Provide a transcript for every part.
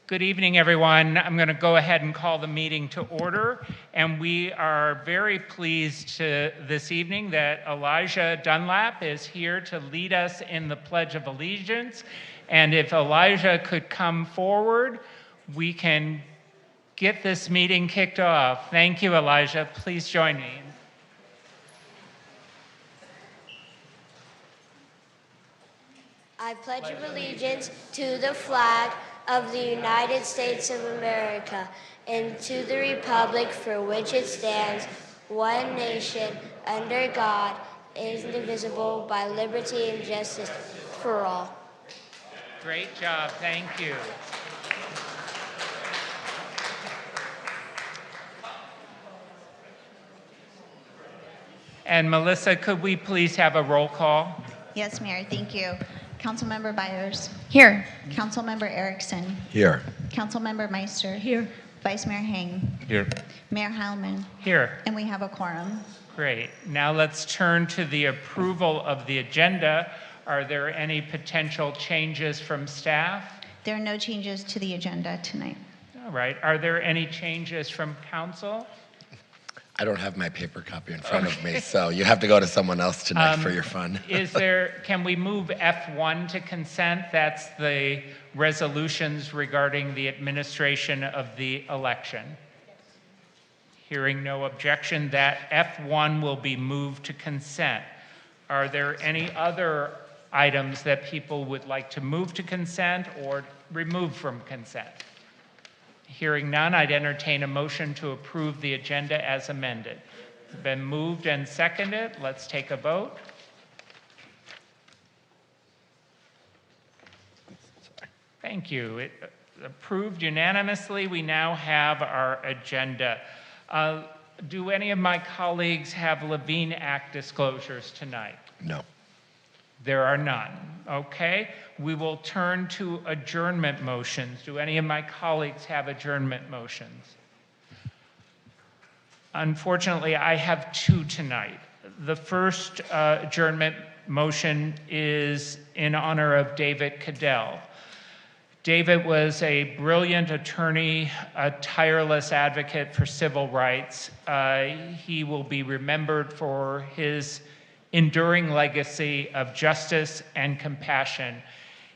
Good evening, everyone. I'm going to go ahead and call the meeting to order. And we are very pleased this evening that Elijah Dunlap is here to lead us in the Pledge of Allegiance. And if Elijah could come forward, we can get this meeting kicked off. Thank you, Elijah. Please join me. I pledge allegiance to the flag of the United States of America and to the republic for which it stands, one nation, under God, indivisible, by liberty and justice for all. Great job. Thank you. And Melissa, could we please have a roll call? Yes, Mayor, thank you. Councilmember Byers. Here. Councilmember Erickson. Here. Councilmember Meister. Here. Vice Mayor Hang. Here. Mayor Heilman. Here. And we have a quorum. Great. Now let's turn to the approval of the agenda. Are there any potential changes from staff? There are no changes to the agenda tonight. All right. Are there any changes from council? I don't have my paper copy in front of me, so you have to go to someone else tonight for your fun. Can we move F1 to consent? That's the resolutions regarding the administration of the election. Hearing no objection, that F1 will be moved to consent. Are there any other items that people would like to move to consent or remove from consent? Hearing none, I'd entertain a motion to approve the agenda as amended. It's been moved and seconded. Let's take a vote. Thank you. It approved unanimously. We now have our agenda. Do any of my colleagues have Levine Act disclosures tonight? No. There are none. Okay. We will turn to adjournment motions. Do any of my colleagues have adjournment motions? Unfortunately, I have two tonight. The first adjournment motion is in honor of David Cadell. David was a brilliant attorney, a tireless advocate for civil rights. He will be remembered for his enduring legacy of justice and compassion.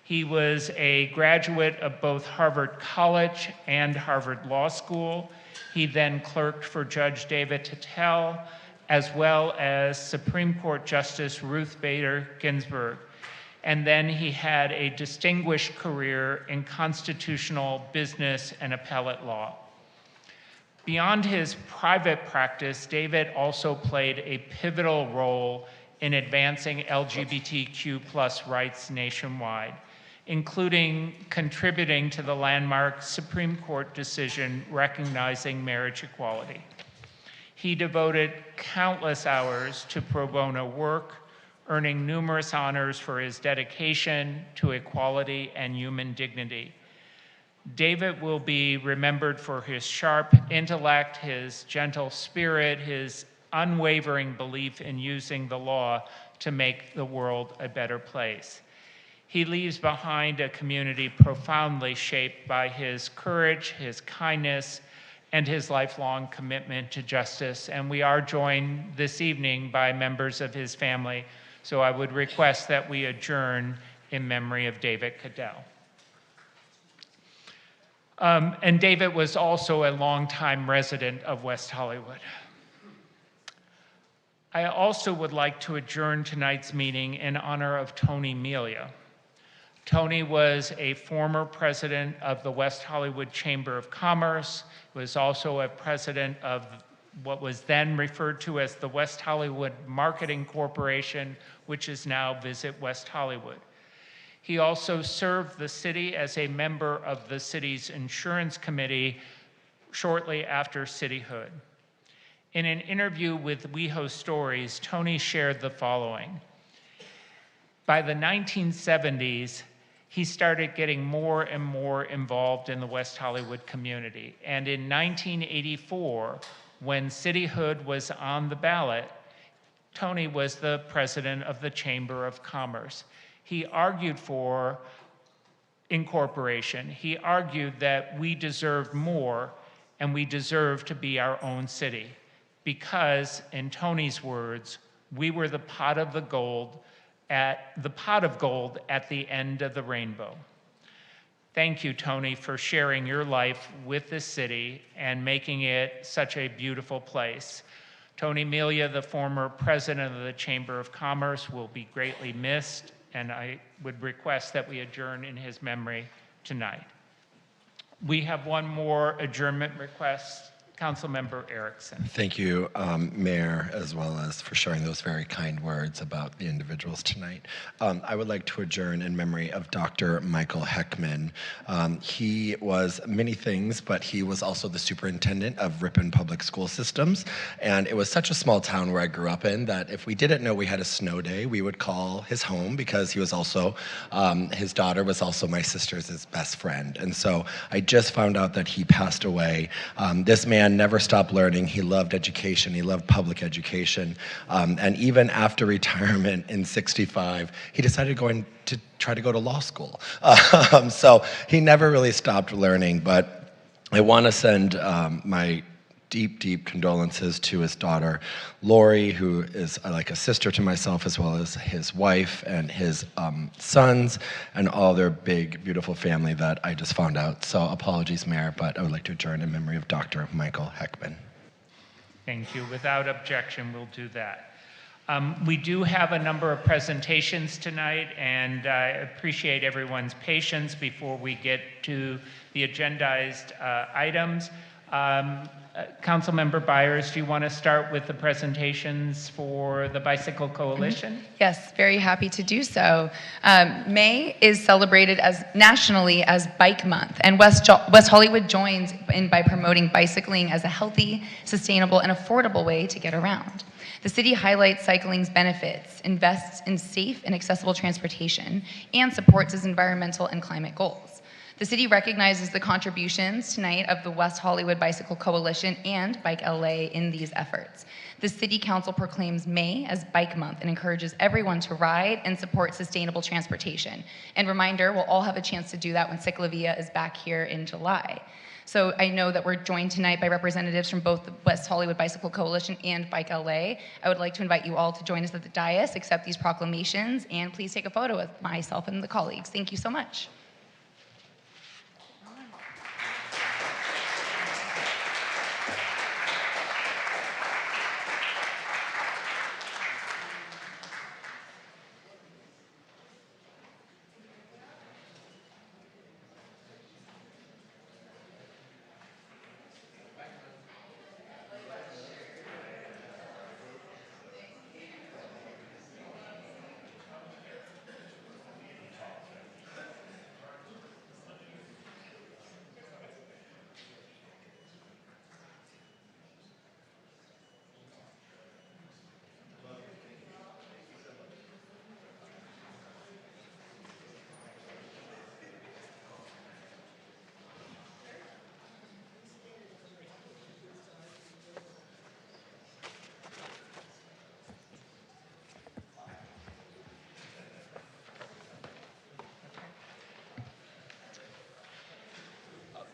He was a graduate of both Harvard College and Harvard Law School. He then clerked for Judge David Tatel, as well as Supreme Court Justice Ruth Bader Ginsburg. And then he had a distinguished career in constitutional, business, and appellate law. Beyond his private practice, David also played a pivotal role in advancing LGBTQ+ rights nationwide, including contributing to the landmark Supreme Court decision recognizing marriage equality. He devoted countless hours to pro bono work, earning numerous honors for his dedication to equality and human dignity. David will be remembered for his sharp intellect, his gentle spirit, his unwavering belief in using the law to make the world a better place. He leaves behind a community profoundly shaped by his courage, his kindness, and his lifelong commitment to justice. And we are joined this evening by members of his family, so I would request that we adjourn in memory of David Cadell. And David was also a longtime resident of West Hollywood. I also would like to adjourn tonight's meeting in honor of Tony Melia. Tony was a former president of the West Hollywood Chamber of Commerce, was also a president of what was then referred to as the West Hollywood Marketing Corporation, which is now Visit West Hollywood. He also served the city as a member of the city's insurance committee shortly after cityhood. In an interview with WeHo Stories, Tony shared the following. By the 1970s, he started getting more and more involved in the West Hollywood community. And in 1984, when cityhood was on the ballot, Tony was the president of the Chamber of Commerce. He argued for incorporation. He argued that we deserved more and we deserve to be our own city because, in Tony's words, we were the pot of gold at the end of the rainbow. Thank you, Tony, for sharing your life with this city and making it such a beautiful place. Tony Melia, the former president of the Chamber of Commerce, will be greatly missed, and I would request that we adjourn in his memory tonight. We have one more adjournment request. Councilmember Erickson. Thank you, Mayor, as well as for sharing those very kind words about the individuals tonight. I would like to adjourn in memory of Dr. Michael Heckman. He was many things, but he was also the superintendent of Ripon Public School Systems. And it was such a small town where I grew up in that if we didn't know we had a snow day, we would call his home because he was also, his daughter was also my sister's best friend. And so I just found out that he passed away. This man never stopped learning. He loved education. He loved public education. And even after retirement in 65, he decided to try to go to law school. So he never really stopped learning, but I want to send my deep, deep condolences to his daughter, Lori, who is like a sister to myself, as well as his wife and his sons and all their big, beautiful family that I just found out. So apologies, Mayor, but I would like to adjourn in memory of Dr. Michael Heckman. Thank you. Without objection, we'll do that. We do have a number of presentations tonight, and I appreciate everyone's patience before we get to the agendized items. Councilmember Byers, do you want to start with the presentations for the Bicycle Coalition? Yes, very happy to do so. May is celebrated nationally as Bike Month, and West Hollywood joins in by promoting bicycling as a healthy, sustainable, and affordable way to get around. The city highlights cycling's benefits, invests in safe and accessible transportation, and supports its environmental and climate goals. The city recognizes the contributions tonight of the West Hollywood Bicycle Coalition and Bike LA in these efforts. The City Council proclaims May as Bike Month and encourages everyone to ride and support sustainable transportation. And reminder, we'll all have a chance to do that when Ciclavia is back here in July. So I know that we're joined tonight by representatives from both the West Hollywood Bicycle Coalition and Bike LA. I would like to invite you all to join us at the dais, accept these proclamations, and please take a photo with myself and the colleagues. Thank you so much.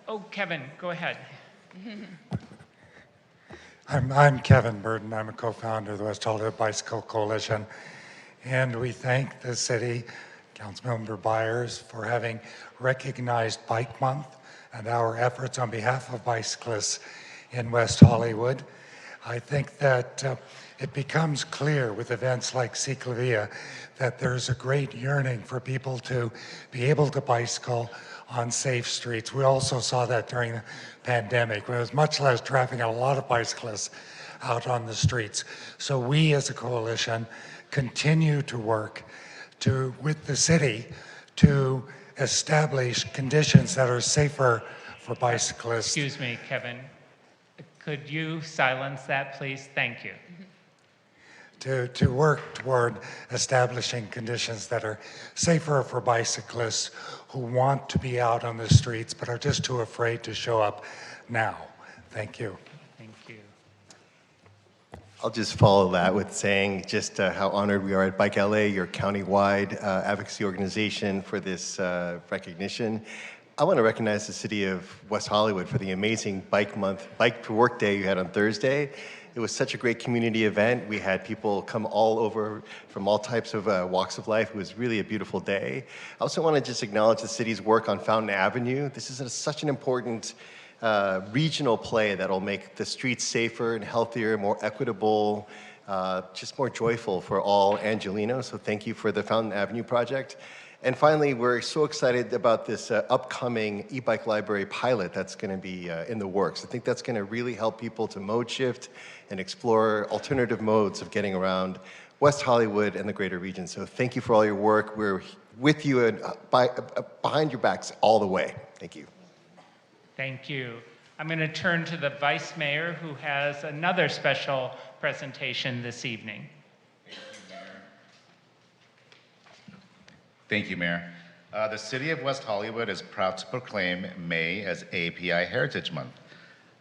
Oh, Kevin, go ahead. I'm Kevin Burton. I'm a co-founder of the West Hollywood Bicycle Coalition. And we thank the city, Councilmember Byers, for having recognized Bike Month and our efforts on behalf of bicyclists in West Hollywood. I think that it becomes clear with events like Ciclavia that there's a great yearning for people to be able to bicycle on safe streets. We also saw that during the pandemic. There was much less traffic and a lot of bicyclists out on the streets. So we as a coalition continue to work with the city to establish conditions that are safer for bicyclists. Excuse me, Kevin. Could you silence that, please? Thank you. To work toward establishing conditions that are safer for bicyclists who want to be out on the streets but are just too afraid to show up now. Thank you. Thank you. I'll just follow that with saying just how honored we are at Bike LA, your county-wide advocacy organization, for this recognition. I want to recognize the city of West Hollywood for the amazing Bike Month, Bike to Work Day you had on Thursday. It was such a great community event. We had people come all over from all types of walks of life. It was really a beautiful day. I also want to just acknowledge the city's work on Fountain Avenue. This is such an important regional play that'll make the streets safer and healthier, more equitable, just more joyful for all Angelenos. So thank you for the Fountain Avenue project. And finally, we're so excited about this upcoming e-bike library pilot that's going to be in the works. I think that's going to really help people to mode shift and explore alternative modes of getting around West Hollywood and the greater region. So thank you for all your work. We're with you and behind your backs all the way. Thank you. Thank you. I'm going to turn to the Vice Mayor, who has another special presentation this evening. Thank you, Mayor. The City of West Hollywood is proud to proclaim May as API Heritage Month.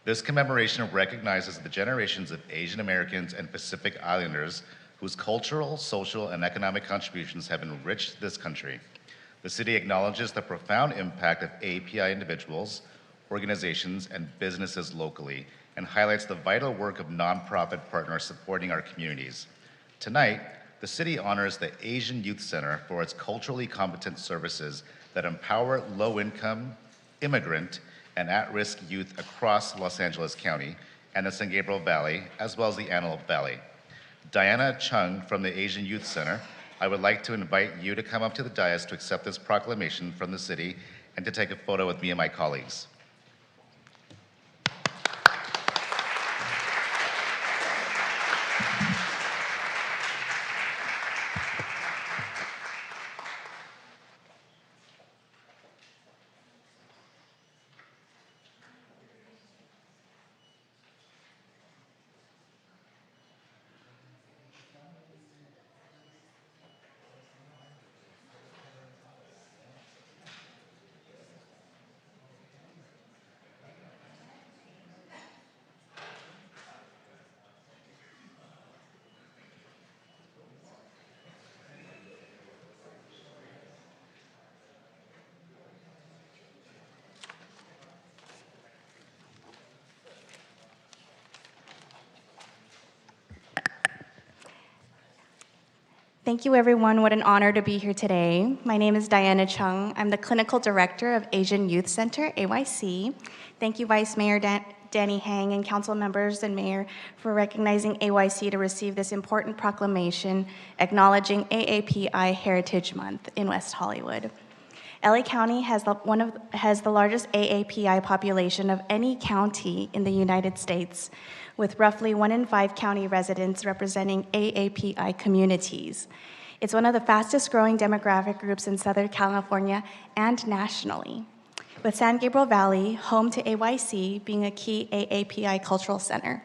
This commemoration recognizes the generations of Asian Americans and Pacific Islanders whose cultural, social, and economic contributions have enriched this country. The city acknowledges the profound impact of API individuals, organizations, and businesses locally, and highlights the vital work of nonprofit partners supporting our communities. Tonight, the city honors the Asian Youth Center for its culturally competent services that empower low-income, immigrant, and at-risk youth across Los Angeles County and the San Gabriel Valley, as well as the Antelope Valley. Diana Chung from the Asian Youth Center, I would like to invite you to come up to the dais to accept this proclamation from the city and to take a photo with me and my colleagues. Thank you, everyone. What an honor to be here today. My name is Diana Chung. I'm the Clinical Director of Asian Youth Center, AYC. Thank you, Vice Mayor Danny Hang and council members and mayor for recognizing AYC to receive this important proclamation acknowledging AAPI Heritage Month in West Hollywood. LA County has the largest AAPI population of any county in the United States, with roughly 1 in 5 county residents representing AAPI communities. It's one of the fastest growing demographic groups in Southern California and nationally, with San Gabriel Valley, home to AYC, being a key AAPI cultural center.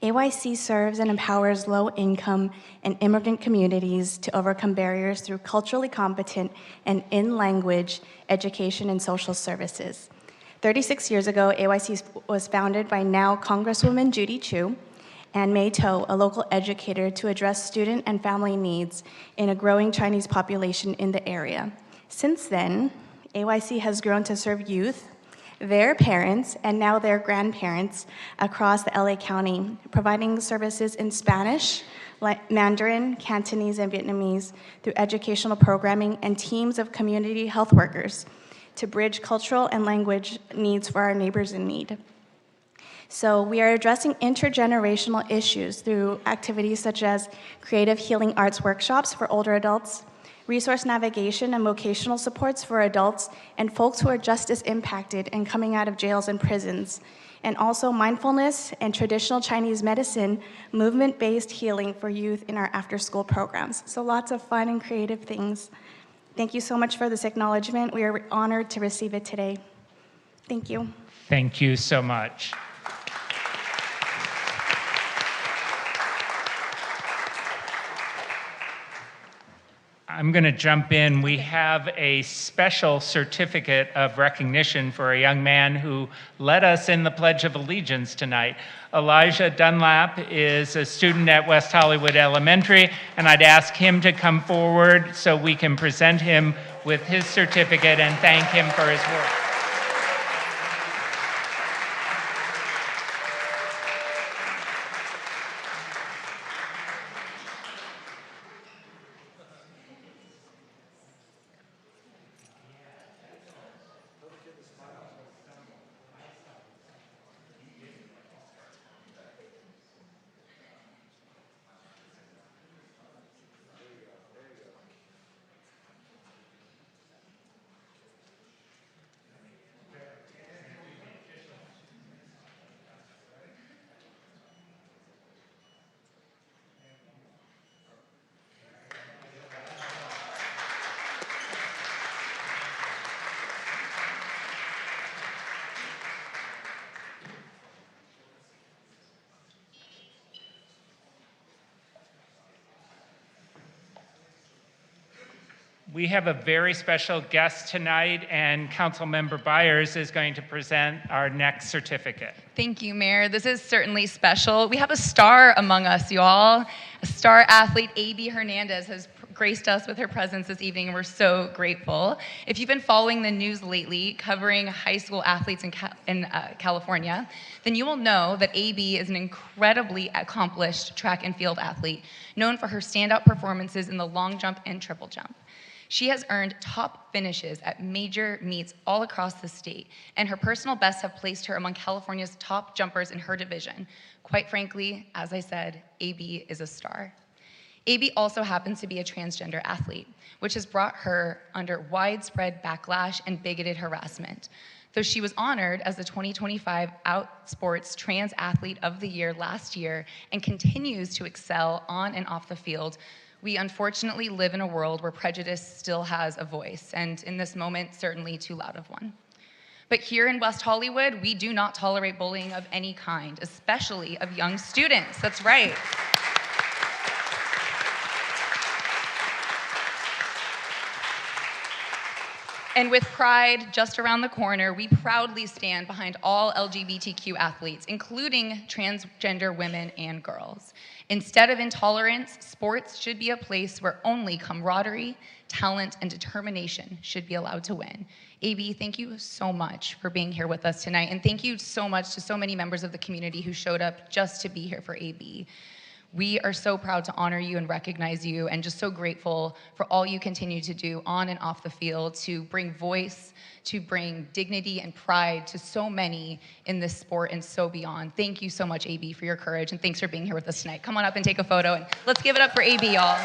AYC serves and empowers low-income and immigrant communities to overcome barriers through culturally competent and in-language education and social services. 36 years ago, AYC was founded by now Congresswoman Judy Chu and May To, a local educator, to address student and family needs in a growing Chinese population in the area. Since then, AYC has grown to serve youth, their parents, and now their grandparents across the LA County, providing services in Spanish, Mandarin, Cantonese, and Vietnamese through educational programming and teams of community health workers to bridge cultural and language needs for our neighbors in need. So we are addressing intergenerational issues through activities such as creative healing arts workshops for older adults, resource navigation and vocational supports for adults and folks who are justice impacted and coming out of jails and prisons, and also mindfulness and traditional Chinese medicine, movement-based healing for youth in our after-school programs. So lots of fun and creative things. Thank you so much for this acknowledgement. We are honored to receive it today. Thank you. Thank you so much. I'm going to jump in. We have a special certificate of recognition for a young man who led us in the Pledge of Allegiance tonight. Elijah Dunlap is a student at West Hollywood Elementary, and I'd ask him to come forward so we can present him with his certificate and thank him for his work. We have a very special guest tonight, and Councilmember Byers is going to present our next certificate. Thank you, Mayor. This is certainly special. We have a star among us, you all. A star athlete, A.B. Hernandez, has graced us with her presence this evening, and we're so grateful. If you've been following the news lately, covering high school athletes in California, then you will know that A.B. is an incredibly accomplished track and field athlete, known for her standout performances in the long jump and triple jump. She has earned top finishes at major meets all across the state, and her personal bests have placed her among California's top jumpers in her division. Quite frankly, as I said, AB is a star. AB also happens to be a transgender athlete, which has brought her under widespread backlash and bigoted harassment. Though she was honored as the 2025 Outsports Trans Athlete of the Year last year and continues to excel on and off the field, we unfortunately live in a world where prejudice still has a voice, and in this moment, certainly too loud of one. But here in West Hollywood, we do not tolerate bullying of any kind, especially of young students. That's right. And with Pride just around the corner, we proudly stand behind all LGBTQ athletes, including transgender women and girls. Instead of intolerance, sports should be a place where only camaraderie, talent, and determination should be allowed to win. AB, thank you so much for being here with us tonight, and thank you so much to so many members of the community who showed up just to be here for AB. We are so proud to honor you and recognize you, and just so grateful for all you continue to do on and off the field to bring voice, to bring dignity and pride to so many in this sport and so beyond. Thank you so much, AB, for your courage, and thanks for being here with us tonight. Come on up and take a photo, and let's give it up for AB, y'all.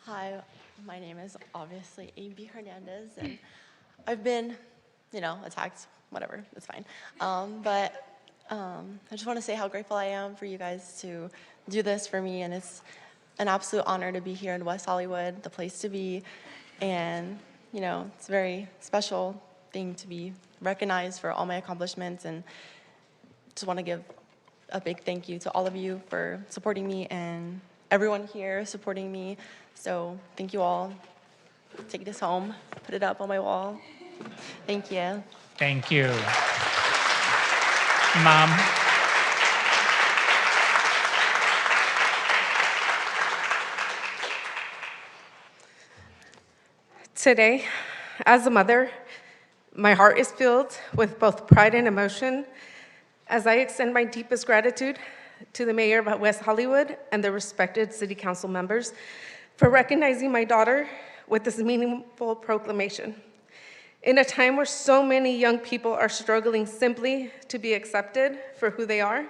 Hi, my name is obviously A.B. Hernandez, and I've been, attacked, whatever, it's fine. I just want to say how grateful I am for you guys to do this for me, and it's an absolute honor to be here in West Hollywood, the place to be, and, it's a very special thing to be recognized for all my accomplishments, and just want to give a big thank you to all of you for supporting me and everyone here supporting me. So thank you all. Take this home, put it up on my wall. Thank you. Thank you. Mom. Today, as a mother, My heart is filled with both pride and emotion as I extend my deepest gratitude to the mayor of West Hollywood and the respected city council members for recognizing my daughter with this meaningful proclamation. In a time where so many young people are struggling simply to be accepted for who they are,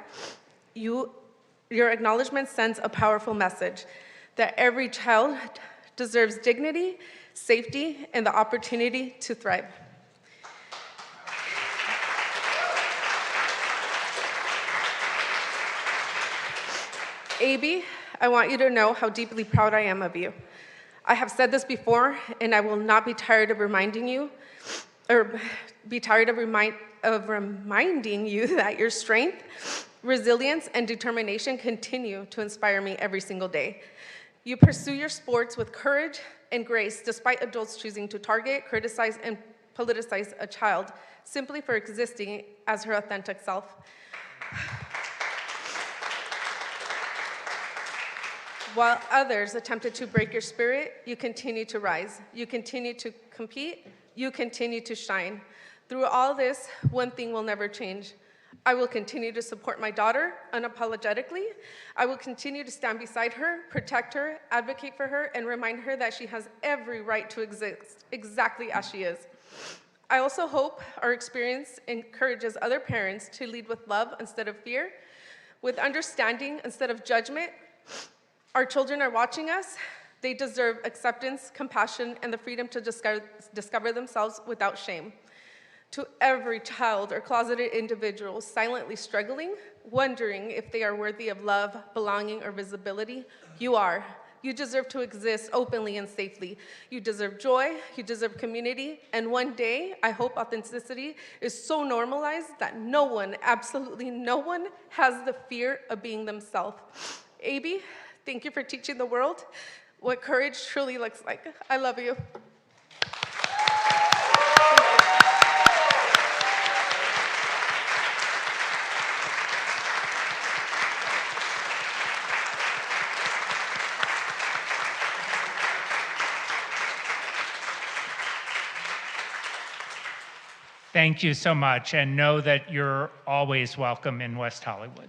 your acknowledgement sends a powerful message that every child deserves dignity, safety, and the opportunity to thrive. AB, I want you to know how deeply proud I am of you. I have said this before, and I will not be tired of reminding you, or be tired of reminding you that your strength, resilience, and determination continue to inspire me every single day. You pursue your sports with courage and grace, despite adults choosing to target, criticize, and politicize a child simply for existing as her authentic self. While others attempted to break your spirit, you continue to rise. You continue to compete. You continue to shine. Through all this, one thing will never change. I will continue to support my daughter unapologetically. I will continue to stand beside her, protect her, advocate for her, and remind her that she has every right to exist exactly as she is. I also hope our experience encourages other parents to lead with love instead of fear, with understanding instead of judgment. Our children are watching us. They deserve acceptance, compassion, and the freedom to discover themselves without shame. To every child or closeted individual silently struggling, wondering if they are worthy of love, belonging, or visibility, you are. You deserve to exist openly and safely. You deserve joy, you deserve community, and one day, I hope authenticity is so normalized that no one, absolutely no one, has the fear of being themselves. AB, thank you for teaching the world what courage truly looks like. I love you. Thank you so much, and know that you're always welcome in West Hollywood.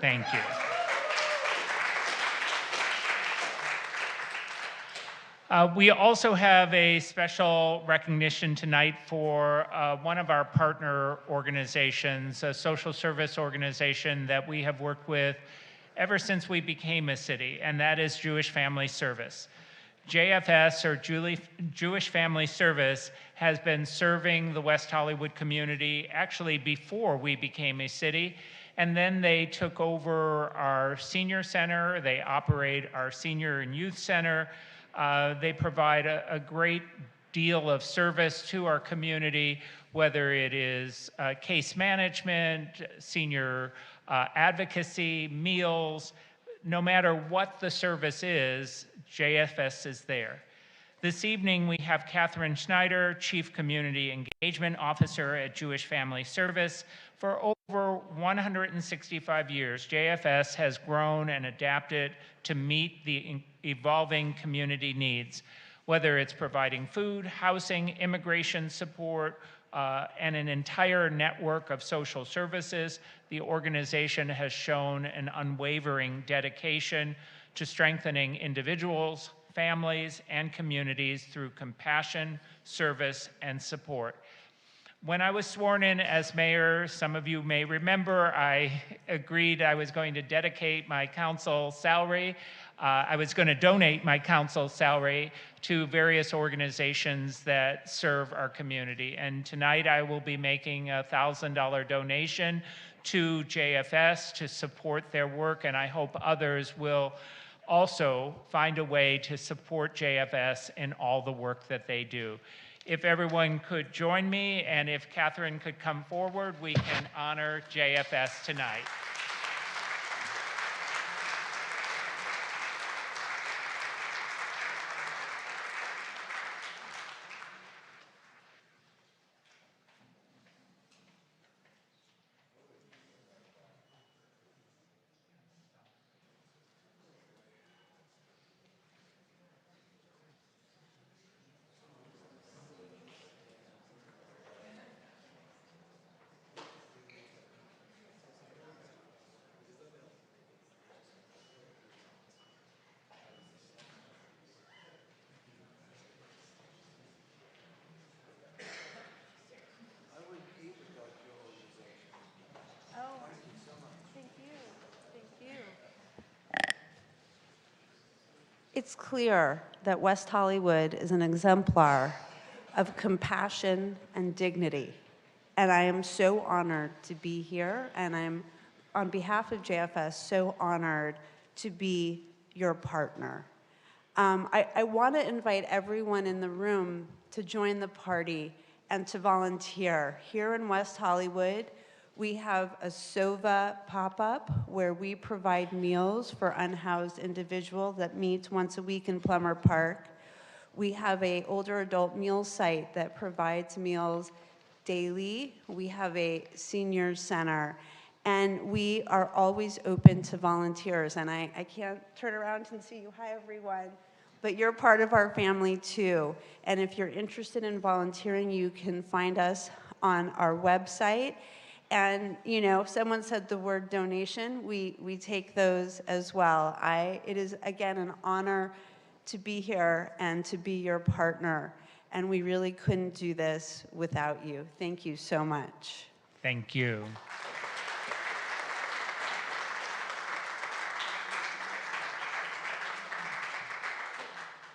Thank you. We also have a special recognition tonight for one of our partner organizations, a social service organization that we have worked with ever since we became a city, and that is Jewish Family Service. JFS, or Jewish Family Service, has been serving the West Hollywood community actually before we became a city. And then they took over our senior center. They operate our senior and youth center. They provide a great deal of service to our community, whether it is case management, senior advocacy, meals. No matter what the service is, JFS is there. This evening, we have Catherine Schneider, Chief Community Engagement Officer at Jewish Family Service. For over 165 years, JFS has grown and adapted to meet the evolving community needs, whether it's providing food, housing, immigration support, and an entire network of social services. The organization has shown an unwavering dedication to strengthening individuals, families, and communities through compassion, service, and support. When I was sworn in as mayor, some of you may remember, I agreed I was going to dedicate my council salary. I was going to donate my council salary to various organizations that serve our community. And tonight I will be making a $1,000 donation to JFS to support their work, and I hope others will also find a way to support JFS in all the work that they do. If everyone could join me, and if Catherine could come forward, we can honor JFS tonight. It's clear that West Hollywood is an exemplar of compassion and dignity. And I am so honored to be here, and I'm, on behalf of JFS, so honored to be your partner. I want to invite everyone in the room to join the party and to volunteer. Here in West Hollywood, we have a SOVA pop-up where we provide meals for unhoused individuals that meets once a week in Plummer Park. We have an older adult meal site that provides meals daily. We have a senior center. And we are always open to volunteers. And I can't turn around and see you. Hi, everyone. But you're part of our family, too. And if you're interested in volunteering, you can find us on our website. And, you know, if someone said the word donation, we take those as well. It is, again, an honor to be here and to be your partner. And we really couldn't do this without you. Thank you so much. Thank you.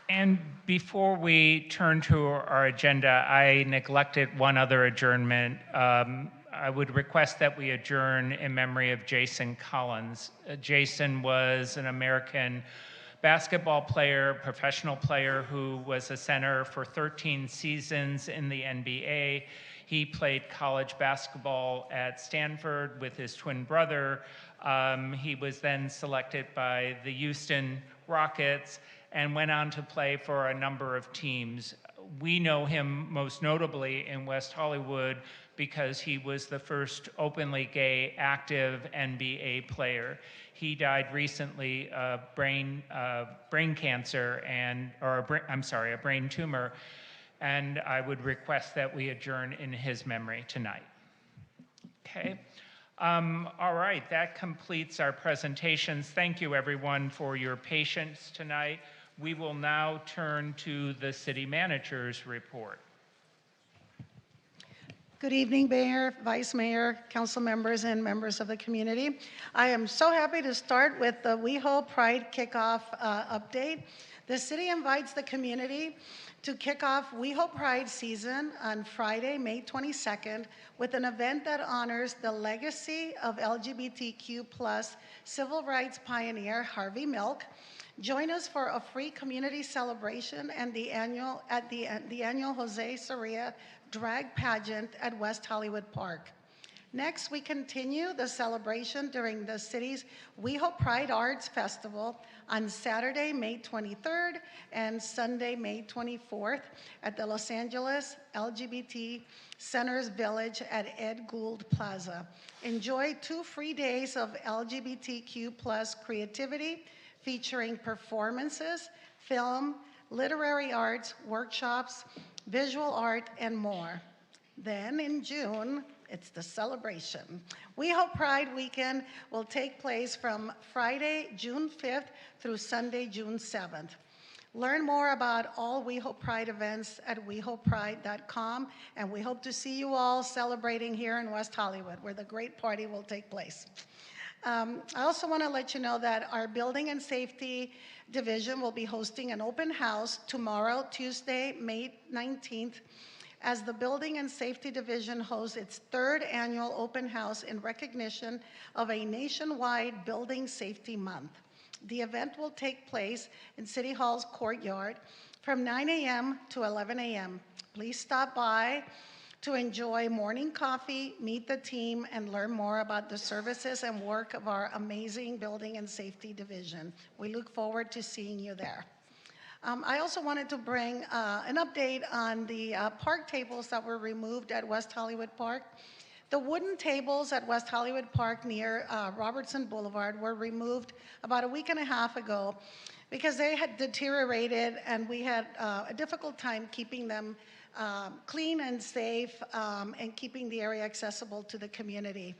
And before we turn to our agenda, I neglected one other adjournment. I would request that we adjourn in memory of Jason Collins. Jason was an American basketball player, professional player who was a center for 13 seasons in the NBA. He played college basketball at Stanford with his twin brother. He was then selected by the Houston Rockets and went on to play for a number of teams. We know him most notably in West Hollywood because he was the first openly gay active NBA player. He died recently of brain cancer a brain tumor, and I would request that we adjourn in his memory tonight. Okay. All right, that completes our presentations. Thank you, everyone, for your patience tonight. We will now turn to the city manager's report. Good evening, Mayor, Vice Mayor, council members, and members of the community. I am so happy to start with the WeHo Pride kickoff update. The city invites the community to kick off WeHo Pride season on Friday, May 22nd, with an event that honors the legacy of LGBTQ+ civil rights pioneer Harvey Milk. Join us for a free community celebration and the annual Jose Soria drag pageant at West Hollywood Park. Next, we continue the celebration during the city's WeHo Pride Arts Festival on Saturday, May 23rd and Sunday, May 24th at the Los Angeles LGBT Centers Village at Ed Gould Plaza. Enjoy 2 free days of LGBTQ+ creativity featuring performances, film, literary arts, workshops, visual art, and more. Then in June, it's the celebration. WeHo Pride Weekend will take place from Friday, June 5th through Sunday, June 7th. Learn more about all WeHo Pride events at wehopride.com, and we hope to see you all celebrating here in West Hollywood, where the great party will take place. I also want to let you know that our Building and Safety Division will be hosting an open house tomorrow, Tuesday, May 19th, as the Building and Safety Division hosts its 3rd annual open house in recognition of a nationwide Building Safety Month. The event will take place in City Hall's courtyard from 9 a.m. to 11 a.m. Please stop by to enjoy morning coffee, meet the team, and learn more about the services and work of our amazing Building and Safety Division. We look forward to seeing you there. I also wanted to bring an update on the park tables that were removed at West Hollywood Park. The wooden tables at West Hollywood Park near Robertson Boulevard were removed about a week and a half ago because they had deteriorated and we had a difficult time keeping them clean and safe and keeping the area accessible to the community.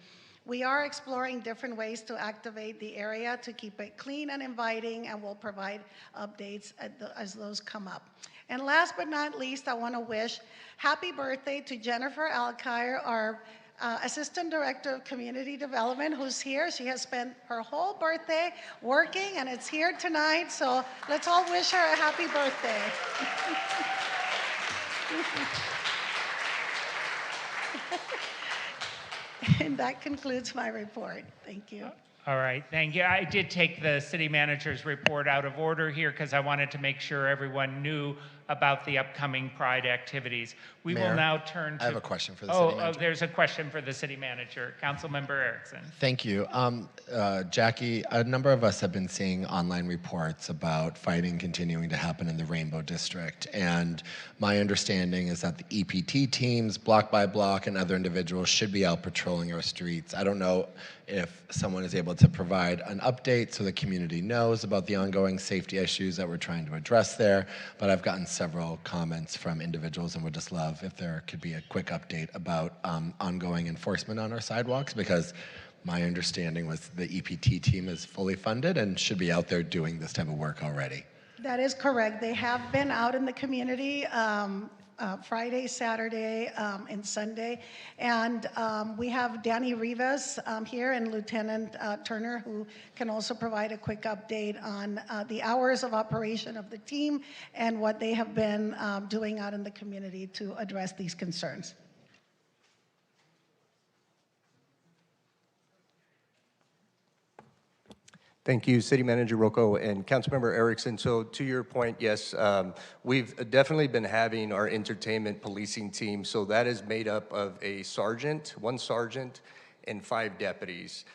We are exploring different ways to activate the area to keep it clean and inviting, and we'll provide updates as those come up. And last but not least, I want to wish happy birthday to Jennifer Alkire, our Assistant Director of Community Development, who's here. She has spent her whole birthday working, and it's here tonight, so let's all wish her a happy birthday. And that concludes my report. Thank you. All right, thank you. I did take the city manager's report out of order here because I wanted to make sure everyone knew about the upcoming Pride activities. We will Mayor, now turn to... I have a question for the city manager. There's a question for the city manager. Councilmember Erickson. Thank you. Jackie, a number of us have been seeing online reports about fighting continuing to happen in the Rainbow District. And my understanding is that the EPT teams, block by block, and other individuals should be out patrolling our streets. I don't know if someone is able to provide an update so the community knows about the ongoing safety issues that we're trying to address there. But I've gotten several comments from individuals and would just love if there could be a quick update about ongoing enforcement on our sidewalks, because my understanding was the EPT team is fully funded and should be out there doing this type of work already. That is correct. They have been out in the community Friday, Saturday, and Sunday. And we have Danny Rivas here and Lieutenant Turner, who can also provide a quick update on the hours of operation of the team and what they have been doing out in the community to address these concerns. Thank you, City Manager Rocco and Councilmember Erickson. So to your point, yes, we've definitely been having our entertainment policing team. So that is made up of one sergeant, and 5 deputies.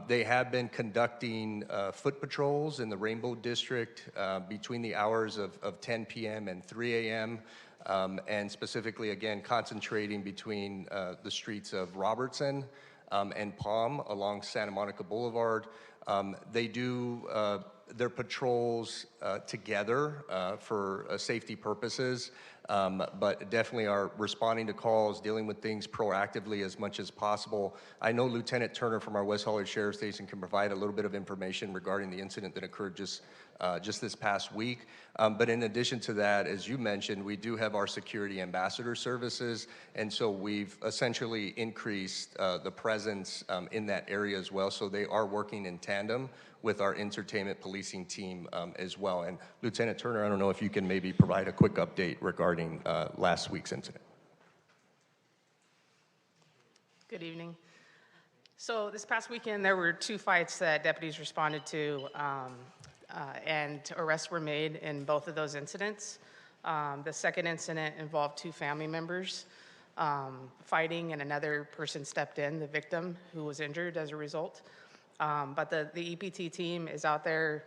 They have been conducting foot patrols in the Rainbow District between the hours of 10 p.m. and 3 a.m. And specifically, again, concentrating between the streets of Robertson and Palm along Santa Monica Boulevard. They do their patrols together for safety purposes, but definitely are responding to calls, dealing with things proactively as much as possible. I know Lieutenant Turner from our West Hollywood Sheriff Station can provide a little bit of information regarding the incident that occurred just this past week. But in addition to that, as you mentioned, we do have our security ambassador services, and so we've essentially increased the presence in that area as well. So they are working in tandem with our entertainment policing team as well. And Lieutenant Turner, I don't know if you can maybe provide a quick update regarding last week's incident. Good evening. So this past weekend, there were 2 fights that deputies responded to, and arrests were made in both of those incidents. The second incident involved 2 family members fighting, and another person stepped in, the victim, who was injured as a result. But the EPT team is out there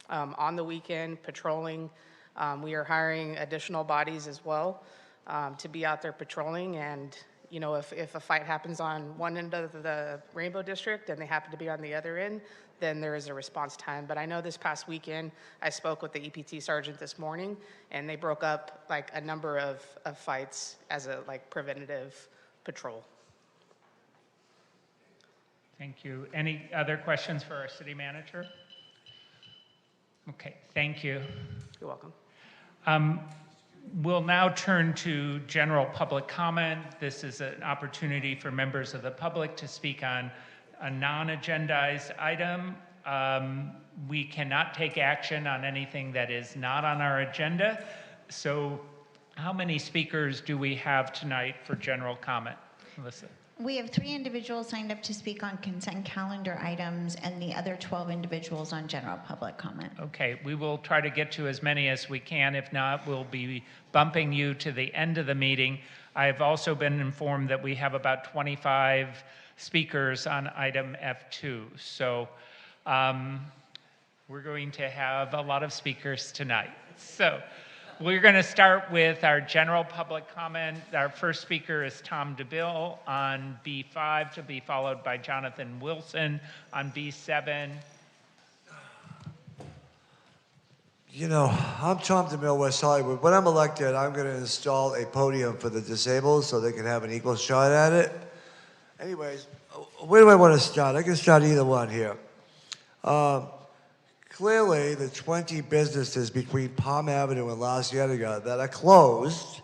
on the weekend patrolling. We are hiring additional bodies as well to be out there patrolling. And you know, if a fight happens on one end of the Rainbow District and they happen to be on the other end, then there is a response time. But I know this past weekend, I spoke with the EPT sergeant this morning, and they broke up like a number of fights as a preventative patrol. Thank you. Any other questions for our city manager? Okay, thank you. You're welcome. We'll now turn to general public comment. This is an opportunity for members of the public to speak on a non-agendized item. We cannot take action on anything that is not on our agenda. So how many speakers do we have tonight for general comment? Melissa. We have 3 individuals signed up to speak on consent calendar items and the other 12 individuals on general public comment. Okay, we will try to get to as many as we can. If not, we'll be bumping you to the end of the meeting. I have also been informed that we have about 25 speakers on item F2. So we're going to have a lot of speakers tonight. So we're going to start with our general public comment. Our first speaker is Tom DeBille on B5, to be followed by Jonathan Wilson on B7. You know, I'm Tom DeMille, West Hollywood. When I'm elected, I'm going to install a podium for the disabled so they can have an equal shot at it. Anyways, where do I want to start? I can start either one here. Clearly, the 20 businesses between Palm Avenue and La Cienega that are closed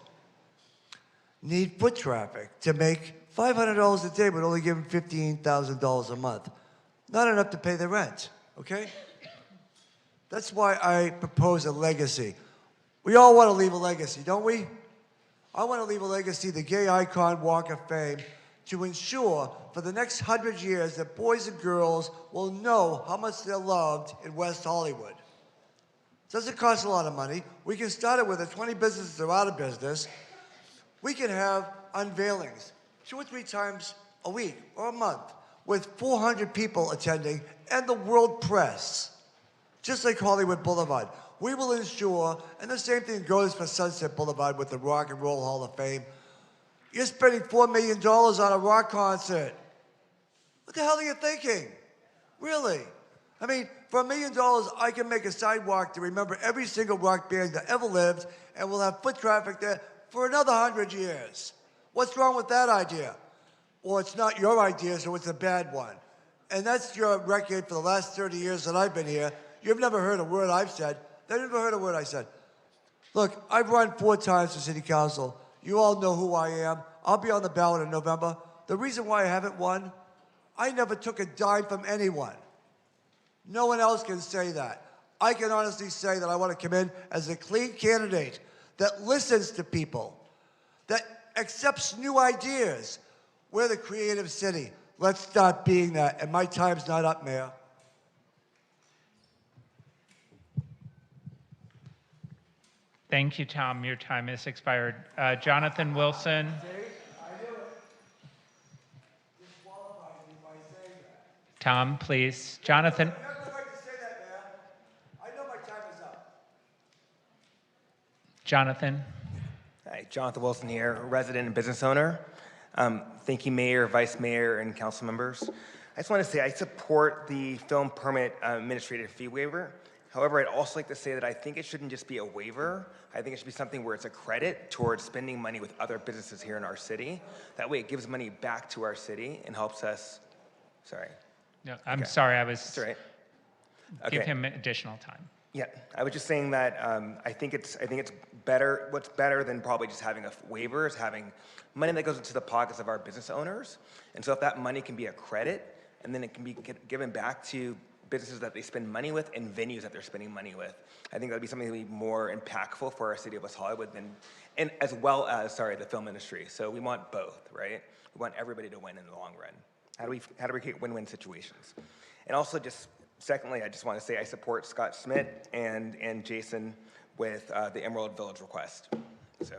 need foot traffic to make $500 a day would only give them $15,000 a month. Not enough to pay the rent, okay? That's why I propose a legacy. We all want to leave a legacy, don't we? I want to leave a legacy, the Gay Icon Walk of Fame, to ensure for the next 100 years that boys and girls will know how much they're loved in West Hollywood. It doesn't cost a lot of money. We can start it with the 20 businesses that are out of business. We can have unveilings 2 or 3 times a week or a month with 400 people attending and the world press, just like Hollywood Boulevard. We will ensure, and the same thing goes for Sunset Boulevard with the Rock and Roll Hall of Fame. You're spending $4 million on a rock concert. What the hell are you thinking? Really? I mean, for $1 million, I can make a sidewalk to remember every single rock band that ever lived, and we'll have foot traffic there for another 100 years. What's wrong with that idea? Well, it's not your idea, so it's a bad one. And that's your record for the last 30 years that I've been here. You've never heard a word I've said. They've never heard a word I said. Look, I've run 4 times for city council. You all know who I am. I'll be on the ballot in November. The reason why I haven't won, I never took a dime from anyone. No one else can say that. I can honestly say that I want to come in as a clean candidate that listens to people, that accepts new ideas. We're the creative city. Let's start being that. And my time's not up, Mayor. Thank you, Tom. Your time has expired. Jonathan Wilson. Tom, please. Jonathan. Jonathan. Hi, Jonathan Wilson here, resident and business owner. Thank you, Mayor, Vice Mayor, and council members. I just want to say I support the film permit administrative fee waiver. However, I'd also like to say that I think it shouldn't just be a waiver. I think it should be something where it's a credit towards spending money with other businesses here in our city. That way it gives money back to our city and helps us, sorry. No, I'm sorry, I was, That's all right. give him additional time. Yeah, I was just saying that I think it's better. What's better than probably just having a waiver is having money that goes into the pockets of our business owners. And so if that money can be a credit, and then it can be given back to businesses that they spend money with and venues that they're spending money with, I think that would be something that would be more impactful for our city of West Hollywood than, and as well as, the film industry. So we want both, right? We want everybody to win in the long run. How do we create win-win situations? And also just secondly, I just want to say I support Scott Schmidt and Jason with the Emerald Village request. So.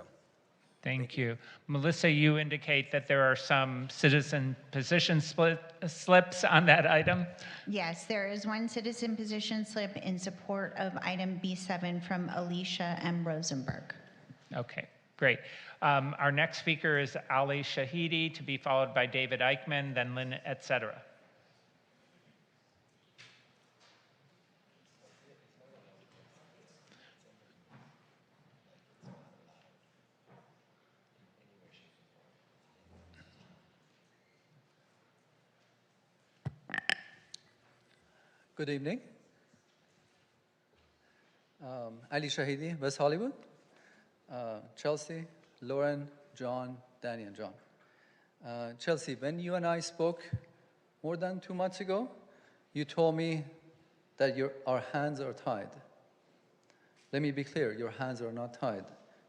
Thank you. Melissa, you indicate that there are some citizen position slips on that item? Yes, there is one citizen position slip in support of item B7 from Alicia M. Rosenberg. Okay, great. Our next speaker is Ali Shahidi, to be followed by David Eichmann, then Lynn, et cetera. Good evening. Ali Shahidi, West Hollywood. Chelsea, Lauren, John, Danny, and John. Chelsea, when you and I spoke more than 2 months ago, you told me that our hands are tied. Let me be clear, your hands are not tied.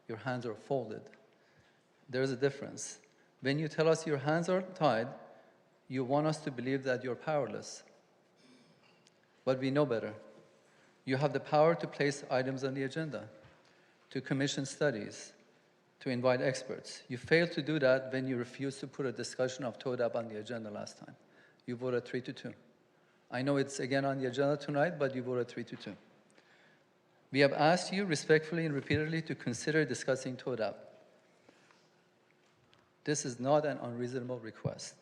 Your hands are folded. There's a difference. When you tell us your hands are tied, you want us to believe that you're powerless. But we know better. You have the power to place items on the agenda, to commission studies, to invite experts. You failed to do that when you refused to put a discussion of TODAP on the agenda last time. You voted 3-2. I know it's again on the agenda tonight, but you voted 3-2. We have asked you respectfully and repeatedly to consider discussing TODAP. This is not an unreasonable request.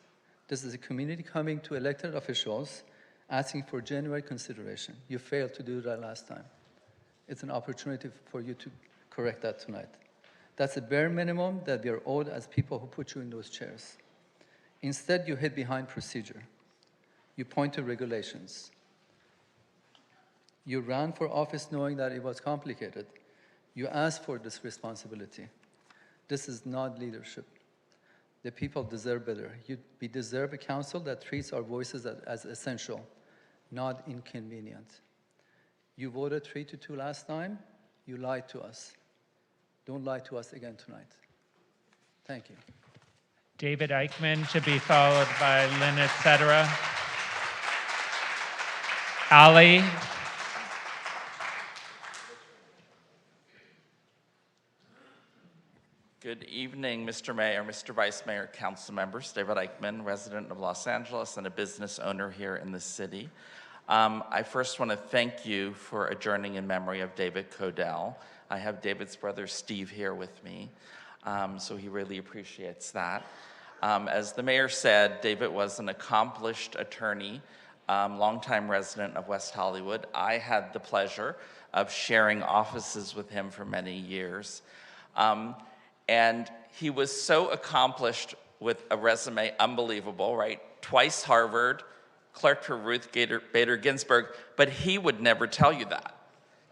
This is a community coming to elected officials asking for genuine consideration. You failed to do that last time. It's an opportunity for you to correct that tonight. That's the bare minimum that we are owed as people who put you in those chairs. Instead, you hid behind procedure. You point to regulations. You ran for office knowing that it was complicated. You asked for this responsibility. This is not leadership. The people deserve better. We deserve a council that treats our voices as essential, not inconvenient. You voted 3-2 last time. You lied to us. Don't lie to us again tonight. Thank you. David Eichmann to be followed by Lynn, et cetera. Ali. Good evening, Mr. Mayor, Mr. Vice Mayor, council members. David Eichmann, resident of Los Angeles and a business owner here in the city. I first want to thank you for adjourning in memory of David Codell. I have David's brother Steve here with me, so he really appreciates that. As the mayor said, David was an accomplished attorney, longtime resident of West Hollywood. I had the pleasure of sharing offices with him for many years. And he was so accomplished with a resume, unbelievable, right? Twice Harvard, clerked for Ruth Bader Ginsburg, but he would never tell you that.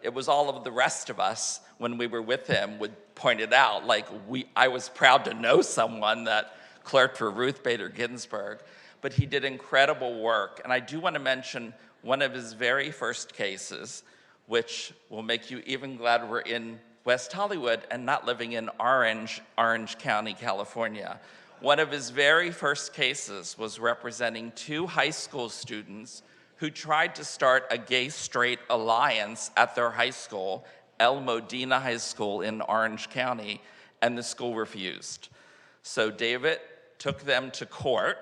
It was all of the rest of us, when we were with him, would point it out, like I was proud to know someone that clerked for Ruth Bader Ginsburg, but he did incredible work. And I do want to mention one of his very first cases, which will make you even glad we're in West Hollywood and not living in Orange County, California. One of his very first cases was representing 2 high school students who tried to start a gay-straight alliance at their high school, El Modena High School in Orange County, and the school refused. So David took them to court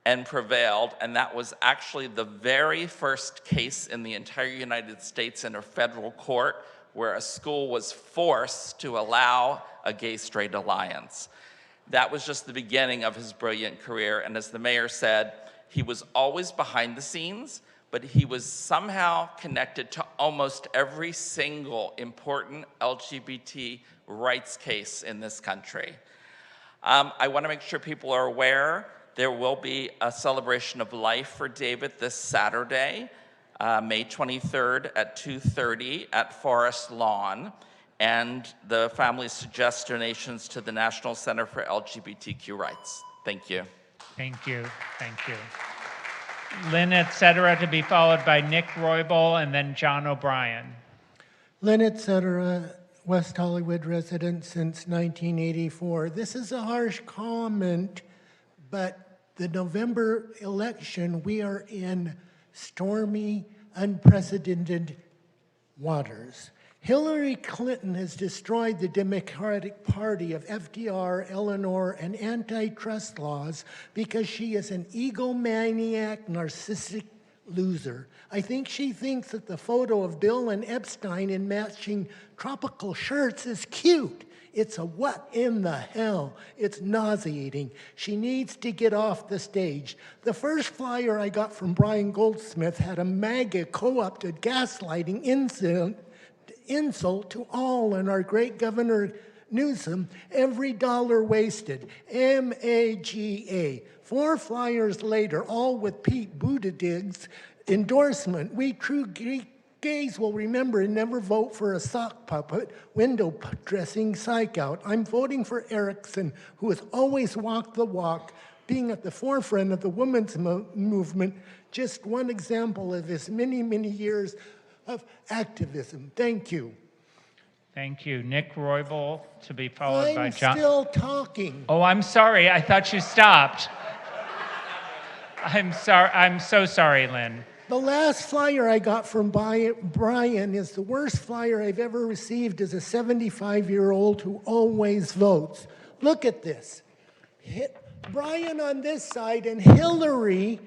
and prevailed, and that was actually the very first case in the entire United States in a federal court where a school was forced to allow a gay-straight alliance. That was just the beginning of his brilliant career, and as the mayor said, he was always behind the scenes, but he was somehow connected to almost every single important LGBT rights case in this country. I want to make sure people are aware there will be a celebration of life for David this Saturday, May 23rd at 2:30 at Forest Lawn, and the family suggests donations to the National Center for LGBTQ Rights. Thank you. Thank you. Thank you. Lynn, et cetera, to be followed by Nick Roybal and then John O'Brien. Lynn, et cetera, West Hollywood resident since 1984. This is a harsh comment, but the November election, we are in stormy, unprecedented waters. Hillary Clinton has destroyed the Democratic Party of FDR, Eleanor, and antitrust laws because she is an egomaniac, narcissistic loser. I think she thinks that the photo of Bill and Epstein in matching tropical shirts is cute. It's a what in the hell. It's nauseating. She needs to get off the stage. The first flyer I got from Brian Goldsmith had a MAGA co-opted gaslighting insult to all and our great Governor Newsom, every dollar wasted, MAGA. 4 flyers later, all with Pete Buttigieg's endorsement. We true gays will remember and never vote for a sock puppet, window dressing psych out. I'm voting for Erickson, who has always walked the walk, being at the forefront of the women's movement. Just one example of his many, many years of activism. Thank you. Thank you. Nick Roybal to be followed by John. I'm still talking. Oh, I'm sorry. I thought you stopped. I'm sorry. I'm so sorry, Lynn. The last flyer I got from Brian is the worst flyer I've ever received as a 75-year-old who always votes. Look at this. Brian on this side and Hillary,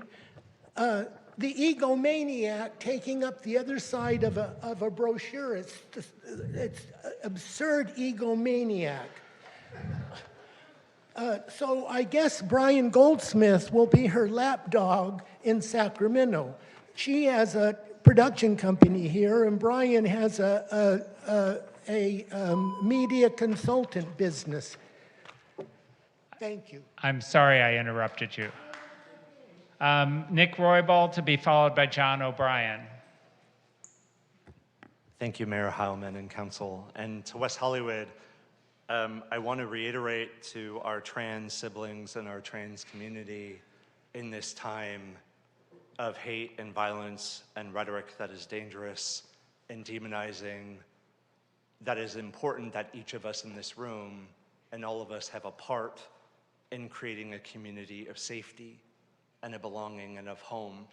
the egomaniac, taking up the other side of a brochure. It's absurd egomaniac. So I guess Brian Goldsmith will be her lapdog in Sacramento. She has a production company here, and Brian has a media consultant business. Thank you. I'm sorry I interrupted you. Nick Roybal to be followed by John O'Brien. Thank you, Mayor Heilman and Council. And to West Hollywood, I want to reiterate to our trans siblings and our trans community in this time of hate and violence and rhetoric that is dangerous and demonizing, that is important that each of us in this room and all of us have a part in creating a community of safety and a belonging and of home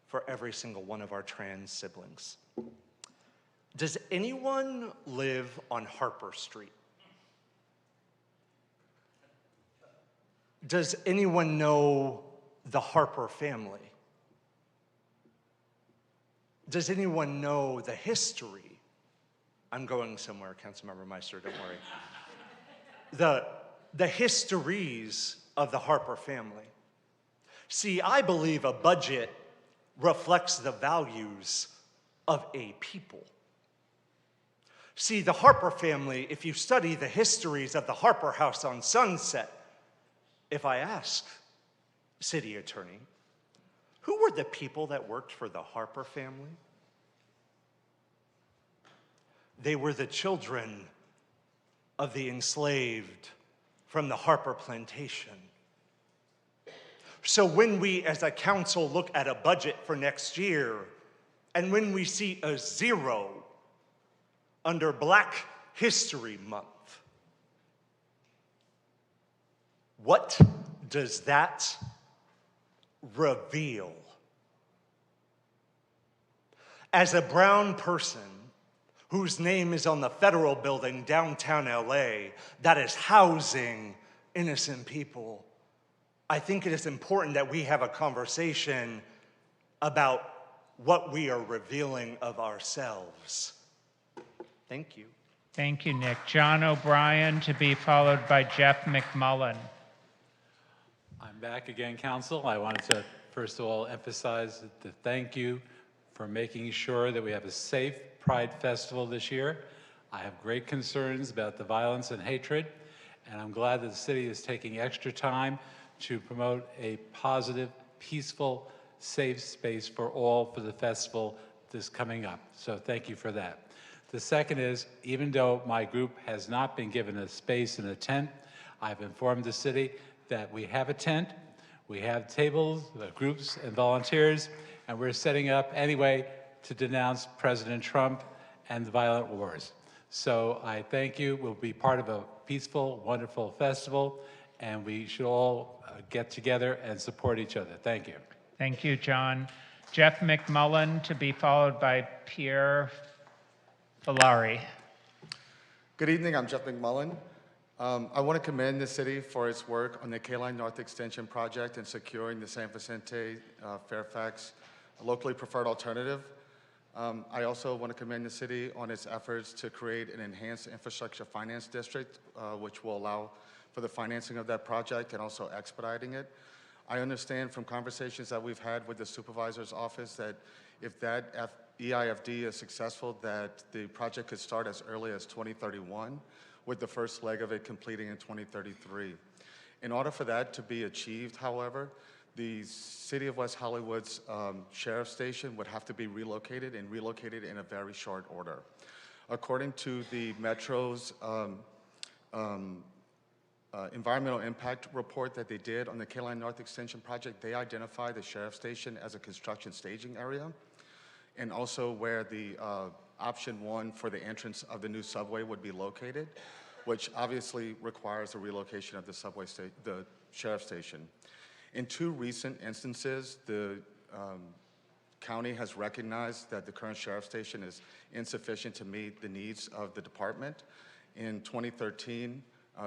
for every single one of our trans siblings. Does anyone live on Harper Street? Does anyone know the Harper family? Does anyone know the history? I'm going somewhere, Councilmember Meister, don't worry. The histories of the Harper family. See, I believe a budget reflects the values of a people. See, the Harper family, if you study the histories of the Harper House on Sunset, if I ask city attorney, who were the people that worked for the Harper family? They were the children of the enslaved from the Harper plantation. So when we as a council look at a budget for next year, and when we see a 0 under Black History Month, what does that reveal? As a brown person whose name is on the federal building downtown LA that is housing innocent people, I think it is important that we have a conversation about what we are revealing of ourselves. Thank you. Thank you, Nick. John O'Brien, to be followed by Jeff McMullen. I'm back again, Council. I wanted to, first of all, emphasize the thank you for making sure that we have a safe Pride Festival this year. I have great concerns about the violence and hatred, and I'm glad that the city is taking extra time to promote a positive, peaceful, safe space for all for the festival that's coming up. So thank you for that. The second is, even though my group has not been given a space in a tent, I've informed the city that we have a tent, we have tables, groups, and volunteers, and we're setting up anyway to denounce President Trump and the violent wars. So I thank you. We'll be part of a peaceful, wonderful festival, and we should all get together and support each other. Thank you. Thank you, John. Jeff McMullen, to be followed by Pierre Valari. Good evening, I'm Jeff McMullen. I want to commend the city for its work on the K-Line North Extension project and securing the San Vicente Fairfax locally preferred alternative. I also want to commend the city on its efforts to create an enhanced infrastructure finance district, which will allow for the financing of that project and also expediting it. I understand from conversations that we've had with the supervisor's office that if that EIFD is successful, that the project could start as early as 2031, with the first leg of it completing in 2033. In order for that to be achieved, however, the City of West Hollywood's sheriff's station would have to be relocated and relocated in a very short order. According to the Metro's environmental impact report that they did on the K-Line North Extension project, they identified the sheriff's station as a construction staging area, and also where the option 1 for the entrance of the new subway would be located, which obviously requires a relocation of the sheriff's station. In 2 recent instances, the county has recognized that the current sheriff's station is insufficient to meet the needs of the department. In 2013,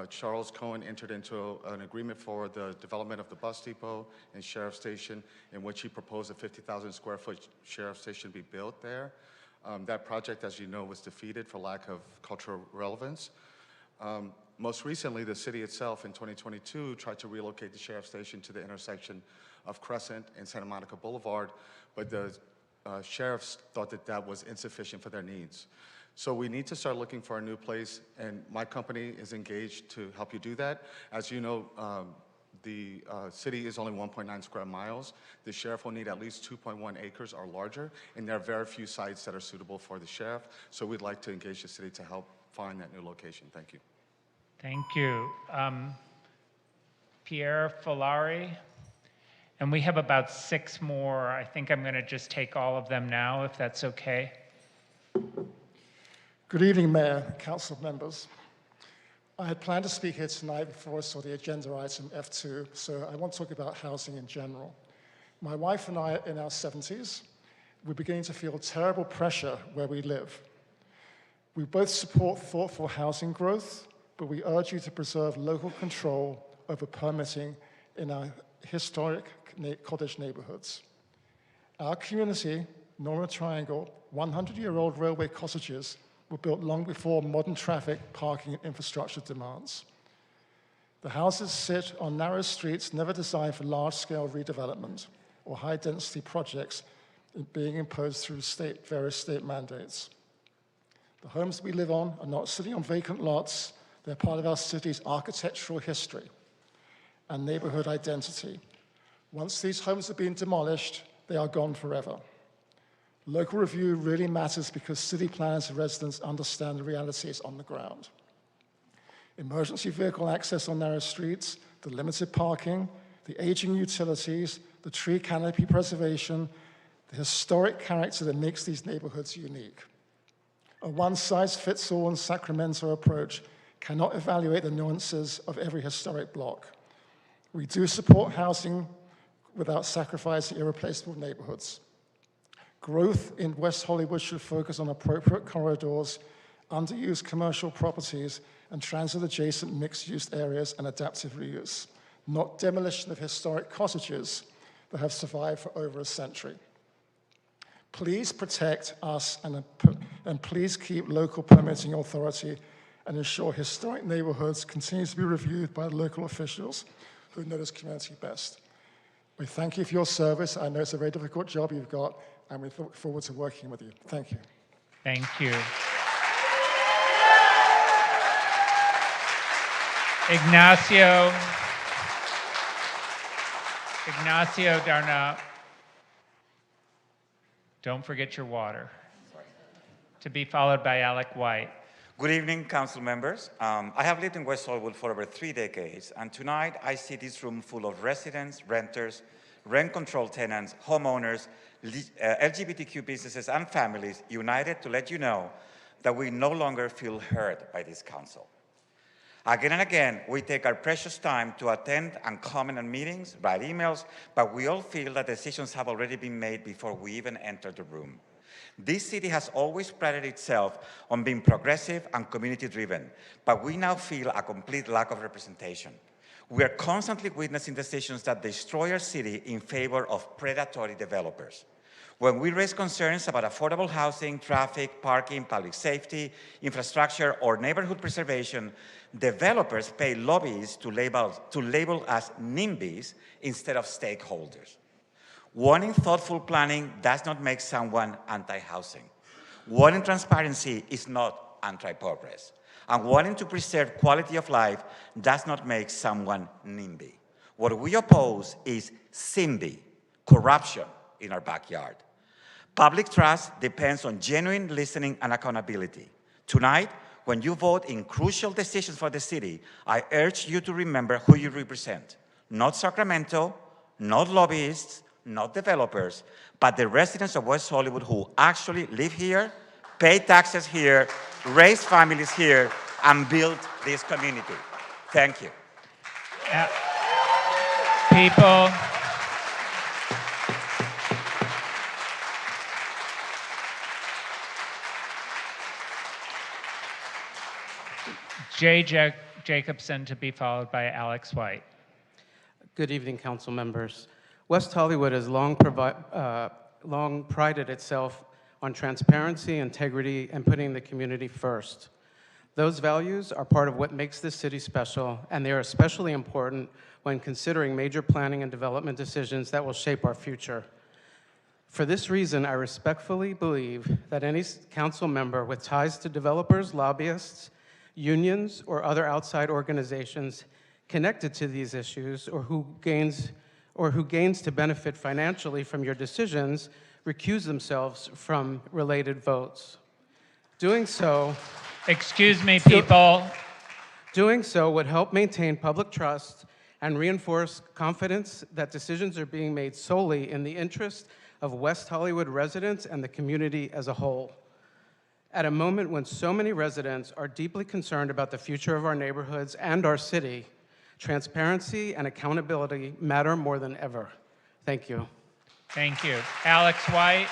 Charles Cohen entered into an agreement for the development of the bus depot and sheriff's station, in which he proposed a 50,000 square foot sheriff's station be built there. That project, as you know, was defeated for lack of cultural relevance. Most recently, the city itself in 2022 tried to relocate the sheriff's station to the intersection of Crescent and Santa Monica Boulevard, but the sheriffs thought that that was insufficient for their needs. So we need to start looking for a new place, and my company is engaged to help you do that. As you know, the city is only 1.9 square miles. The sheriff will need at least 2.1 acres or larger, and there are very few sites that are suitable for the sheriff, so we'd like to engage the city to help find that new location. Thank you. Thank you. Pierre Folari. And we have about 6 more. I think I'm going to just take all of them now, if that's okay. Good evening, Mayor, Council members. I had planned to speak here tonight before I saw the agenda item F2, so I want to talk about housing in general. My wife and I are in our 70s. We're beginning to feel terrible pressure where we live. We both support thoughtful housing growth, but we urge you to preserve local control over permitting in our historic cottage neighborhoods. Our community, Norma Triangle, 100-year-old railway cottages were built long before modern traffic, parking, and infrastructure demands. The houses sit on narrow streets never designed for large-scale redevelopment or high-density projects being imposed through various state mandates. The homes we live on are not sitting on vacant lots. They're part of our city's architectural history and neighborhood identity. Once these homes have been demolished, they are gone forever. Local review really matters because city planners and residents understand the realities on the ground. Emergency vehicle access on narrow streets, the limited parking, the aging utilities, the tree canopy preservation, the historic character that makes these neighborhoods unique. A one-size-fits-all in Sacramento approach cannot evaluate the nuances of every historic block. We do support housing without sacrificing irreplaceable neighborhoods. Growth in West Hollywood should focus on appropriate corridors, underused commercial properties, and transit-adjacent mixed-use areas and adaptive reuse, not demolition of historic cottages that have survived for over a century. Please protect us and please keep local permitting authority and ensure historic neighborhoods continue to be reviewed by local officials who know this community best. We thank you for your service. I know it's a very difficult job you've got, and we look forward to working with you. Thank you. Thank you. Ignacio Darna. Don't forget your water. To be followed by Alec White. Good evening, council members. I have lived in West Hollywood for over 3 decades, and tonight I see this room full of residents, renters, rent-control tenants, homeowners, LGBTQ businesses, and families united to let you know that we no longer feel heard by this council. Again and again, we take our precious time to attend and comment on meetings, write emails, but we all feel that decisions have already been made before we even enter the room. This city has always prided itself on being progressive and community-driven, but we now feel a complete lack of representation. We are constantly witnessing decisions that destroy our city in favor of predatory developers. When we raise concerns about affordable housing, traffic, parking, public safety, infrastructure, or neighborhood preservation, developers pay lobbyists to label us NIMBYs instead of stakeholders. Wanting thoughtful planning does not make someone anti-housing. Wanting transparency is not anti-progress. And wanting to preserve quality of life does not make someone NIMBY. What we oppose is SIMBY, corruption in our backyard. Public trust depends on genuine listening and accountability. Tonight, when you vote in crucial decisions for the city, I urge you to remember who you represent. Not Sacramento, not lobbyists, not developers, but the residents of West Hollywood who actually live here, pay taxes here, raise families here, and build this community. Thank you. People, Jacobson to be followed by Alex White. Good evening, council members. West Hollywood has long prided itself on transparency, integrity, and putting the community first. Those values are part of what makes this city special, and they are especially important when considering major planning and development decisions that will shape our future. For this reason, I respectfully believe that any council member with ties to developers, lobbyists, unions, or other outside organizations connected to these issues, or who gains to benefit financially from your decisions, recuse themselves from related votes. Doing so... Excuse me, people. Doing so would help maintain public trust and reinforce confidence that decisions are being made solely in the interest of West Hollywood residents and the community as a whole. At a moment when so many residents are deeply concerned about the future of our neighborhoods and our city, transparency and accountability matter more than ever. Thank you. Thank you. Alex White.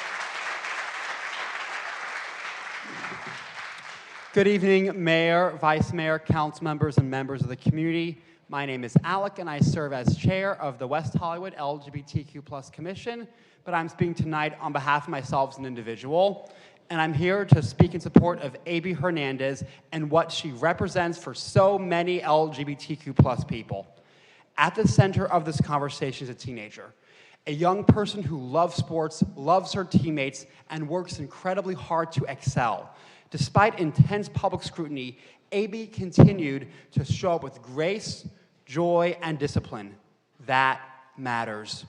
Good evening, Mayor, Vice Mayor, council members, and members of the community. My name is Alec, and I serve as chair of the West Hollywood LGBTQ+ Commission, but I'm speaking tonight on behalf of myself as an individual, and I'm here to speak in support of A.B. Hernandez and what she represents for so many LGBTQ+ people. At the center of this conversation is a teenager, a young person who loves sports, loves her teammates, and works incredibly hard to excel. Despite intense public scrutiny, A.B. continued to show up with grace, joy, and discipline. That matters.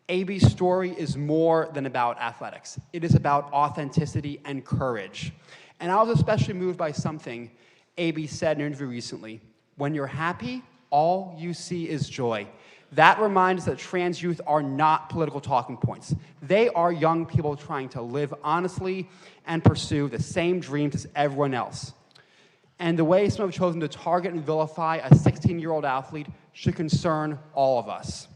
A.B.'s story is more than about athletics. It is about authenticity and courage. And I was especially moved by something A.B. said in an interview recently. When you're happy, all you see is joy. That reminds us that trans youth are not political talking points. They are young people trying to live honestly and pursue the same dreams as everyone else. And the way some have chosen to target and vilify a 16-year-old athlete should concern all of us.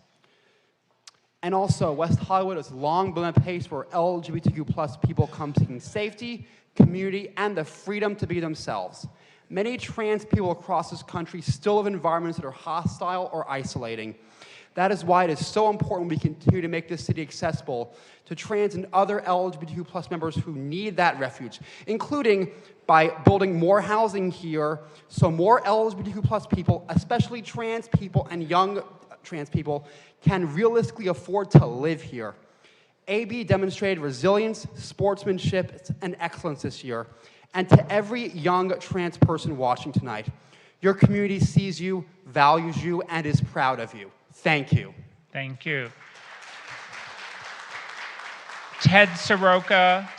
And also, West Hollywood has long been a place where LGBTQ+ people come seeking safety, community, and the freedom to be themselves. Many trans people across this country still live in environments that are hostile or isolating. That is why it is so important we continue to make this city accessible to trans and other LGBTQ+ members who need that refuge, including by building more housing here so more LGBTQ+ people, especially trans people and young trans people, can realistically afford to live here. AB demonstrated resilience, sportsmanship, and excellence this year. And to every young trans person watching tonight, your community sees you, values you, and is proud of you. Thank you. Thank you. Ted Soroka,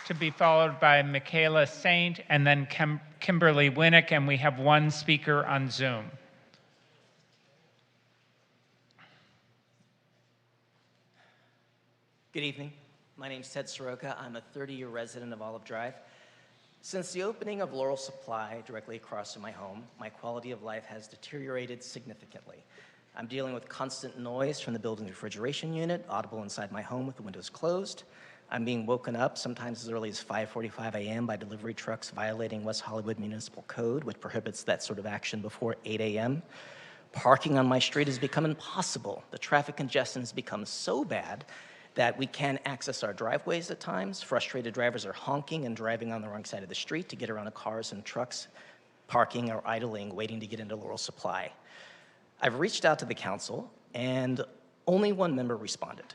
to be followed by Michaela Saint, and then Kimberly Winnick, and we have one speaker on Zoom. Good evening. My name is Ted Soroka. I'm a 30-year resident of Olive Drive. Since the opening of Laurel Supply directly across from my home, my quality of life has deteriorated significantly. I'm dealing with constant noise from the building's refrigeration unit, audible inside my home with the windows closed. I'm being woken up sometimes as early as 5:45 a.m. by delivery trucks violating West Hollywood Municipal Code, which prohibits that sort of action before 8 a.m. Parking on my street has become impossible. The traffic congestion has become so bad that we can't access our driveways at times. Frustrated drivers are honking and driving on the wrong side of the street to get around the cars and trucks parking or idling, waiting to get into Laurel Supply. I've reached out to the council, and only one member responded.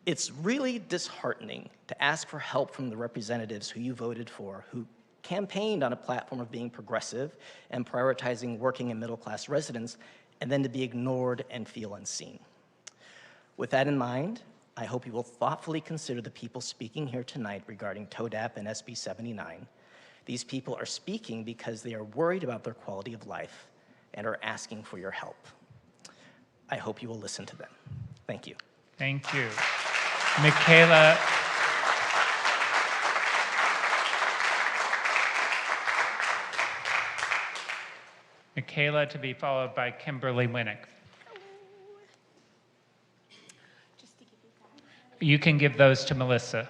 It's really disheartening to ask for help from the representatives who you voted for, who campaigned on a platform of being progressive and prioritizing working and middle-class residents, and then to be ignored and feel unseen. With that in mind, I hope you will thoughtfully consider the people speaking here tonight regarding TODAP and SB 79. These people are speaking because they are worried about their quality of life and are asking for your help. I hope you will listen to them. Thank you. Thank you. Michaela. Michaela, to be followed by Kimberly Winnick. You can give those to Melissa.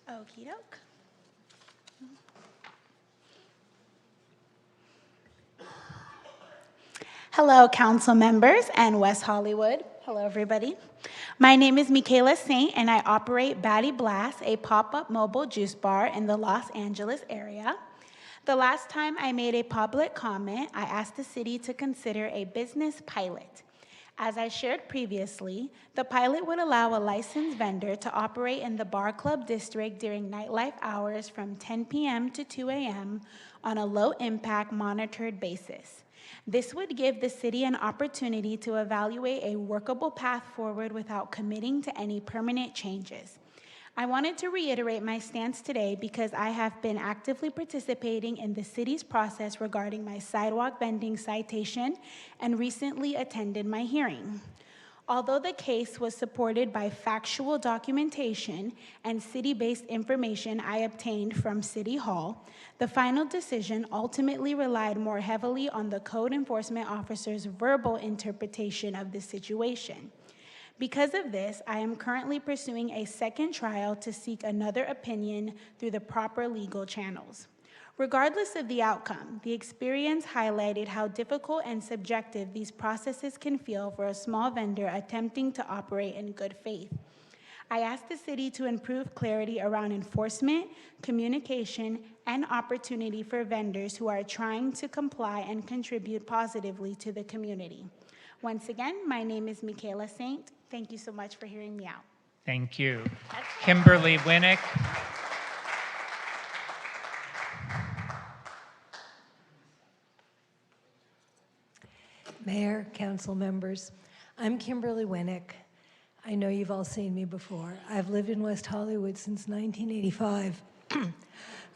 Okie doke. Hello, council members and West Hollywood. Hello, everybody. My name is Michaela Saint, and I operate Batty Blast, a pop-up mobile juice bar in the Los Angeles area. The last time I made a public comment, I asked the city to consider a business pilot. As I shared previously, the pilot would allow a licensed vendor to operate in the bar club district during nightlife hours from 10 p.m. to 2 a.m. on a low-impact monitored basis. This would give the city an opportunity to evaluate a workable path forward without committing to any permanent changes. I wanted to reiterate my stance today because I have been actively participating in the city's process regarding my sidewalk vending citation and recently attended my hearing. Although the case was supported by factual documentation and city-based information I obtained from City Hall, the final decision ultimately relied more heavily on the code enforcement officer's verbal interpretation of the situation. Because of this, I am currently pursuing a second trial to seek another opinion through the proper legal channels. Regardless of the outcome, the experience highlighted how difficult and subjective these processes can feel for a small vendor attempting to operate in good faith. I ask the city to improve clarity around enforcement, communication, and opportunity for vendors who are trying to comply and contribute positively to the community. Once again, my name is Michaela Saint. Thank you so much for hearing me out. Thank you. Kimberly Winnick. Mayor, council members, I'm Kimberly Winnick. I know you've all seen me before. I've lived in West Hollywood since 1985.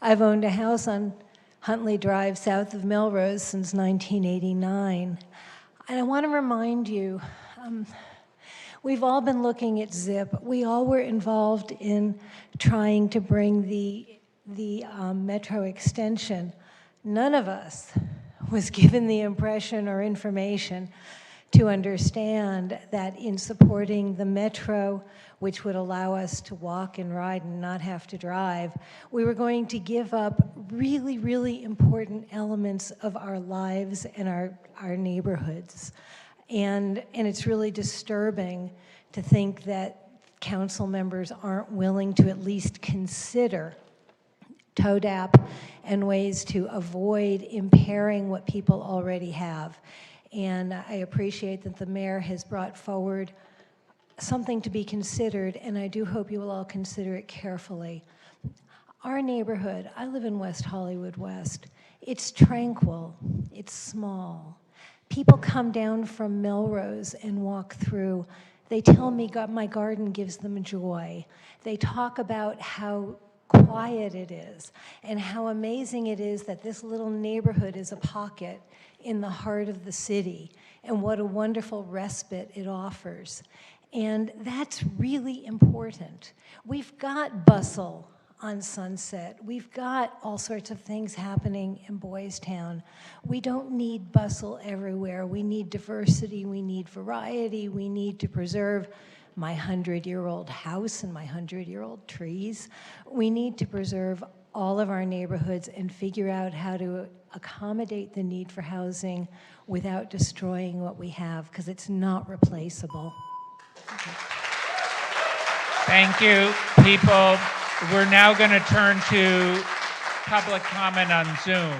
I've owned a house on Huntley Drive south of Melrose since 1989. And I want to remind you, we've all been looking at ZIP. We all were involved in trying to bring the metro extension. None of us was given the impression or information to understand that in supporting the metro, which would allow us to walk and ride and not have to drive, we were going to give up really, really important elements of our lives and our neighborhoods. And it's really disturbing to think that council members aren't willing to at least consider TODAP and ways to avoid impairing what people already have. And I appreciate that the mayor has brought forward something to be considered, and I do hope you will all consider it carefully. Our neighborhood, I live in West Hollywood West. It's tranquil, it's small. People come down from Melrose and walk through. They tell me my garden gives them joy. They talk about how quiet it is and how amazing it is that this little neighborhood is a pocket in the heart of the city and what a wonderful respite it offers. And that's really important. We've got bustle on Sunset. We've got all sorts of things happening in Boys Town. We don't need bustle everywhere. We need diversity, we need variety, we need to preserve my 100-year-old house and my 100-year-old trees. We need to preserve all of our neighborhoods and figure out how to accommodate the need for housing without destroying what we have, because it's not replaceable. Thank you, people. We're now going to turn to public comment on Zoom.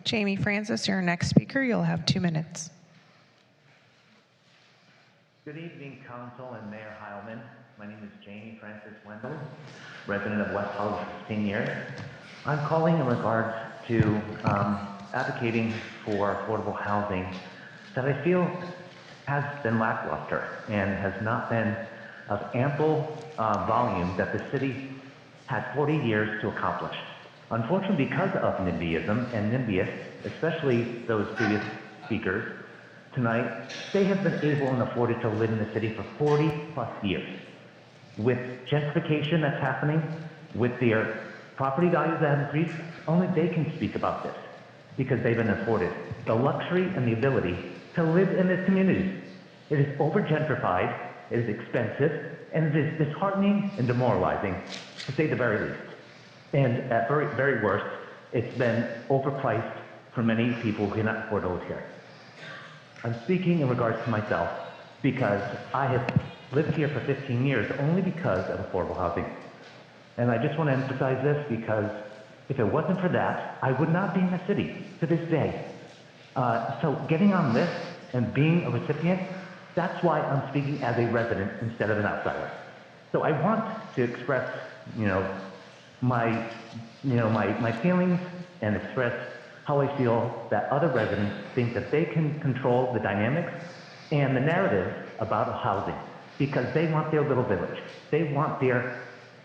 Jamie Francis, your next speaker. You'll have 2 minutes. Good evening, Council and Mayor Heilman. My name is Jamie Francis Wendell, resident of West Hollywood for 15 years. I'm calling in regards to advocating for affordable housing that I feel has been lackluster and has not been of ample volume that the city had 40 years to accomplish. Unfortunately, because of NIMBYism and NIMBYists, especially those previous speakers tonight, they have been able and afforded to live in the city for 40 plus years. With gentrification that's happening, with their property values that have increased, only they can speak about this because they've been afforded the luxury and the ability to live in this community. It is over-gentrified, it is expensive, and it is disheartening and demoralizing, to say the very least. And at very worst, it's been overpriced for many people who cannot afford to live here. I'm speaking in regards to myself because I have lived here for 15 years only because of affordable housing. And I just want to emphasize this because if it wasn't for that, I would not be in the city to this day. So getting on this and being a recipient, that's why I'm speaking as a resident instead of an outsider. So I want to express, my feelings and express how I feel that other residents think that they can control the dynamics and the narrative about housing because they want their little village. They want their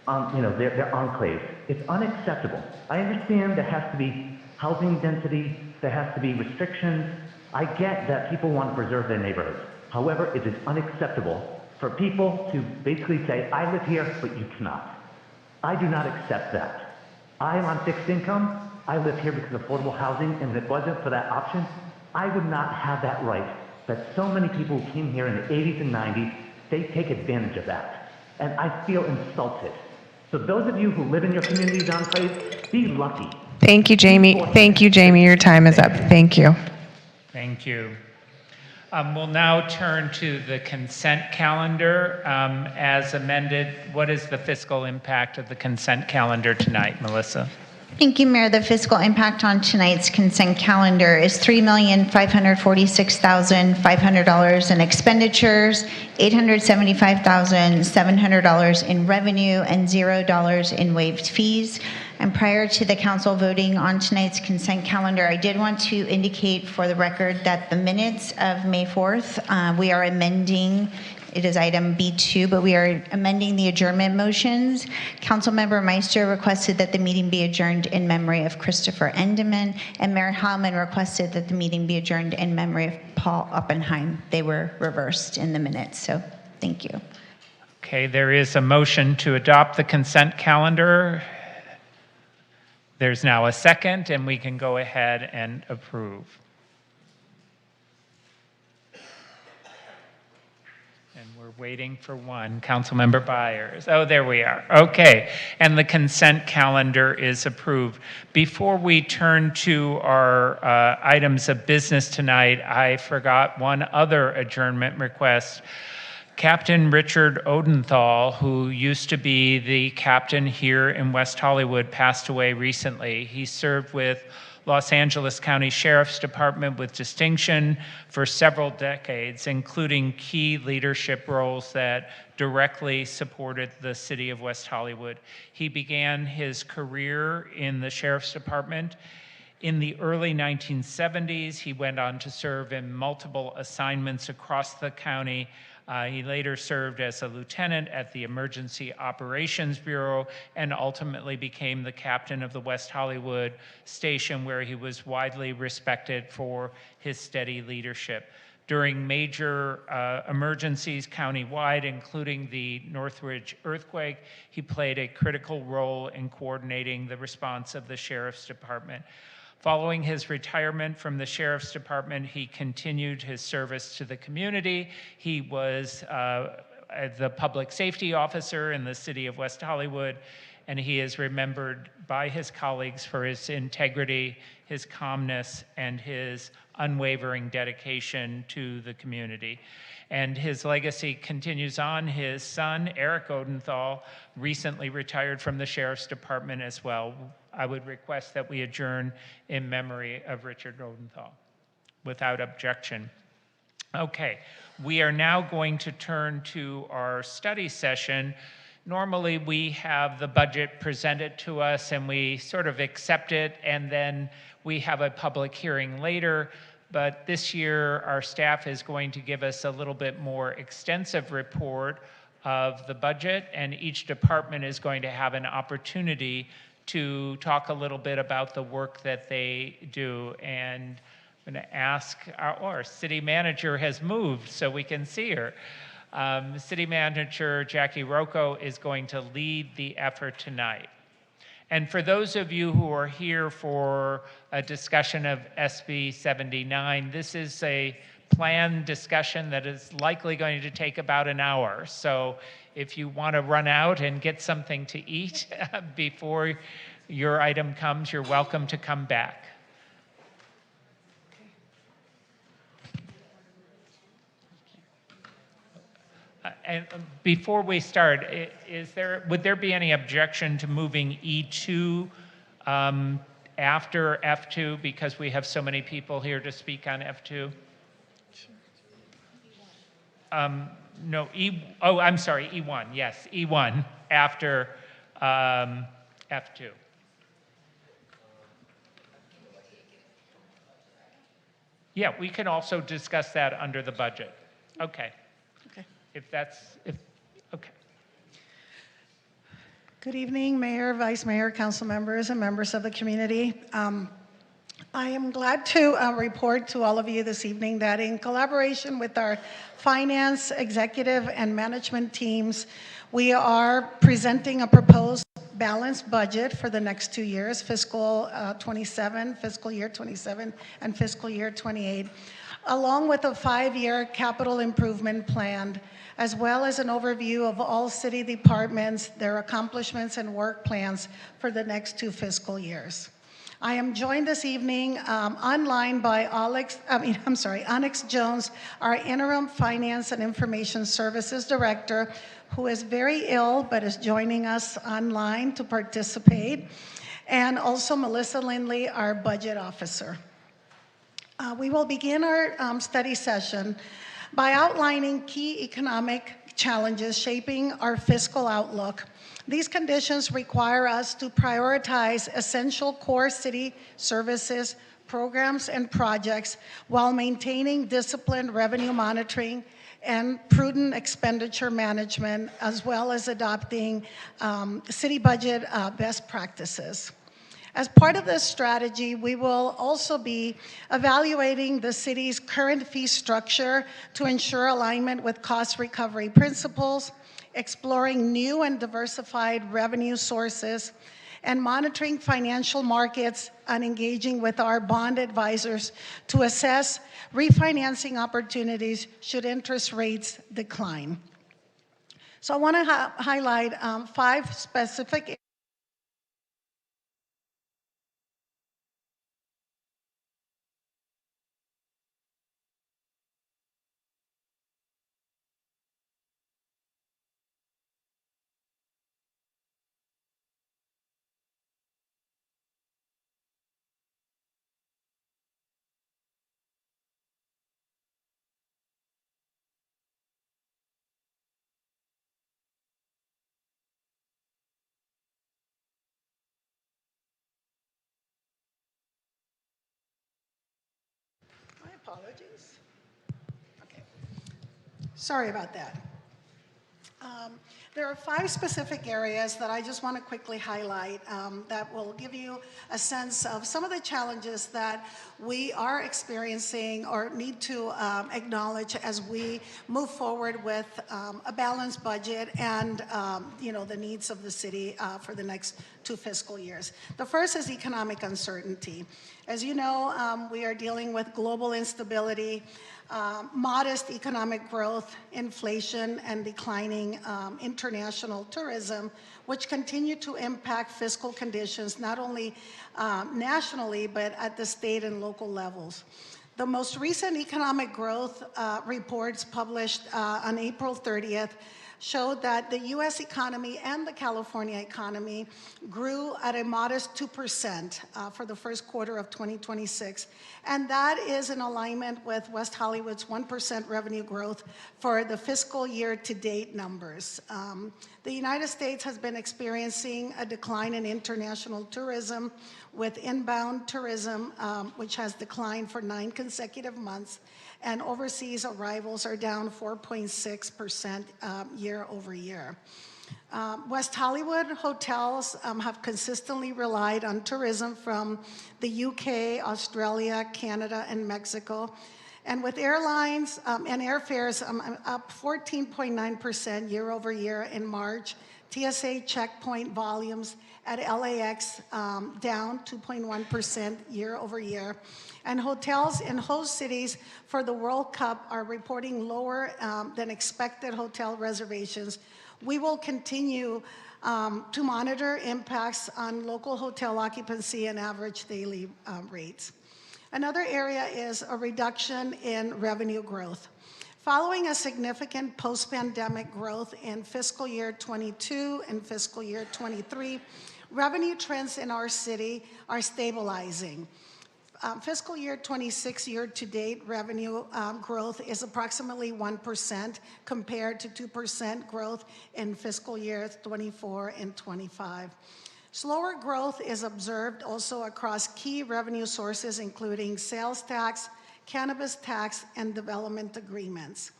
enclave. It's unacceptable. I understand there has to be housing density, there has to be restrictions. I get that people want to preserve their neighborhoods. However, it is unacceptable for people to basically say, I live here, but you cannot. I do not accept that. I am on fixed income. I live here because of affordable housing, and if it wasn't for that option, I would not have that right. That so many people who came here in the 80s and 90s, they take advantage of that. And I feel insulted. So those of you who live in your community's enclave, be lucky. Thank you, Jamie. Thank you, Jamie. Your time is up. Thank you. Thank you. We'll now turn to the consent calendar as amended. What is the fiscal impact of the consent calendar tonight, Melissa? Thank you, Mayor. The fiscal impact on tonight's consent calendar is $3,546,500 in expenditures, $875,700 in revenue, and $0 in waived fees. And prior to the council voting on tonight's consent calendar, I did want to indicate for the record that the minutes of May 4th, we are amending. It is item B2, but we are amending the adjournment motions. Councilmember Meister requested that the meeting be adjourned in memory of Christopher Endeman, and Mayor Heilman requested that the meeting be adjourned in memory of Paul Oppenheim. They were reversed in the minutes, so thank you. Okay, there is a motion to adopt the consent calendar. There's now a second, and we can go ahead and approve. Waiting for one. Councilmember Byers. Oh, there we are. Okay. And the consent calendar is approved. Before we turn to our items of business tonight, I forgot one other adjournment request. Captain Richard Odenthal, who used to be the captain here in West Hollywood, passed away recently. He served with Los Angeles County Sheriff's Department with distinction for several decades, including key leadership roles that directly supported the city of West Hollywood. He began his career in the Sheriff's Department. In the early 1970s, he went on to serve in multiple assignments across the county. He later served as a lieutenant at the Emergency Operations Bureau and ultimately became the captain of the West Hollywood station, where he was widely respected for his steady leadership. During major emergencies countywide, including the Northridge earthquake, he played a critical role in coordinating the response of the Sheriff's Department. Following his retirement from the Sheriff's Department, he continued his service to the community. He was the public safety officer in the city of West Hollywood, and he is remembered by his colleagues for his integrity, his calmness, and his unwavering dedication to the community. And his legacy continues on. His son, Eric Odenthal, recently retired from the Sheriff's Department as well. I would request that we adjourn in memory of Richard Odenthal, without objection. Okay, we are now going to turn to our study session. Normally, we have the budget presented to us and we sort of accept it, and then we have a public hearing later. But this year, our staff is going to give us a little bit more extensive report of the budget, and each department is going to have an opportunity to talk a little bit about the work that they do. And I'm going to ask, our city manager has moved so we can see her. City Manager Jackie Rocco is going to lead the effort tonight. And for those of you who are here for a discussion of SB 79, this is a planned discussion that is likely going to take about an hour. So if you want to run out and get something to eat before your item comes, you're welcome to come back. And before we start, would there be any objection to moving E2 after F2, because we have so many people here to speak on F2? No, I'm sorry, E1, yes, E1 after F2. Yeah, we can also discuss that under the budget. Okay. Okay. Okay. Good evening, Mayor, Vice Mayor, council members, and members of the community. I am glad to report to all of you this evening that in collaboration with our finance, executive, and management teams, we are presenting a proposed balanced budget for the next 2 years, fiscal year 27, and fiscal year 28, along with a 5-year capital improvement plan, as well as an overview of all city departments, their accomplishments and work plans for the next 2 fiscal years. I am joined this evening online by Onyx Jones, our interim Finance and Information Services Director, who is very ill but is joining us online to participate, and also Melissa Lindley, our Budget Officer. We will begin our study session by outlining key economic challenges shaping our fiscal outlook. These conditions require us to prioritize essential core city services, programs, and projects while maintaining disciplined revenue monitoring and prudent expenditure management, as well as adopting city budget best practices. As part of this strategy, we will also be evaluating the city's current fee structure to ensure alignment with cost recovery principles, exploring new and diversified revenue sources, and monitoring financial markets and engaging with our bond advisors to assess refinancing opportunities should interest rates decline. So I want to highlight 5 specific apologies. Okay. Sorry about that. There are 5 specific areas that I just want to quickly highlight that will give you a sense of some of the challenges that we are experiencing or need to acknowledge as we move forward with a balanced budget and the needs of the city for the next 2 fiscal years. The first is economic uncertainty. As you know, we are dealing with global instability, modest economic growth, inflation, and declining international tourism, which continue to impact fiscal conditions not only nationally, but at the state and local levels. The most recent economic growth reports published on April 30th showed that the U.S. economy and the California economy grew at a modest 2% for the first quarter of 2026. And that is in alignment with West Hollywood's 1% revenue growth for the fiscal year to date numbers. The United States has been experiencing a decline in international tourism, with inbound tourism, which has declined for 9 consecutive months, and overseas arrivals are down 4.6% year over year. West Hollywood hotels have consistently relied on tourism from the UK, Australia, Canada, and Mexico. And with airlines and airfares up 14.9% year over year in March, TSA checkpoint volumes at LAX down 2.1% year over year. And hotels in host cities for the World Cup are reporting lower than expected hotel reservations. We will continue to monitor impacts on local hotel occupancy and average daily rates. Another area is a reduction in revenue growth. Following a significant post-pandemic growth in fiscal year 22 and fiscal year 23, revenue trends in our city are stabilizing. Fiscal year 26 year-to-date revenue growth is approximately 1% compared to 2% growth in fiscal years 24 and 25. Slower growth is observed also across key revenue sources, including sales tax, cannabis tax, and development agreements.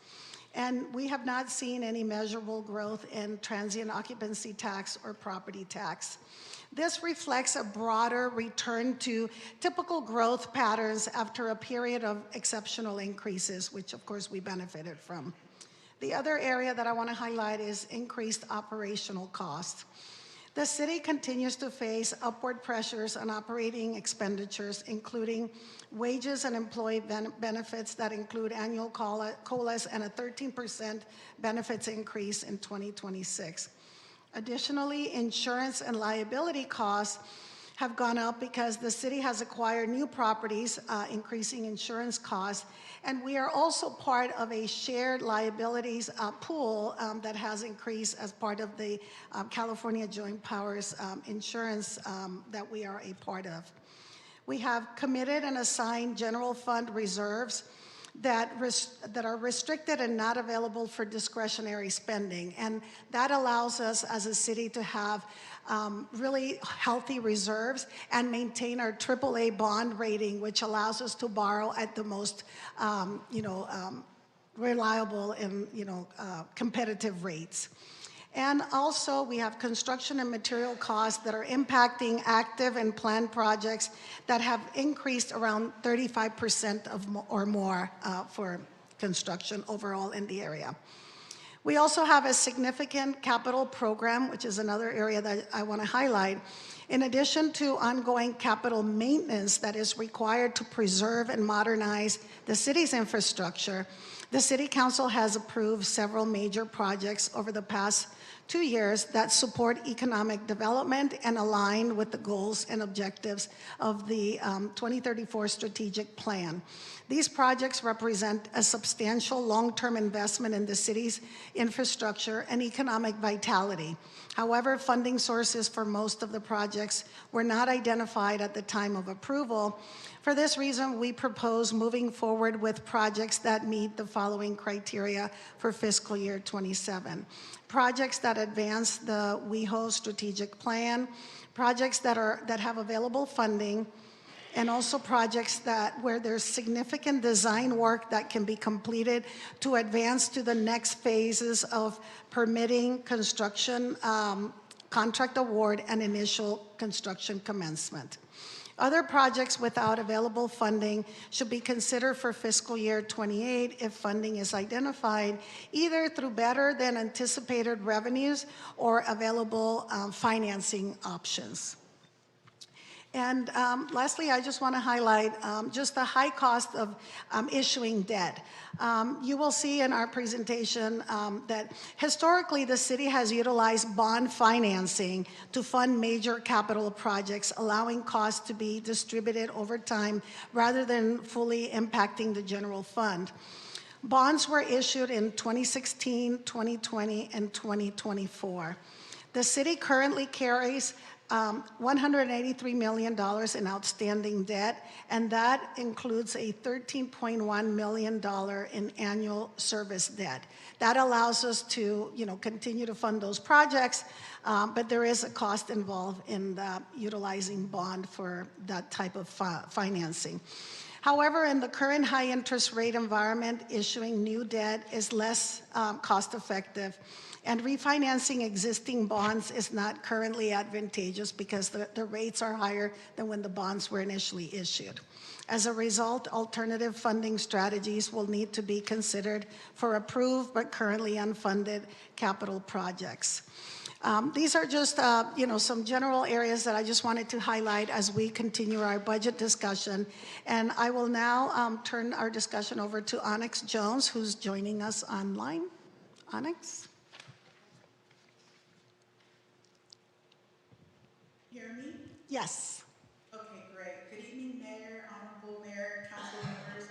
And we have not seen any measurable growth in transient occupancy tax or property tax. This reflects a broader return to typical growth patterns after a period of exceptional increases, which of course we benefited from. The other area that I want to highlight is increased operational costs. The city continues to face upward pressures on operating expenditures, including wages and employee benefits that include annual COLAs and a 13% benefits increase in 2026. Additionally, insurance and liability costs have gone up because the city has acquired new properties, increasing insurance costs, and we are also part of a shared liabilities pool that has increased as part of the California Joint Powers insurance that we are a part of. We have committed and assigned general fund reserves that are restricted and not available for discretionary spending. And that allows us as a city to have really healthy reserves and maintain our AAA bond rating, which allows us to borrow at the most reliable and competitive rates. And also, we have construction and material costs that are impacting active and planned projects that have increased around 35% or more for construction overall in the area. We also have a significant capital program, which is another area that I want to highlight. In addition to ongoing capital maintenance that is required to preserve and modernize the city's infrastructure, the City Council has approved several major projects over the past 2 years that support economic development and align with the goals and objectives of the 2034 strategic plan. These projects represent a substantial long-term investment in the city's infrastructure and economic vitality. However, funding sources for most of the projects were not identified at the time of approval. For this reason, we propose moving forward with projects that meet the following criteria for fiscal year 27. Projects that advance the WeHo strategic plan, projects that have available funding, and also projects where there's significant design work that can be completed to advance to the next phases of permitting, construction, contract award, and initial construction commencement. Other projects without available funding should be considered for fiscal year 28 if funding is identified, either through better than anticipated revenues or available financing options. And lastly, I just want to highlight just the high cost of issuing debt. You will see in our presentation that historically the city has utilized bond financing to fund major capital projects, allowing costs to be distributed over time rather than fully impacting the general fund. Bonds were issued in 2016, 2020, and 2024. The city currently carries $183 million in outstanding debt, and that includes a $13.1 million in annual service debt. That allows us to, continue to fund those projects, but there is a cost involved in utilizing bond for that type of financing. However, in the current high interest rate environment, issuing new debt is less cost effective, and refinancing existing bonds is not currently advantageous because the rates are higher than when the bonds were initially issued. As a result, alternative funding strategies will need to be considered for approved but currently unfunded capital projects. These are just, some general areas that I just wanted to highlight as we continue our budget discussion. And I will now turn our discussion over to Onyx Jones, who's joining us online. Onyx? Hear me? Yes. Okay, great. Good evening, Mayor, Honorable Mayor, Council members.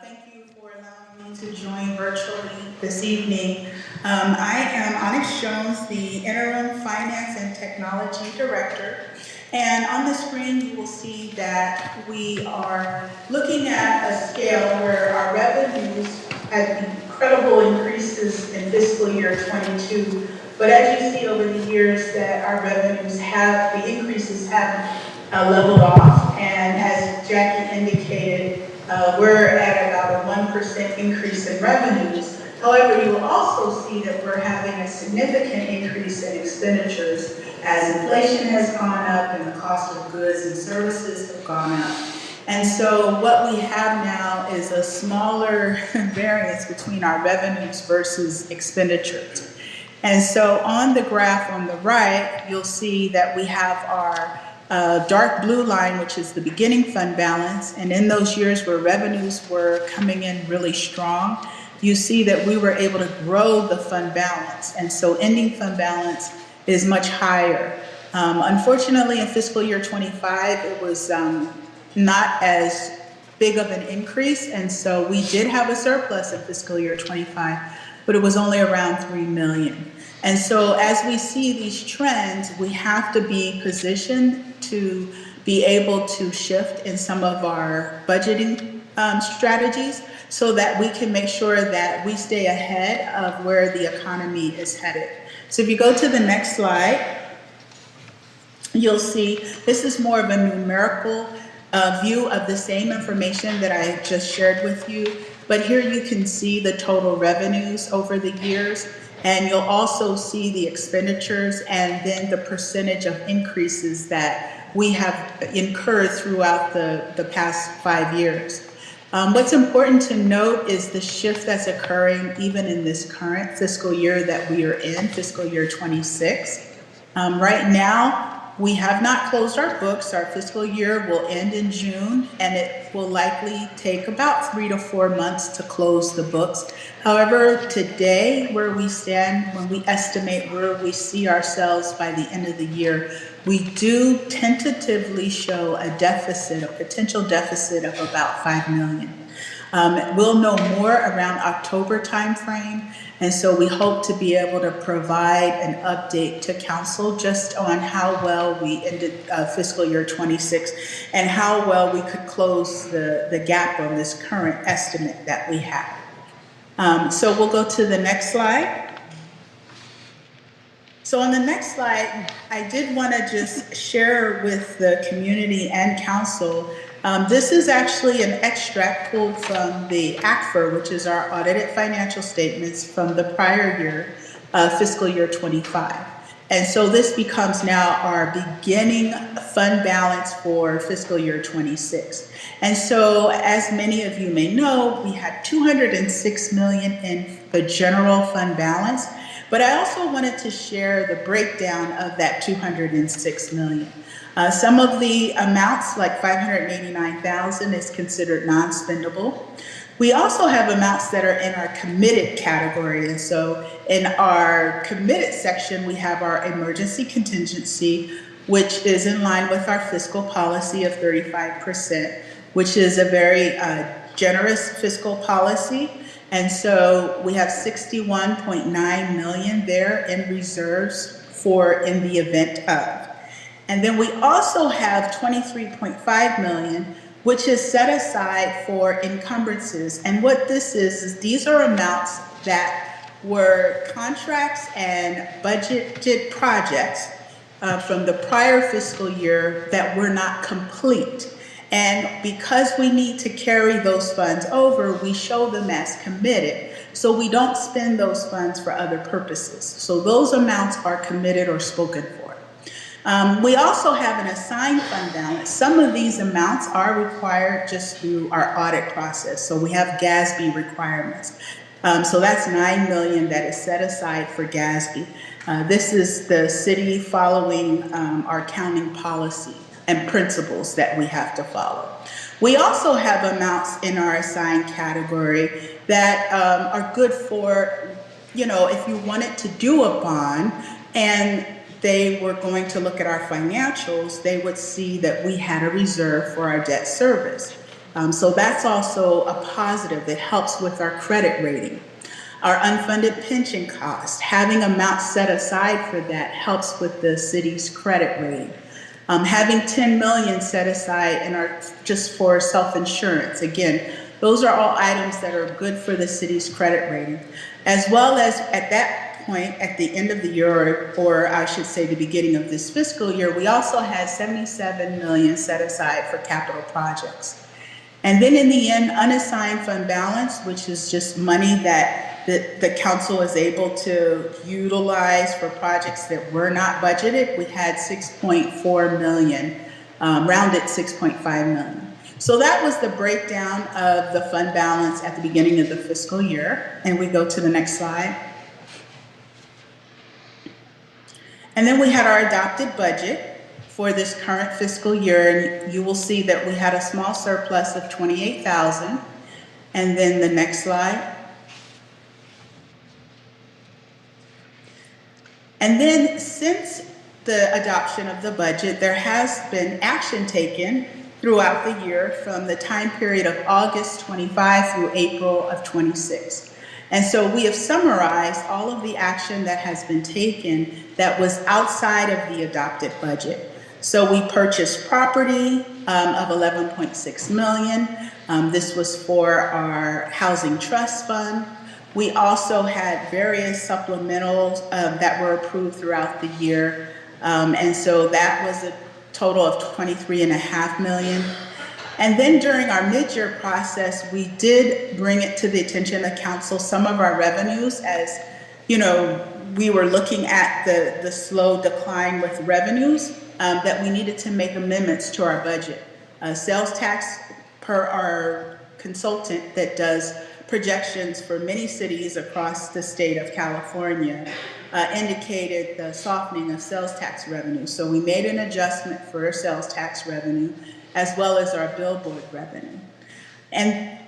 Thank you for allowing me to join virtually this evening. I am Onyx Jones, the Interim Finance and Technology Director. And on the screen, you will see that we are looking at a scale where our revenues had incredible increases in fiscal year 22 But as you see over the years that our revenues have, the increases have leveled off. And as Jackie indicated, we're at about a 1% increase in revenues. However, you will also see that we're having a significant increase in expenditures as inflation has gone up and the cost of goods and services have gone up. And so what we have now is a smaller variance between our revenues versus expenditures. And so on the graph on the right, you'll see that we have our dark blue line, which is the beginning fund balance. And in those years where revenues were coming in really strong, you see that we were able to grow the fund balance. And so ending fund balance is much higher. Unfortunately, in fiscal year 25, it was not as big of an increase. And so we did have a surplus in fiscal year 25, but it was only around 3 million. And so as we see these trends, we have to be positioned to be able to shift in some of our budgeting strategies so that we can make sure that we stay ahead of where the economy is headed. So if you go to the next slide, you'll see this is more of a numerical view of the same information that I just shared with you. But here you can see the total revenues over the years, and you'll also see the expenditures and then the percentage of increases that we have incurred throughout the past 5 years. What's important to note is the shift that's occurring even in this current fiscal year that we are in, fiscal year 26. Right now, we have not closed our books. Our fiscal year will end in June, and it will likely take about 3 to 4 months to close the books. However, today, where we stand, when we estimate where we see ourselves by the end of the year, we do tentatively show a deficit, a potential deficit of about 5 million. We'll know more around October timeframe, and so we hope to be able to provide an update to council just on how well we ended fiscal year 26 and how well we could close the gap on this current estimate that we have. So we'll go to the next slide. So on the next slide, I did want to just share with the community and council. This is actually an extract pulled from the ACFR, which is our audited financial statements from the prior year, fiscal year 25. And so this becomes now our beginning fund balance for fiscal year 26. And so as many of you may know, we had 206 million in the general fund balance, but I also wanted to share the breakdown of that 206 million. Some of the amounts, like 589,000, is considered non-spendable. We also have amounts that are in our committed category. And so in our committed section, we have our emergency contingency, which is in line with our fiscal policy of 35%, which is a very generous fiscal policy. And so we have 61.9 million there in reserves for in the event of. And then we also have 23.5 million, which is set aside for encumbrances. And what this is these are amounts that were contracts and budgeted projects from the prior fiscal year that were not complete. And because we need to carry those funds over, we show them as committed. So we don't spend those funds for other purposes. So those amounts are committed or spoken for. We also have an assigned fund balance. Some of these amounts are required just through our audit process. So we have GASB requirements. So that's 9 million that is set aside for GASB. This is the city following our accounting policy and principles that we have to follow. We also have amounts in our assigned category that are good for, if you wanted to do a bond and they were going to look at our financials, they would see that we had a reserve for our debt service. So that's also a positive. It helps with our credit rating. Our unfunded pension costs, having amounts set aside for that helps with the city's credit rating. Having 10 million set aside in just for self-insurance. Again, those are all items that are good for the city's credit rating. As well as at that point, at the end of the year, or I should say the beginning of this fiscal year, we also had 77 million set aside for capital projects. And then in the end, unassigned fund balance, which is just money that the council is able to utilize for projects that were not budgeted, we had 6.4 million, rounded 6.5 million. So that was the breakdown of the fund balance at the beginning of the fiscal year. And we go to the next slide. And then we had our adopted budget for this current fiscal year. And you will see that we had a small surplus of $28,000. And then the next slide. And then since the adoption of the budget, there has been action taken throughout the year from the time period of August 25 through April of 26. And so we have summarized all of the action that has been taken that was outside of the adopted budget. So we purchased property of $11.6 million. This was for our housing trust fund. We also had various supplementals that were approved throughout the year. And so that was a total of $23.5 million. And then during our mid-year process, we did bring it to the attention of council some of our revenues, as you know, we were looking at the slow decline with revenues, that we needed to make amendments to our budget. Sales tax, per our consultant that does projections for many cities across the state of California, indicated the softening of sales tax revenue. So we made an adjustment for sales tax revenue as well as our billboard revenue. And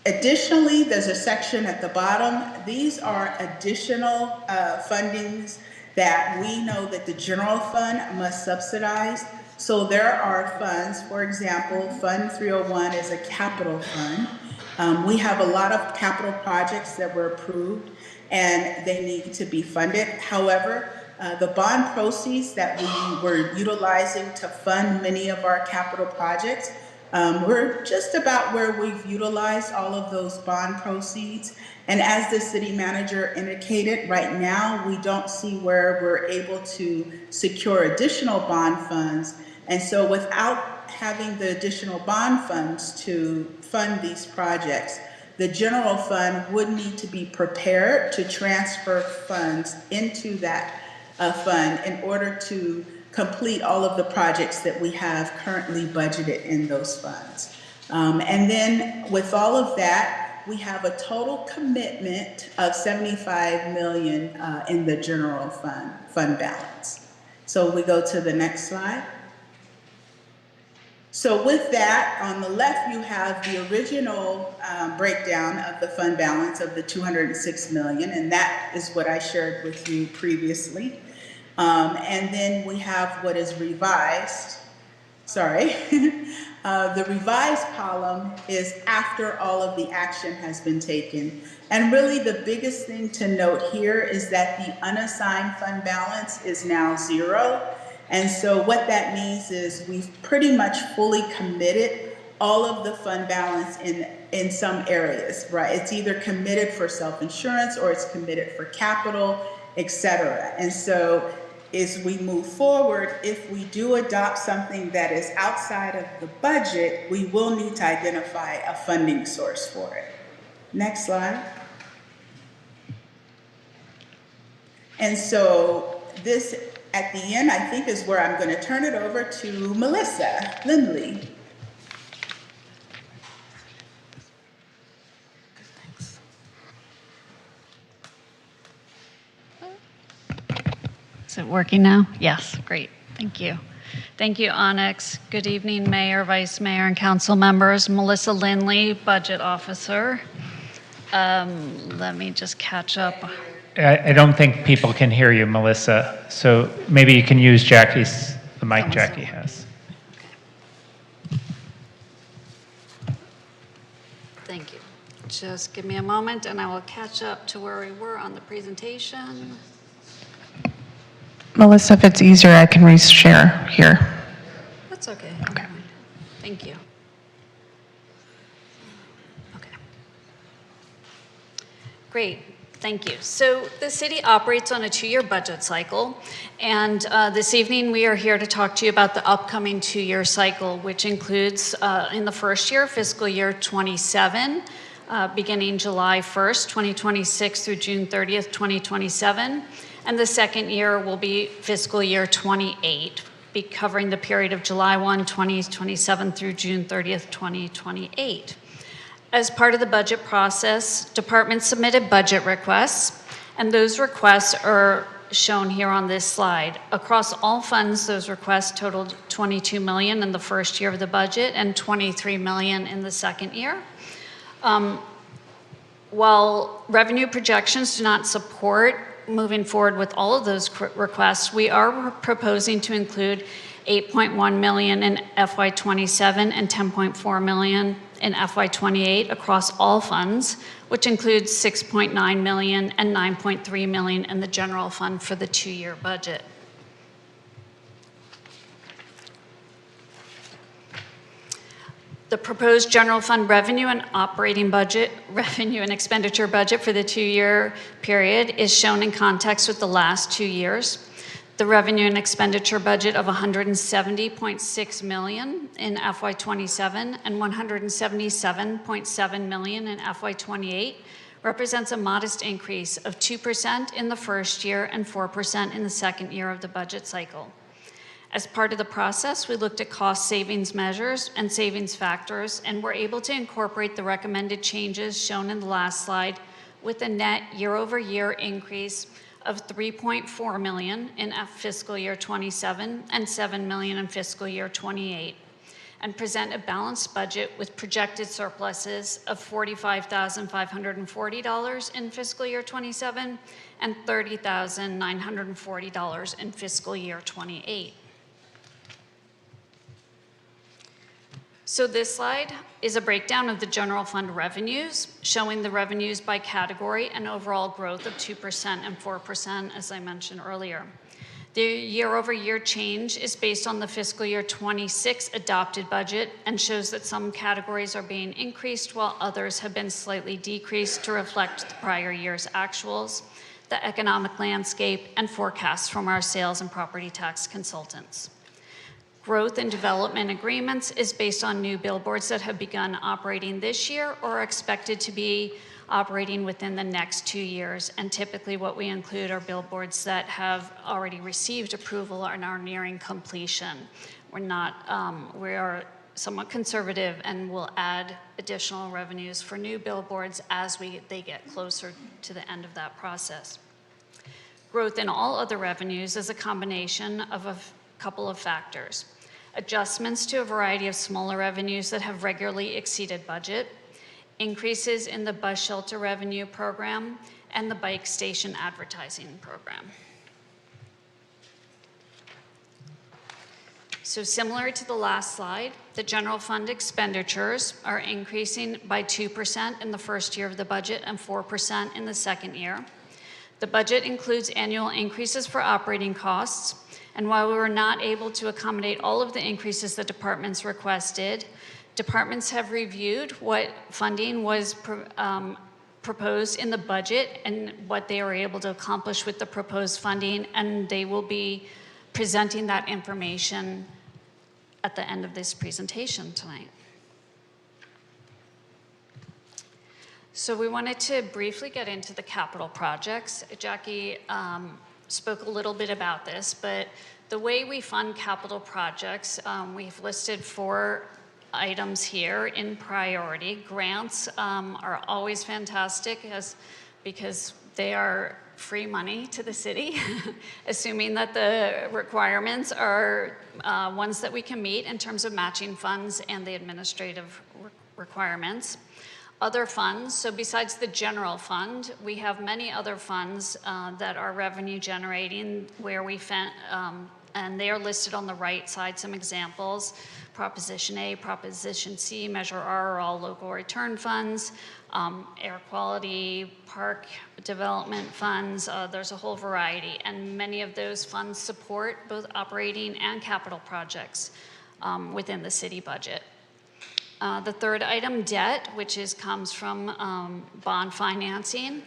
additionally, there's a section at the bottom. These are additional fundings that we know that the general fund must subsidize. So there are funds, for example, Fund 301 is a capital fund. We have a lot of capital projects that were approved and they need to be funded. However, the bond proceeds that we were utilizing to fund many of our capital projects, we're just about where we've utilized all of those bond proceeds. And as the city manager indicated, right now, we don't see where we're able to secure additional bond funds. And so without having the additional bond funds to fund these projects, the general fund would need to be prepared to transfer funds into that fund in order to complete all of the projects that we have currently budgeted in those funds. And then with all of that, we have a total commitment of $75 million in the general fund balance. So we go to the next slide. So with that, on the left, you have the original breakdown of the fund balance of the $206 million, and that is what I shared with you previously. And then we have what is revised. Sorry. The revised column is after all of the action has been taken. And really the biggest thing to note here is that the unassigned fund balance is now 0. And so what that means is we've pretty much fully committed all of the fund balance in some areas, right? It's either committed for self-insurance or it's committed for capital, etc. And so as we move forward, if we do adopt something that is outside of the budget, we will need to identify a funding source for it. Next slide. And so this, at the end, I think is where I'm going to turn it over to Melissa Lindley. Is it working now? Yes, great. Thank you. Thank you, Onyx. Good evening, Mayor, Vice Mayor, and council members. Melissa Lindley, Budget Officer. Let me just catch up. I don't think people can hear you, Melissa. So maybe you can use the mic Jackie has. Thank you. Just give me a moment and I will catch up to where we were on the presentation. Melissa, if it's easier, I can reshare here. That's okay. Okay. Thank you. Okay. Great. Thank you. So the city operates on a 2-year budget cycle, and this evening we are here to talk to you about the upcoming 2-year cycle, which includes in the first year, fiscal year 27, beginning July 1st, 2026 through June 30th, 2027, and the second year will be fiscal year 28, be covering the period of July 1, 2027 through June 30th, 2028. As part of the budget process, departments submitted budget requests, and those requests are shown here on this slide. Across all funds, those requests totaled $22 million in the first year of the budget and $23 million in the second year. While revenue projections do not support moving forward with all of those requests, we are proposing to include $8.1 million in FY27 and $10.4 million in FY28 across all funds, which includes $6.9 million and $9.3 million in the general fund for the 2-year budget. The proposed general fund revenue and expenditure budget for the 2-year period is shown in context with the last 2 years. The revenue and expenditure budget of $170.6 million in FY27 and $177.7 million in FY28 represents a modest increase of 2% in the first year and 4% in the second year of the budget cycle. As part of the process, we looked at cost savings measures and savings factors, and were able to incorporate the recommended changes shown in the last slide with a net year-over-year increase of $3.4 million in fiscal year 27 and $7 million in fiscal year 28, and present a balanced budget with projected surpluses of $45,540 in fiscal year 27 and $30,940 in fiscal year 28. So this slide is a breakdown of the general fund revenues, showing the revenues by category and overall growth of 2% and 4%, as I mentioned earlier. The year-over-year change is based on the fiscal year 26 adopted budget and shows that some categories are being increased while others have been slightly decreased to reflect the prior year's actuals, the economic landscape, and forecasts from our sales and property tax consultants. Growth and development agreements is based on new billboards that have begun operating this year or are expected to be operating within the next 2 years. And typically what we include are billboards that have already received approval and are nearing completion. We are somewhat conservative and will add additional revenues for new billboards as they get closer to the end of that process. Growth in all other revenues is a combination of a couple of factors. Adjustments to a variety of smaller revenues that have regularly exceeded budget, increases in the bus shelter revenue program, and the bike station advertising program. So similar to the last slide, the general fund expenditures are increasing by 2% in the first year of the budget and 4% in the second year. The budget includes annual increases for operating costs, and while we were not able to accommodate all of the increases the departments requested, departments have reviewed what funding was proposed in the budget and what they were able to accomplish with the proposed funding, and they will be presenting that information at the end of this presentation tonight. So we wanted to briefly get into the capital projects. Jackie spoke a little bit about this, but the way we fund capital projects, we've listed 4 items here in priority. Grants are always fantastic because they are free money to the city, assuming that the requirements are ones that we can meet in terms of matching funds and the administrative requirements. Other funds, so besides the general fund, we have many other funds that are revenue generating where and they are listed on the right side, some examples. Proposition A, Proposition C, Measure R are all local return funds. Air quality, park development funds, there's a whole variety. And many of those funds support both operating and capital projects within the city budget. The third item, debt, which comes from bond financing.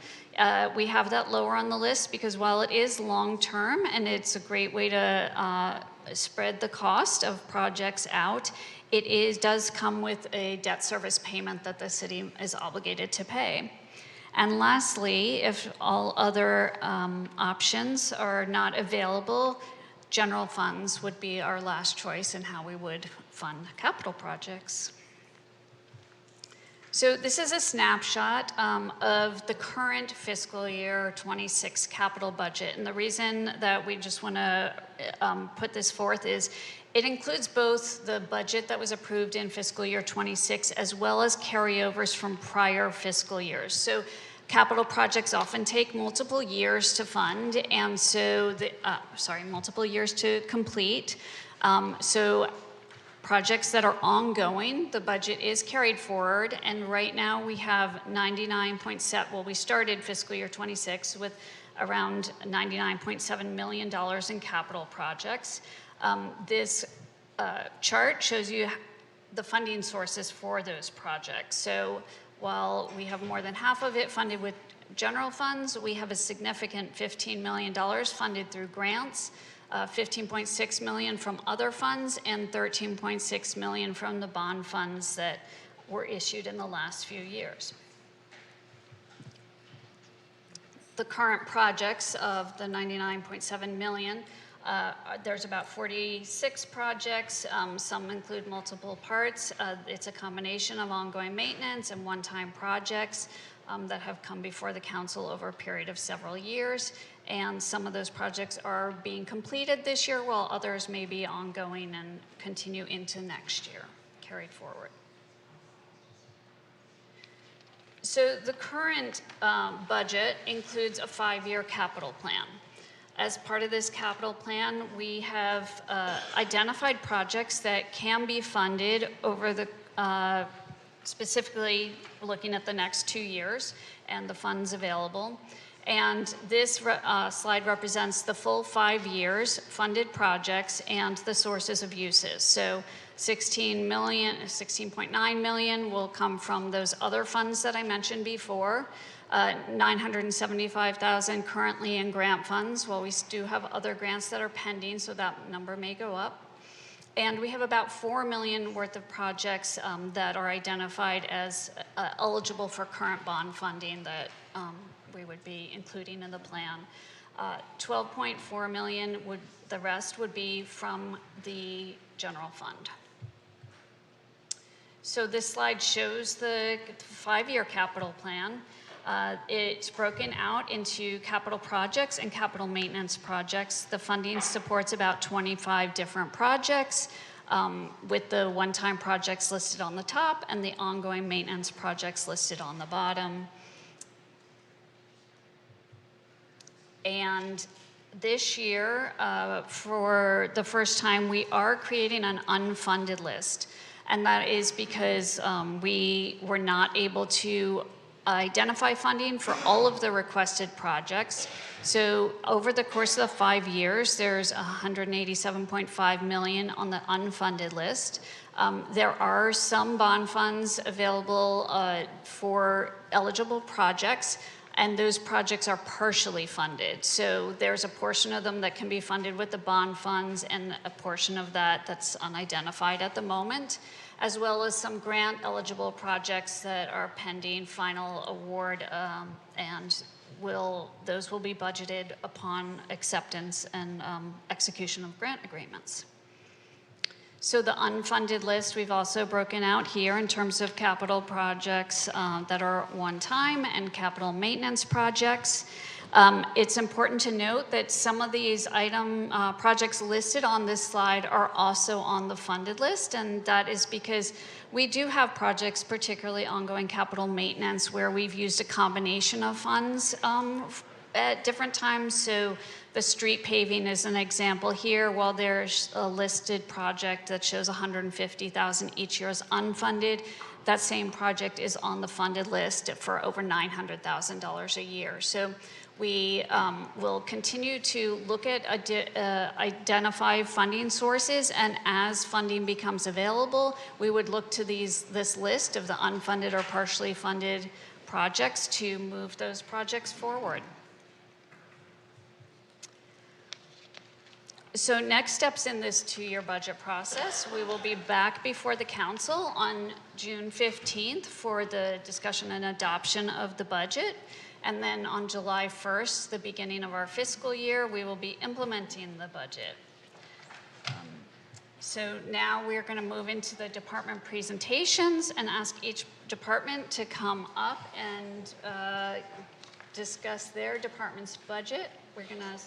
We have that lower on the list because while it is long-term and it's a great way to spread the cost of projects out, it does come with a debt service payment that the city is obligated to pay. And lastly, if all other options are not available, general funds would be our last choice in how we would fund capital projects. So this is a snapshot of the current fiscal year 26 capital budget. And the reason that we just want to put this forth is it includes both the budget that was approved in fiscal year 26 as well as carryovers from prior fiscal years. So capital projects often take multiple years to fund, and so multiple years to complete. So projects that are ongoing, the budget is carried forward, and right now we have 99.7, well, we started fiscal year 26 with around $99.7 million in capital projects. This chart shows you the funding sources for those projects. So while we have more than half of it funded with general funds, we have a significant $15 million funded through grants, $15.6 million from other funds, and $13.6 million from the bond funds that were issued in the last few years. The current projects of the $99.7 million, there's about 46 projects. Some include multiple parts. It's a combination of ongoing maintenance and one-time projects that have come before the council over a period of several years. And some of those projects are being completed this year, while others may be ongoing and continue into next year, carried forward. So the current budget includes a 5-year capital plan. As part of this capital plan, we have identified projects that can be funded over the, specifically looking at the next 2 years and the funds available. And this slide represents the full 5 years funded projects and the sources of uses. So 16.9 million will come from those other funds that I mentioned before. 975,000 currently in grant funds. Well, we do have other grants that are pending, so that number may go up. And we have about 4 million worth of projects that are identified as eligible for current bond funding that we would be including in the plan. 12.4 million the rest would be from the general fund. So this slide shows the 5-year capital plan. It's broken out into capital projects and capital maintenance projects. The funding supports about 25 different projects, with the one-time projects listed on the top and the ongoing maintenance projects listed on the bottom. And this year, for the first time, we are creating an unfunded list. And that is because we were not able to identify funding for all of the requested projects. So over the course of the 5 years, there's $187.5 million on the unfunded list. There are some bond funds available for eligible projects, and those projects are partially funded. So there's a portion of them that can be funded with the bond funds and a portion of that that's unidentified at the moment, as well as some grant eligible projects that are pending final award, and those will be budgeted upon acceptance and execution of grant agreements. So the unfunded list, we've also broken out here in terms of capital projects that are one-time and capital maintenance projects. It's important to note that some of these projects listed on this slide are also on the funded list, and that is because we do have projects, particularly ongoing capital maintenance, where we've used a combination of funds at different times. So the street paving is an example here. While there's a listed project that shows $150,000 each year as unfunded, that same project is on the funded list for over $900,000 a year. So We will continue to look at identify funding sources, and as funding becomes available, we would look to this list of the unfunded or partially funded projects to move those projects forward. So next steps in this two-year budget process, we will be back before the council on June 15th for the discussion and adoption of the budget. And then on July 1st, the beginning of our fiscal year, we will be implementing the budget. So now we're going to move into the department presentations and ask each department to come up and discuss their department's budget. We're going to...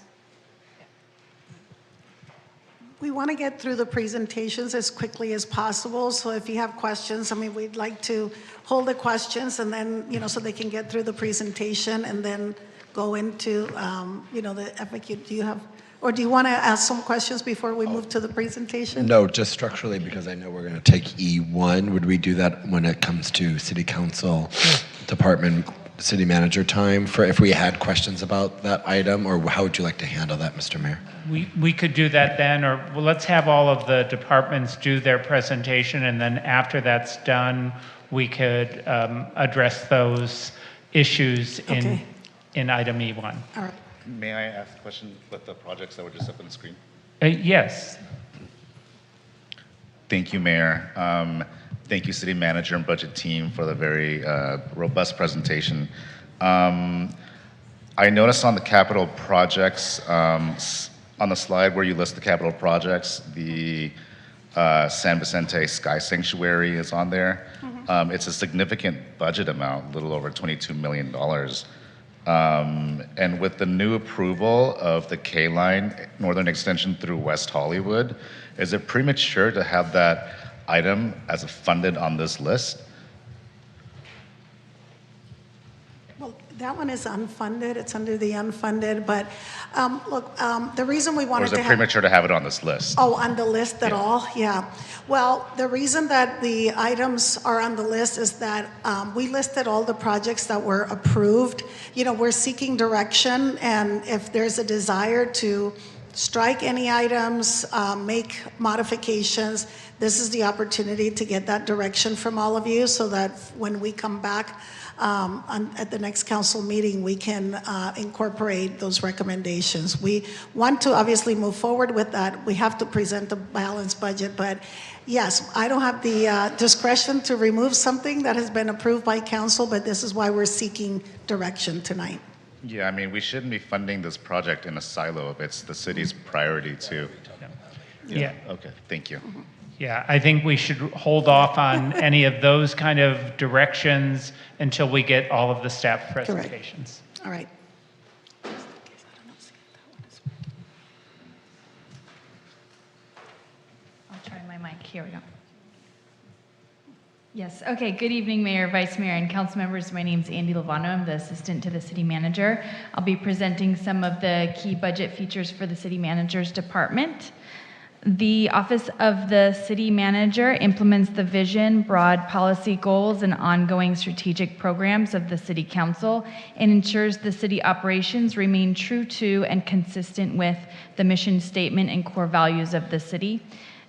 We want to get through the presentations as quickly as possible. So if you have questions, I mean, we'd like to hold the questions and then, so they can get through the presentation and then go into, the FAQ. Do you have, or do you want to ask some questions before we move to the presentation? No, just structurally, because I know we're going to take E1. Would we do that when it comes to city council, department, city manager time for if we had questions about that item, or how would you like to handle that, Mr. Mayor? We could do that then, or well, let's have all of the departments do their presentation, and then after that's done, we could address those issues in item E1. All right. May I ask a question with the projects that were just up on the screen? Yes. Thank you, Mayor. Thank you, City Manager and Budget Team, for the very robust presentation. I noticed on the capital projects, on the slide where you list the capital projects, the San Vicente Sky Sanctuary is on there. Mm-hmm. It's a significant budget amount, a little over $22 million. And with the new approval of the K-Line Northern Extension through West Hollywood, is it premature to have that item as funded on this list? Well, that one is unfunded. It's under the unfunded, but look, the reason we Or wanted is to it premature to have it on this list? Oh, on the list at all? Yeah. Well, the reason that the items are on the list is that we listed all the projects that were approved. We're seeking direction, and if there's a desire to strike any items, make modifications, this is the opportunity to get that direction from all of you so that when we come back at the next council meeting, we can incorporate those recommendations. We want to obviously move forward with that. We have to present a balanced budget, but yes, I don't have the discretion to remove something that has been approved by council, but this is why we're seeking direction tonight. Yeah, I mean, we shouldn't be funding this project in a silo if it's the city's priority too. Yeah. Okay, thank you. Yeah, I think we should hold off on any of those kind of directions until we get all of the staff presentations. Correct. All right. I'll try my mic. Here we go. Yes. Okay. Good evening, Mayor, Vice Mayor, and council members. My name is Andy Lovano. I'm the assistant to the city manager. I'll be presenting some of the key budget features for the city manager's department. The Office of the City Manager implements the vision, broad policy goals, and ongoing strategic programs of the City Council and ensures the city operations remain true to and consistent with the mission statement and core values of the city.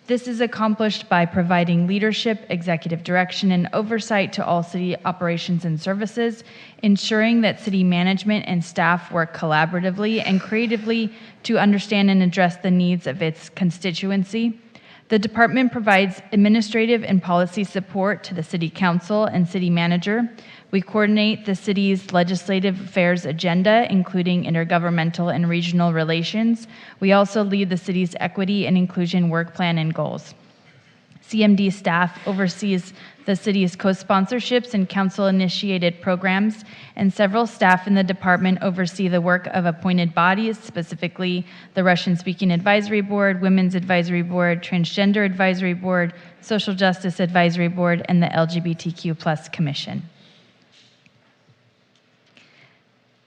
This is accomplished by providing leadership, executive direction, and oversight to all city operations and services, ensuring that city management and staff work collaboratively and creatively to understand and address the needs of its constituency. The department provides administrative and policy support to the city council and city manager. We coordinate the city's legislative affairs agenda, including intergovernmental and regional relations. We also lead the city's equity and inclusion work plan and goals. CMD staff oversees the city's co-sponsorships and council-initiated programs, and several staff in the department oversee the work of appointed bodies, specifically the Russian-Speaking Advisory Board, Women's Advisory Board, Transgender Advisory Board, Social Justice Advisory Board, and the LGBTQ+ Commission.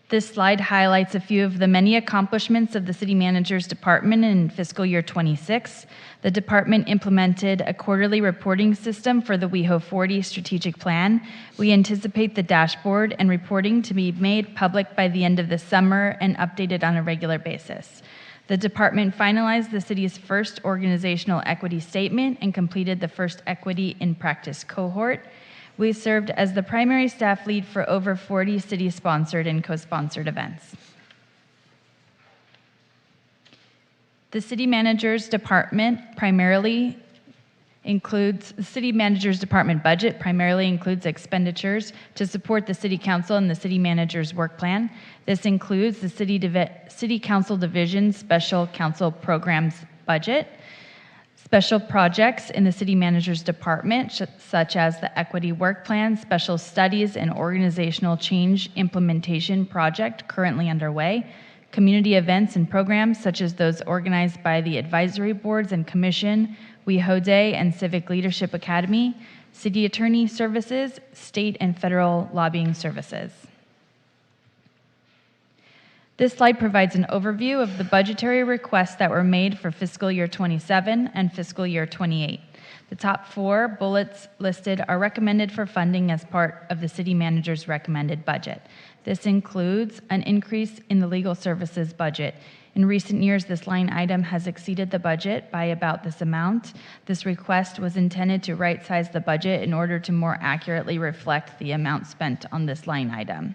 This slide highlights a few of the many accomplishments of the City Manager's Department in fiscal year 26. The department implemented a quarterly reporting system for the WehoTV strategic plan. We anticipate the dashboard and reporting to be made public by the end of the summer and updated on a regular basis. The department finalized the city's first organizational equity statement and completed the first equity in practice cohort. We served as the primary staff lead for over 40 city-sponsored and co-sponsored events. The City Manager's Department primarily includes, the City Manager's Department budget primarily includes expenditures to support the City Council and the City Manager's work plan. This includes the City Council Division Special Council Programs budget, special projects in the City Manager's Department, such as the Equity Work Plan, Special Studies, and Organizational Change Implementation Project currently underway, community events and programs such as those organized by the Advisory Boards and Commission, WeHo Day and Civic Leadership Academy, City Attorney Services, state and federal lobbying services. This slide provides an overview of the budgetary requests that were made for fiscal year 27 and fiscal year 28. The top 4 bullets listed are recommended for funding as part of the City Manager's recommended budget. This includes an increase in the legal services budget. In recent years, this line item has exceeded the budget by about this amount. This request was intended to right-size the budget in order to more accurately reflect the amount spent on this line item.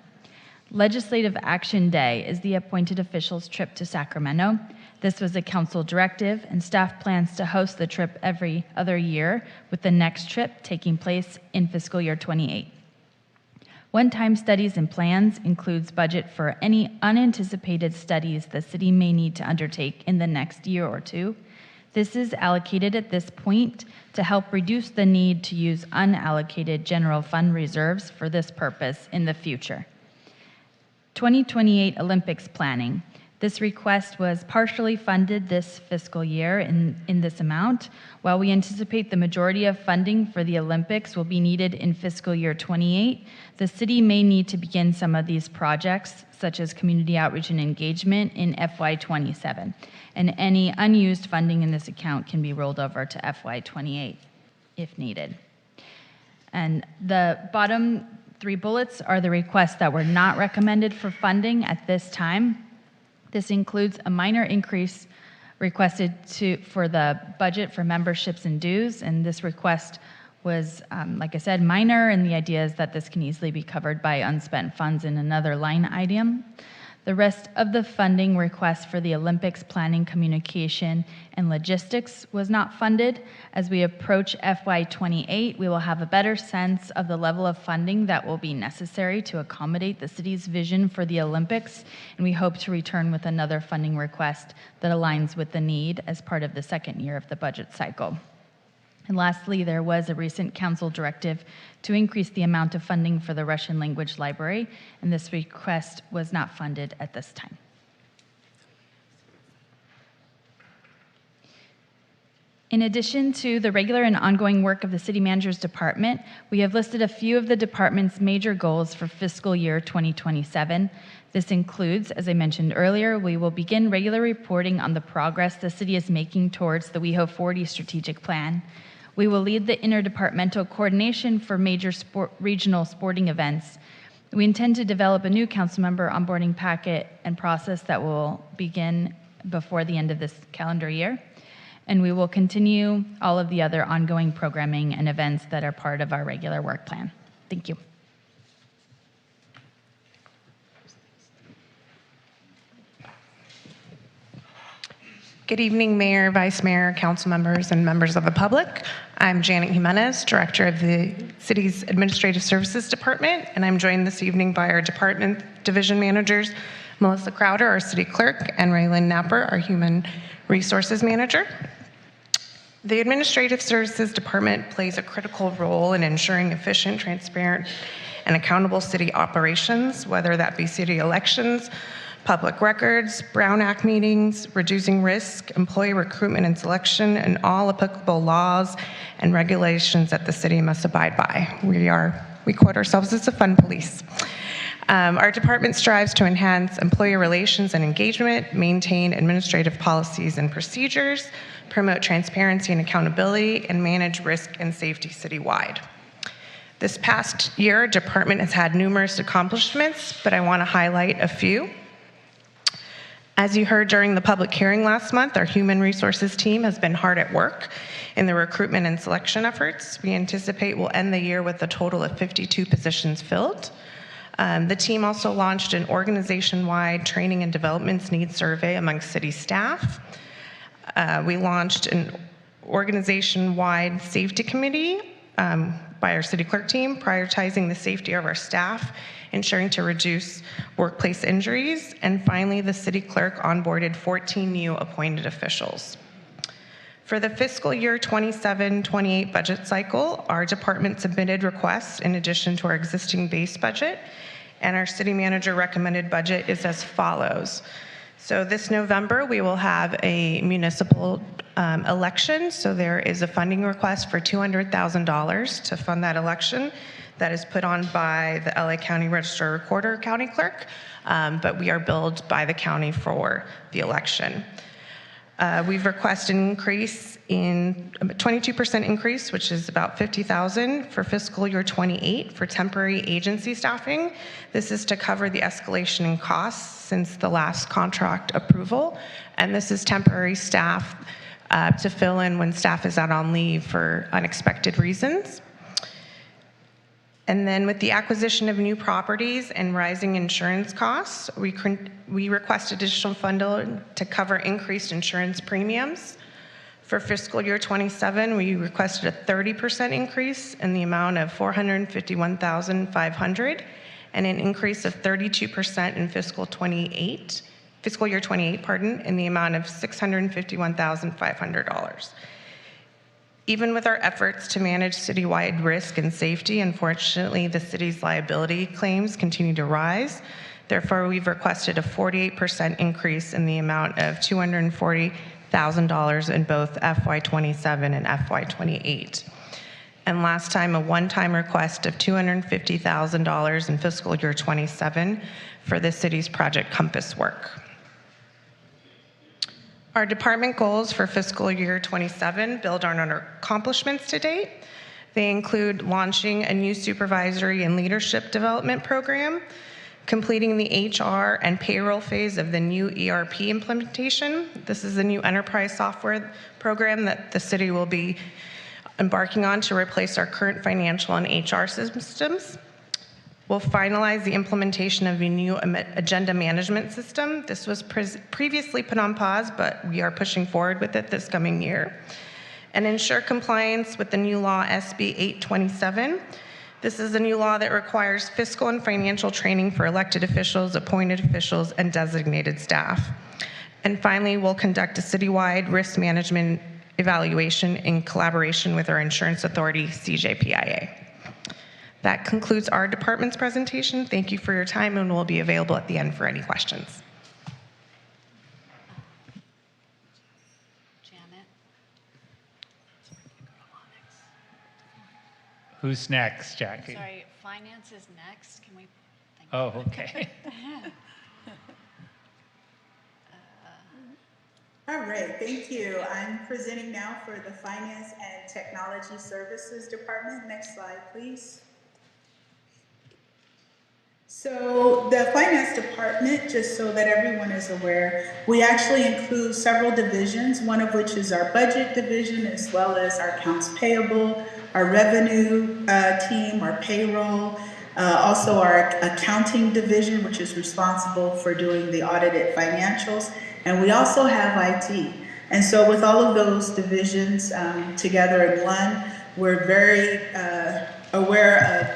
Legislative Action Day is the appointed official's trip to Sacramento. This was a council directive, and staff plans to host the trip every other year, with the next trip taking place in fiscal year 28. One-time studies and plans includes budget for any unanticipated studies the city may need to undertake in the next year or two. This is allocated at this point to help reduce the need to use unallocated general fund reserves for this purpose in the future. 2028 Olympics planning. This request was partially funded this fiscal year in this amount. While we anticipate the majority of funding for the Olympics will be needed in fiscal year 28, the city may need to begin some of these projects, such as community outreach and engagement, in FY 27. And any unused funding in this account can be rolled over to FY 28 if needed. And the bottom 3 bullets are the requests that were not recommended for funding at this time. This includes a minor increase requested for the budget for memberships and dues, and this request was, like I said, minor, and the idea is that this can easily be covered by unspent funds in another line item. The rest of the funding request for the Olympics planning, communication, and logistics was not funded. As we approach FY 28, we will have a better sense of the level of funding that will be necessary to accommodate the city's vision for the Olympics, and we hope to return with another funding request that aligns with the need as part of the second year of the budget cycle. And lastly, there was a recent council directive to increase the amount of funding for the Russian language library, and this request was not funded at this time. In addition to the regular and ongoing work of the City Manager's Department, we have listed a few of the department's major goals for fiscal year 2027. This includes, as I mentioned earlier, we will begin regular reporting on the progress the city is making towards the WehoTV strategic plan. We will lead the interdepartmental coordination for major regional sporting events. We intend to develop a new council member onboarding packet and process that will begin before the end of this calendar year. And we will continue all of the other ongoing programming and events that are part of our regular work plan. Thank you. Good evening, Mayor, Vice Mayor, council members, and members of the public. I'm Janet Jimenez, Director of the City's Administrative Services Department, and I'm joined this evening by our department division managers, Melissa Crowder, our City Clerk, and Raylyn Napper, our Human Resources Manager. The Administrative Services Department plays a critical role in ensuring efficient, transparent, and accountable city operations, whether that be city elections, public records, Brown Act meetings, reducing risk, employee recruitment and selection, and all applicable laws and regulations that the city must abide by. We quote ourselves as a fun police. Our department strives to enhance employee relations and engagement, maintain administrative policies and procedures, promote transparency and accountability, and manage risk and safety citywide. This past year, department has had numerous accomplishments, but I want to highlight a few. As you heard during the public hearing last month, our human resources team has been hard at work in the recruitment and selection efforts. We anticipate we'll end the year with a total of 52 positions filled. The team also launched an organization-wide training and development needs survey among city staff. We launched an organization-wide safety committee by our city clerk team, prioritizing the safety of our staff, ensuring to reduce workplace injuries, and finally, the city clerk onboarded 14 new appointed officials. For the fiscal year 27-28 budget cycle, our department submitted requests in addition to our existing base budget, and our city manager recommended budget is as follows. So this November, we will have a municipal election. So there is a funding request for $200,000 to fund that election that is put on by the LA County Register Recorder County Clerk, but we are billed by the county for the election. We've requested an increase in 22% increase, which is about $50,000 for fiscal year 28 for temporary agency staffing. This is to cover the escalation in costs since the last contract approval, and this is temporary staff to fill in when staff is out on leave for unexpected reasons. And then with the acquisition of new properties and rising insurance costs, we request additional funding to cover increased insurance premiums. For fiscal year 27, we requested a 30% increase in the amount of $451,500 and an increase of 32% in fiscal year 28, in the amount of $651,500. Even with our efforts to manage citywide risk and safety, unfortunately, the city's liability claims continue to rise. Therefore, we've requested a 48% increase in the amount of $240,000 in both FY27 and FY28. And last time, a one-time request of $250,000 in fiscal year 27 for the city's Project Compass work. Our department goals for fiscal year 27 build on our accomplishments to date. They include launching a new supervisory and leadership development program, completing the HR and payroll phase of the new ERP implementation. This is a new enterprise software program that the city will be embarking on to replace our current financial and HR systems. We'll finalize the implementation of a new agenda management system. This was previously put on pause, but we are pushing forward with it this coming year. And ensure compliance with the new law SB 827. This is a new law that requires fiscal and financial training for elected officials, appointed officials, and designated staff. And finally, we'll conduct a citywide risk management evaluation in collaboration with our insurance authority, CJPIA. That concludes our department's presentation. Thank you for your time, and we'll be available at the end for any questions. Janet. Who's next, Jackie? Sorry, finance is next. Can we? Oh, okay. All right, thank you. I'm presenting now for the Finance and Technology Services Department. Next slide, please. So the Finance Department, just so that everyone is aware, we actually include several divisions, one of which is our budget division, as well as our accounts payable, our revenue team, our payroll, also our accounting division, which is responsible for doing the audited financials, and we also have IT. And so with all of those divisions together in one, we're very aware of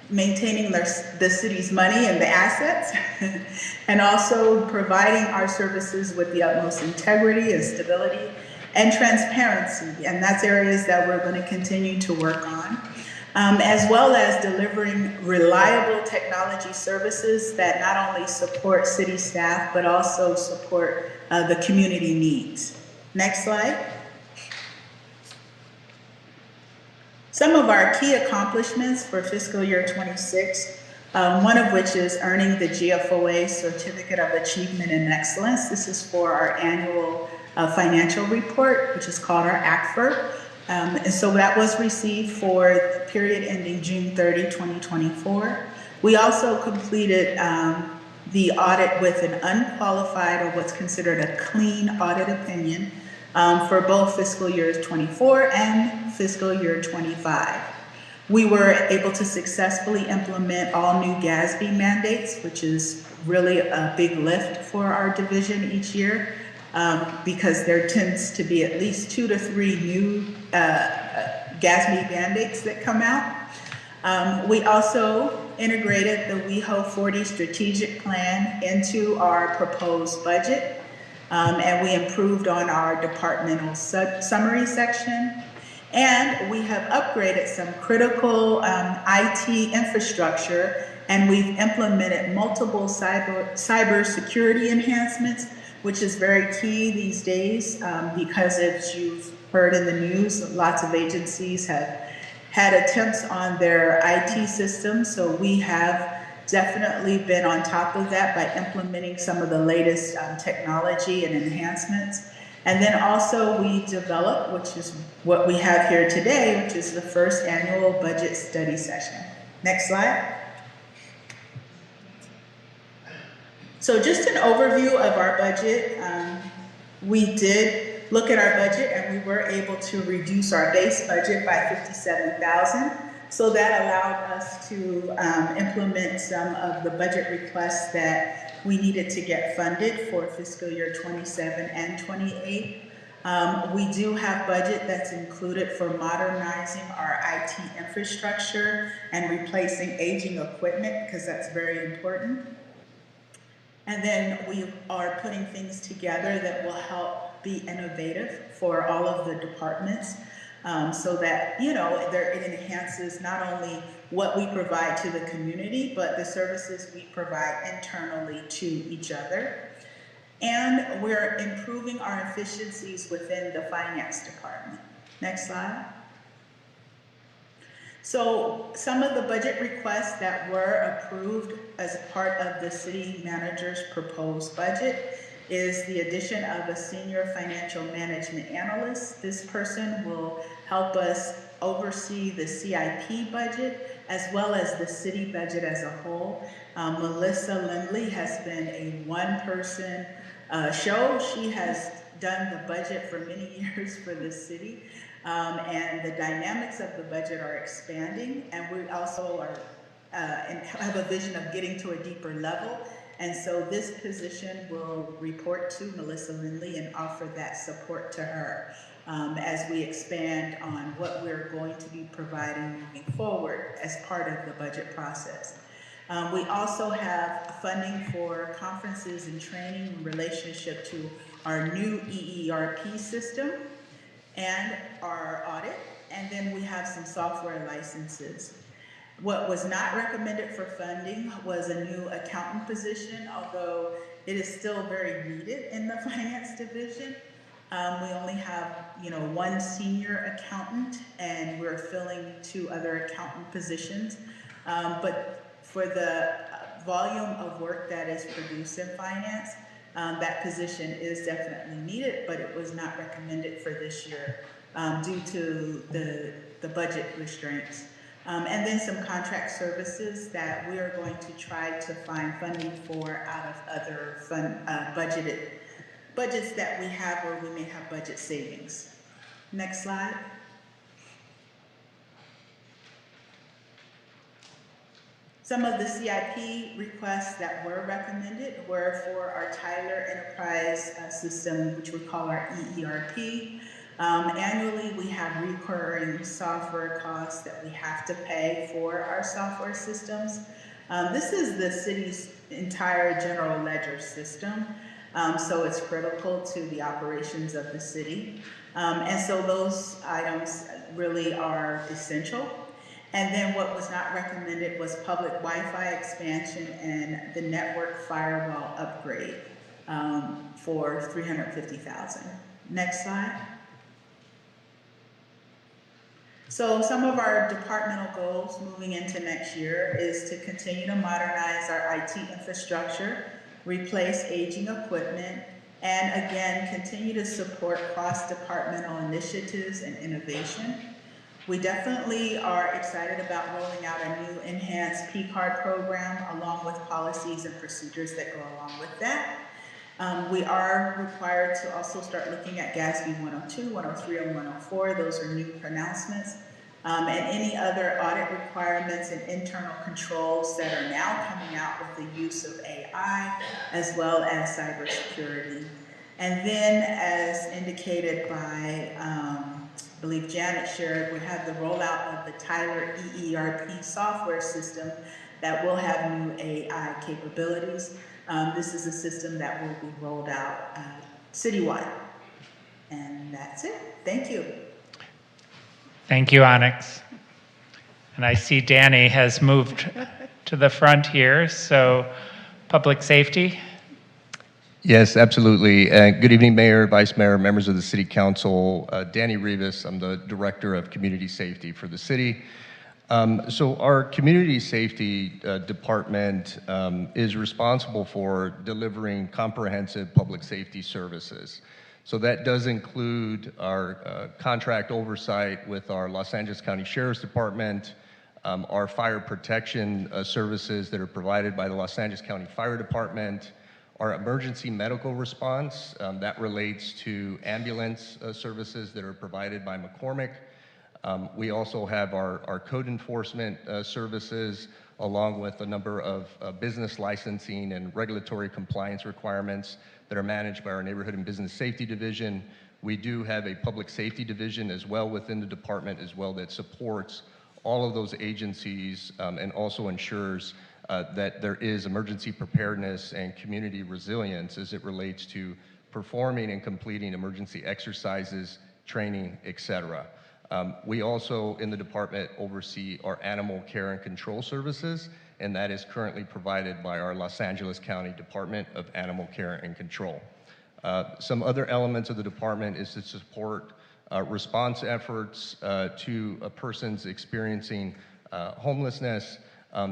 maintaining the city's money and the assets, and also providing our services with the utmost integrity and stability and transparency. And that's areas that we're going to continue to work on, as well as delivering reliable technology services that not only support city staff, but also support the community needs. Next slide. Some of our key accomplishments for fiscal year 26 one of which is earning the GFOA Certificate of Achievement and Excellence. This is for our annual financial report, which is called our ACFR. And so that was received for the period ending June 30, 2024. We also completed the audit with an unqualified, or what's considered a clean audit opinion, for both fiscal years 24 and fiscal year 25. We were able to successfully implement all new GASB mandates, which is really a big lift for our division each year, because there tends to be at least 2 to 3 new GASB mandates that come out. We also integrated the WeHo 40 strategic plan into our proposed budget, and we improved on our departmental summary section. And we have upgraded some critical IT infrastructure, and we've implemented multiple cyber security enhancements, which is very key these days, because as you've heard in the news, lots of agencies have had attempts on their IT systems, so we have definitely been on top of that by implementing some of the latest technology and enhancements. And then also we developed, which is what we have here today, which is the first annual budget study session. Next slide. So just an overview of our budget. We did look at our budget and we were able to reduce our base budget by $57,000. So that allowed us to implement some of the budget requests that we needed to get funded for fiscal year 27 and 28. We do have budget that's included for modernizing our IT infrastructure and replacing aging equipment, because that's very important. And then we are putting things together that will help be innovative for all of the departments, so that, you know, it enhances not only what we provide to the community, but the services we provide internally to each other. And we're improving our efficiencies within the finance department. Next slide. So some of the budget requests that were approved as part of the city manager's proposed budget is the addition of a senior financial management analyst. This person will help us oversee the CIP budget as well as the city budget as a whole. Melissa Lindley has been a one-person show. She has done the budget for many years for the city. And the dynamics of the budget are expanding, and we also are and have a vision of getting to a deeper level. And so this position will report to Melissa Lindley and offer that support to her as we expand on what we're going to be providing moving forward as part of the budget process. We also have funding for conferences and training in relationship to our new EERP system and our audit, and then we have some software licenses. What was not recommended for funding was a new accountant position, although it is still very needed in the finance division. We only have, one senior accountant, and we're filling 2 other accountant positions. But for the volume of work that is produced in finance, that position is definitely needed, but it was not recommended for this year due to the budget restraints. And then some contract services that we are going to try to find funding for out of other budgets that we have, where we may have budget savings. Next slide. Some of the CIP requests that were recommended were for our Tyler Enterprise system, which we call our EERP. Annually, we have recurring software costs that we have to pay for our software systems. This is the city's entire general ledger system, so it's critical to the operations of the city. And so those items really are essential. And then what was not recommended was public Wi-Fi expansion and the network firewall upgrade for $350,000. Next slide. So some of our departmental goals moving into next year is to continue to modernize our IT infrastructure, replace aging equipment, and again, continue to support cross-departmental initiatives and innovation. We definitely are excited about rolling out a new enhanced P-card program along with policies and procedures that go along with that. We are required to also start looking at GASB 102, 103, and 104. Those are new pronouncements. And any other audit requirements and internal controls that are now coming out with the use of AI, as well as cybersecurity. And then, as indicated by, I believe Janet shared, we have the rollout of the Tyler EERP software system that will have new AI capabilities. This is a system that will be rolled out citywide. And that's it. Thank you. Thank you, Onyx. And I see Danny has moved to the front here, so public safety. Yes, absolutely. Good evening, Mayor, Vice Mayor, members of the City Council. Danny Rivas, I'm the Director of Community Safety for the city. So our Community Safety Department is responsible for delivering comprehensive public safety services. So that does include our contract oversight with our Los Angeles County Sheriff's Department, our fire protection services that are provided by the Los Angeles County Fire Department, our emergency medical response, that relates to ambulance services that are provided by McCormick. We also have our code enforcement services, along with a number of business licensing and regulatory compliance requirements that are managed by our Neighborhood and Business Safety Division. We do have a public safety division as well within the department as well that supports all of those agencies and also ensures that there is emergency preparedness and community resilience as it relates to performing and completing emergency exercises, training, et cetera. We also, in the department, oversee our animal care and control services, and that is currently provided by our Los Angeles County Department of Animal Care and Control. Some other elements of the department is to support response efforts to persons experiencing homelessness,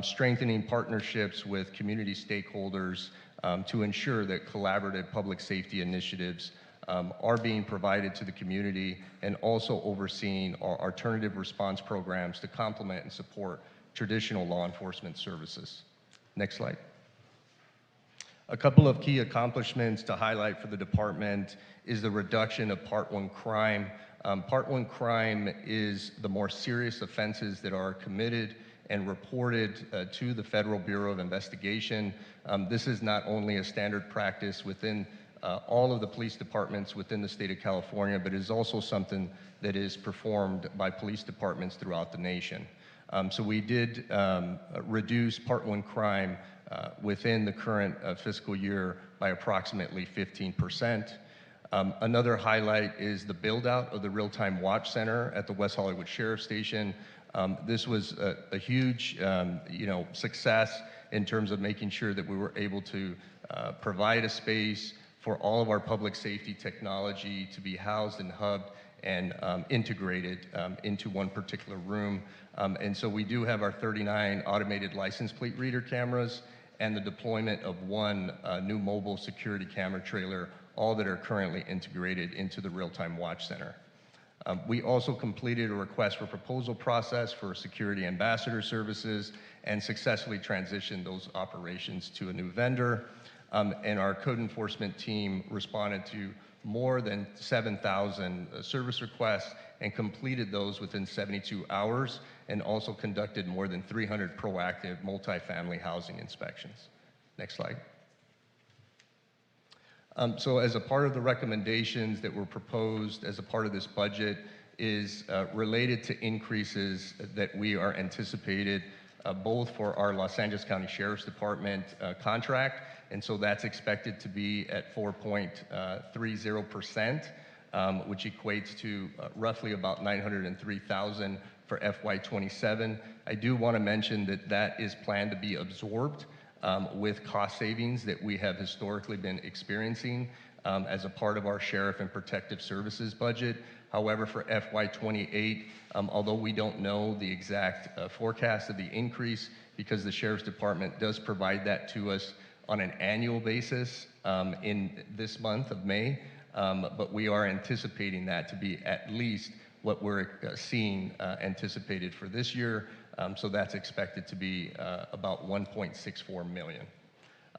strengthening partnerships with community stakeholders to ensure that collaborative public safety initiatives are being provided to the community, and also overseeing our alternative response programs to complement and support traditional law enforcement services. Next slide. A couple of key accomplishments to highlight for the department is the reduction of Part 1 crime. Part 1 crime is the more serious offenses that are committed and reported to the Federal Bureau of Investigation. This is not only a standard practice within all of the police departments within the state of California, but it is also something that is performed by police departments throughout the nation. So we did reduce Part 1 crime within the current fiscal year by approximately 15%. Another highlight is the build-out of the Real-Time Watch Center at the West Hollywood Sheriff's Station. This was a huge success in terms of making sure that we were able to provide a space for all of our public safety technology to be housed and hubbed and integrated into one particular room. And so we do have our 39 automated license plate reader cameras and the deployment of one new mobile security camera trailer, all that are currently integrated into the Real-Time Watch Center. We also completed a request for proposal process for security ambassador services and successfully transitioned those operations to a new vendor. And our code enforcement team responded to more than 7,000 service requests and completed those within 72 hours, and also conducted more than 300 proactive multifamily housing inspections. Next slide. So as a part of the recommendations that were proposed as a part of this budget is related to increases that we are anticipated both for our Los Angeles County Sheriff's Department contract, and so that's expected to be at 4.30%, which equates to roughly about $903,000 for FY27. I do want to mention that that is planned to be absorbed with cost savings that we have historically been experiencing as a part of our sheriff and protective services budget. However, for FY28, although we don't know the exact forecast of the increase, because the Sheriff's Department does provide that to us on an annual basis in this month of May, but we are anticipating that to be at least what we're seeing anticipated for this year. So that's expected to be about 1.64 million.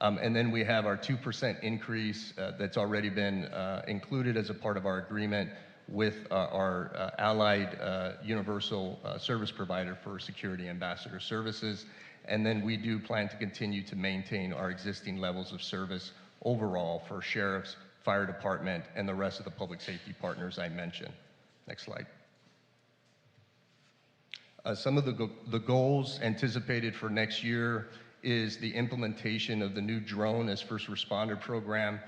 And then we have our 2% increase that's already been included as a part of our agreement with our allied universal service provider for security ambassador services. And then we do plan to continue to maintain our existing levels of service overall for sheriffs, fire department, and the rest of the public safety partners I mentioned. Next slide. Some of the goals anticipated for next year is the implementation of the new drone as first responder program.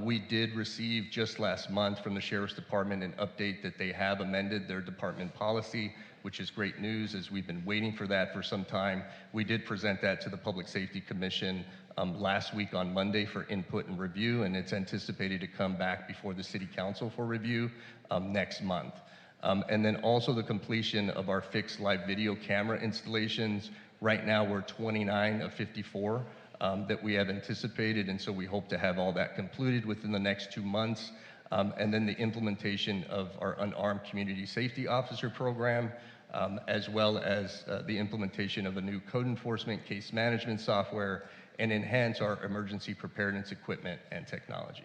We did receive just last month from the Sheriff's Department an update that they have amended their department policy, which is great news as we've been waiting for that for some time. We did present that to the Public Safety Commission last week on Monday for input and review, and it's anticipated to come back before the City Council for review next month. And then also the completion of our fixed live video camera installations. Right now, we're 29 of 54 that we have anticipated, and so we hope to have all that concluded within the next 2 months. And then the implementation of our unarmed community safety officer program, as well as the implementation of a new code enforcement case management software, and enhance our emergency preparedness equipment and technology.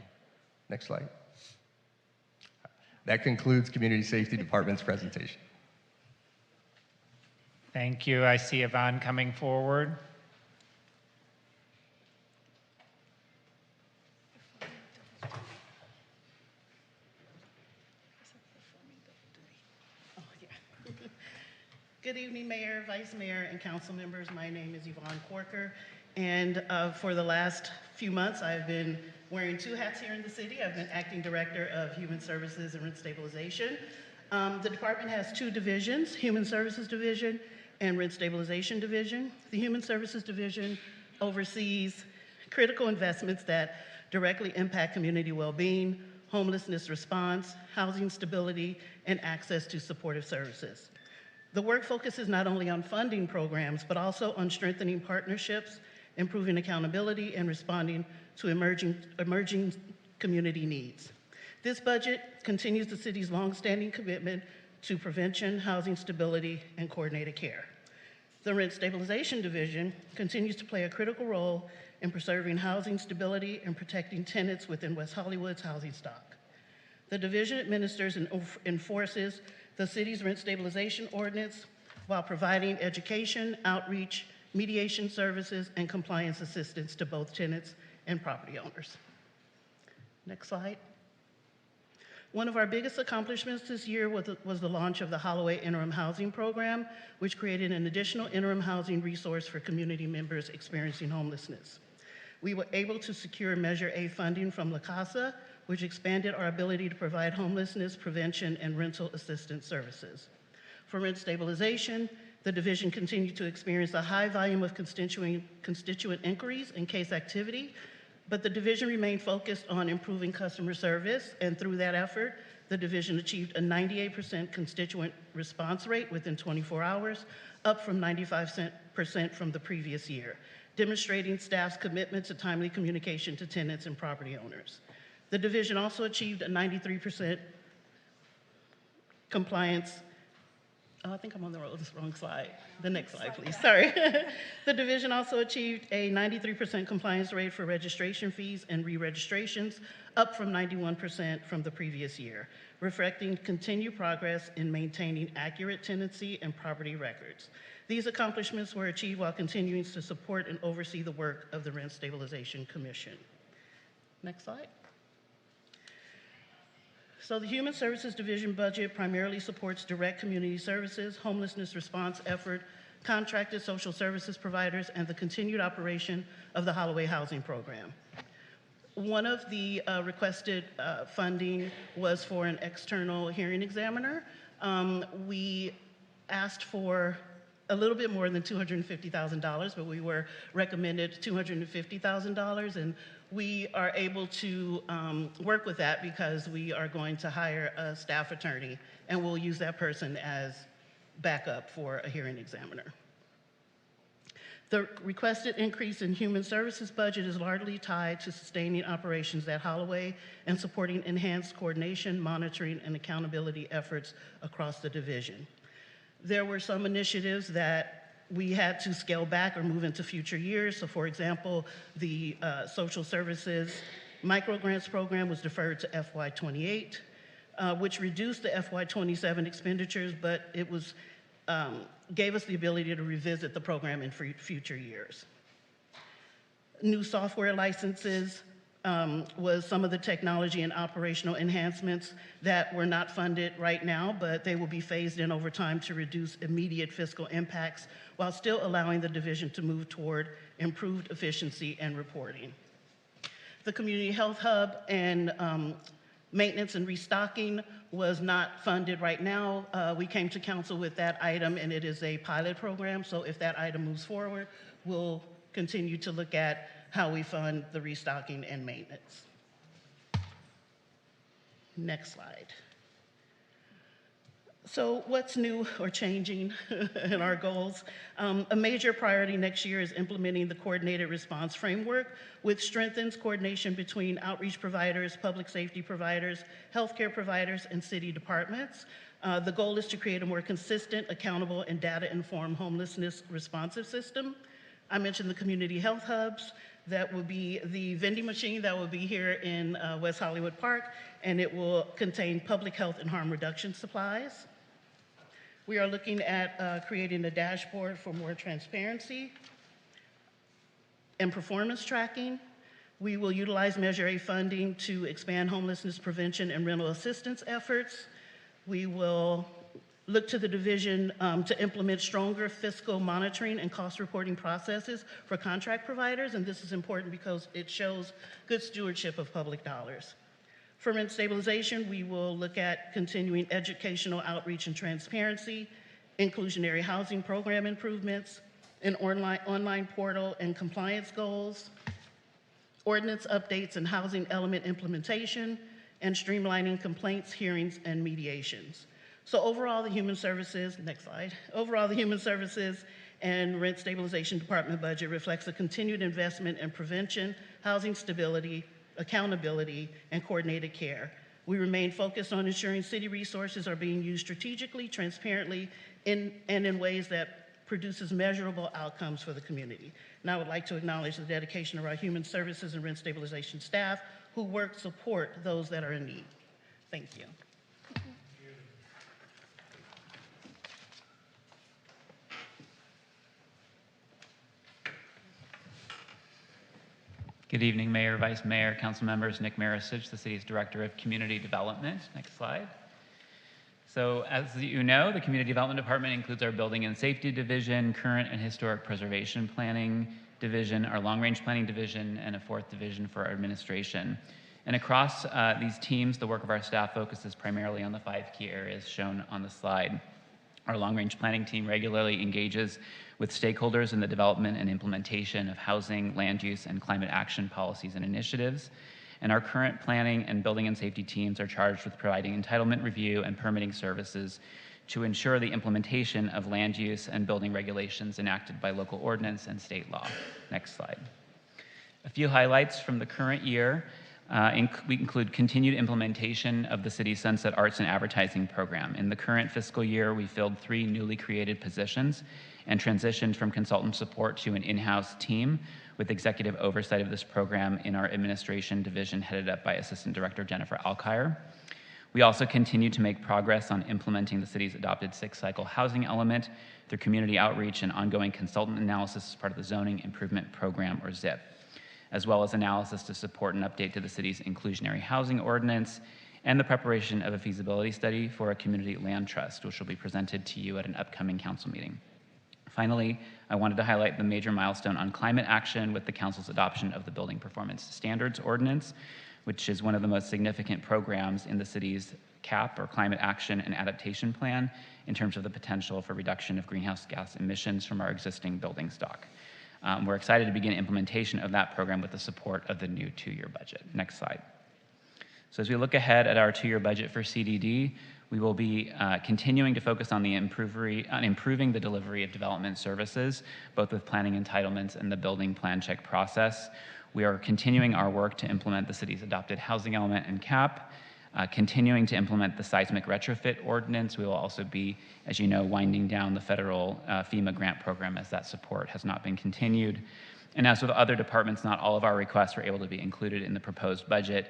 Next slide. That concludes Community Safety Department's presentation. Thank you. I see Yvonne coming forward. Good evening, Mayor, Vice Mayor, and council members. My name is Yvonne Corker, and for the last few months, I've been wearing 2 hats here in the city. I've been Acting Director of Human Services and Rent Stabilization. The department has 2 divisions, Human Services Division and Rent Stabilization Division. The Human Services Division oversees critical investments that directly impact community well-being, homelessness response, housing stability, and access to supportive services. The work focuses not only on funding programs, but also on strengthening partnerships, improving accountability, and responding to emerging community needs. This budget continues the city's longstanding commitment to prevention, housing stability, and coordinated care. The Rent Stabilization Division continues to play a critical role in preserving housing stability and protecting tenants within West Hollywood's housing stock. The division administers and enforces the city's rent stabilization ordinance while providing education, outreach, mediation services, and compliance assistance to both tenants and property owners. Next slide. One of our biggest accomplishments this year was the launch of the Holloway Interim Housing Program, which created an additional interim housing resource for community members experiencing homelessness. We were able to secure Measure A funding from La Casa, which expanded our ability to provide homelessness prevention and rental assistance services. For rent stabilization, the division continued to experience a high volume of constituent inquiries and case activity, but the division remained focused on improving customer service, and through that effort, the division achieved a 98% constituent response rate within 24 hours, up from 95% from the previous year, demonstrating staff's commitment to timely communication to tenants and property owners. The division also achieved a 93% compliance. Oh, I think I'm on the wrong slide. The next slide, please. Sorry. The division also achieved a 93% compliance rate for registration fees and re-registrations, up from 91% from the previous year, reflecting continued progress in maintaining accurate tenancy and property records. These accomplishments were achieved while continuing to support and oversee the work of the Rent Stabilization Commission. Next slide. So the Human Services Division budget primarily supports direct community services, homelessness response effort, contracted social services providers, and the continued operation of the Holloway Housing Program. One of the requested funding was for an external hearing examiner. We asked for a little bit more than $250,000, but we were recommended $250,000, and we are able to work with that because we are going to hire a staff attorney, and we'll use that person as backup for a hearing examiner. The requested increase in human services budget is largely tied to sustaining operations at Holloway and supporting enhanced coordination, monitoring, and accountability efforts across the division. There were some initiatives that we had to scale back or move into future years. So for example, the social services microgrants program was deferred to FY28, which reduced the FY27 expenditures, but it was gave us the ability to revisit the program in future years. New software licenses was some of the technology and operational enhancements that were not funded right now, but they will be phased in over time to reduce immediate fiscal impacts while still allowing the division to move toward improved efficiency and reporting. The Community Health Hub and maintenance and restocking was not funded right now. We came to council with that item, and it is a pilot program, so if that item moves forward, we'll continue to look at how we fund the restocking and maintenance. Next slide. So what's new or changing in our goals? A major priority next year is implementing the coordinated response framework, which strengthens coordination between outreach providers, public safety providers, healthcare providers, and city departments. The goal is to create a more consistent, accountable, and data-informed homelessness responsive system. I mentioned the community health hubs. That will be the vending machine that will be here in West Hollywood Park, and it will contain public health and harm reduction supplies. We are looking at creating a dashboard for more transparency and performance tracking. We will utilize Measure A funding to expand homelessness prevention and rental assistance efforts. We will look to the division to implement stronger fiscal monitoring and cost reporting processes for contract providers, and this is important because it shows good stewardship of public dollars. For rent stabilization, we will look at continuing educational outreach and transparency, inclusionary housing program improvements, an online portal and compliance goals, ordinance updates and housing element implementation, and streamlining complaints, hearings, and mediations. So overall, the Human Services, next slide, overall the Human Services and Rent Stabilization Department budget reflects a continued investment in prevention, housing stability, accountability, and coordinated care. We remain focused on ensuring city resources are being used strategically, transparently, and in ways that produces measurable outcomes for the community. And I would like to acknowledge the dedication of our Human Services and Rent Stabilization staff who work to support those that are in need. Thank you. Good evening, Mayor, Vice Mayor, Council members. Nick Marisich, the city's Director of Community Development. Next slide. So as you know, the Community Development Department includes our Building and Safety Division, Current and Historic Preservation Planning Division, our Long Range Planning Division, and a fourth division for our administration. And across these teams, the work of our staff focuses primarily on the 5 key areas shown on the slide. Our long-range planning team regularly engages with stakeholders in the development and implementation of housing, land use, and climate action policies and initiatives. And our current planning and building and safety teams are charged with providing entitlement review and permitting services to ensure the implementation of land use and building regulations enacted by local ordinance and state law. Next slide. A few highlights from the current year. We include continued implementation of the city's Sunset Arts and Advertising program. In the current fiscal year, we filled 3 newly created positions and transitioned from consultant support to an in-house team with executive oversight of this program in our administration division headed up by Assistant Director Jennifer Alkire. We also continue to make progress on implementing the city's adopted 6-cycle housing element through community outreach and ongoing consultant analysis as part of the Zoning Improvement Program, or ZIP, as well as analysis to support an update to the city's inclusionary housing ordinance and the preparation of a feasibility study for a community land trust, which will be presented to you at an upcoming council meeting. Finally, I wanted to highlight the major milestone on climate action with the council's adoption of the Building Performance Standards Ordinance, which is one of the most significant programs in the city's CAP, or Climate Action and Adaptation Plan, in terms of the potential for reduction of greenhouse gas emissions from our existing building stock. We're excited to begin implementation of that program with the support of the new 2-year budget. Next slide. So as we look ahead at our 2-year budget for CDD, we will be continuing to focus on improving the delivery of development services, both with planning entitlements and the building plan check process. We are continuing our work to implement the city's adopted housing element and CAP, continuing to implement the seismic retrofit ordinance. We will also be, as you know, winding down the federal FEMA grant program as that support has not been continued. And as with other departments, not all of our requests were able to be included in the proposed budget.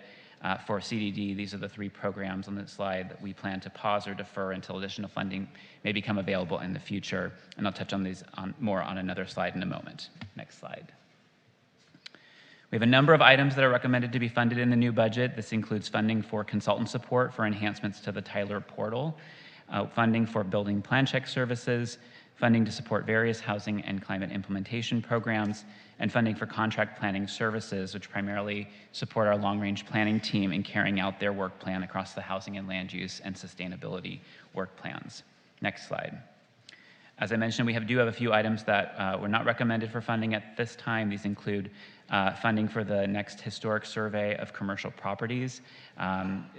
For CDD, these are the 3 programs on this slide that we plan to pause or defer until additional funding may become available in the future. And I'll touch on these more on another slide in a moment. Next slide. We have a number of items that are recommended to be funded in the new budget. This includes funding for consultant support for enhancements to the Tyler portal, funding for building plan check services, funding to support various housing and climate implementation programs, and funding for contract planning services, which primarily support our long-range planning team in carrying out their work plan across the housing and land use and sustainability work plans. Next slide. As I mentioned, we do have a few items that were not recommended for funding at this time. These include funding for the next historic survey of commercial properties,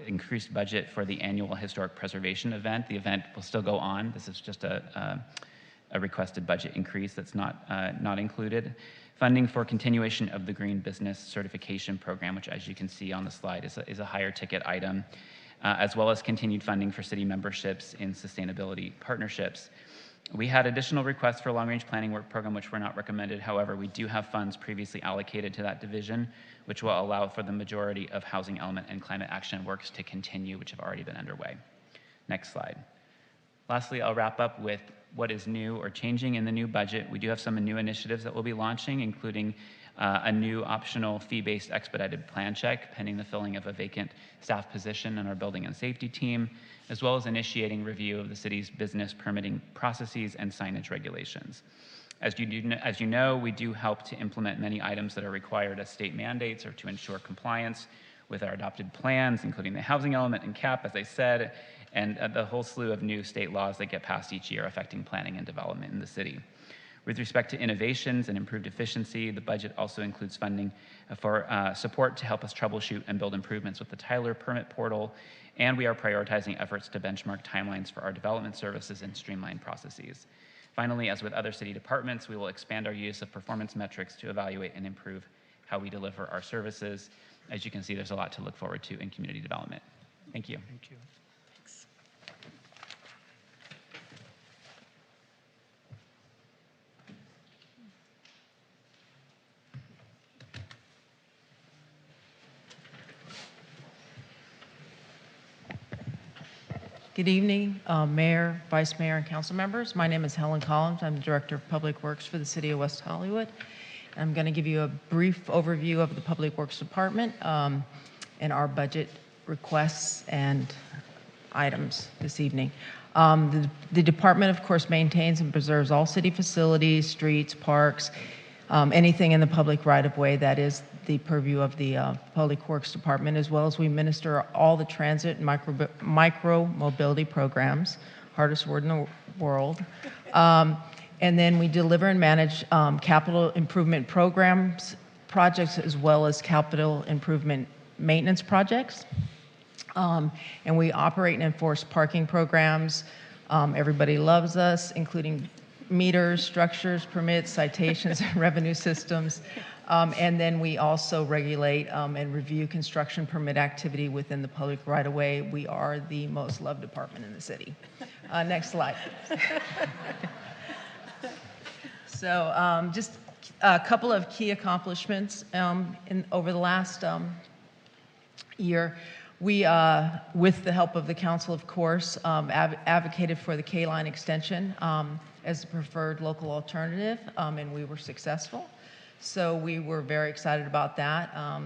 increased budget for the annual historic preservation event. The event will still go on. This is just a requested budget increase that's not included. Funding for continuation of the Green Business Certification Program, which, as you can see on the slide, is a higher ticket item, as well as continued funding for city memberships in sustainability partnerships. We had additional requests for long-range planning work program, which were not recommended. However, we do have funds previously allocated to that division, which will allow for the majority of housing element and climate action works to continue, which have already been underway. Next slide. Lastly, I'll wrap up with what is new or changing in the new budget. We do have some new initiatives that we'll be launching, including a new optional fee-based expedited plan check pending the filling of a vacant staff position in our building and safety team, as well as initiating review of the city's business permitting processes and signage regulations. As you know, we do help to implement many items that are required as state mandates or to ensure compliance with our adopted plans, including the housing element and CAP, as I said, and the whole slew of new state laws that get passed each year affecting planning and development in the city. With respect to innovations and improved efficiency, the budget also includes funding for support to help us troubleshoot and build improvements with the Tyler permit portal, and we are prioritizing efforts to benchmark timelines for our development services and streamline processes. Finally, as with other city departments, we will expand our use of performance metrics to evaluate and improve how we deliver our services. As you can see, there's a lot to look forward to in community development. Thank you. Thank you. Good evening, Mayor, Vice Mayor, and Council members. My name is Helen Collins. I'm the Director of Public Works for the City of West Hollywood. I'm going to give you a brief overview of the Public Works Department and our budget requests and items this evening. The department, of course, maintains and preserves all city facilities, streets, parks, anything in the public right-of-way that is the purview of the Public Works Department, as well as we minister all the transit and micro mobility programs, hardest word in the world. And then we deliver and manage capital improvement programs, projects, as well as capital improvement maintenance projects. And we operate and enforce parking programs. Everybody loves us, including meters, structures, permits, citations, and revenue systems. And then we also regulate and review construction permit activity within the public right-of-way. We are the most loved department in the city. Next slide. So just a couple of key accomplishments over the last year. We, with the help of the council, of course, advocated for the K-line extension as the preferred local alternative, and we were successful. So we were very excited about that.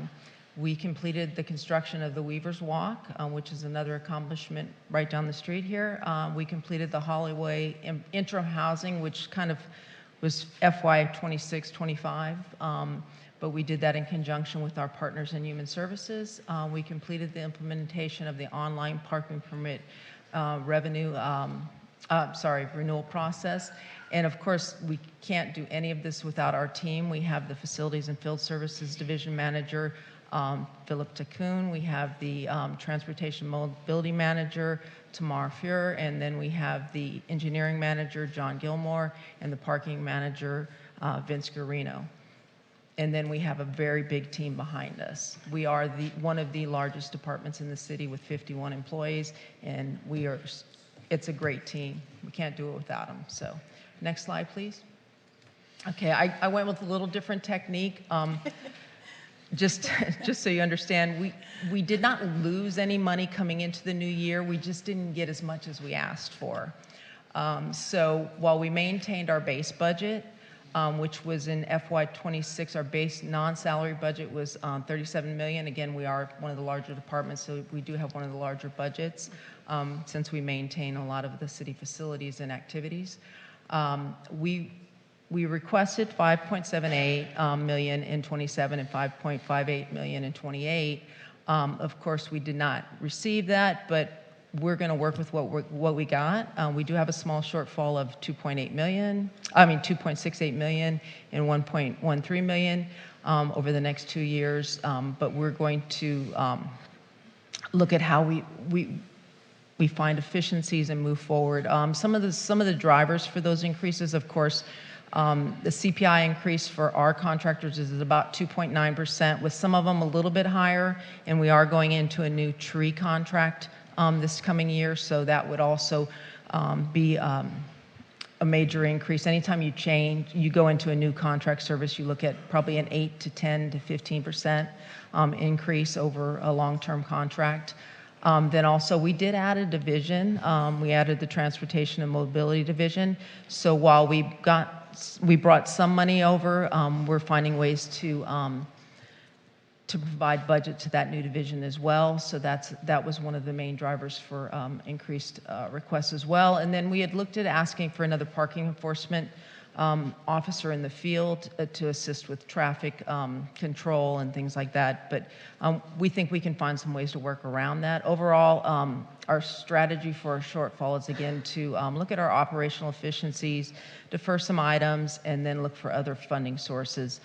We completed the construction of the Weaver's Walk, which is another accomplishment right down the street here. We completed the Hollywood interim housing, which kind of was FY 26-25. but we did that in conjunction with our partners in Human Services. We completed the implementation of the online parking permit renewal process. And of course, we can't do any of this without our team. We have the Facilities and Field Services Division Manager, Philip Takun. We have the Transportation Mobility Manager, Tamar Fuhr, and then we have the Engineering Manager, John Gilmore, and the Parking Manager, Vince Guarino. And then we have a very big team behind us. We are one of the largest departments in the city with 51 employees, and it's a great team. We can't do it without them. So, next slide, please. Okay, I went with a little different technique. Just so you understand, we did not lose any money coming into the new year. We just didn't get as much as we asked for. So while we maintained our base budget, which was in FY26, our base non-salary budget was $37 million. Again, we are one of the larger departments, so we do have one of the larger budgets since we maintain a lot of the city facilities and activities. We requested $5.78 million in 27 and $5.58 million in 28. Of course, we did not receive that, but we're going to work with what we got. We do have a small shortfall of $2.68 million and $1.13 million over the next 2 years, but we're going to look at how we find efficiencies and move forward. Some of the drivers for those increases, of course, the CPI increase for our contractors is about 2.9%, with some of them a little bit higher, and we are going into a new tree contract this coming year, so that would also be a major increase. Anytime you go into a new contract service, you look at probably an 8 to 10 to 15% increase over a long-term contract. Then also we did add a division. We added the Transportation and Mobility Division. So while we brought some money over, we're finding ways to provide budget to that new division as well. So that was one of the main drivers for increased requests as well. And then we had looked at asking for another parking enforcement officer in the field to assist with traffic control and things like that. But we think we can find some ways to work around that. Overall, our strategy for a shortfall is, again, to look at our operational efficiencies, defer some items, and then look for other funding sources.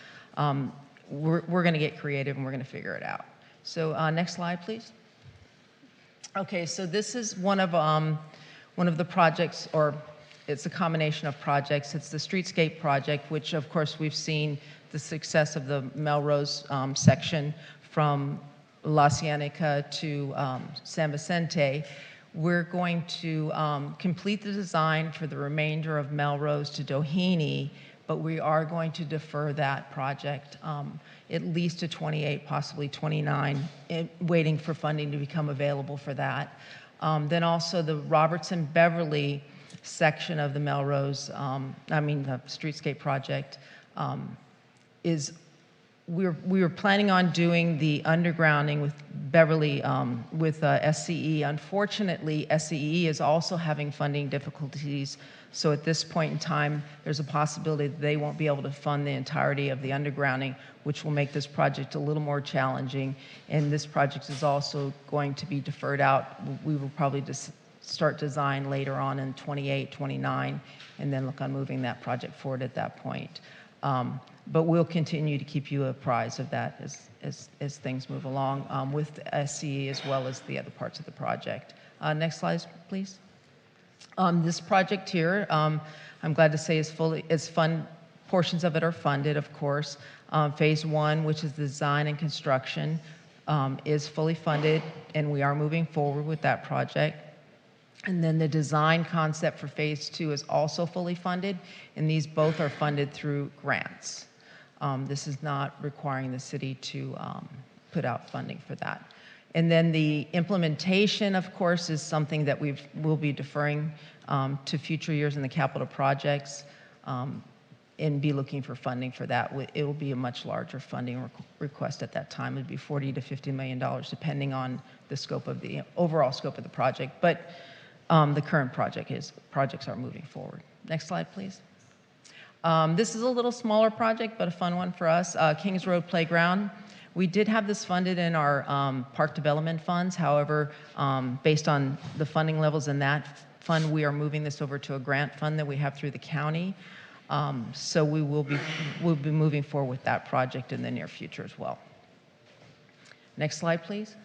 We're going to get creative and we're going to figure it out. So next slide, please. Okay, so this is one of the projects, or it's a combination of projects. It's the Streetscape project, which of course we've seen the success of the Melrose section from La Cienega to San Vicente. We're going to complete the design for the remainder of Melrose to Doheny, but we are going to defer that project at least to 28, possibly 29, waiting for funding to become available for that. Then also the Robertson Beverly section of the Melrose, the Streetscape project, we were planning on doing the undergrounding with Beverly with SCE. Unfortunately, SCE is also having funding difficulties. So at this point in time, there's a possibility that they won't be able to fund the entirety of the undergrounding, which will make this project a little more challenging. And this project is also going to be deferred out. We will probably just start design later on in 28, 29, and then look on moving that project forward at that point. But we'll continue to keep you apprised of that as things move along with SCE as well as the other parts of the project. Next slide, please. This project here, I'm glad to say portions of it are funded, of course. Phase 1, which is design and construction, is fully funded, and we are moving forward with that project. And then the design concept for Phase 2 is also fully funded, and these both are funded through grants. This is not requiring the city to put out funding for that. And then the implementation, of course, is something that we'll be deferring to future years in the capital projects and be looking for funding for that. It will be a much larger funding request at that time. It would be $40 to $50 million, depending on the overall scope of the project. But the current projects are moving forward. Next slide, please. This is a little smaller project, but a fun one for us. Kings Road Playground. We did have this funded in our park development funds. However, based on the funding levels in that fund, we are moving this over to a grant fund that we have through the county. So we'll be moving forward with that project in the near future as well. Next slide, please.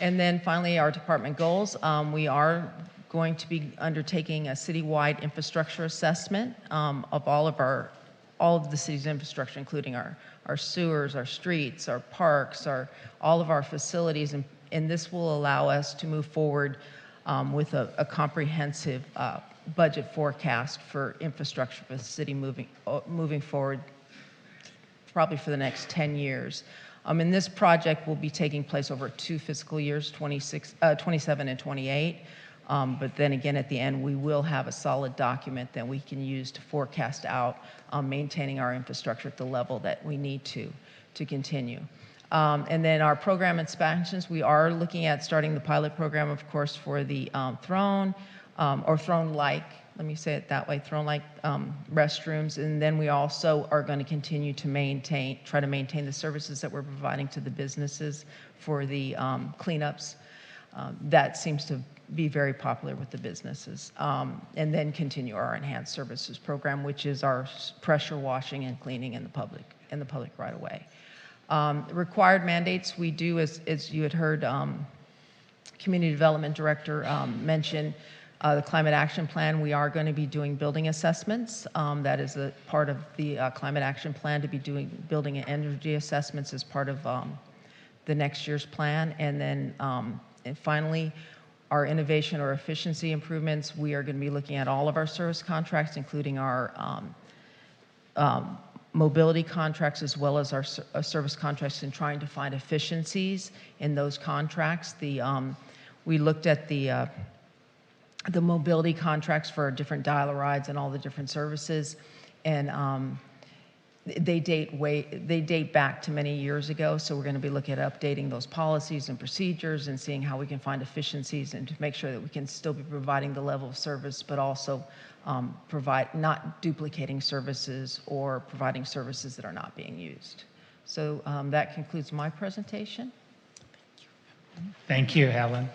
And then finally, our department goals. We are going to be undertaking a citywide infrastructure assessment of all of the city's infrastructure, including our sewers, our streets, our parks, all of our facilities, and this will allow us to move forward with a comprehensive budget forecast for infrastructure for the city moving forward, probably for the next 10 years. And this project will be taking place over 2 fiscal years, 27 and 28. But then again, at the end, we will have a solid document that we can use to forecast out maintaining our infrastructure at the level that we need to continue. And then our program expansions, we are looking at starting the pilot program, of course, for the Throne, or Throne-like, let me say it that way, Throne-like restrooms. And then we also are going to continue to try to maintain the services that we're providing to the businesses for the cleanups. That seems to be very popular with the businesses. And then continue our enhanced services program, which is our pressure washing and cleaning in the public right away. Required mandates, we do, as you had heard Community Development Director mention, the Climate Action Plan. We are going to be doing building assessments. That is a part of the Climate Action Plan, to be doing building and energy assessments as part of the next year's plan. And then and finally, our innovation or efficiency improvements. We are going to be looking at all of our service contracts, including our mobility contracts as well as our service contracts, and trying to find efficiencies in those contracts. We looked at the mobility contracts for different dial-a-rides and all the different services, and they date back to many years ago. So we're going to be looking at updating those policies and procedures and seeing how we can find efficiencies and to make sure that we can still be providing the level of service, but also not duplicating services or providing services that are not being used. So that concludes my presentation. Thank you, Helen.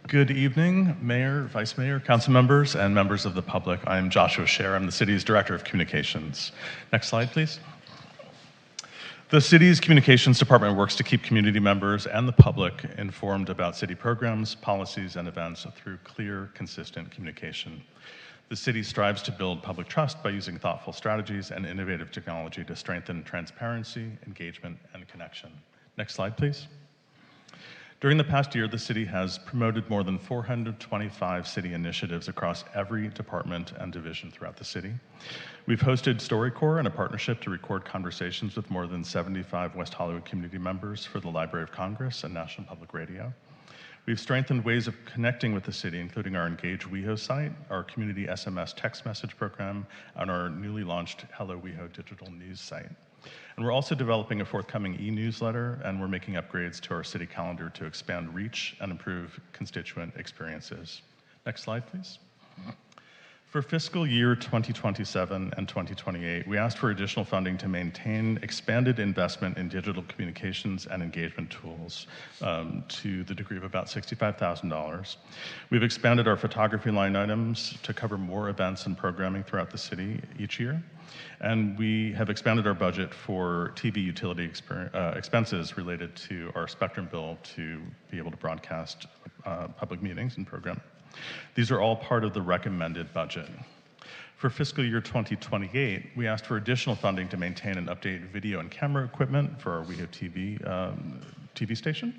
Good evening, Mayor, Vice Mayor, council members, and members of the public. I'm Joshua Scher. I'm the city's Director of Communications. Next slide, please. The city's communications department works to keep community members and the public informed about city programs, policies, and events through clear, consistent communication. The city strives to build public trust by using thoughtful strategies and innovative technology to strengthen transparency, engagement, and connection. Next slide, please. During the past year, the city has promoted more than 425 city initiatives across every department and division throughout the city. We've hosted StoryCorps in a partnership to record conversations with more than 75 West Hollywood community members for the Library of Congress and National Public Radio. We've strengthened ways of connecting with the city, including our Engage WeHo site, our community SMS text message program, and our newly launched Hello WeHo digital news site. And we're also developing a forthcoming e-newsletter, and we're making upgrades to our city calendar to expand reach and improve constituent experiences. Next slide, please. For fiscal year 2027 and 2028, we asked for additional funding to maintain expanded investment in digital communications and engagement tools to the degree of about $65,000. We've expanded our photography line items to cover more events and programming throughout the city each year. And we have expanded our budget for TV utility expenses related to our spectrum bill to be able to broadcast public meetings and program. These are all part of the recommended budget. For fiscal year 2028, we asked for additional funding to maintain and update video and camera equipment for our WehoTV TV station,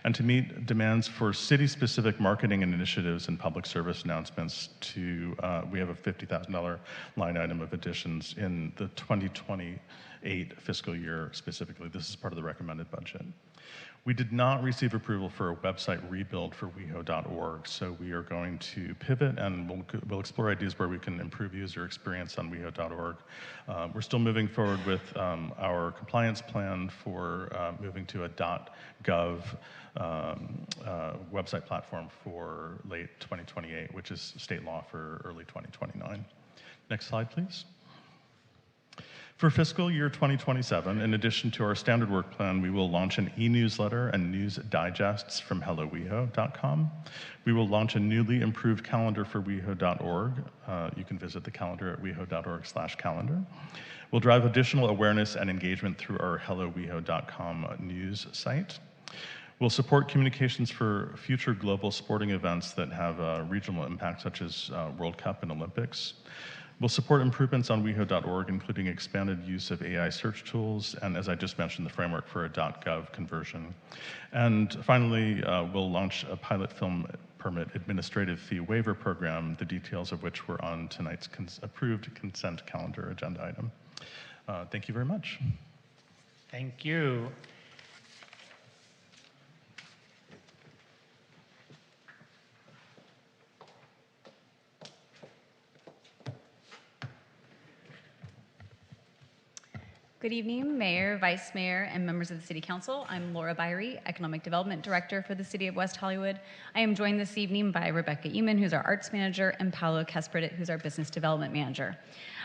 and to meet demands for city-specific marketing and initiatives and public service announcements. We have a $50,000 line item of additions in the 2028 '08 fiscal year specifically. This is part of the recommended budget. We did not receive approval for a website rebuild for WeHo.org, so we are going to pivot and we'll explore ideas where we can improve user experience on WeHo.org. We're still moving forward with our compliance plan for moving to a .gov website platform for late 2028, which is state law for early 2029. Next slide, please. For fiscal year 2027, in addition to our standard work plan, we will launch an e-newsletter and news digests from helloweho.com. We will launch a newly improved calendar for weho.org. You can visit the calendar at weho.org/calendar. We'll drive additional awareness and engagement through our helloweho.com news site. We'll support communications for future global sporting events that have a regional impact, such as World Cup and Olympics. We'll support improvements on weho.org, including expanded use of AI search tools, and as I just mentioned, the framework for a .gov conversion. And finally, we'll launch a pilot film permit administrative fee waiver program, the details of which were on tonight's approved consent calendar agenda item. Thank you very much. Thank you. Good evening, Mayor, Vice Mayor, and members of the City Council. I'm Laura Byrie, Economic Development Director for the City of West Hollywood. I am joined this evening by Rebecca Eman, who's our Arts Manager, and Paolo Casperdet, who's our Business Development Manager.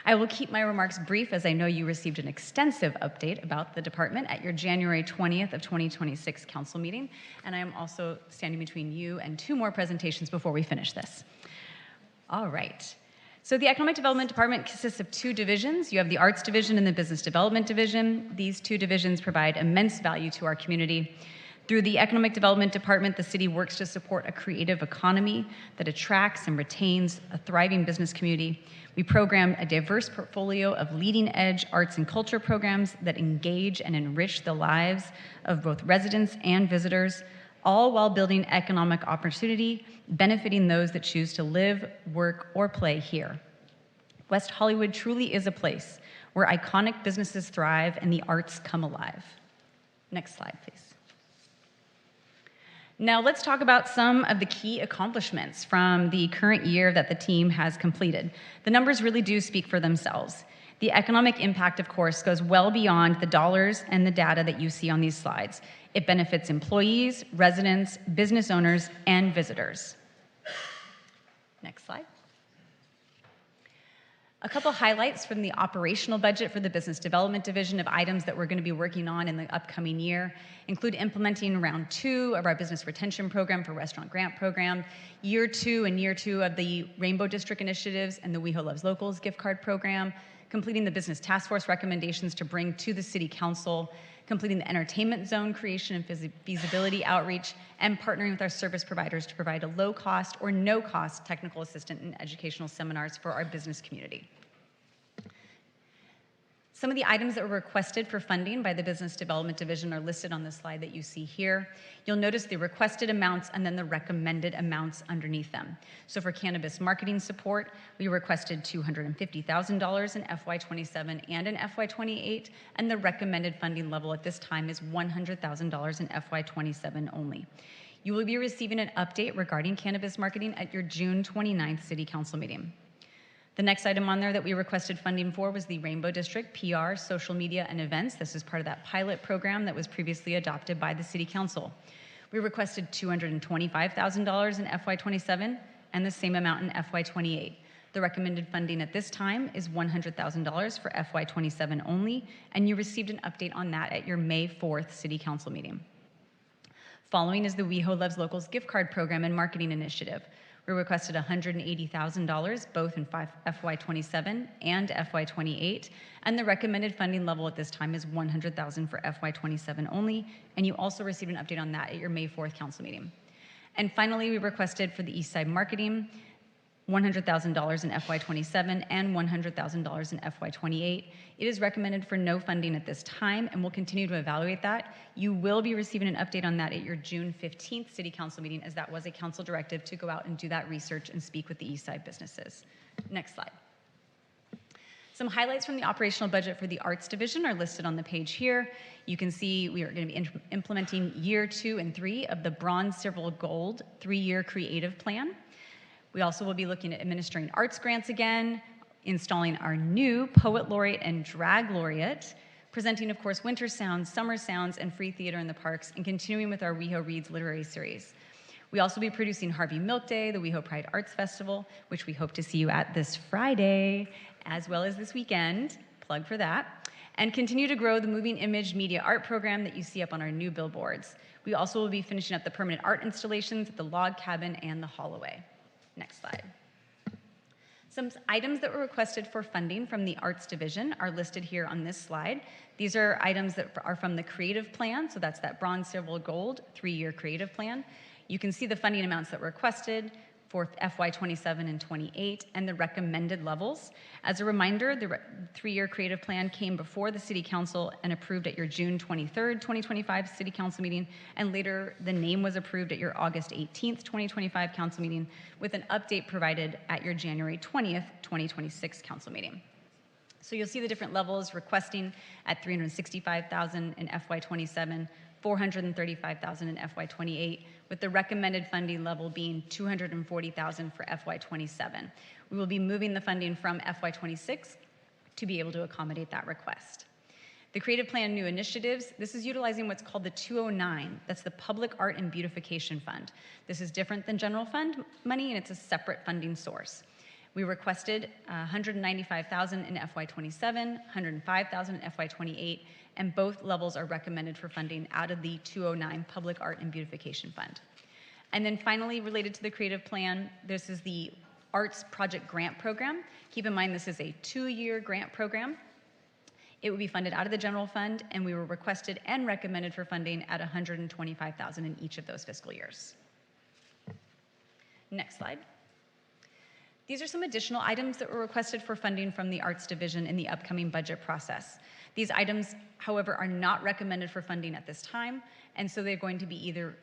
I will keep my remarks brief, as I know you received an extensive update about the department at your January 20th of 2026 council meeting, and I am also standing between you and 2 more presentations before we finish this. All right. So the Economic Development Department consists of 2 divisions. You have the Arts Division and the Business Development Division. These 2 divisions provide immense value to our community. Through the Economic Development Department, the city works to support a creative economy that attracts and retains a thriving business community. We program a diverse portfolio of leading-edge arts and culture programs that engage and enrich the lives of both residents and visitors, all while building economic opportunity, benefiting those that choose to live, work, or play here. West Hollywood truly is a place where iconic businesses thrive and the arts come alive. Next slide, please. Now let's talk about some of the key accomplishments from the current year that the team has completed. The numbers really do speak for themselves. The economic impact, of course, goes well beyond the dollars and the data that you see on these slides. It benefits employees, residents, business owners, and visitors. Next slide. A couple highlights from the operational budget for the Business Development Division of items that we're going to be working on in the upcoming year include implementing round 2 of our business retention program for restaurant grant program, year 2 and year 2 of the Rainbow District initiatives and the WeHo Loves Locals gift card program, completing the business task force recommendations to bring to the City Council, completing the entertainment zone creation and feasibility outreach, and partnering with our service providers to provide a low-cost or no-cost technical assistance and educational seminars for our business community. Some of the items that were requested for funding by the Business Development Division are listed on the slide that you see here. You'll notice the requested amounts and then the recommended amounts underneath them. So for cannabis marketing support, we requested $250,000 in FY27 and in FY28, and the recommended funding level at this time is $100,000 in FY27 only. You will be receiving an update regarding cannabis marketing at your June 29th City Council meeting. The next item on there that we requested funding for was the Rainbow District PR, social media, and events. This is part of that pilot program that was previously adopted by the City Council. We requested $225,000 in FY27 and the same amount in FY28. The recommended funding at this time is $100,000 for FY27 only, and you received an update on that at your May 4th City Council meeting. Following is the WeHo Loves Locals gift card program and marketing initiative. We requested $180,000 both in FY27 and FY28, and the recommended funding level at this time is $100,000 for FY27 only, and you also received an update on that at your May 4th council meeting. And finally, we requested for the East Side marketing $100,000 in FY27 and $100,000 in FY28. It is recommended for no funding at this time, and we'll continue to evaluate that. You will be receiving an update on that at your June 15th City Council meeting, as that was a council directive to go out and do that research and speak with the East Side businesses. Next slide. Some highlights from the operational budget for the Arts Division are listed on the page here. You can see we are going to be implementing year 2 and 3 of the Bronze, Silver, Gold 3-year creative plan. We also will be looking at administering arts grants again, installing our new Poet Laureate and Drag Laureate, presenting, of course, Winter Sounds, Summer Sounds, and free theater in the parks, and continuing with our WeHo Reads literary series. We also be producing Harvey Milk Day, the WeHo Pride Arts Festival, which we hope to see you at this Friday, as well as this weekend, plug for that, and continue to grow the moving image media art program that you see up on our new billboards. We also will be finishing up the permanent art installations at the log cabin and the Holloway. Next slide. Some items that were requested for funding from the Arts Division are listed here on this slide. These are items that are from the creative plan, so that's that Bronze, Silver, Gold 3-year creative plan. You can see the funding amounts that were requested for FY27 and 28 and the recommended levels. As a reminder, the 3-year creative plan came before the City Council and approved at your June 23rd, 2025 City Council meeting, and later the name was approved at your August 18th, 2025 Council meeting, with an update provided at your January 20th, 2026 Council meeting. So you'll see the different levels requesting at $365,000 in FY27, $435,000 in FY28, with the recommended funding level being $240,000 for FY27. We will be moving the funding from FY26 to be able to accommodate that request. The Creative Plan new initiatives, this is utilizing what's called the 209. That's the Public Art and Beautification Fund. This is different than general fund money, and it's a separate funding source. We requested $195,000 in FY27, $105,000 in FY28, and both levels are recommended for funding out of the 209 Public Art and Beautification Fund. And then finally, related to the creative plan, this is the Arts Project Grant Program. Keep in mind this is a 2-year grant program. It will be funded out of the general fund, and we were requested and recommended for funding at $125,000 in each of those fiscal years. Next slide. These are some additional items that were requested for funding from the Arts Division in the upcoming budget process. These items, however, are not recommended for funding at this time, and so they're going to be either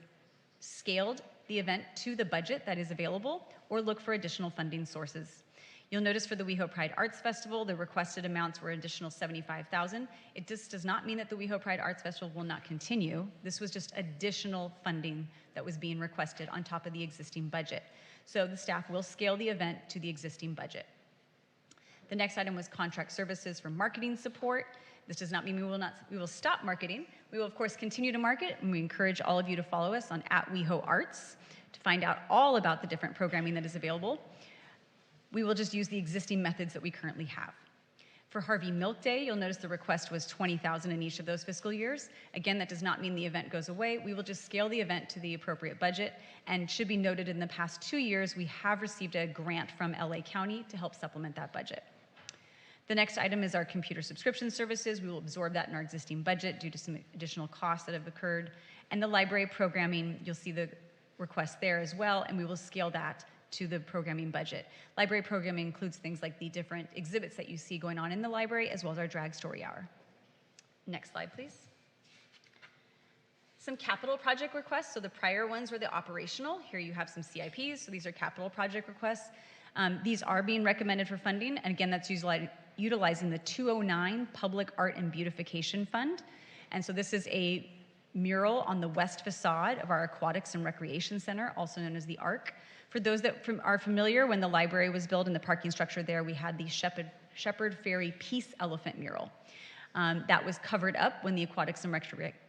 scaled the event to the budget that is available or look for additional funding sources. You'll notice for the WeHo Pride Arts Festival, the requested amounts were additional $75,000. It just does not mean that the WeHo Pride Arts Festival will not continue. This was just additional funding that was being requested on top of the existing budget. So the staff will scale the event to the existing budget. The next item was contract services for marketing support. This does not mean we will stop marketing. We will, of course, continue to market, and we encourage all of you to follow us on @WeHoArts to find out all about the different programming that is available. We will just use the existing methods that we currently have. For Harvey Milk Day, you'll notice the request was $20,000 in each of those fiscal years. Again, that does not mean the event goes away. We will just scale the event to the appropriate budget, and should be noted in the past 2 years, we have received a grant from LA County to help supplement that budget. The next item is our computer subscription services. We will absorb that in our existing budget due to some additional costs that have occurred. And the library programming, you'll see the request there as well, and we will scale that to the programming budget. Library programming includes things like the different exhibits that you see going on in the library, as well as our drag story hour. Next slide, please. Some capital project requests. So the prior ones were the operational. Here you have some CIPs, so these are capital project requests. These are being recommended for funding, and again, that's utilizing the 209 Public Art and Beautification Fund. And so this is a mural on the west facade of our Aquatics and Recreation Center, also known as the ARC. For those that are familiar, when the library was built and the parking structure there, we had the Shepherd Ferry Peace Elephant mural. That was covered up when the Aquatics and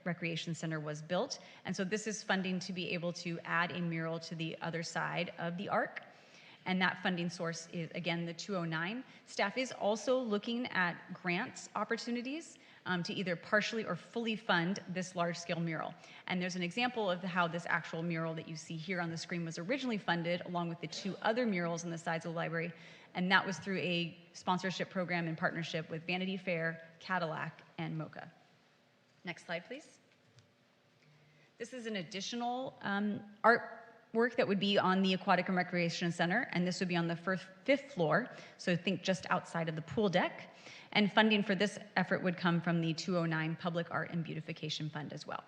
Recreation Center was built. And so this is funding to be able to add a mural to the other side of the ARC. And that funding source is, again, the 209. Staff is also looking at grants opportunities to either partially or fully fund this large-scale mural. And there's an example of how this actual mural that you see here on the screen was originally funded, along with the 2 other murals on the sides of the library, and that was through a sponsorship program in partnership with Vanity Fair, Cadillac, and Mocha. Next slide, please. This is an additional artwork that would be on the Aquatic and Recreation Center, and this would be on the 5th floor, so think just outside of the pool deck. And funding for this effort would come from the 209 Public Art and Beautification Fund as well.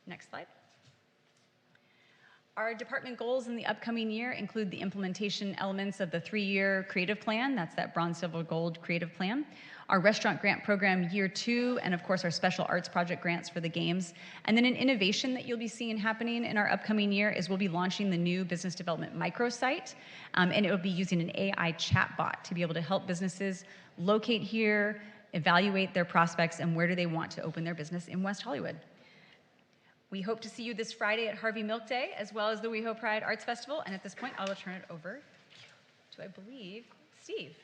Next slide. Our department goals in the upcoming year include the implementation elements of the 3-year creative plan. That's that bronze, silver, gold creative plan. Our restaurant grant program year 2, and of course our special arts project grants for the games. And then an innovation that you'll be seeing happening in our upcoming year is we'll be launching the new business development microsite, and it will be using an AI chatbot to be able to help businesses locate here, evaluate their prospects, and where do they want to open their business in West Hollywood. We hope to see you this Friday at Harvey Milk Day, as well as the WeHo Pride Arts Festival. And at this point, I will turn it over to, I believe, Steve.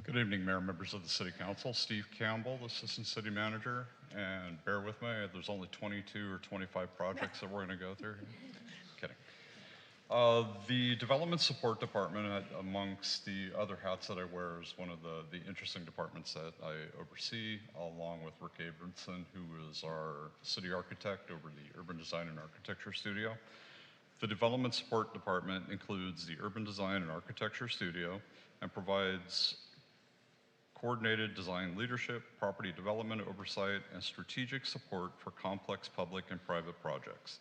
Good evening, Mayor, members of the City Council. Steve Campbell, the Assistant City Manager. And bear with me, there's only 22 or 25 projects that we're going to go through. Kidding. The Development Support Department, amongst the other hats that I wear, is one of the interesting departments that I oversee, along with Rick Abramson, who is our city architect over the Urban Design and Architecture Studio. The Development Support Department includes the Urban Design and Architecture Studio and provides coordinated design leadership, property development oversight, and strategic support for complex public and private projects.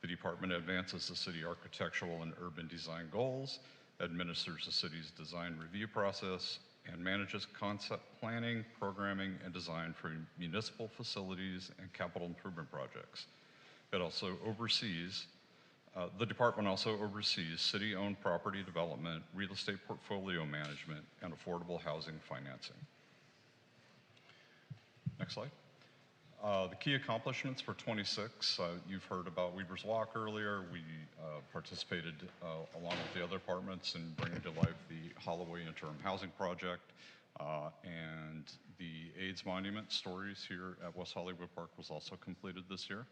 The department advances the city architectural and urban design goals, administers the city's design review process, and manages concept planning, programming, and design for municipal facilities and capital improvement projects. It also oversees, the department also oversees city-owned property development, real estate portfolio management, and affordable housing financing. Next slide. The key accomplishments for 26, you've heard about Weaver's Walk earlier. We participated along with the other departments in bringing to life the Holloway Interim Housing Project, and the AIDS Monument Stories here at West Hollywood Park was also completed this year.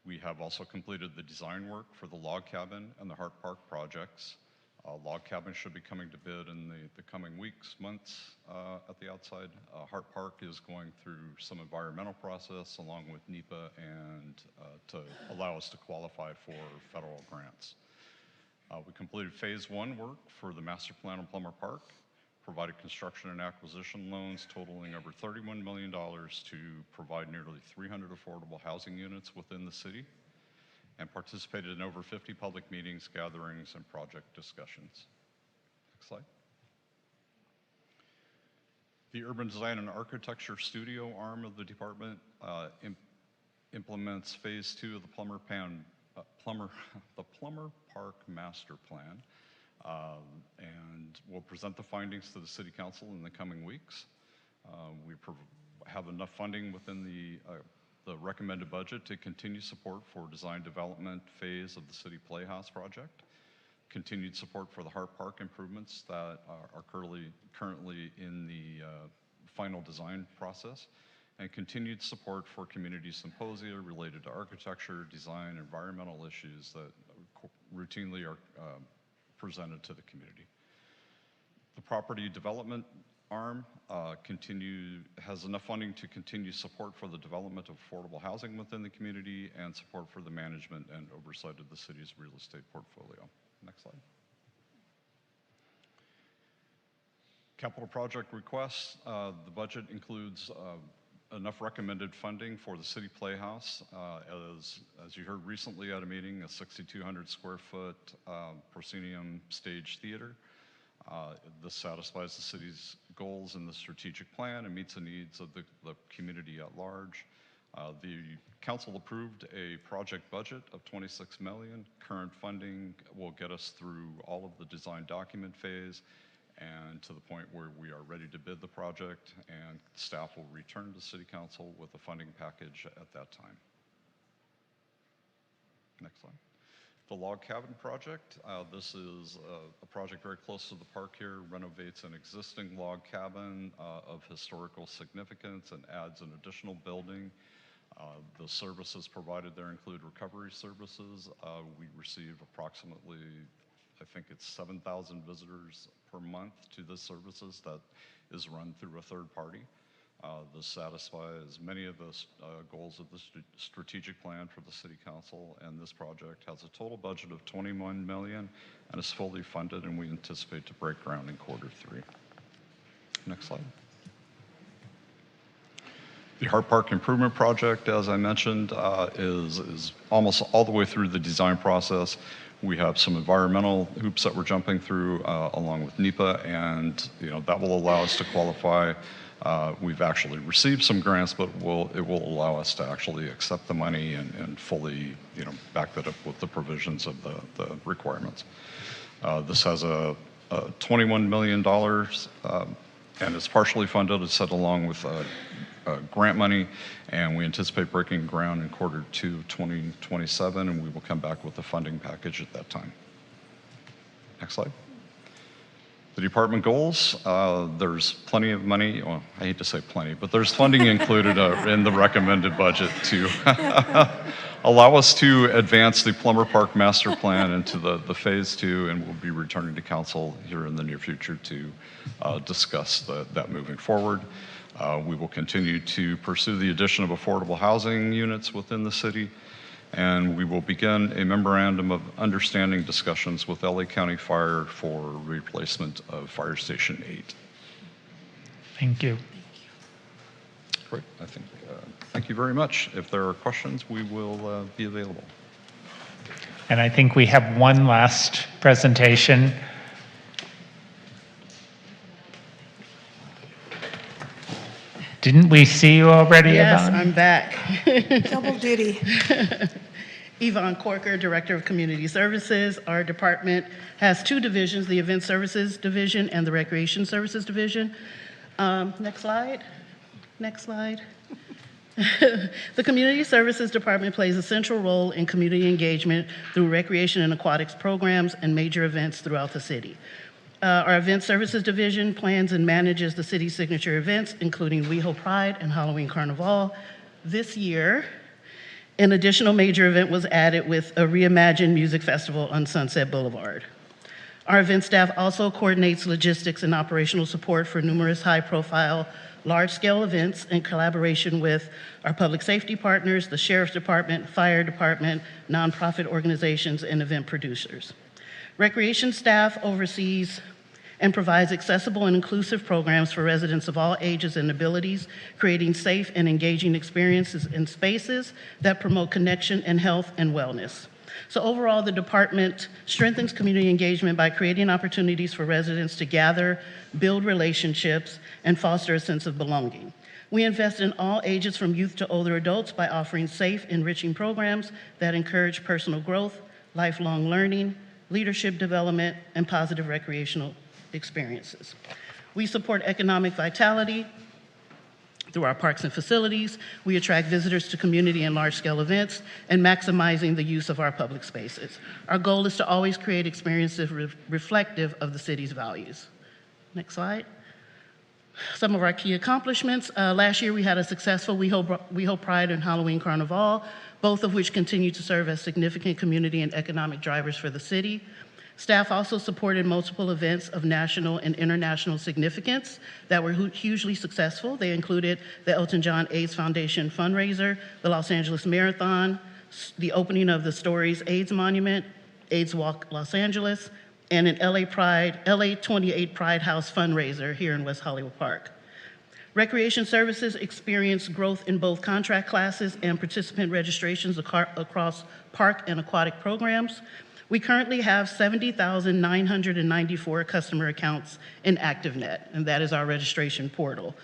We have also completed the design work for the log cabin and the Hart Park projects. Log cabin should be coming to bid in the coming weeks, months at the outside. Hart Park is going through some environmental process along with NEPA and to allow us to qualify for federal grants. We completed phase 1 work for the master plan on Plummer Park, provided construction and acquisition loans totaling over $31 million to provide nearly 300 affordable housing units within the city, and participated in over 50 public meetings, gatherings, and project discussions. Next slide. The Urban Design and Architecture Studio arm of the department implements phase 2 of the Plummer Park Master Plan, and we'll present the findings to the City Council in the coming weeks. We have enough funding within the recommended budget to continue support for design development phase of the City Playhouse project, continued support for the Hart Park improvements that are currently in the final design process, and continued support for community symposia related to architecture, design, environmental issues that routinely are presented to the community. The property development arm has enough funding to continue support for the development of affordable housing within the community and support for the management and oversight of the city's real estate portfolio. Next slide. Capital project requests. The budget includes enough recommended funding for the City Playhouse. As you heard recently at a meeting, a 6,200 square foot proscenium stage theater. This satisfies the city's goals in the strategic plan and meets the needs of the community at large. The council approved a project budget of $26 million. Current funding will get us through all of the design document phase and to the point where we are ready to bid the project, and staff will return to City Council with a funding package at that time. Next slide. The log cabin project. This is a project very close to the park here, renovates an existing log cabin of historical significance and adds an additional building. The services provided there include recovery services. We receive approximately, I think it's 7,000 visitors per month to the services that is run through a third party. This satisfies many of the goals of the strategic plan for the City Council, and this project has a total budget of $21 million and is fully funded, and we anticipate to break ground in Q3. Next slide. The Hart Park Improvement Project, as I mentioned, is almost all the way through the design process. We have some environmental hoops that we're jumping through along with NEPA, and that will allow us to qualify. We've actually received some grants, but it will allow us to actually accept the money and fully back that up with the provisions of the requirements. This has a $21 million and it's partially funded. It's set along with grant money, and we anticipate breaking ground in Q2 2027, and we will come back with a funding package at that time. Next slide. The department goals, there's plenty of money, well, I hate to say plenty, but there's funding included in the recommended budget to allow us to advance the Plummer Park Master Plan into the phase 2, and we'll be returning to council here in the near future to discuss that moving forward. We will continue to pursue the addition of affordable housing units within the city, and we will begin a memorandum of understanding discussions with LA County Fire for replacement of Fire Station 8. Thank you. Great, I think, thank you very much. If there are questions, we will be available. And I think we have one last presentation. Didn't we see you already, Yes, Yvonne? I'm back. Double duty. Yvonne Corker, Director of Community Services. Our department has 2 divisions, the Event Services Division and the Recreation Services Division. Next slide. Next slide. The Community Services Department plays a central role in community engagement through recreation and aquatics programs and major events throughout the city. Our Event Services Division plans and manages the city's signature events, including WeHo Pride and Halloween Carnival. This year, an additional major event was added with a reimagined music festival on Sunset Boulevard. Our event staff also coordinates logistics and operational support for numerous high-profile, large-scale events in collaboration with our public safety partners, the Sheriff's Department, Fire Department, nonprofit organizations, and event producers. Recreation staff oversees and provides accessible and inclusive programs for residents of all ages and abilities, creating safe and engaging experiences in spaces that promote connection and health and wellness. So overall, the department strengthens community engagement by creating opportunities for residents to gather, build relationships, and foster a sense of belonging. We invest in all ages from youth to older adults by offering safe, enriching programs that encourage personal growth, lifelong learning, leadership development, and positive recreational experiences. We support economic vitality through our parks and facilities. We attract visitors to community and large-scale events, and maximizing the use of our public spaces. Our goal is to always create experiences reflective of the city's values. Next slide. Some of our key accomplishments. Last year we had a successful WeHo Pride and Halloween Carnival, both of which continue to serve as significant community and economic drivers for the city. Staff also supported multiple events of national and international significance that were hugely successful. They included the Elton John AIDS Foundation fundraiser, the Los Angeles Marathon, the opening of the Stories AIDS Monument, AIDS Walk Los Angeles, and an LA 28 Pride House fundraiser here in West Hollywood Park. Recreation services experienced growth in both contract classes and participant registrations across park and aquatic programs. We currently have 70,994 customer accounts in ActiveNet, and that is our registration portal.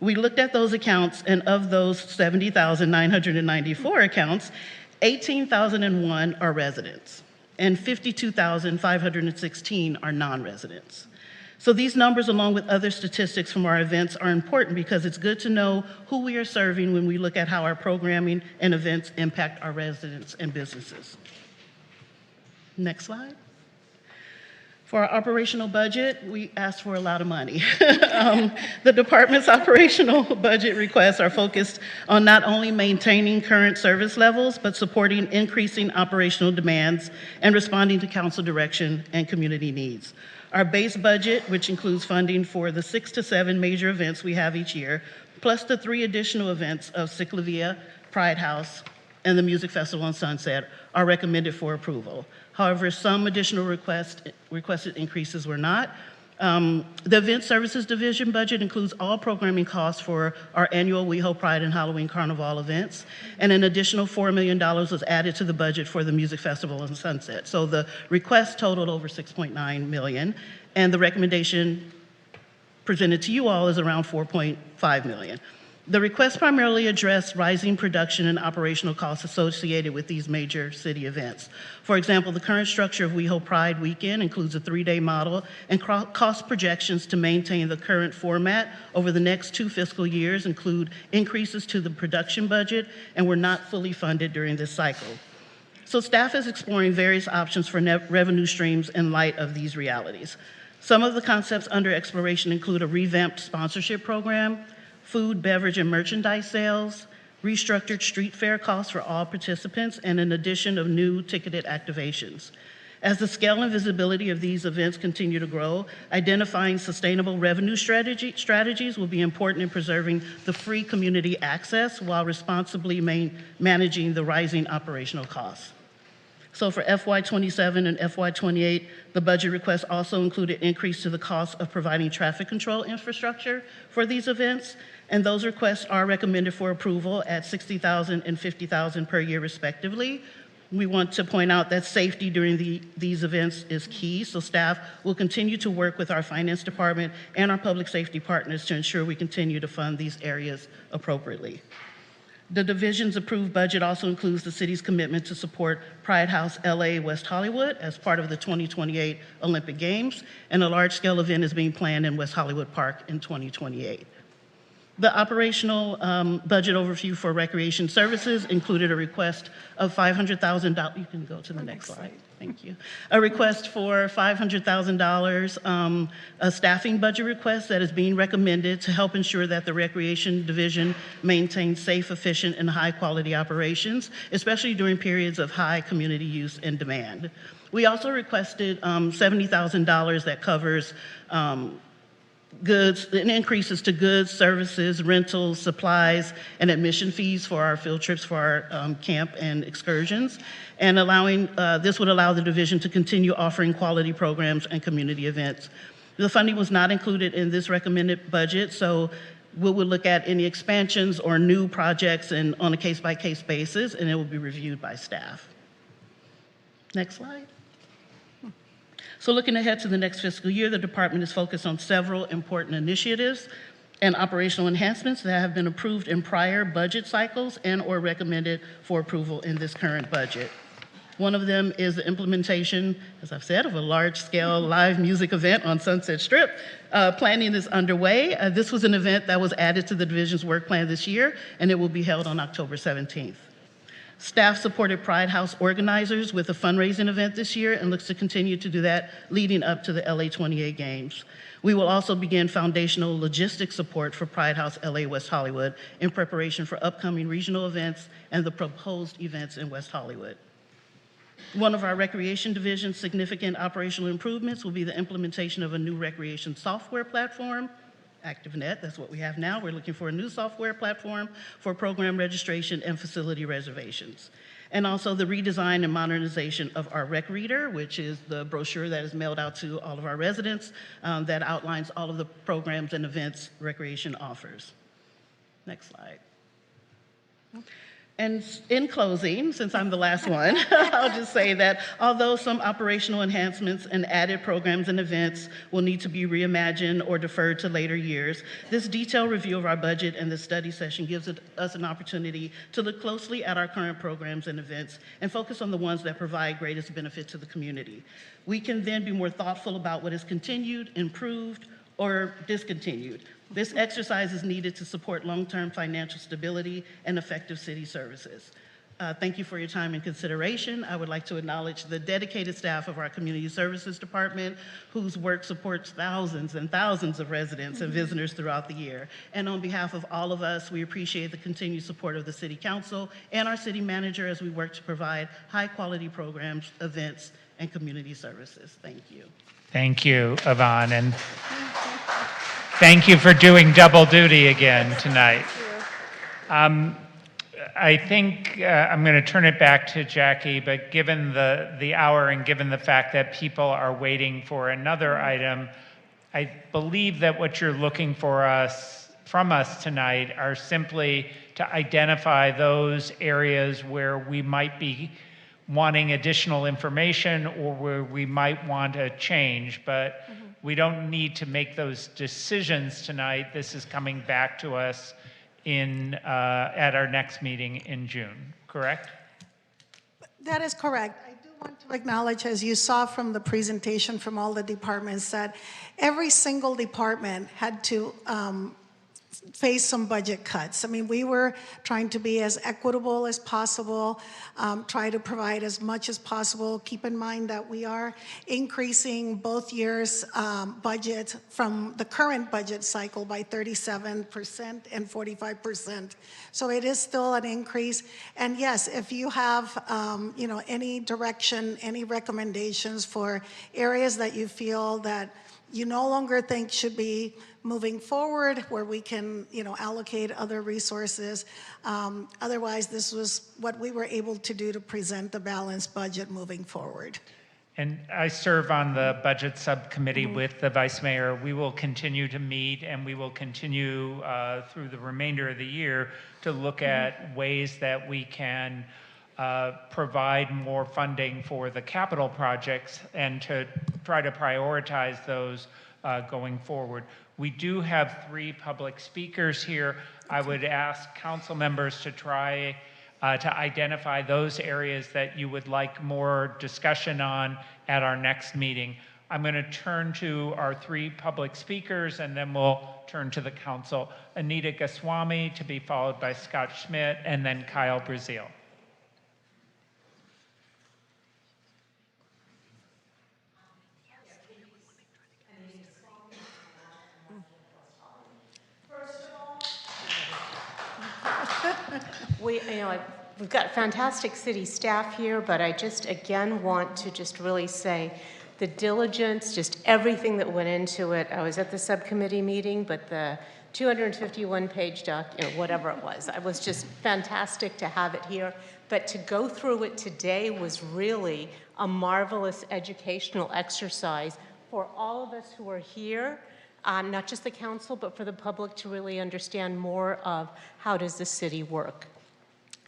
We looked at those accounts, and of those 70,994 accounts, 18,001 are residents, and 52,516 are non-residents. So these numbers, along with other statistics from our events, are important because it's good to know who we are serving when we look at how our programming and events impact our residents and businesses. Next slide. For our operational budget, we asked for a lot of money. The department's operational budget requests are focused on not only maintaining current service levels, but supporting increasing operational demands and responding to council direction and community needs. Our base budget, which includes funding for the 6 to 7 major events we have each year, plus the 3 additional events of Ciclavia, Pride House, and the Music Festival on Sunset are recommended for approval. However, some additional requested increases were not. The Event Services Division budget includes all programming costs for our annual WeHo Pride and Halloween Carnival events, and an additional $4 million was added to the budget for the Music Festival on Sunset. So the request totaled over $6.9 million, and the recommendation presented to you all is around $4.5 million. The request primarily addressed rising production and operational costs associated with these major city events. For example, the current structure of WeHo Pride Weekend includes a 3-day model and cost projections to maintain the current format over the next 2 fiscal years include increases to the production budget and were not fully funded during this cycle. So staff is exploring various options for revenue streams in light of these realities. Some of the concepts under exploration include a revamped sponsorship program, food, beverage, and merchandise sales, restructured street fair costs for all participants, and an addition of new ticketed activations. As the scale and visibility of these events continue to grow, identifying sustainable revenue strategies will be important in preserving the free community access while responsibly managing the rising operational costs. So for FY27 and FY28, the budget request also included increase to the cost of providing traffic control infrastructure for these events, and those requests are recommended for approval at $60,000 and $50,000 per year respectively. We want to point out that safety during these events is key, so staff will continue to work with our finance department and our public safety partners to ensure we continue to fund these areas appropriately. The division's approved budget also includes the city's commitment to support Pride House LA West Hollywood as part of the 2028 Olympic Games, and a large-scale event is being planned in West Hollywood Park in 2028. The operational budget overview for recreation services included a request of $500,000. You can go to the next slide. Thank you. A request for $500,000, a staffing budget request that is being recommended to help ensure that the Recreation Division maintains safe, efficient, and high-quality operations, especially during periods of high community use and demand. We also requested $70,000 that covers goods and increases to goods, services, rentals, supplies, and admission fees for our field trips for our camp and excursions. And this would allow the division to continue offering quality programs and community events. The funding was not included in this recommended budget, so we will look at any expansions or new projects on a case-by-case basis, and it will be reviewed by staff. Next slide. So looking ahead to the next fiscal year, the department is focused on several important initiatives and operational enhancements that have been approved in prior budget cycles and or recommended for approval in this current budget. One of them is the implementation, as I've said, of a large-scale live music event on Sunset Strip. Planning is underway. This was an event that was added to the division's work plan this year, and it will be held on October 17th. Staff supported Pride House organizers with a fundraising event this year and looks to continue to do that leading up to the LA 28 Games. We will also begin foundational logistics support for Pride House LA West Hollywood in preparation for upcoming regional events and the proposed events in West Hollywood. One of our recreation division's significant operational improvements will be the implementation of a new recreation software platform, ActiveNet, that's what we have now. We're looking for a new software platform for program registration and facility reservations. And also the redesign and modernization of our Rec Reader, which is the brochure that is mailed out to all of our residents that outlines all of the programs and events recreation offers. Next slide. And in closing, since I'm the last one, I'll just say that although some operational enhancements and added programs and events will need to be reimagined or deferred to later years, this detailed review of our budget and this study session gives us an opportunity to look closely at our current programs and events and focus on the ones that provide greatest benefit to the community. We can then be more thoughtful about what is continued, improved, or discontinued. This exercise is needed to support long-term financial stability and effective city services. Thank you for your time and consideration. I would like to acknowledge the dedicated staff of our Community Services Department, whose work supports thousands and thousands of residents and visitors throughout the year. And on behalf of all of us, we appreciate the continued support of the City Council and our City Manager as we work to provide high-quality programs, events, and community services. Thank you. Thank you, Yvonne. And Thank you for doing double duty again tonight. I think I'm going to turn it back to Jackie, but given the hour and given the fact that people are waiting for another item, I believe that what you're looking from us tonight are simply to identify those areas where we might be wanting additional information or where we might want a change, but we don't need to make those decisions tonight. This is coming back to us at our next meeting in June, correct? That is correct. I do want to acknowledge, as you saw from the presentation from all the departments, that every single department had to face some budget cuts. I mean, we were trying to be as equitable as possible, try to provide as much as possible. Keep in mind that we are increasing both years' budget from the current budget cycle by 37% and 45%. So it is still an increase. And yes, if you have any direction, any recommendations for areas that you feel that you no longer think should be moving forward, where we can, allocate other resources. Otherwise, this was what we were able to do to present the balanced budget moving forward. And I serve on the budget subcommittee with the vice mayor. We will continue to meet and we will continue through the remainder of the year to look at ways that we can provide more funding for the capital projects and to try to prioritize those going forward. We do have 3 public speakers here. I would ask council members to try to identify those areas that you would like more discussion on at our next meeting. I'm going to turn to our 3 public speakers and then we'll turn to the council. Anita Goswami, to be followed by Scott Schmidt, and then Kyle Brazil. We've got fantastic city staff here, but I just again want to just really say the diligence, just everything that went into it. I was at the subcommittee meeting, but the 251-page document, whatever it was just fantastic to have it here. But to go through it today was really a marvelous educational exercise for all of us who are here. Not just the council, but for the public to really understand more of how does the city work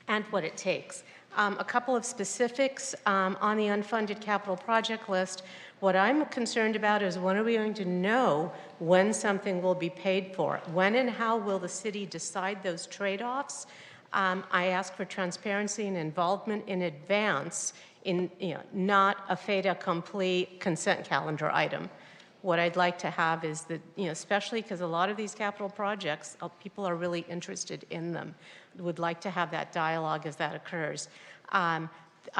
and what it takes. A couple of specifics on the unfunded capital project list. What I'm concerned about is when are we going to know when something will be paid for? When and how will the city decide those trade-offs? I ask for transparency and involvement in advance, not a fait accompli consent calendar item. What I'd like to have is that, especially because a lot of these capital projects, people are really interested in them. Would like to have that dialogue as that occurs. I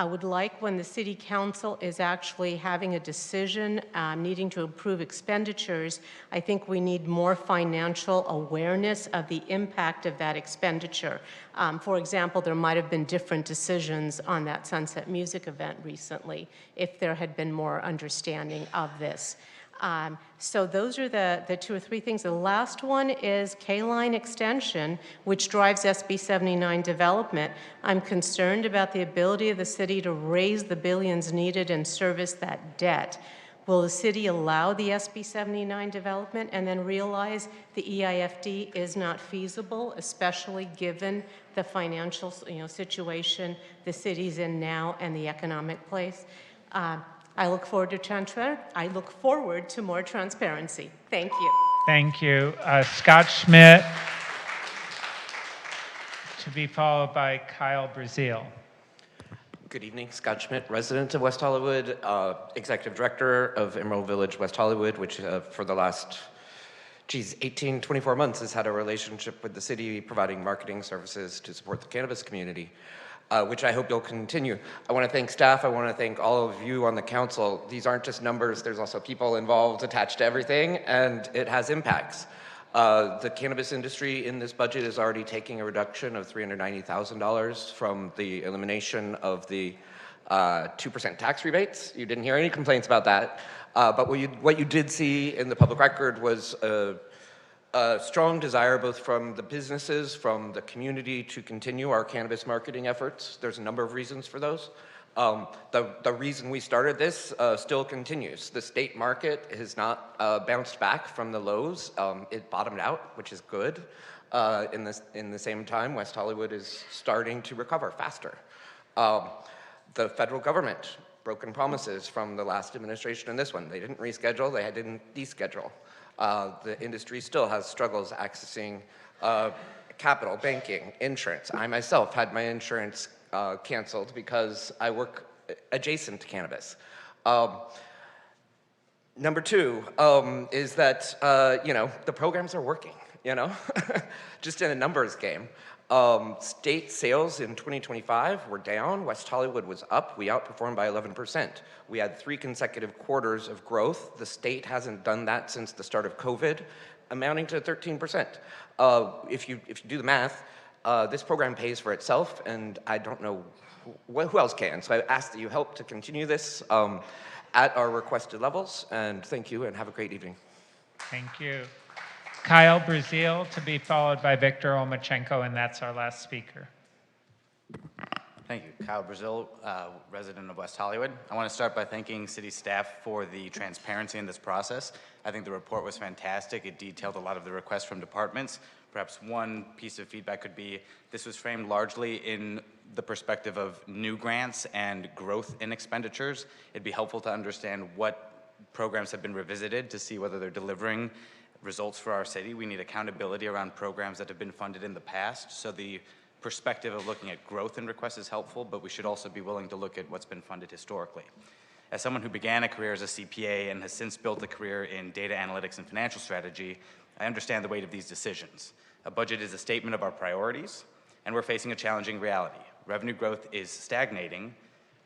would like when the city council is actually having a decision needing to approve expenditures, I think we need more financial awareness of the impact of that expenditure. For example, there might have been different decisions on that Sunset Music event recently if there had been more understanding of this. So those are the 2 or 3 things. The last one is K-line extension, which drives SB 79 development. I'm concerned about the ability of the city to raise the billions needed and service that debt. Will the city allow the SB 79 development and then realize the EIFD is not feasible, especially given the financial situation the city's in now and the economic place? I look forward to more transparency. Thank you. Thank you. Scott Schmidt, to be followed by Kyle Brazil. Good evening, Scott Schmidt, resident of West Hollywood, executive director of Emerald Village, West Hollywood, which for the last, 24 months has had a relationship with the city providing marketing services to support the cannabis community. Which I hope you'll continue. I want to thank staff. I want to thank all of you on the council. These aren't just numbers. There's also people involved attached to everything, and it has impacts. The cannabis industry in this budget is already taking a reduction of $390,000 from the elimination of the 2% tax rebates. You didn't hear any complaints about that. But what you did see in the public record was a strong desire both from the businesses, from the community to continue our cannabis marketing efforts. There's a number of reasons for those. The reason we started this still continues. The state market has not bounced back from the lows. It bottomed out, which is good. In the same time, West Hollywood is starting to recover faster. The federal government, broken promises from the last administration and this one. They didn't reschedule, they didn't deschedule. The industry still has struggles accessing capital, banking, insurance. I myself had my insurance canceled because I work adjacent to cannabis. Number two is that, the programs are working, just in a numbers game. State sales in 2025 were down. West Hollywood was up. We outperformed by 11%. We had 3 consecutive quarters of growth. The state hasn't done that since the start of COVID, amounting to 13%. If you do the math, this program pays for itself, and I don't know who else can. So I ask that you help to continue this at our requested levels, and thank you, and have a great evening. Thank you. Kyle Brazil, to be followed by Victor Omachenko, and that's our last speaker. Thank you. Kyle Brazil, resident of West Hollywood. I want to start by thanking city staff for the transparency in this process. I think the report was fantastic. It detailed a lot of the requests from departments. Perhaps one piece of feedback could be this was framed largely in the perspective of new grants and growth in expenditures. It'd be helpful to understand what programs have been revisited to see whether they're delivering results for our city. We need accountability around programs that have been funded in the past. So the perspective of looking at growth in requests is helpful, but we should also be willing to look at what's been funded historically. As someone who began a career as a CPA and has since built a career in data analytics and financial strategy, I understand the weight of these decisions. A budget is a statement of our priorities, and we're facing a challenging reality. Revenue growth is stagnating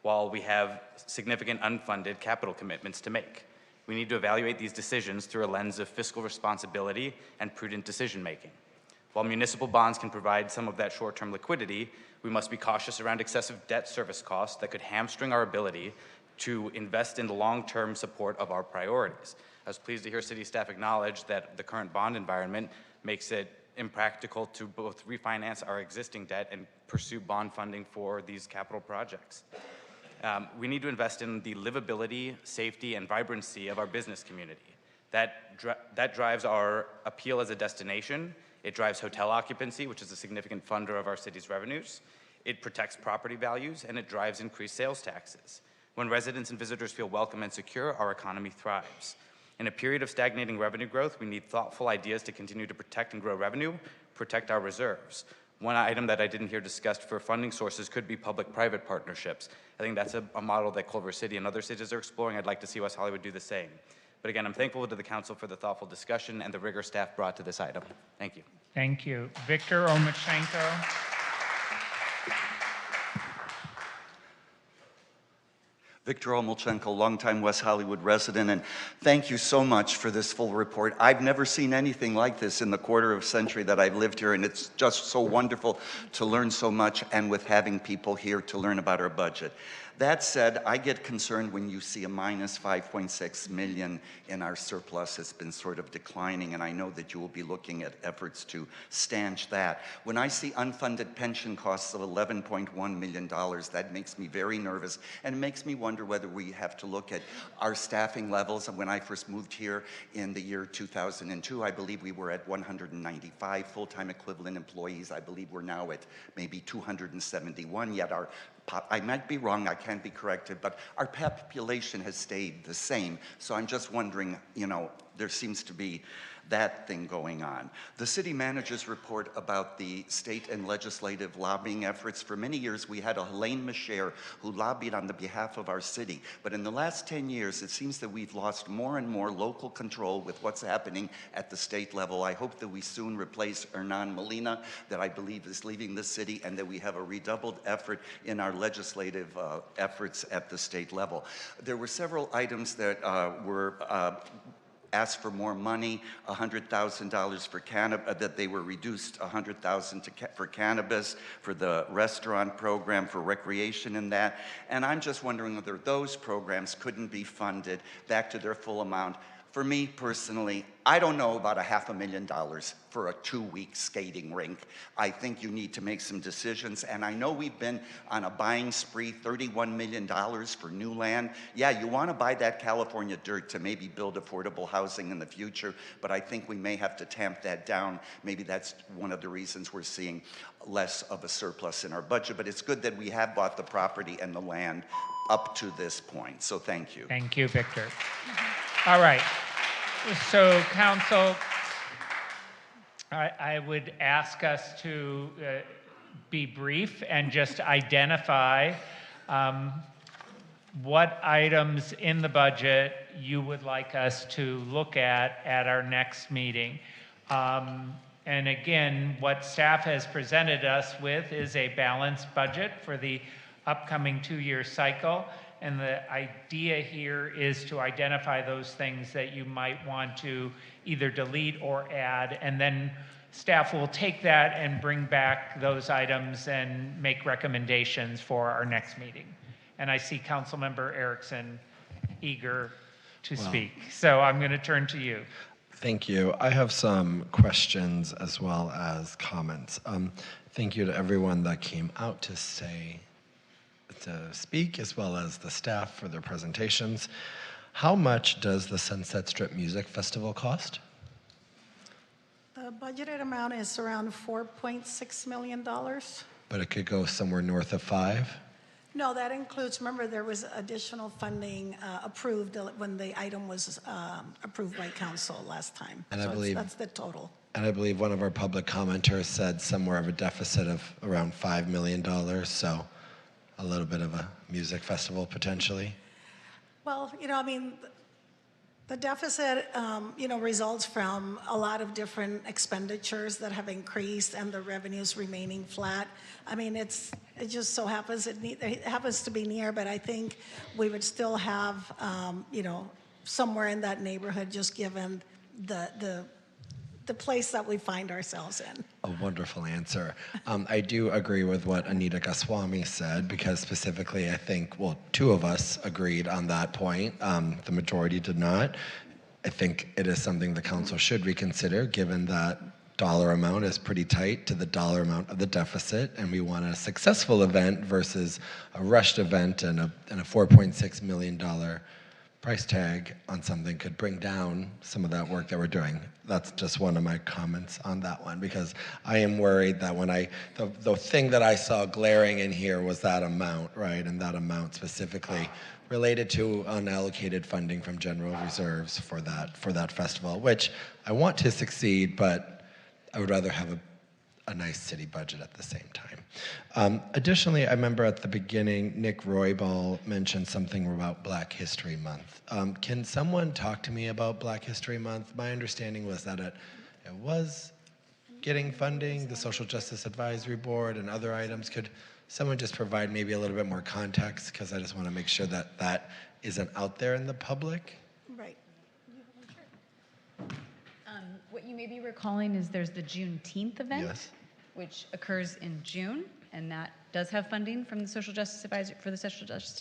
while we have significant unfunded capital commitments to make. We need to evaluate these decisions through a lens of fiscal responsibility and prudent decision-making. While municipal bonds can provide some of that short-term liquidity, we must be cautious around excessive debt service costs that could hamstring our ability to invest in the long-term support of our priorities. I was pleased to hear city staff acknowledge that the current bond environment makes it impractical to both refinance our existing debt and pursue bond funding for these capital projects. We need to invest in the livability, safety, and vibrancy of our business community. That drives our appeal as a destination. It drives hotel occupancy, which is a significant funder of our city's revenues. It protects property values, and it drives increased sales taxes. When residents and visitors feel welcome and secure, our economy thrives. In a period of stagnating revenue growth, we need thoughtful ideas to continue to protect and grow revenue, protect our reserves. One item that I didn't hear discussed for funding sources could be public-private partnerships. I think that's a model that Culver City and other cities are exploring. I'd like to see West Hollywood do the same. But again, I'm thankful to the council for the thoughtful discussion and the rigor staff brought to this item. Thank you. Thank you. Victor Omachenko. Victor Omachenko, longtime West Hollywood resident, and thank you so much for this full report. I've never seen anything like this in the quarter of a century that I've lived here, and it's just so wonderful to learn so much and with having people here to learn about our budget. That said, I get concerned when you see a minus 5.6 million in our surplus. It's been sort of declining, and I know that you will be looking at efforts to stanch that. When I see unfunded pension costs of $11.1 million, that makes me very nervous, and it makes me wonder whether we have to look at our staffing levels. When I first moved here in the year 2002, I believe we were at 195 full-time equivalent employees. I believe we're now at maybe 271, yet I might be wrong, I can't be corrected, but our population has stayed the same. So I'm just wondering, there seems to be that thing going on. The city manager's report about the state and legislative lobbying efforts. For many years, we had a Helene Micher who lobbied on the behalf of our city. But in the last 10 years, it seems that we've lost more and more local control with what's happening at the state level. I hope that we soon replace Hernan Molina, that I believe is leaving the city, and that we have a redoubled effort in our legislative efforts at the state level. There were several items that were asked for more money, $100,000 for cannabis, that they were reduced $100,000 for cannabis, for the restaurant program, for recreation and that. And I'm just wondering whether those programs couldn't be funded back to their full amount For me personally, I don't know about $500,000 for a 2-week skating rink. I think you need to make some decisions, and I know we've been on a buying spree, $31 million for new land. Yeah, you want to buy that California dirt to maybe build affordable housing in the future, but I think we may have to tamp that down. Maybe that's one of the reasons we're seeing less of a surplus in our budget, but it's good that we have bought the property and the land up to this point, so thank you. Thank you, Victor. All right. So, Council, I would ask us to be brief and just identify what items in the budget you would like us to look at our next meeting. And again, what staff has presented us with is a balanced budget for the upcoming 2-year cycle. And the idea here is to identify those things that you might want to either delete or add, and then staff will take that and bring back those items and make recommendations for our next meeting. And I see Councilmember Erickson eager to speak. So I'm going to turn to you. Thank you. I have some questions as well as comments. Thank you to everyone that came out to speak, as well as the staff for their presentations. How much does the Sunset Strip Music Festival cost? The budgeted amount is around $4.6 million. But it could go somewhere north of 5? No, that includes, remember, there was additional funding approved when the item was approved by council last time. And so I believe that's the total. And I believe one of our public commenters said somewhere of a deficit of around $5 million, so a little bit of a music festival potentially. Well, I mean, the deficit, results from a lot of different expenditures that have increased and the revenues remaining flat. I mean, it just so happens, it happens to be near, but I think we would still have, somewhere in that neighborhood, just given the place that we find ourselves in. A wonderful answer. I do agree with what Anita Goswami said, because specifically I think, well, 2 of us agreed on that point. The majority did not. I think it is something the council should reconsider, given that dollar amount is pretty tight to the dollar amount of the deficit, and we want a successful event versus a rushed event, and a $4.6 million price tag on something could bring down some of that work that we're doing. That's just one of my comments on that one, because I am worried that when the thing that I saw glaring in here was that amount, right? And that amount specifically related to unallocated funding from general reserves for that festival, which I want to succeed, but I would rather have a nice city budget at the same time. Additionally, I remember at the beginning, Nick Roybal mentioned something about Black History Month. Can someone talk to me about Black History Month? My understanding was that it was getting funding, the Social Justice Advisory Board and other items. Could someone just provide maybe a little bit more context? Because I just want to make sure that that isn't out there in the public. Right. What you may be recalling is there's the Juneteenth event, Yes. which occurs in June, and that does have funding from the Social Justice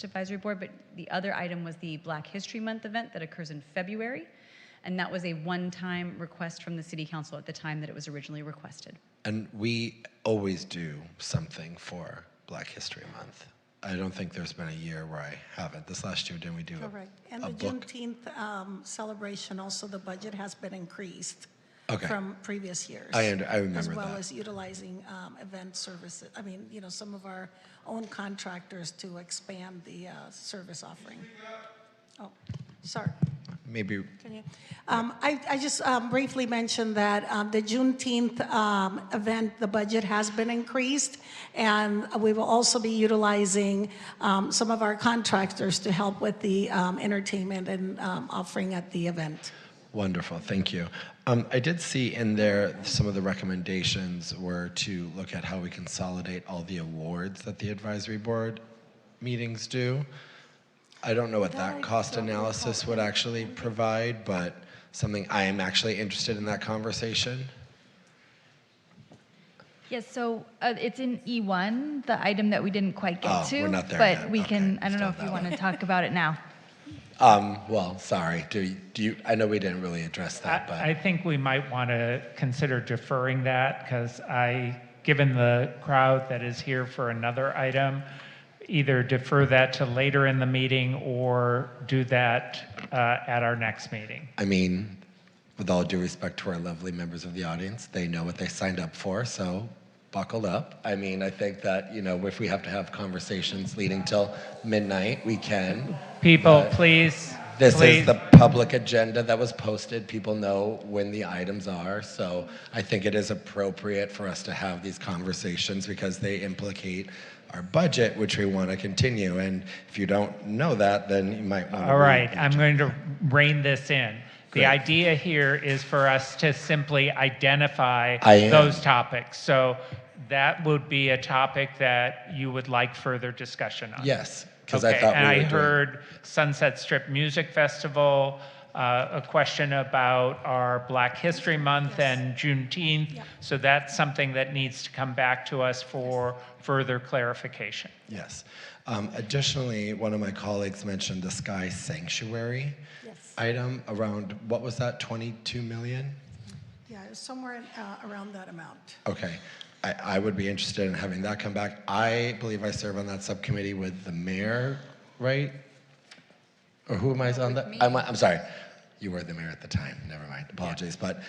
Advisory Board, but the other item was the Black History Month event that occurs in February, and that was a one-time request from the City Council at the time that it was originally requested. And we always do something for Black History Month. I don't think there's been a year where I haven't. This last year, didn't we do Correct. And a the book? Juneteenth celebration, also the budget has been increased Okay. from previous years. I remember as well that. as utilizing event services. I mean, some of our own contractors to expand the service offering. Oh, sorry. Maybe. Can you? I just briefly mentioned that the Juneteenth event, the budget has been increased, and we will also be utilizing some of our contractors to help with the entertainment and offering at the event. Wonderful, thank you. I did see in there some of the recommendations were to look at how we consolidate all the awards that the advisory board meetings do. I don't know what that cost analysis would actually provide, but something I am actually interested in that conversation. Yes, so it's in E1, the item that we didn't quite get to. We're not there but yet. we Okay, can, I don't know still if you that want to talk about it now. Well, sorry. Do you? I know we didn't really address that, but I think we might want to consider deferring that because given the crowd that is here for another item, either defer that to later in the meeting or do that at our next meeting. I mean, with all due respect to our lovely members of the audience, they know what they signed up for, so buckle up. I mean, I think that, if we have to have conversations leading till midnight, we can. People, please. This please. is the public agenda that was posted. People know when the items are, so I think it is appropriate for us to have these conversations because they implicate our budget, which we want to continue. And if you don't know that, then you might want to. All right, I'm going to rein this in. The Great. idea here is for us to simply identify I those am. topics. So that would be a topic that you would like further discussion on. Yes, because Okay, I thought and we I were doing. heard Sunset Strip Music Festival, a question about our Black History Month and Juneteenth. So that's something that needs to come back to us for further clarification. Yes. Additionally, one of my colleagues mentioned the Sky Sanctuary item around, what was that, 22 million? Yeah, it's somewhere around that amount. Okay. I would be interested in having that come back. I believe I serve on that subcommittee with the mayor, right? Or who am I on that? I'm sorry. You were the mayor at the time. Never mind. Apologies. But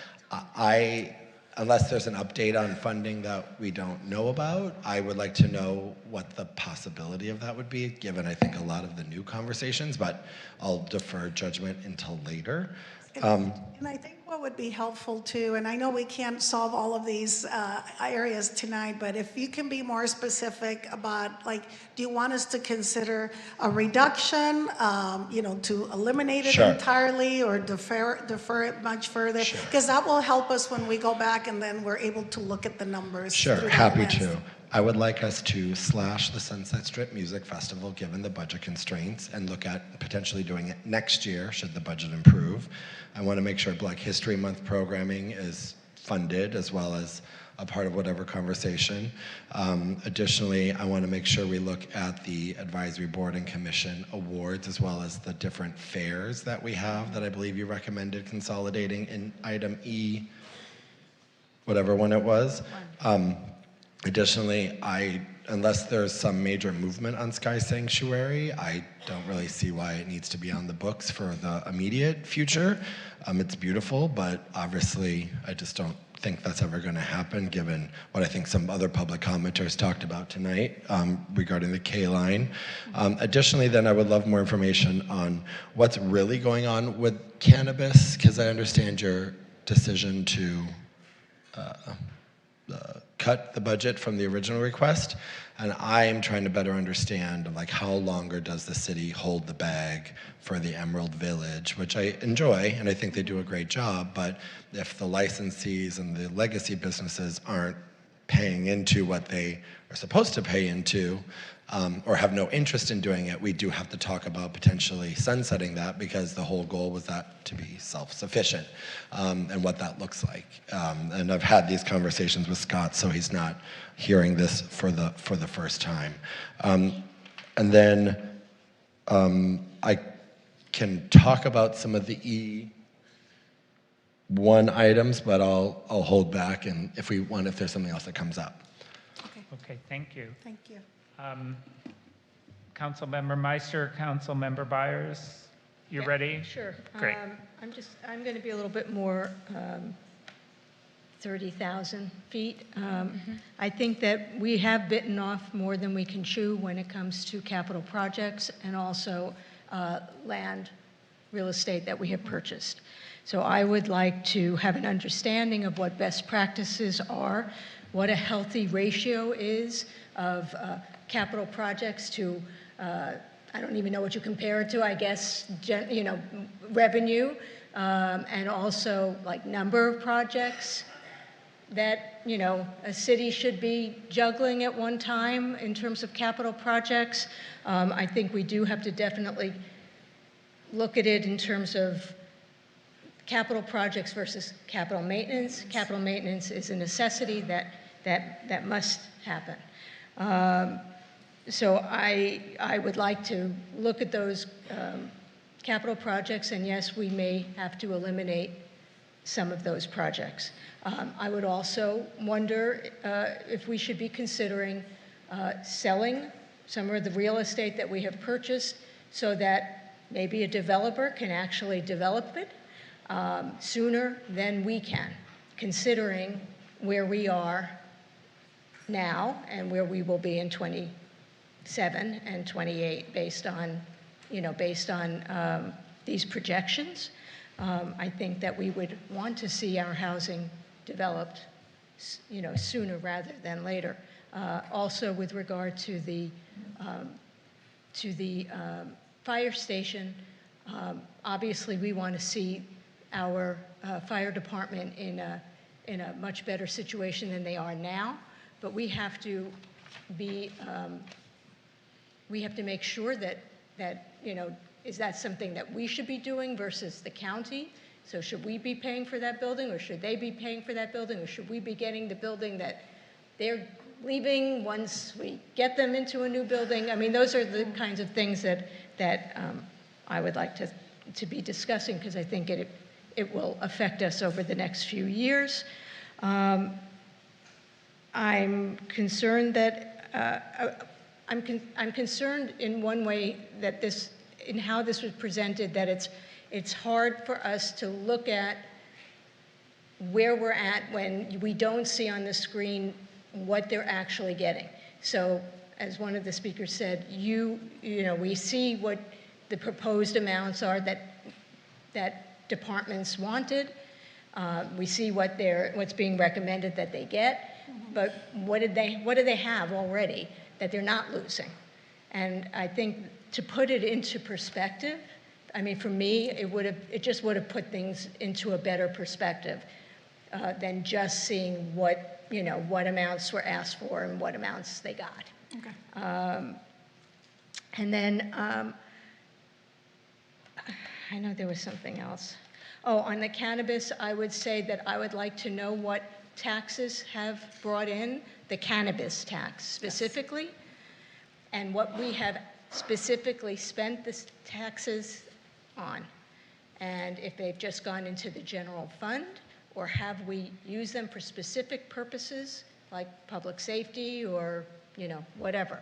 unless there's an update on funding that we don't know about, I would like to know what the possibility of that would be, given I think a lot of the new conversations, but I'll defer judgment until later. And I think what would be helpful too, and I know we can't solve all of these areas tonight, but if you can be more specific about, like, do you want us to consider a reduction, to eliminate it Sure. entirely or defer it much further? Because that will help us when we go back and then we're able to look at the numbers. Sure, through that happy lens. to. I would like us to slash the Sunset Strip Music Festival given the budget constraints and look at potentially doing it next year should the budget improve. I want to make sure Black History Month programming is funded as well as a part of whatever conversation. Additionally, I want to make sure we look at the Advisory Board and Commission awards as well as the different fairs that we have that I believe you recommended consolidating in item E, whatever one it was. Additionally, unless there's some major movement on Sky Sanctuary, I don't really see why it needs to be on the books for the immediate future. It's beautiful, but obviously I just don't think that's ever going to happen given what I think some other public commenters talked about tonight regarding the K line. Additionally, then I would love more information on what's really going on with cannabis, because I understand your decision to cut the budget from the original request, and I am trying to better understand how longer does the city hold the bag for the Emerald Village, which I enjoy and I think they do a great job, but if the licensees and the legacy businesses aren't paying into what they are supposed to pay into, or have no interest in doing it, we do have to talk about potentially sunsetting that because the whole goal was that to be self-sufficient and what that looks like. And I've had these conversations with Scott, so he's not hearing this for the first time. And then I can talk about some of the E1 items, but I'll hold back, and if there's something else that comes up. Okay, thank you. Thank you. Councilmember Meister, Councilmember Byers, you ready? Sure. Great. I'm going to be a little bit more 30,000 feet. I think that we have bitten off more than we can chew when it comes to capital projects and also land, real estate that we have purchased. So I would like to have an understanding of what best practices are, what a healthy ratio is of capital projects to, I don't even know what you compare it to, I guess, revenue, and also number of projects that, a city should be juggling at one time in terms of capital projects. I think we do have to definitely look at it in terms of capital projects versus capital maintenance. Capital maintenance is a necessity that must happen. So I would like to look at those capital projects, and yes, we may have to eliminate some of those projects. I would also wonder if we should be considering selling some of the real estate that we have purchased so that maybe a developer can actually develop it sooner than we can, considering where we are now and where we will be in 27 and 28 based on these projections. I think that we would want to see our housing developed, sooner rather than later. Also, with regard to the fire station, obviously we want to see our fire department in a much better situation than they are now, but we have to be we have to make sure that is that something that we should be doing versus the county? So should we be paying for that building, or should they be paying for that building, or should we be getting the building that they're leaving once we get them into a new building? I mean, those are the kinds of things that I would like to be discussing, because I think it will affect us over the next few years. I'm concerned that I'm concerned in one way that in how this was presented, that it's hard for us to look at where we're at when we don't see on the screen what they're actually getting. So, as one of the speakers said, we see what the proposed amounts are that departments wanted. We see what's being recommended that they get, but what do they have already that they're not losing? And I think to put it into perspective, I mean, for me, it just would have put things into a better perspective than just seeing what amounts were asked for and what amounts they got. Okay. And then I know there was something else. Oh, on the cannabis, I would say that I would like to know what taxes have brought in, the cannabis tax specifically, and what we have specifically spent the taxes on, and if they've just gone into the general fund, or have we used them for specific purposes like public safety or whatever.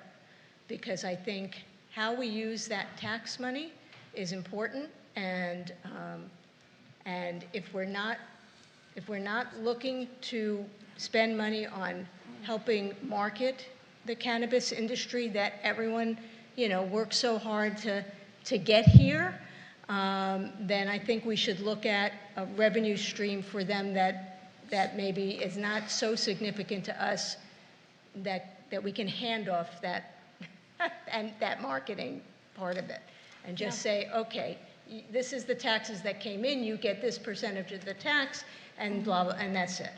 Because I think how we use that tax money is important, and if we're not looking to spend money on helping market the cannabis industry that everyone works so hard to get here, then I think we should look at a revenue stream for them that maybe is not so significant to us that we can hand off that and that marketing part of it, and just say, okay, this is the taxes that came in, you get this percentage of the tax, and blah, blah, and that's it,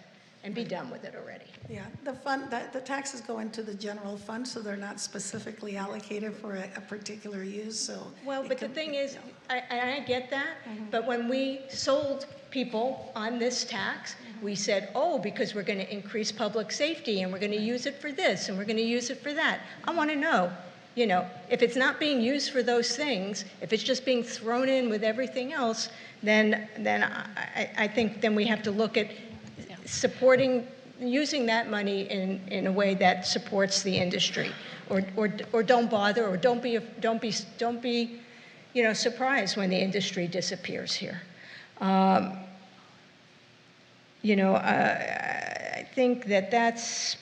and be done with it already. Yeah, the taxes go into the general fund, so they're not specifically allocated for a particular use, so. Well, but the thing is, I get that, but when we sold people on this tax, we said, oh, because we're going to increase public safety, and we're going to use it for this, and we're going to use it for that. I want to know, if it's not being used for those things, if it's just being thrown in with everything else, then I think then we have to look at using that money in a way that supports the industry, or don't bother, or don't be surprised when the industry disappears here. I think that that's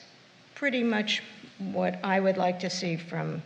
pretty much what I would like to see from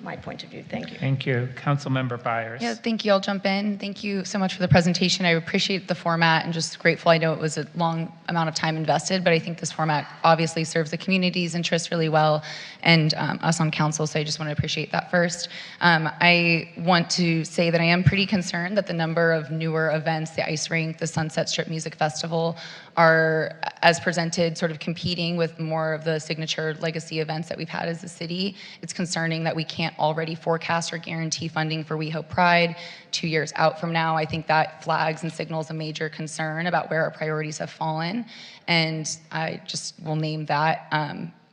my point of view. Thank you. Thank you. Councilmember Byers. Yeah, thank you. I'll jump in. Thank you so much for the presentation. I appreciate the format and just grateful. I know it was a long amount of time invested, but I think this format obviously serves the community's interests really well and us on council, so I just want to appreciate that first. I want to say that I am pretty concerned that the number of newer events, the Ice Rink, the Sunset Strip Music Festival, are, as presented, sort of competing with more of the signature legacy events that we've had as a city. It's concerning that we can't already forecast or guarantee funding for WeHo Pride 2 years out from now. I think that flags and signals a major concern about where our priorities have fallen, and I just will name that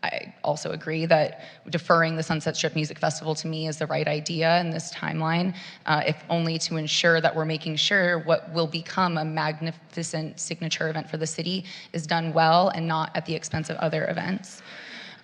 I also agree that deferring the Sunset Strip Music Festival to me is the right idea in this timeline, if only to ensure that we're making sure what will become a magnificent signature event for the city is done well and not at the expense of other events.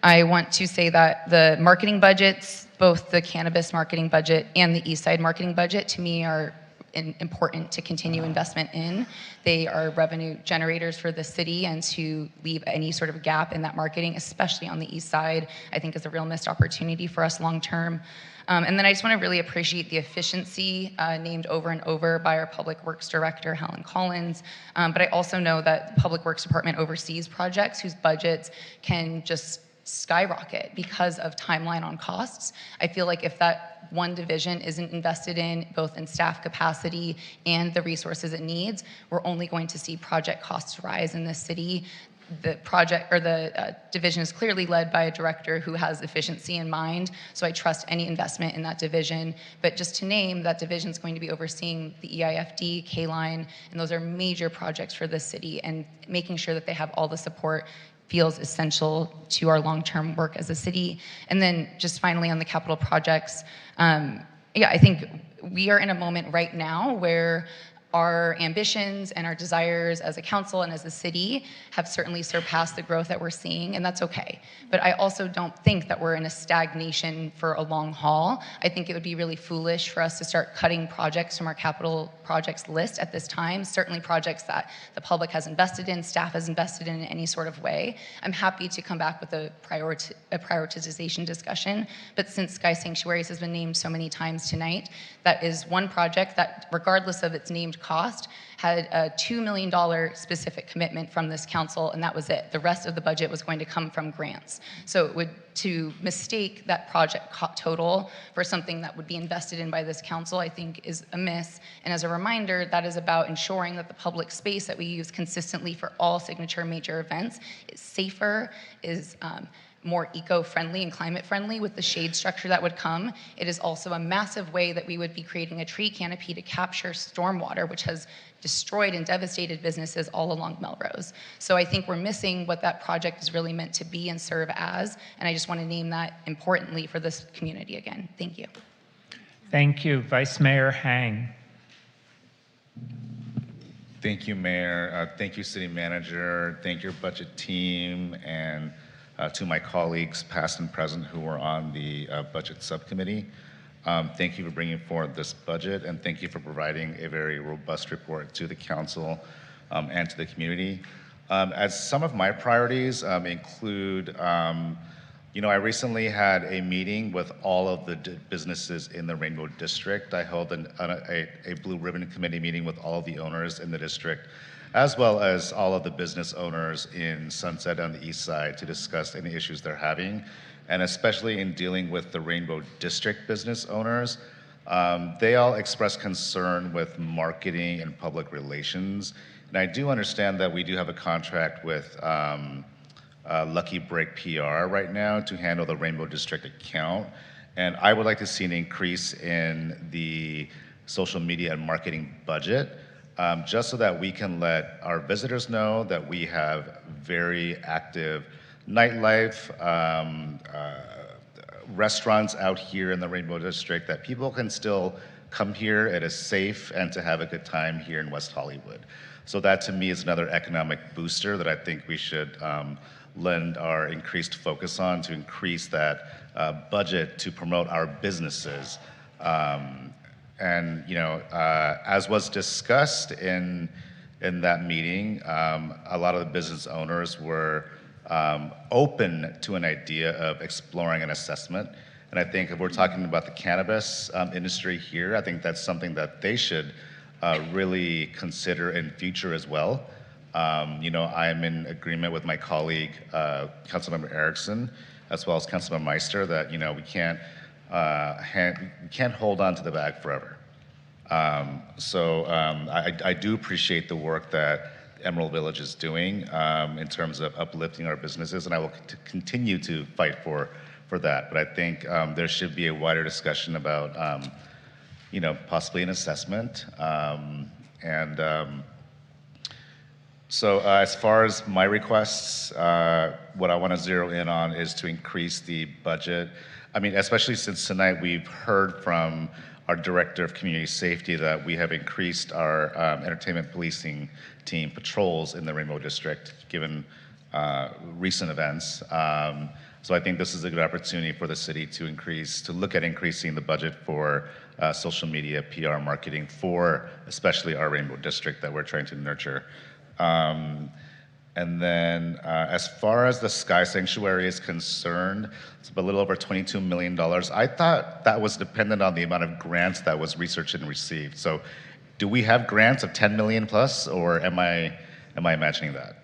I want to say that the marketing budgets, both the cannabis marketing budget and the East Side marketing budget, to me are important to continue investment in. They are revenue generators for the city, and to leave any sort of gap in that marketing, especially on the East Side, I think is a real missed opportunity for us long term. And then I just want to really appreciate the efficiency named over and over by our Public Works Director, Helen Collins. But I also know that the Public Works Department oversees projects whose budgets can just skyrocket because of timeline on costs. I feel like if that one division isn't invested in both in staff capacity and the resources it needs, we're only going to see project costs rise in this city. The project or the division is clearly led by a director who has efficiency in mind, so I trust any investment in that division. But just to name, that division is going to be overseeing the EIFD, K-Line, and those are major projects for the city, and making sure that they have all the support feels essential to our long-term work as a city. And then just finally on the capital projects, I think we are in a moment right now where our ambitions and our desires as a council and as a city have certainly surpassed the growth that we're seeing, and that's okay. But I also don't think that we're in a stagnation for a long haul. I think it would be really foolish for us to start cutting projects from our capital projects list at this time, certainly projects that the public has invested in, staff has invested in any sort of way. I'm happy to come back with a prioritization discussion, but since Sky Sanctuaries has been named so many times tonight, that is one project that, regardless of its named cost, had a $2 million specific commitment from this council, and that was it. The rest of the budget was going to come from grants. So to mistake that project total for something that would be invested in by this council, I think is a miss. And as a reminder, that is about ensuring that the public space that we use consistently for all signature major events is safer, is more eco-friendly and climate-friendly with the shade structure that would come. It is also a massive way that we would be creating a tree canopy to capture stormwater, which has destroyed and devastated businesses all along Melrose. So I think we're missing what that project is really meant to be and serve as, and I just want to name that importantly for this community again. Thank you. Thank you. Vice Mayor Hang. Thank you, Mayor. Thank you, City Manager. Thank your budget team, and to my colleagues, past and present, who were on the budget subcommittee. Thank you for bringing forward this budget, and thank you for providing a very robust report to the council and to the community. As some of my priorities include, I recently had a meeting with all of the businesses in the Rainbow District. I held a Blue Ribbon Committee meeting with all of the owners in the district, as well as all of the business owners in Sunset on the East Side, to discuss any issues they're having. And especially in dealing with the Rainbow District business owners, they all express concern with marketing and public relations. And I do understand that we do have a contract with Lucky Break PR right now to handle the Rainbow District account. And I would like to see an increase in the social media and marketing budget, just so that we can let our visitors know that we have very active nightlife, restaurants out here in the Rainbow District, that people can still come here, it is safe, and to have a good time here in West Hollywood. So that to me is another economic booster that I think we should lend our increased focus on, to increase that budget to promote our businesses. And as was discussed in that meeting, a lot of the business owners were open to an idea of exploring an assessment. And I think if we're talking about the cannabis industry here, I think that's something that they should really consider in future as well. I'm in agreement with my colleague, Councilmember Erickson, as well as Councilmember Meister, that we can't hold on to the bag forever. I do appreciate the work that Emerald Village is doing in terms of uplifting our businesses, and I will continue to fight for that. But I think there should be a wider discussion about, possibly an assessment. So as far as my requests, what I want to zero in on is to increase the budget. I mean, especially since tonight we've heard from our Director of Community Safety that we have increased our entertainment policing team patrols in the Rainbow District, given recent events. So I think this is a good opportunity for the city to look at increasing the budget for social media, PR, marketing for especially our Rainbow District that we're trying to nurture. And then as far as the Sky Sanctuary is concerned, it's a little over $22 million. I thought that was dependent on the amount of grants that was researched and received. So do we have grants of 10 million plus, or am I imagining that?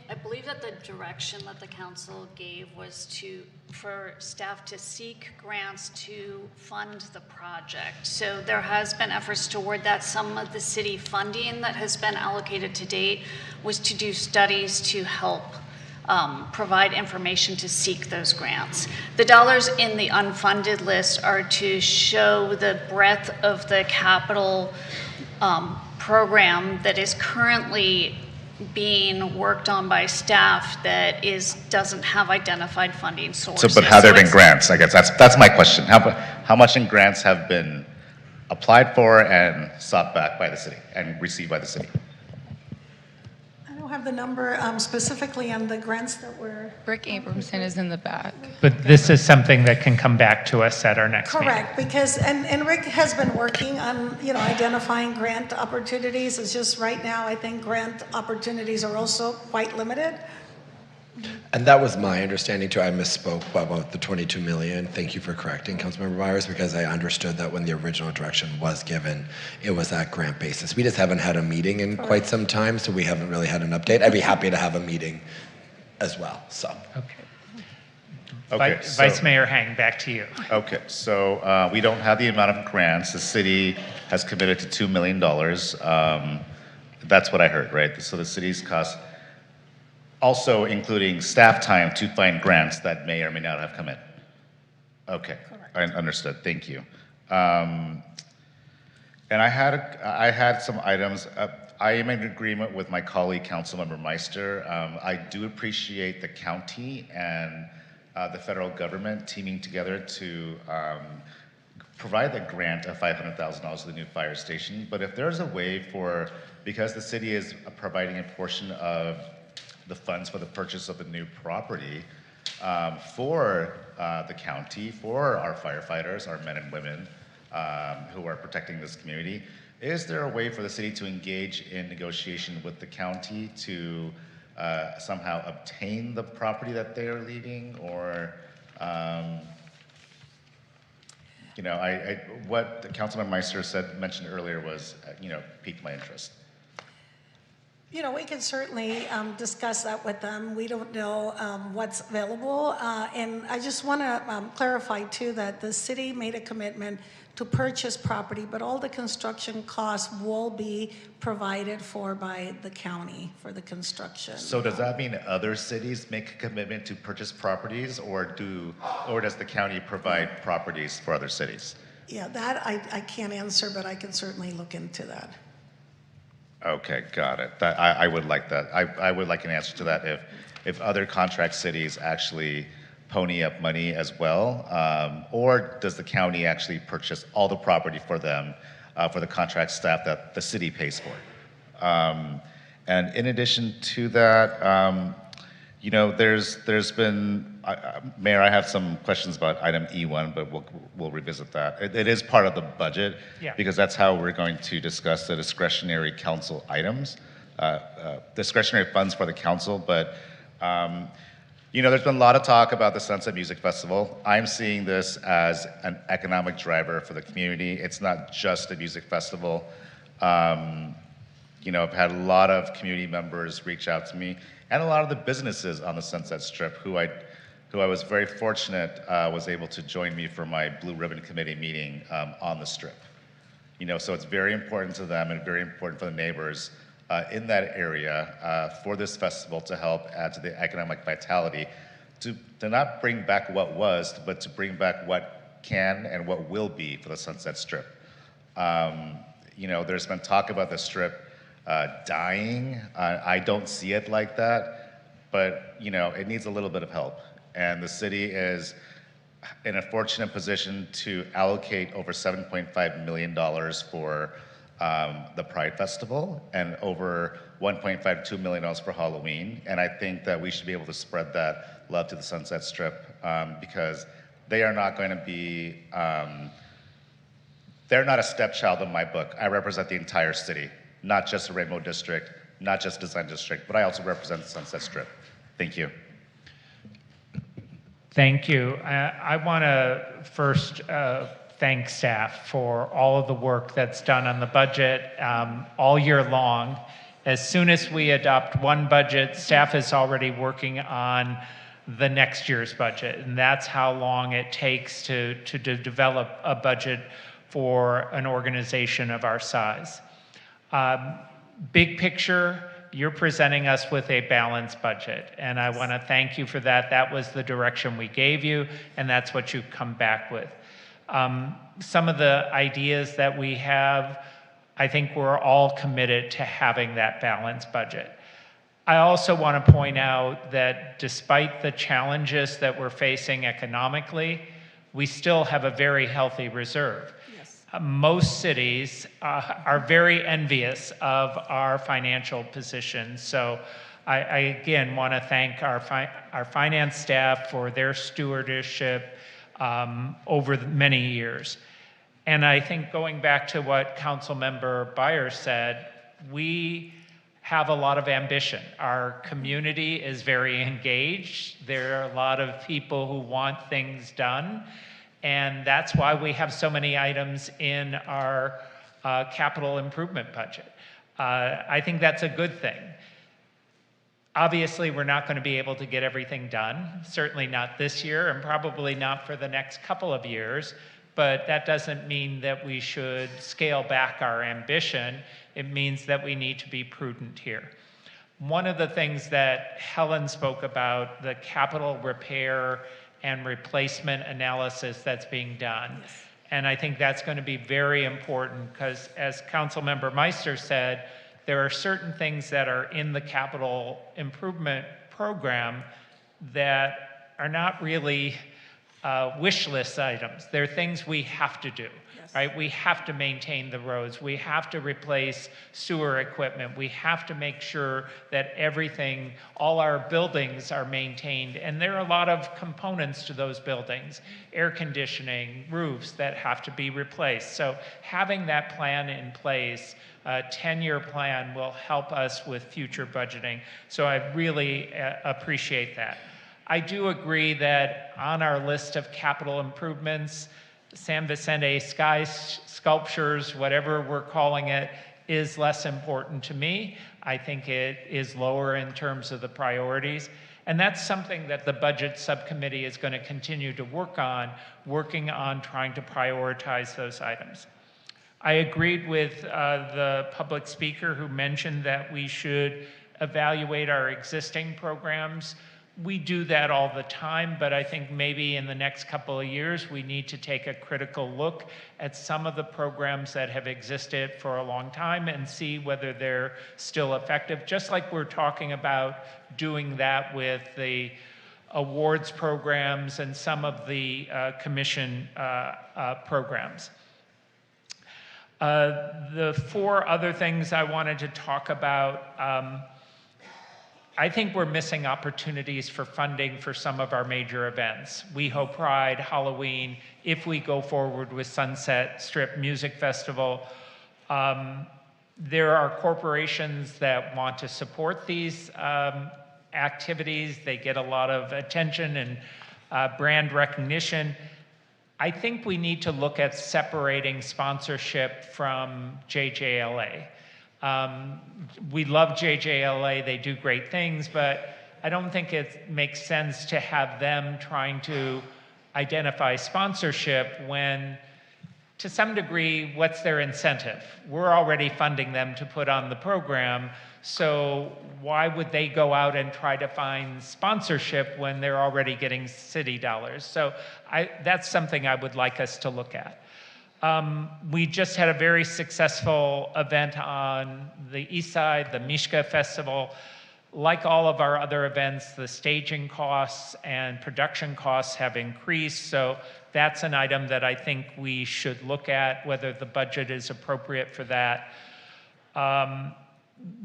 I believe that the direction that the council gave was for staff to seek grants to fund the project. So there has been efforts toward that. Some of the city funding that has been allocated to date was to do studies to help provide information to seek those grants. The dollars in the unfunded list are to show the breadth of the capital program that is currently being worked on by staff that doesn't have identified funding sources. So, but have there been grants? I guess that's my question. How much in grants have been applied for and sought back by the city and received by the city? I don't have the number specifically on the grants that were. Rick Abramson is in the back. But this is something that can come back to us at our next meeting. Correct, because, and Rick has been working on, identifying grant opportunities. It's just right now, I think grant opportunities are also quite limited. And that was my understanding too. I misspoke about the 22 million. Thank you for correcting, Councilmember Myers, because I understood that when the original direction was given, it was at grant basis. We just haven't had a meeting in quite some time, so we haven't really had an update. I'd be happy to have a meeting as well, so. Okay. Vice Mayor Hang, back to you. Okay, so we don't have the amount of grants. The city has committed to $2 million. That's what I heard, right? So the city's cost, also including staff time to find grants that may or may not have come in. Okay, I understood. Thank you. And I had some items. I am in agreement with my colleague, Councilmember Meister. I do appreciate the county and the federal government teaming together to provide the grant of $500,000 to the new fire station. But if there's a way because the city is providing a portion of the funds for the purchase of the new property for the county, for our firefighters, our men and women who are protecting this community, is there a way for the city to engage in negotiation with the county to somehow obtain the property that they are leaving, or what Councilman Meister mentioned earlier was piqued my interest. We can certainly discuss that with them. We don't know what's available. And I just want to clarify too that the city made a commitment to purchase property, but all the construction costs will be provided for by the county for the construction. So does that mean other cities make a commitment to purchase properties, or does the county provide properties for other cities? Yeah, that I can't answer, but I can certainly look into that. Okay, got it. I would like that. I would like an answer to that if other contract cities actually pony up money as well, or does the county actually purchase all the property for them, for the contract staff that the city pays for? And in addition to that, there's been, Mayor, I have some questions about item E1, but we'll revisit that. It is part of the budget, because that's how we're going to discuss the discretionary council items, discretionary funds for the council. But there's been a lot of talk about the Sunset Music Festival. I'm seeing this as an economic driver for the community. It's not just a music festival. I've had a lot of community members reach out to me, and a lot of the businesses on the Sunset Strip who I was very fortunate was able to join me for my Blue Ribbon Committee meeting on the Strip. So it's very important to them and very important for the neighbors in that area for this festival to help add to the economic vitality, to not bring back what was, but to bring back what can and what will be for the Sunset Strip. There's been talk about the Strip dying. I don't see it like that, but it needs a little bit of help. And the city is in a fortunate position to allocate over $7.5 million for the Pride Festival and over $1.5 to $2 million for Halloween. And I think that we should be able to spread that love to the Sunset Strip because they are not going to be, they're not a stepchild in my book. I represent the entire city, not just the Rainbow District, not just Design District, but I also represent the Sunset Strip. Thank you. Thank you. I want to first thank staff for all of the work that's done on the budget all year long. As soon as we adopt one budget, staff is already working on the next year's budget, and that's how long it takes to develop a budget for an organization of our size. Big picture, you're presenting us with a balanced budget, and I want to thank you for that. That was the direction we gave you, and that's what you've come back with. Some of the ideas that we have, I think we're all committed to having that balanced budget. I also want to point out that despite the challenges that we're facing economically, we still have a very healthy reserve. Most cities are very envious of our financial position. So I again want to thank our finance staff for their stewardship over many years. And I think going back to what Councilmember Byers said, we have a lot of ambition. Our community is very engaged. There are a lot of people who want things done. And that's why we have so many items in our capital improvement budget. I think that's a good thing. Obviously, we're not going to be able to get everything done, certainly not this year, and probably not for the next couple of years, but that doesn't mean that we should scale back our ambition. It means that we need to be prudent here. One of the things that Helen spoke about, the capital repair and replacement analysis that's being done. Yes. And I think that's going to be very important because, as Councilmember Meister said, there are certain things that are in the capital improvement program that are not really wish list items. They're things we have to do. Right? We have to maintain the roads. We have to replace sewer equipment. We have to make sure that everything, all our buildings are maintained. And there are a lot of components to those buildings, air conditioning, roofs that have to be replaced. So having that plan in place, a 10-year plan, will help us with future budgeting. So I really appreciate that. I do agree that on our list of capital improvements, San Vicente sky sculptures, whatever we're calling it, is less important to me. I think it is lower in terms of the priorities. And that's something that the budget subcommittee is going to continue to working on trying to prioritize those items. I agreed with the public speaker who mentioned that we should evaluate our existing programs. We do that all the time, but I think maybe in the next couple of years, we need to take a critical look at some of the programs that have existed for a long time and see whether they're still effective, just like we're talking about doing that with the awards programs and some of the commission programs. The four other things I wanted to talk about, I think we're missing opportunities for funding for some of our major events. WeHo Pride, Halloween, if we go forward with Sunset Strip Music Festival. There are corporations that want to support these activities. They get a lot of attention and brand recognition. I think we need to look at separating sponsorship from JJLA. We love JJLA, they do great things, but I don't think it makes sense to have them trying to identify sponsorship when, to some degree, what's their incentive? We're already funding them to put on the program, so why would they go out and try to find sponsorship when they're already getting city dollars? So that's something I would like us to look at. We just had a very successful event on the east side, the Mishka Festival. Like all of our other events, the staging costs and production costs have increased, so that's an item that I think we should look at, whether the budget is appropriate for that.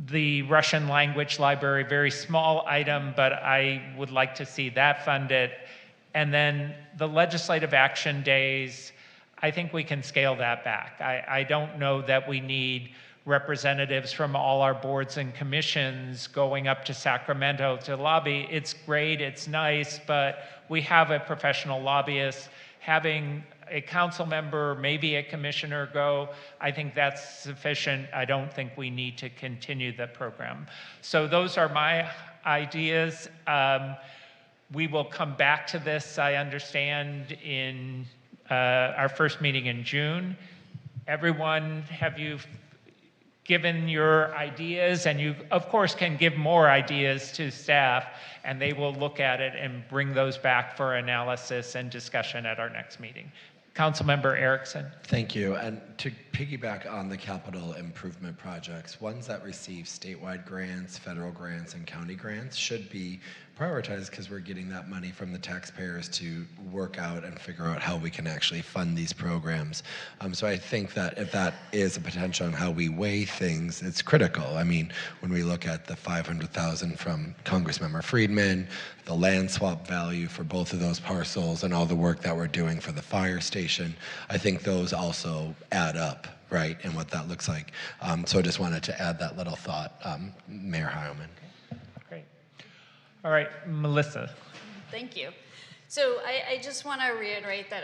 The Russian language library, very small item, but I would like to see that funded. And then the legislative action days, I think we can scale that back. I don't know that we need representatives from all our boards and commissions going up to Sacramento to lobby. It's great, it's nice, but we have a professional lobbyist. Having a council member, maybe a commissioner go, I think that's sufficient. I don't think we need to continue the program. So those are my ideas. We will come back to this, I understand, in our first meeting in June. Everyone, have you given your ideas? And you, of course, can give more ideas to staff, and they will look at it and bring those back for analysis and discussion at our next meeting. Councilmember Erickson. Thank you. And to piggyback on the capital improvement projects, ones that receive statewide grants, federal grants, and county grants should be prioritized because we're getting that money from the taxpayers to work out and figure out how we can actually fund these programs. So I think that if that is a potential on how we weigh things, it's critical. I mean, when we look at the $500,000 from Congressmember Friedman, the land swap value for both of those parcels, and all the work that we're doing for the fire station, I think those also add up, right, and what that looks like. So I just wanted to add that little thought, Mayor Heilman. Great. All right, Melissa. Thank you. So I just want to reiterate that,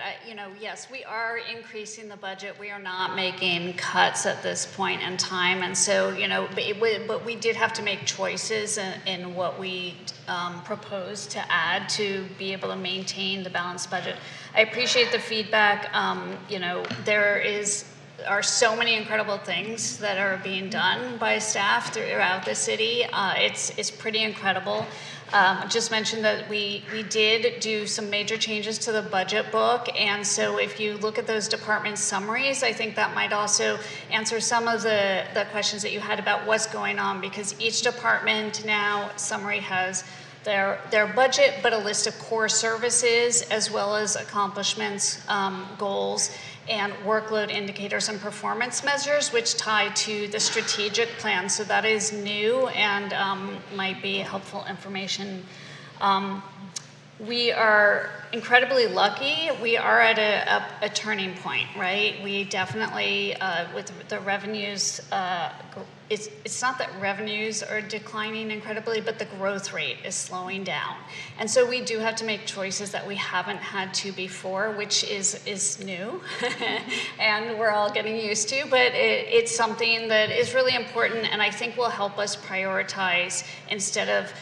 yes, we are increasing the budget. We are not making cuts at this point in time. And so, but we did have to make choices in what we proposed to add to be able to maintain the balanced budget. I appreciate the feedback. There are so many incredible things that are being done by staff throughout the city. It's pretty incredible. Just mentioned that we did do some major changes to the budget book, and so if you look at those department summaries, I think that might also answer some of the questions that you had about what's going on, because each department now summary has their budget, but a list of core services as well as accomplishments, goals, and workload indicators and performance measures, which tie to the strategic plan. So that is new and might be helpful information. We are incredibly lucky. We are at a turning point, right? We definitely, with the revenues, it's not that revenues are declining incredibly, but the growth rate is slowing down. And so we do have to make choices that we haven't had to before, which is new, and we're all getting used to, but it's something that is really important, and I think will help us prioritize instead of,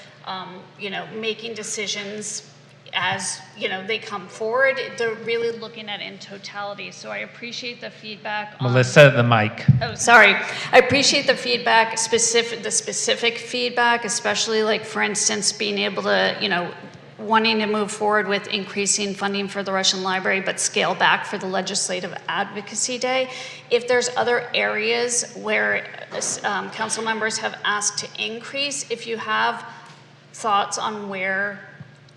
making decisions as they come forward. They're really looking at in totality. So I appreciate the feedback. Melissa, the mic. Oh, sorry. I appreciate the feedback, the specific feedback, especially like, for instance, being able to, wanting to move forward with increasing funding for the Russian Library, but scale back for the Legislative Advocacy Day. If there's other areas where council members have asked to increase, if you have thoughts on where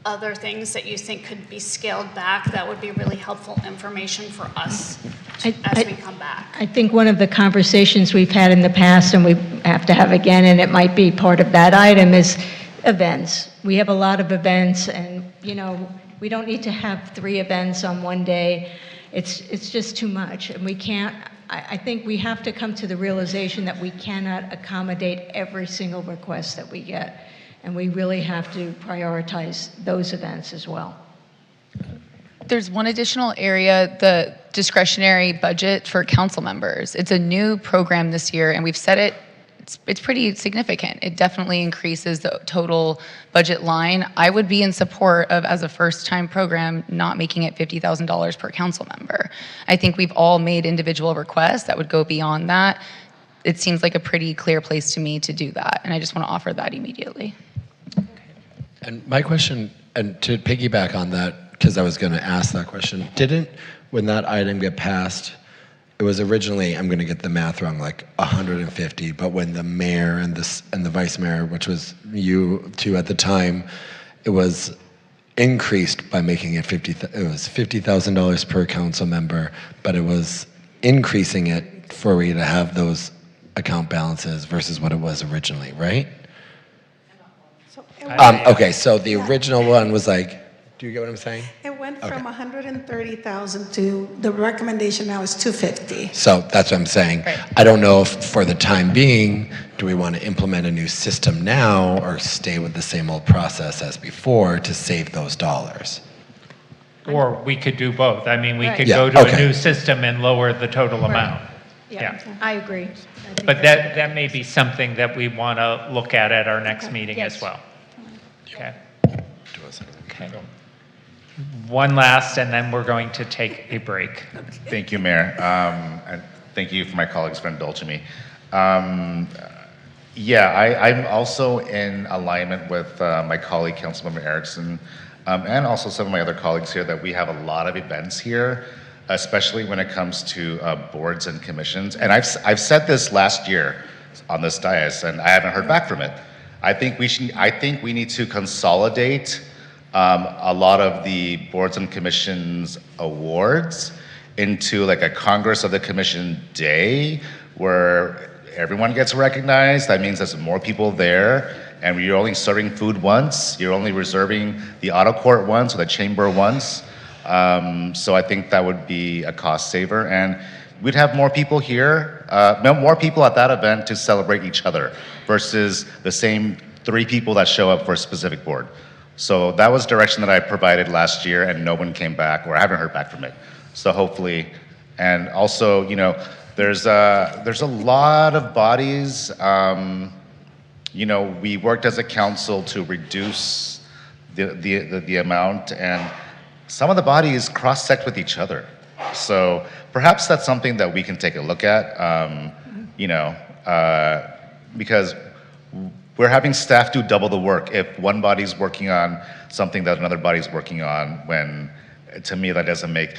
other things that you think could be scaled back, that would be really helpful information for us as we come back. I think one of the conversations we've had in the past, and we have to have again, and it might be part of that item, is events. We have a lot of events, and we don't need to have 3 events on one day. It's just too much, and we can't. I think we have to come to the realization that we cannot accommodate every single request that we get. And we really have to prioritize those events as well. There's one additional area, the discretionary budget for council members. It's a new program this year, and we've said it's pretty significant. It definitely increases the total budget line. I would be in support of, as a first-time program, not making it $50,000 per council member. I think we've all made individual requests that would go beyond that. It seems like a pretty clear place to me to do that, and I just want to offer that immediately. And my question, and to piggyback on that, because I was going to ask that question, when that item get passed, it was originally, I'm going to get the math wrong, like 150, but when the mayor and the vice mayor, which was you two at the time, it was increased by making it it was $50,000 per council member, but it was increasing it for you to have those account balances versus what it was originally, right? Okay, so the original one was like, do you get what I'm saying? It went from 130,000 to, the recommendation now is 250. So that's what I'm saying. I don't know if for the time being, do we want to implement a new system now or stay with the same old process as before to save those dollars? Or we could do both. I mean, we Right. could Yeah, go to okay. a new system and lower the total amount. Yeah, I agree. I think But that's- that may be something that we want to look at our next meeting as Yes. well. Okay. Okay. One last, and then we're going to take a break. Thank you, Mayor. And thank you for my colleagues for indulging me. I'm also in alignment with my colleague, Councilmember Erickson, and also some of my other colleagues here that we have a lot of events here, especially when it comes to boards and commissions. And I've said this last year on this dais, and I haven't heard back from it. I think we need to consolidate a lot of the boards and commissions awards into like a Congress of the Commission day where everyone gets recognized. That means there's more people there, and you're only serving food once. You're only reserving the auto court once or the chamber once. So I think that would be a cost saver, and we'd have more people here, more people at that event to celebrate each other versus the same 3 people that show up for a specific board. So that was direction that I provided last year, and no one came back, or I haven't heard back from it. So hopefully, and also, you know, there's a lot of bodies. You know, we worked as a council to reduce the amount, and some of the bodies cross-sect with each other. So perhaps that's something that we can take a look at. You know, because we're having staff do double the work if one body's working on something that another body's working on, when to me that doesn't make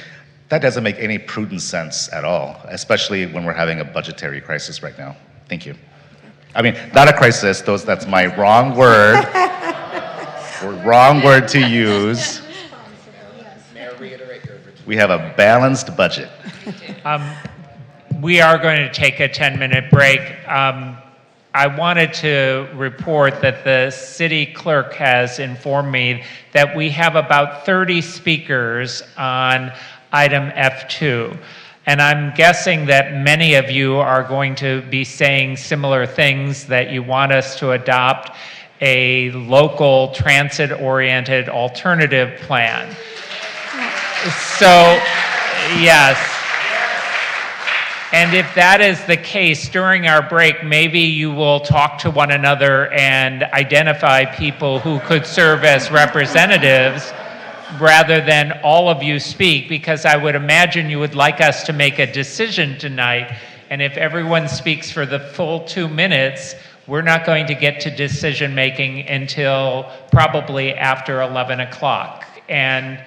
any prudent sense at all, especially when we're having a budgetary crisis right now. Thank you. I mean, not a crisis, that's my wrong word. Wrong word to use. Mayor, reiterate your We have a balanced budget. We are going to take a 10-minute break. I wanted to report that the city clerk has informed me that we have about 30 speakers on item F2. And I'm guessing that many of you are going to be saying similar things, that you want us to adopt a local transit-oriented alternative plan. So, yes. And if that is the case, during our break, maybe you will talk to one another and identify people who could serve as representatives rather than all of you speak, because I would imagine you would like us to make a decision tonight. And if everyone speaks for the full 2 minutes, we're not going to get to decision making until probably after 11 o'clock. And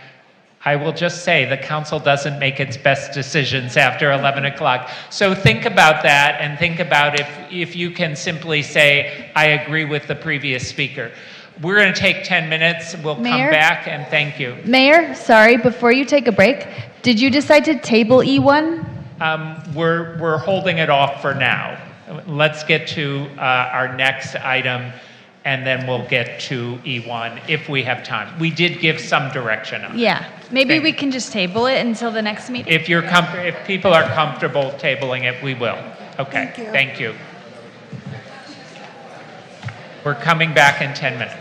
I will just say the council doesn't make its best decisions after 11 o'clock. So think about that, and think about if you can simply say, I agree with the previous speaker. We're going to take 10 minutes. We'll come Mayor? back, and thank you. Mayor, sorry, before you take a break, did you decide to table E1? We're holding it off for now. Let's get to our next item, and then we'll get to E1 if we have time. We did give some direction on it. Yeah, maybe we can just table it until the next meeting. If people are comfortable tabling it, we will. Okay, thank you. We're coming back in 10 minutes.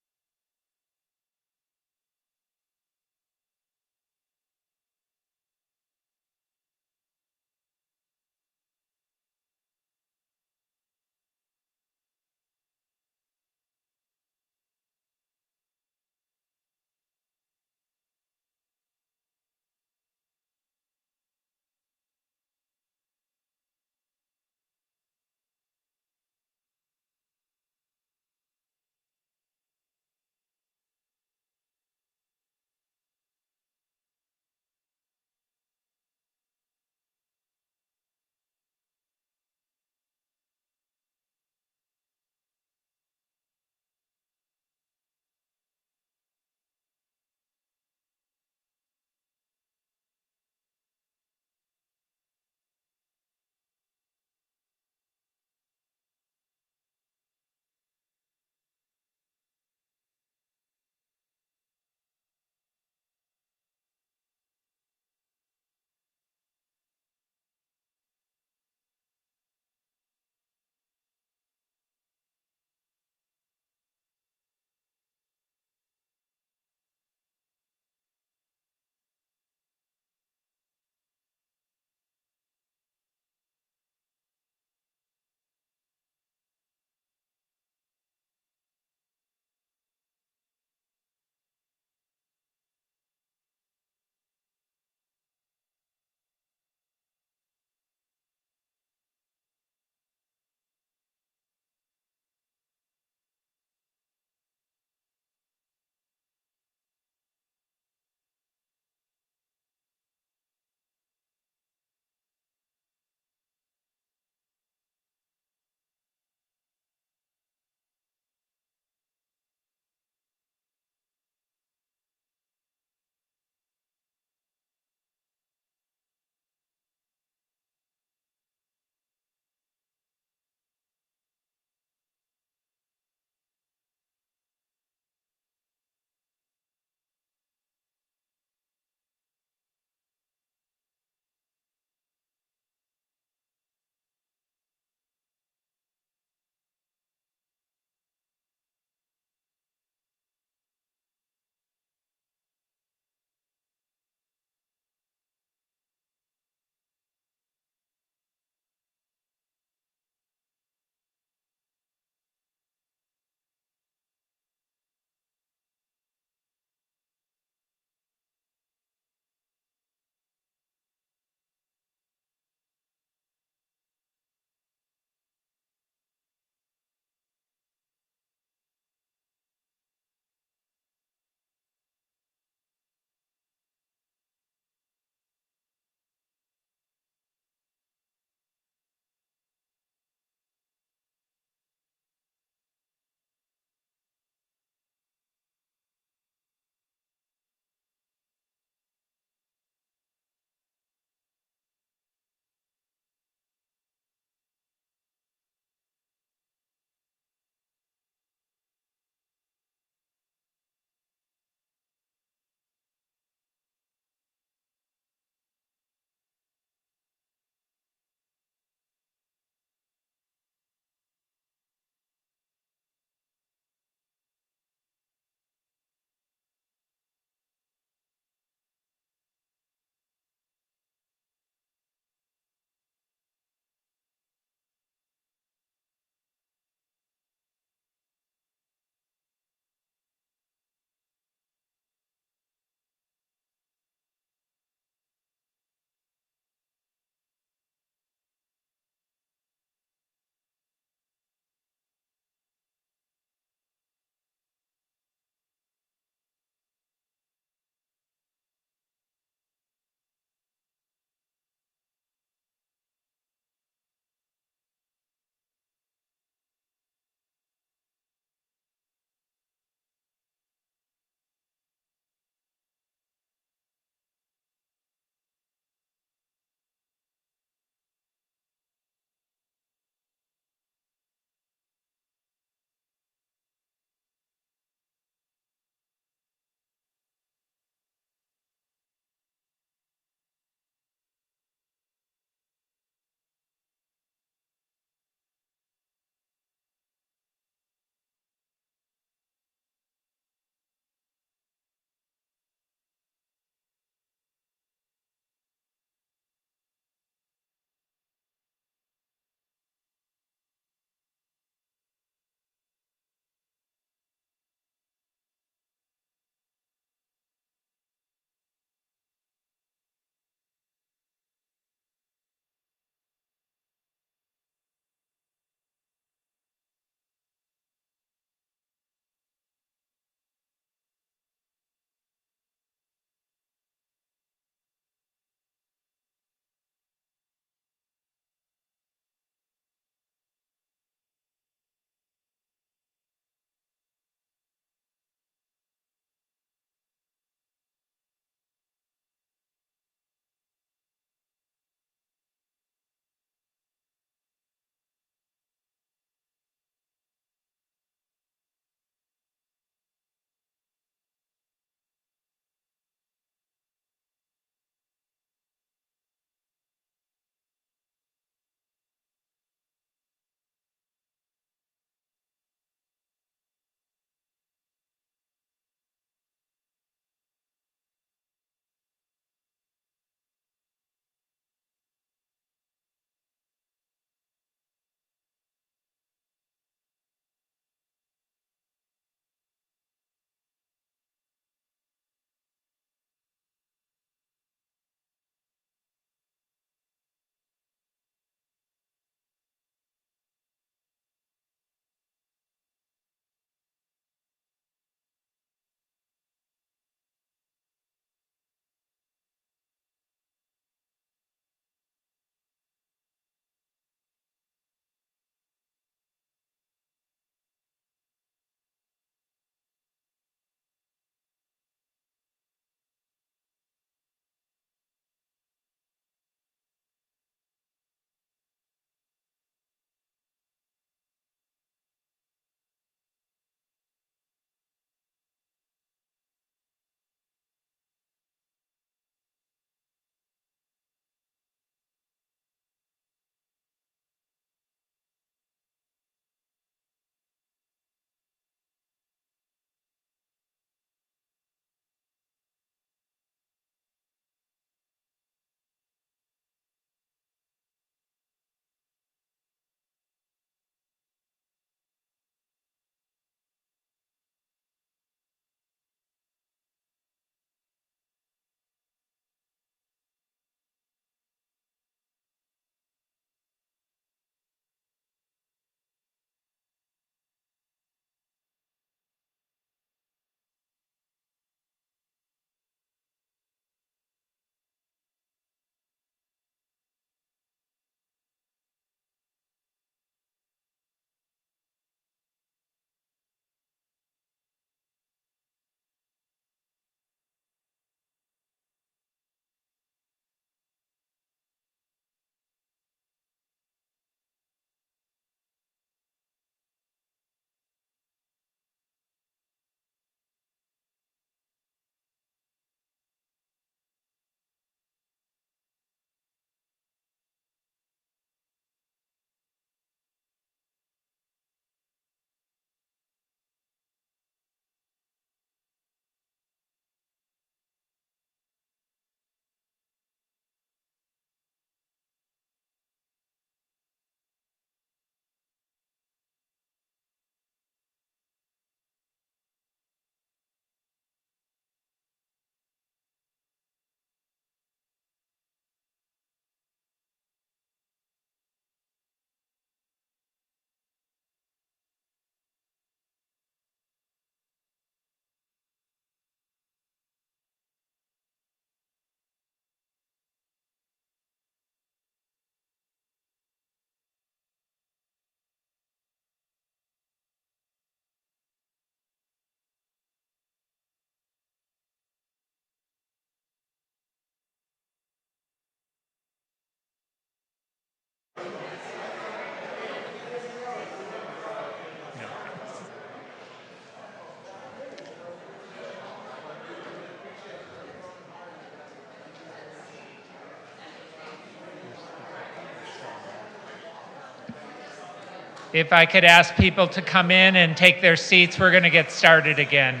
If I could ask people to come in and take their seats, we're going to get started again.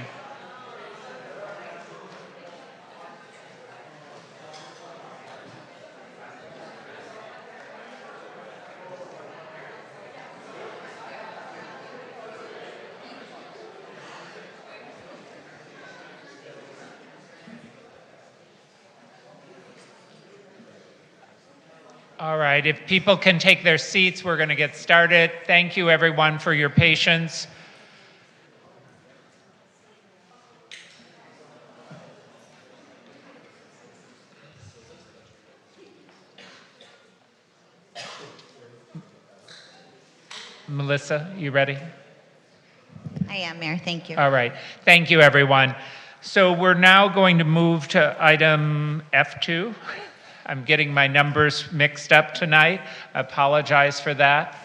All right, if people can take their seats, we're going to get started. Thank you, everyone, for your patience. Melissa, you ready? I am, Mayor. Thank you. All right. Thank you, everyone. So we're now going to move to item F2. I'm getting my numbers mixed up tonight. I apologize for that.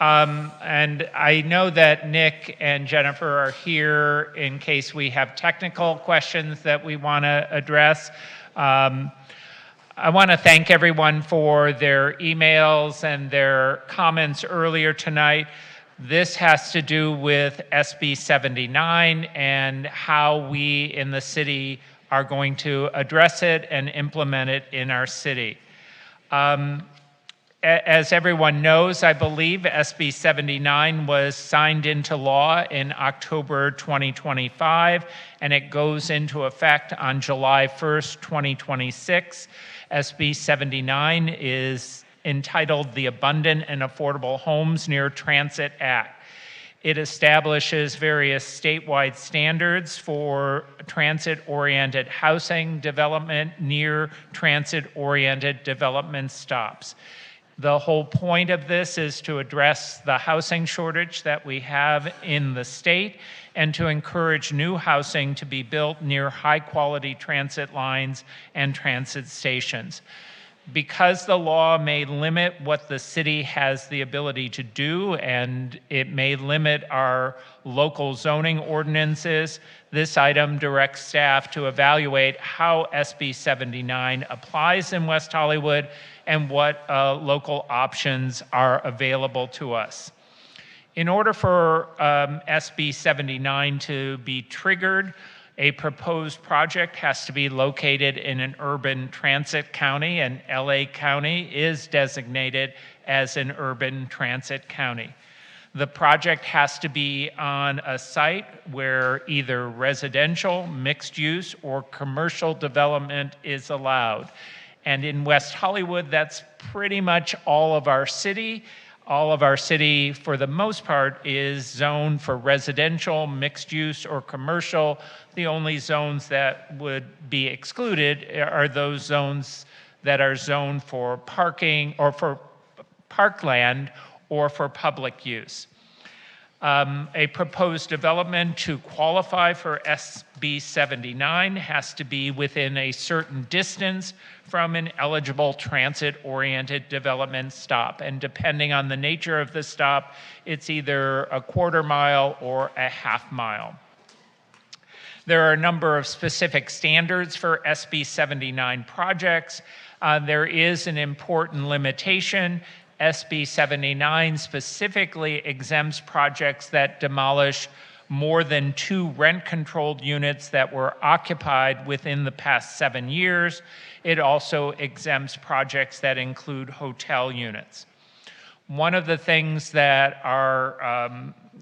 And I know that Nick and Jennifer are here in case we have technical questions that we want to address. I want to thank everyone for their emails and their comments earlier tonight. This has to do with SB 79 and how we in the city are going to address it and implement it in our city. As everyone knows, I believe SB 79 was signed into law in October 2025, and it goes into effect on July 1st, 2026. SB 79 is entitled the Abundant and Affordable Homes Near Transit Act. It establishes various statewide standards for transit-oriented housing development near transit-oriented development stops. The whole point of this is to address the housing shortage that we have in the state and to encourage new housing to be built near high-quality transit lines and transit stations. Because the law may limit what the city has the ability to do and it may limit our local zoning ordinances, this item directs staff to evaluate how SB 79 applies in West Hollywood and what local options are available to us. In order for SB 79 to be triggered, a proposed project has to be located in an urban transit county, and LA County is designated as an urban transit county. The project has to be on a site where either residential, mixed use, or commercial development is allowed. And in West Hollywood, that's pretty much all of our city. All of our city, for the most part, is zoned for residential, mixed use, or commercial. The only zones that would be excluded are those zones that are zoned for parking or for parkland or for public use. A proposed development to qualify for SB 79 has to be within a certain distance from an eligible transit-oriented development stop. And depending on the nature of the stop, it's either a quarter mile or a half mile. There are a number of specific standards for SB 79 projects. There is an important limitation. SB 79 specifically exempts projects that demolish more than 2 rent-controlled units that were occupied within the past 7 years. It also exempts projects that include hotel units. One of the things that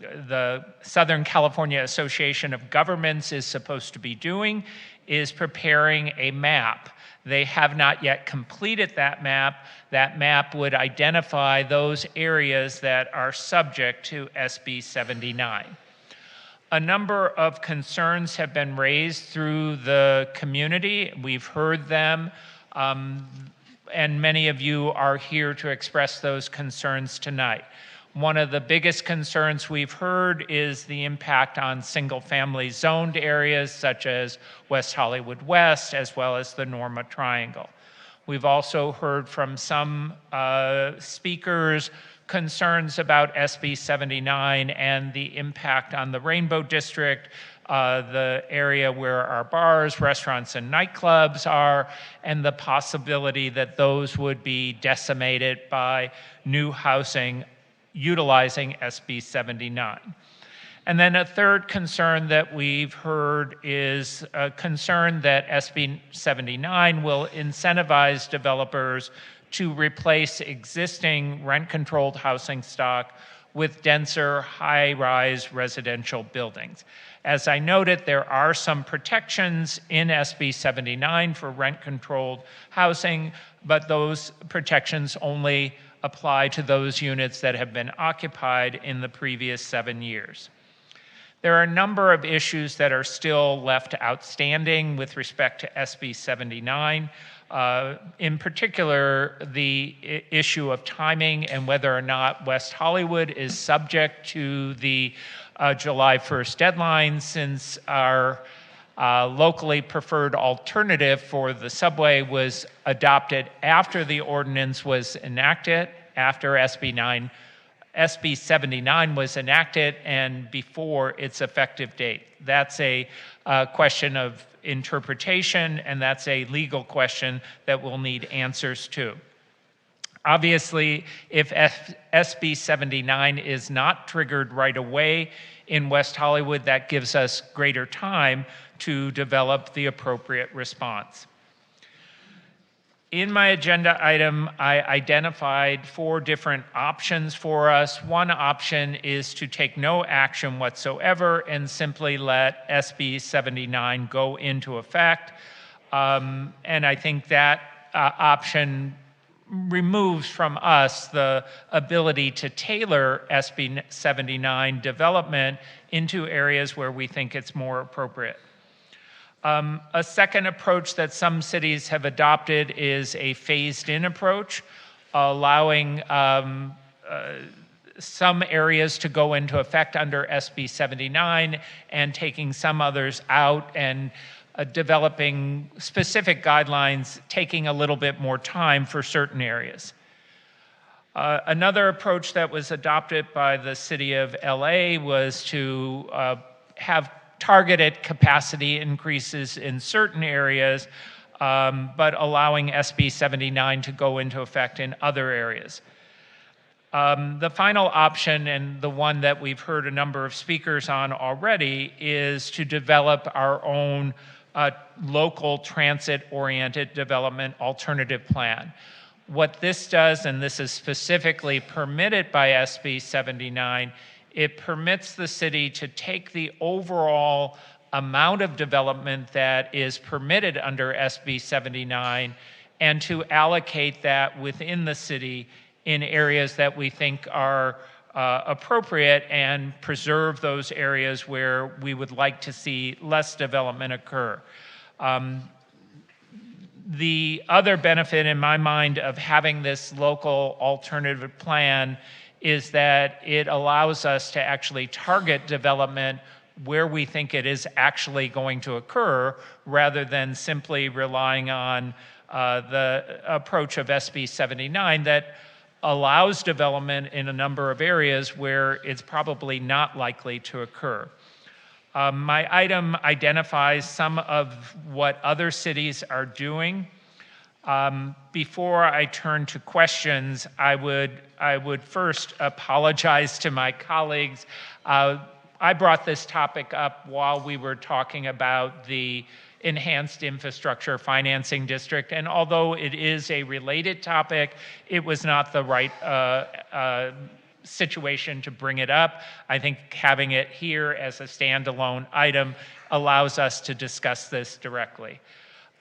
the Southern California Association of Governments is supposed to be doing is preparing a map. They have not yet completed that map. That map would identify those areas that are subject to SB 79. A number of concerns have been raised through the community. We've heard them, and many of you are here to express those concerns tonight. One of the biggest concerns we've heard is the impact on single-family zoned areas such as West Hollywood West, as well as the Norma Triangle. We've also heard from some speakers concerns about SB 79 and the impact on the Rainbow District, the area where our bars, restaurants, and nightclubs are, and the possibility that those would be decimated by new housing utilizing SB 79. And then a third concern that we've heard is a concern that SB 79 will incentivize developers to replace existing rent-controlled housing stock with denser, high-rise residential buildings. As I noted, there are some protections in SB 79 for rent-controlled housing, but those protections only apply to those units that have been occupied in the previous 7 years. There are a number of issues that are still left outstanding with respect to SB 79. In particular, the issue of timing and whether or not West Hollywood is subject to the July 1st deadline, since our locally preferred alternative for the subway was adopted after the ordinance was enacted, after SB 79 was enacted and before its effective date. That's a question of interpretation, and that's a legal question that we'll need answers to. Obviously, if SB 79 is not triggered right away in West Hollywood, that gives us greater time to develop the appropriate response. In my agenda item, I identified 4 different options for us. One option is to take no action whatsoever and simply let SB 79 go into effect. And I think that option removes from us the ability to tailor SB 79 development into areas where we think it's more appropriate. A second approach that some cities have adopted is a phased-in approach, allowing some areas to go into effect under SB 79 and taking some others out, and developing specific guidelines, taking a little bit more time for certain areas. Another approach that was adopted by the city of LA was to have targeted capacity increases in certain areas, but allowing SB 79 to go into effect in other areas. The final option, and the one that we've heard a number of speakers on already, is to develop our own local transit-oriented development alternative plan. What this does, and this is specifically permitted by SB 79, it permits the city to take the overall amount of development that is permitted under SB 79 and to allocate that within the city in areas that we think are appropriate, and preserve those areas where we would like to see less development occur. The other benefit in my mind of having this local alternative plan is that it allows us to actually target development where we think it is actually going to occur, rather than simply relying on the approach of SB 79 that allows development in a number of areas where it's probably not likely to occur. My item identifies some of what other cities are doing. Before I turn to questions, I would first apologize to my colleagues. I brought this topic up while we were talking about the Enhanced Infrastructure Financing District, and although it is a related topic, it was not the right situation to bring it up. I think having it here as a standalone item allows us to discuss this directly.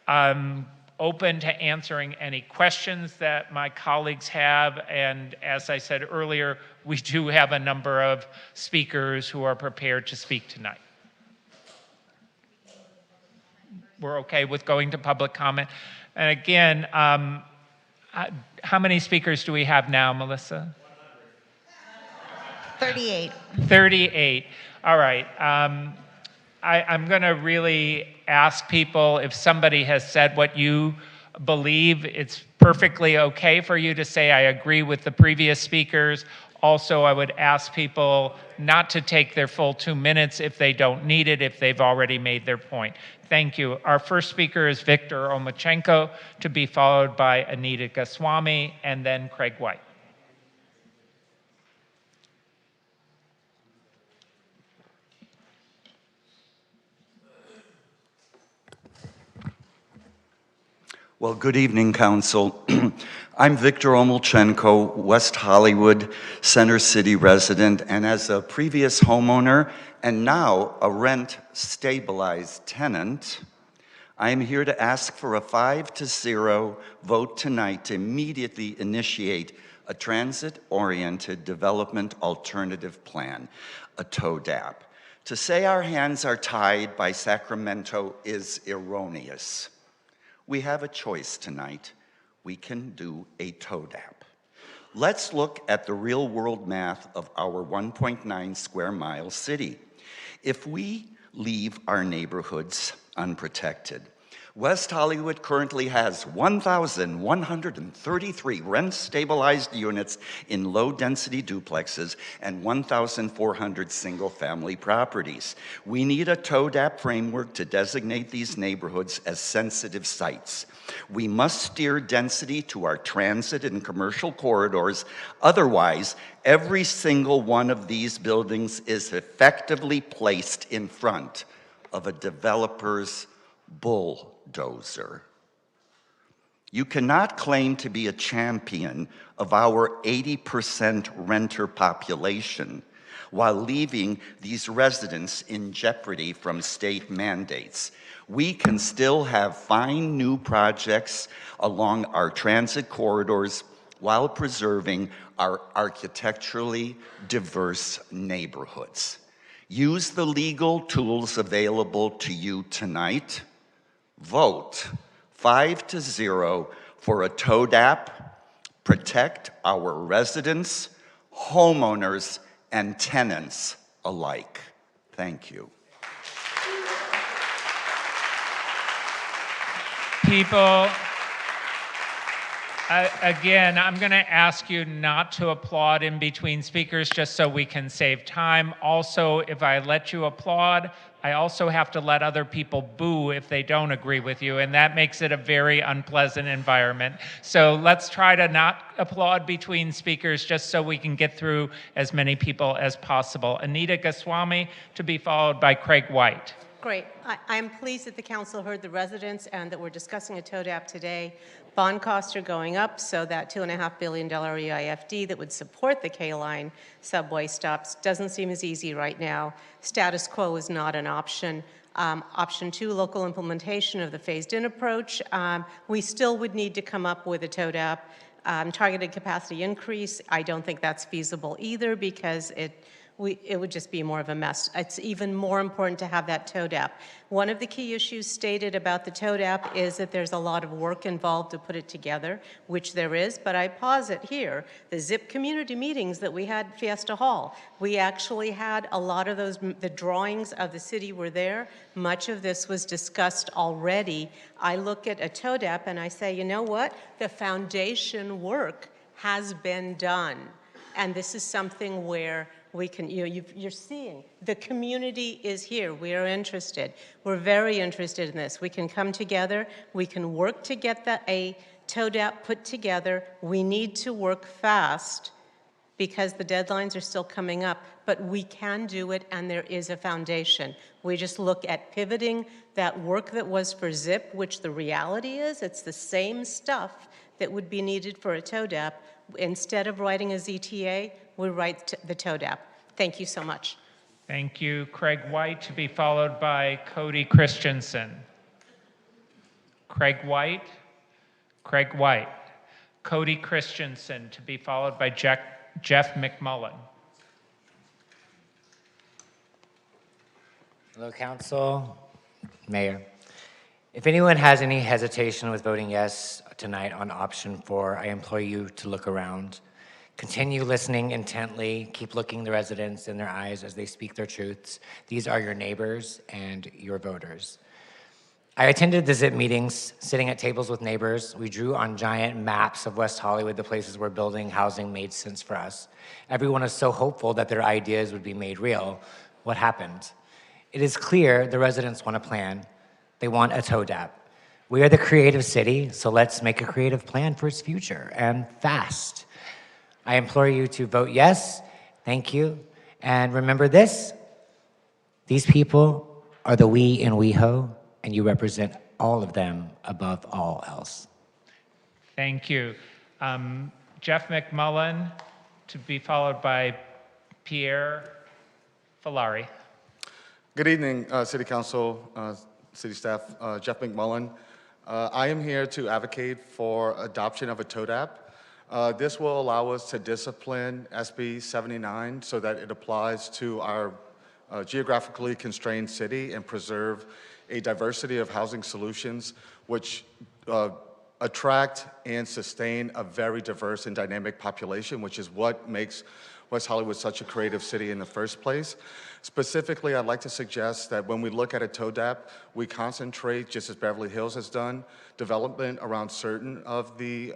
I'm open to answering any questions that my colleagues have, and as I said earlier, we do have a number of speakers who are prepared to speak tonight. We're okay with going to public comment. And again, how many speakers do we have now, Melissa? 38. 38. All right. I'm going to really ask people, if somebody has said what you believe, it's perfectly okay for you to say, I agree with the previous speakers. Also, I would ask people not to take their full 2 minutes if they don't need it, if they've already made their point. Thank you. Our first speaker is Victor Omachenko, to be followed by Anita Goswami, and then Craig White. Well, good evening, Council. I'm Victor Omolchenko, West Hollywood Center City resident, and as a previous homeowner and now a rent-stabilized tenant, I am here to ask for a 5-0 vote tonight to immediately initiate a transit-oriented development alternative plan, a TODAP. To say our hands are tied by Sacramento is erroneous. We have a choice tonight. We can do a TODAP. Let's look at the real-world math of our 1.9 square mile city. If we leave our neighborhoods unprotected, West Hollywood currently has 1,133 rent-stabilized units in low-density duplexes and 1,400 single-family properties. We need a TODAP framework to designate these neighborhoods as sensitive sites. We must steer density to our transit and commercial corridors. Otherwise, every single one of these buildings is effectively placed in front of a developer's bulldozer. You cannot claim to be a champion of our 80% renter population while leaving these residents in jeopardy from state mandates. We can still have fine new projects along our transit corridors while preserving our architecturally diverse neighborhoods. Use the legal tools available to you tonight. Vote 5-0 for a TODAP. Protect our residents, homeowners, and tenants alike. Thank you. People, again, I'm going to ask you not to applaud in between speakers just so we can save time. Also, if I let you applaud, I also have to let other people boo if they don't agree with you, and that makes it a very unpleasant environment. So let's try to not applaud between speakers just so we can get through as many people as possible. Anita Goswami to be followed by Craig White. Great. I'm pleased that the council heard the residents and that we're discussing a TODAP today. Bond costs are going up, so that $2.5 billion EIFD that would support the K-Line subway stops doesn't seem as easy right now. Status quo is not an option. Option 2, local implementation of the phased-in approach. We still would need to come up with a TODAP. Targeted capacity increase, I don't think that's feasible either because it would just be more of a mess. It's even more important to have that TODAP. One of the key issues stated about the TODAP is that there's a lot of work involved to put it together, which there is, but I posit here, the ZIP community meetings that we had at Fiesta Hall, we actually had a lot of those, the drawings of the city were there. Much of this was discussed already. I look at a TODAP and I say, you know what? The foundation work has been done. And this is something where we can, you're seeing, the community is here. We are interested. We're very interested in this. We can come together. We can work to get a TODAP put together. We need to work fast because the deadlines are still coming up, but we can do it and there is a foundation. We just look at pivoting that work that was for ZIP, which the reality is it's the same stuff that would be needed for a TODAP. Instead of writing a ZTA, we write the TODAP. Thank you so much. Thank you, Craig White, to be followed by Cody Christensen. Craig White, Craig White. Cody Christensen, to be followed by Jeff McMullen. Hello, Council, Mayor. If anyone has any hesitation with voting yes tonight on option 4, I implore you to look around. Continue listening intently. Keep looking the residents in their eyes as they speak their truths. These are your neighbors and your voters. I attended the ZIP meetings, sitting at tables with neighbors. We drew on giant maps of West Hollywood, the places where building housing made sense for us. Everyone is so hopeful that their ideas would be made real. What happened? It is clear the residents want a plan. They want a TODAP. We are the creative city, so let's make a creative plan for its future, and fast. I implore you to vote yes. Thank you. And remember this, these people are the we in WeHo, and you represent all of them above all else. Thank you. Jeff McMullen, to be followed by Pierre Falari. Good evening, City Council, City staff. Jeff McMullen. I am here to advocate for adoption of a TODAP. This will allow us to discipline SB 79 so that it applies to our geographically constrained city and preserve a diversity of housing solutions which attract and sustain a very diverse and dynamic population, which is what makes West Hollywood such a creative city in the first place. Specifically, I'd like to suggest that when we look at a TODAP, we concentrate, just as Beverly Hills has done, development around certain of the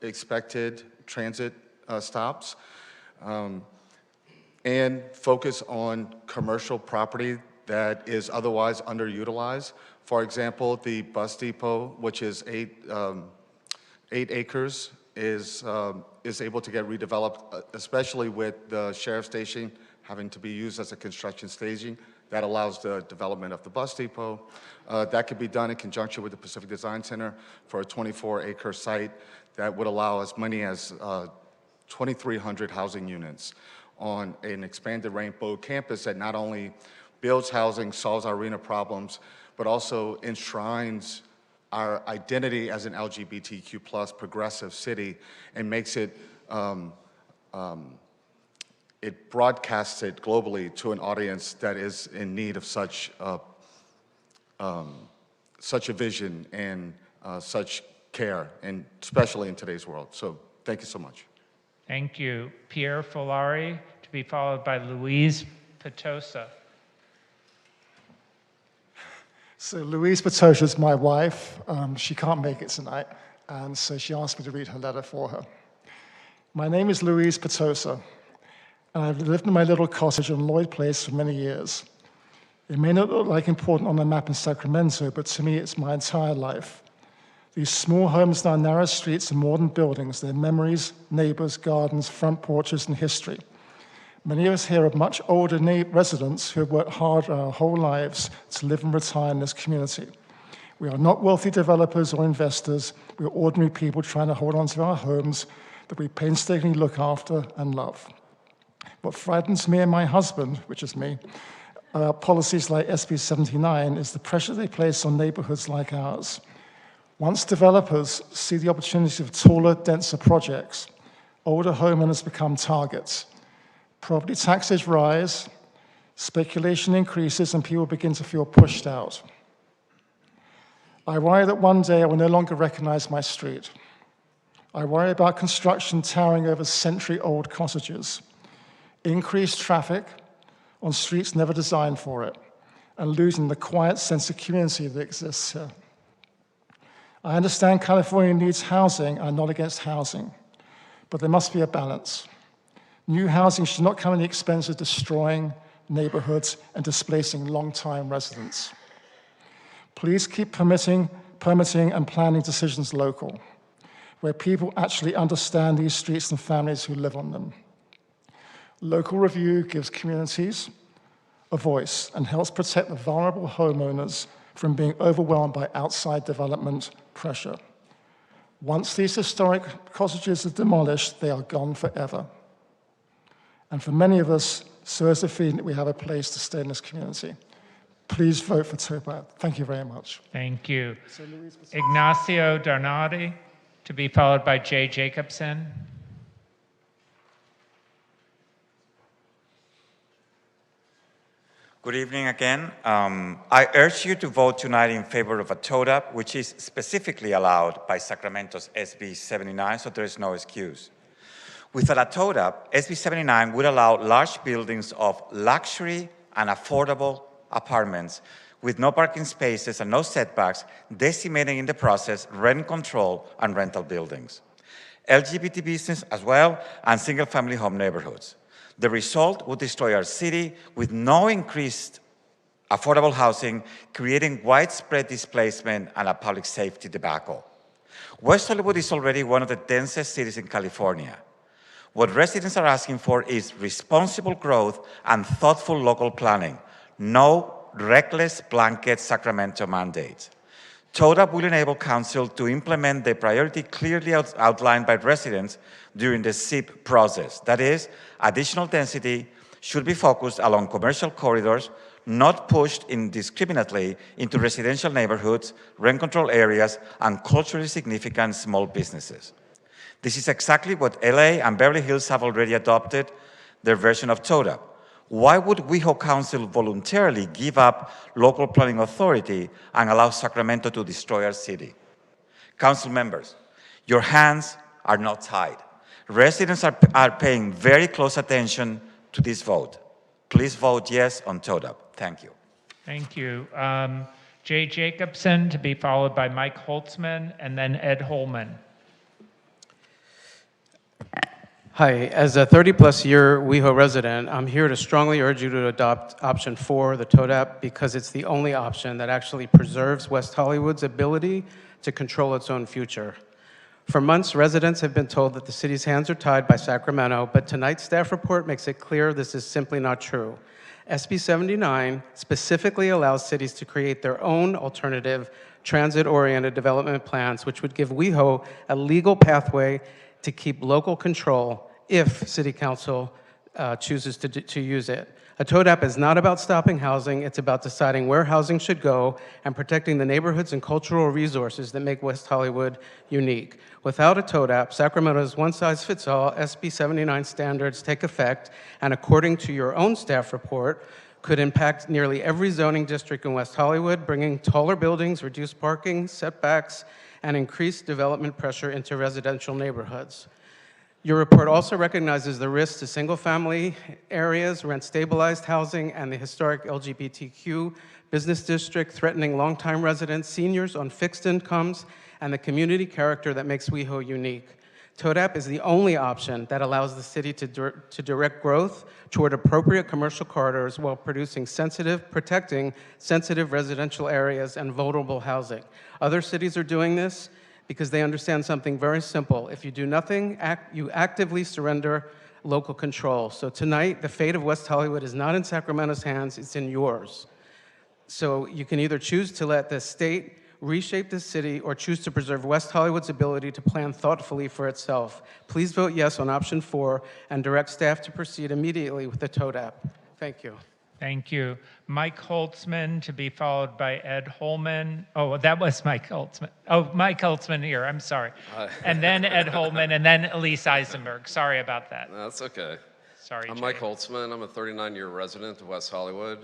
expected transit stops, and focus on commercial property that is otherwise underutilized. For example, the bus depot, which is 8 acres, is able to get redeveloped, especially with the sheriff's station having to be used as a construction staging. That allows the development of the bus depot. That could be done in conjunction with the Pacific Design Center for a 24-acre site that would allow as many as 2,300 housing units on an expanded rainbow campus that not only builds housing, solves our arena problems, but also enshrines our identity as an LGBTQ+ progressive city and makes it, it broadcasts it globally to an audience that is in need of such a vision and such care, and especially in today's world. So thank you so much. Thank you. Pierre Folari, to be followed by Louise Petosa. So Louise Petosa is my wife. She can't make it tonight, and so she asked me to read her letter for her. My name is Louise Petosa, and I've lived in my little cottage on Lloyd Place for many years. It may not look like important on the map in Sacramento, but to me it's my entire life. These small homes down narrow streets and modern buildings, their memories, neighbors, gardens, front porches, and history. Many of us here are much older residents who have worked hard our whole lives to live and retire in this community. We are not wealthy developers or investors. We are ordinary people trying to hold on to our homes that we painstakingly look after and love. What frightens me and my husband, which is me, about policies like SB 79 is the pressure they place on neighborhoods like ours. Once developers see the opportunity of taller, denser projects, older homeowners become targets. Property taxes rise, speculation increases, and people begin to feel pushed out. I worry that one day I will no longer recognize my street. I worry about construction towering over century-old cottages, increased traffic on streets never designed for it, and losing the quiet sense of community that exists here. I understand California needs housing. I'm not against housing, but there must be a balance. New housing should not come at the expense of destroying neighborhoods and displacing long-time residents. Please keep permitting and planning decisions local, where people actually understand these streets and families who live on them. Local review gives communities a voice and helps protect the vulnerable homeowners from being overwhelmed by outside development pressure. Once these historic cottages are demolished, they are gone forever. And for many of us, so is the feeling that we have a place to stay in this community. Please vote for TODAP. Thank you very much. Thank you. Ignacio Darnati, to be followed by Jay Jacobson. Good evening again. I urge you to vote tonight in favor of a TODAP, which is specifically allowed by Sacramento's SB 79, so there is no excuse. Without a TODAP, SB 79 would allow large buildings of luxury and affordable apartments with no parking spaces and no setbacks, decimating in the process rent control and rental buildings, LGBT business as well, and single-family home neighborhoods. The result would destroy our city with no increased affordable housing, creating widespread displacement and a public safety debacle. West Hollywood is already one of the densest cities in California. What residents are asking for is responsible growth and thoughtful local planning, no reckless blanket Sacramento mandates. TODAP will enable Council to implement the priority clearly outlined by residents during the SIP process. That is, additional density should be focused along commercial corridors, not pushed indiscriminately into residential neighborhoods, rent control areas, and culturally significant small businesses. This is exactly what LA and Beverly Hills have already adopted their version of TODAP. Why would WeHo Council voluntarily give up local planning authority and allow Sacramento to destroy our city? Council members, your hands are not tied. Residents are paying very close attention to this vote. Please vote yes on TODAP. Thank you. Thank you. Jay Jacobson to be followed by Mike Holtzman and then Ed Holman. Hi, as a 30-plus year WeHo resident, I'm here to strongly urge you to adopt option 4, the TODAP, because it's the only option that actually preserves West Hollywood's ability to control its own future. For months, residents have been told that the city's hands are tied by Sacramento, but tonight's staff report makes it clear this is simply not true. SB 79 specifically allows cities to create their own alternative transit-oriented development plans, which would give WeHo a legal pathway to keep local control if City Council chooses to use it. A TODAP is not about stopping housing, it's about deciding where housing should go and protecting the neighborhoods and cultural resources that make West Hollywood unique. Without a TODAP, Sacramento's one-size-fits-all SB 79 standards take effect, and according to your own staff report, could impact nearly every zoning district in West Hollywood, bringing taller buildings, reduced parking, setbacks, and increased development pressure into residential neighborhoods. Your report also recognizes the risks to single-family areas, rent-stabilized housing, and the historic LGBTQ business district, threatening longtime residents, seniors on fixed incomes, and the community character that makes WeHo unique. TODAP is the only option that allows the city to direct growth toward appropriate commercial corridors while protecting sensitive residential areas and vulnerable housing. Other cities are doing this because they understand something very simple. If you do nothing, you actively surrender local control. So tonight, the fate of West Hollywood is not in Sacramento's hands, it's in yours. So you can either choose to let the state reshape the city or choose to preserve West Hollywood's ability to plan thoughtfully for itself. Please vote yes on option 4 and direct staff to proceed immediately with the TODAP. Thank you. Thank you. Mike Holtzman to be followed by Ed Holman. Oh, that was Mike Holtzman. Oh, Mike Holtzman here, I'm sorry. And then Ed Holman, and then Elise Eisenberg. Sorry about that. That's okay. Sorry, I'm Jay. Mike Holtzman. I'm a 39-year resident of West Hollywood,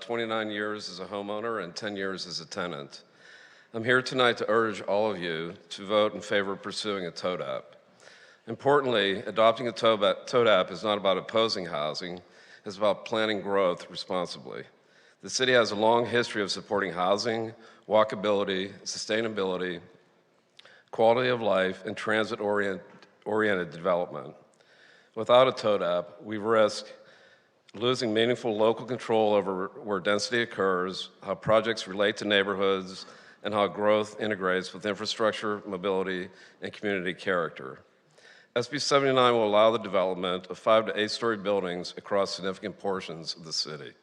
29 years as a homeowner and 10 years as a tenant. I'm here tonight to urge all of you to vote in favor of pursuing a TODAP. Importantly, adopting a TODAP is not about opposing housing, it's about planning growth responsibly. The city has a long history of supporting housing, walkability, sustainability, quality of life, and transit-oriented development. Without a TODAP, we risk losing meaningful local control over where density occurs, how projects relate to neighborhoods, and how growth integrates with infrastructure, mobility, and community character. SB 79 will allow the development of 5 to 8-story buildings across significant portions of the city,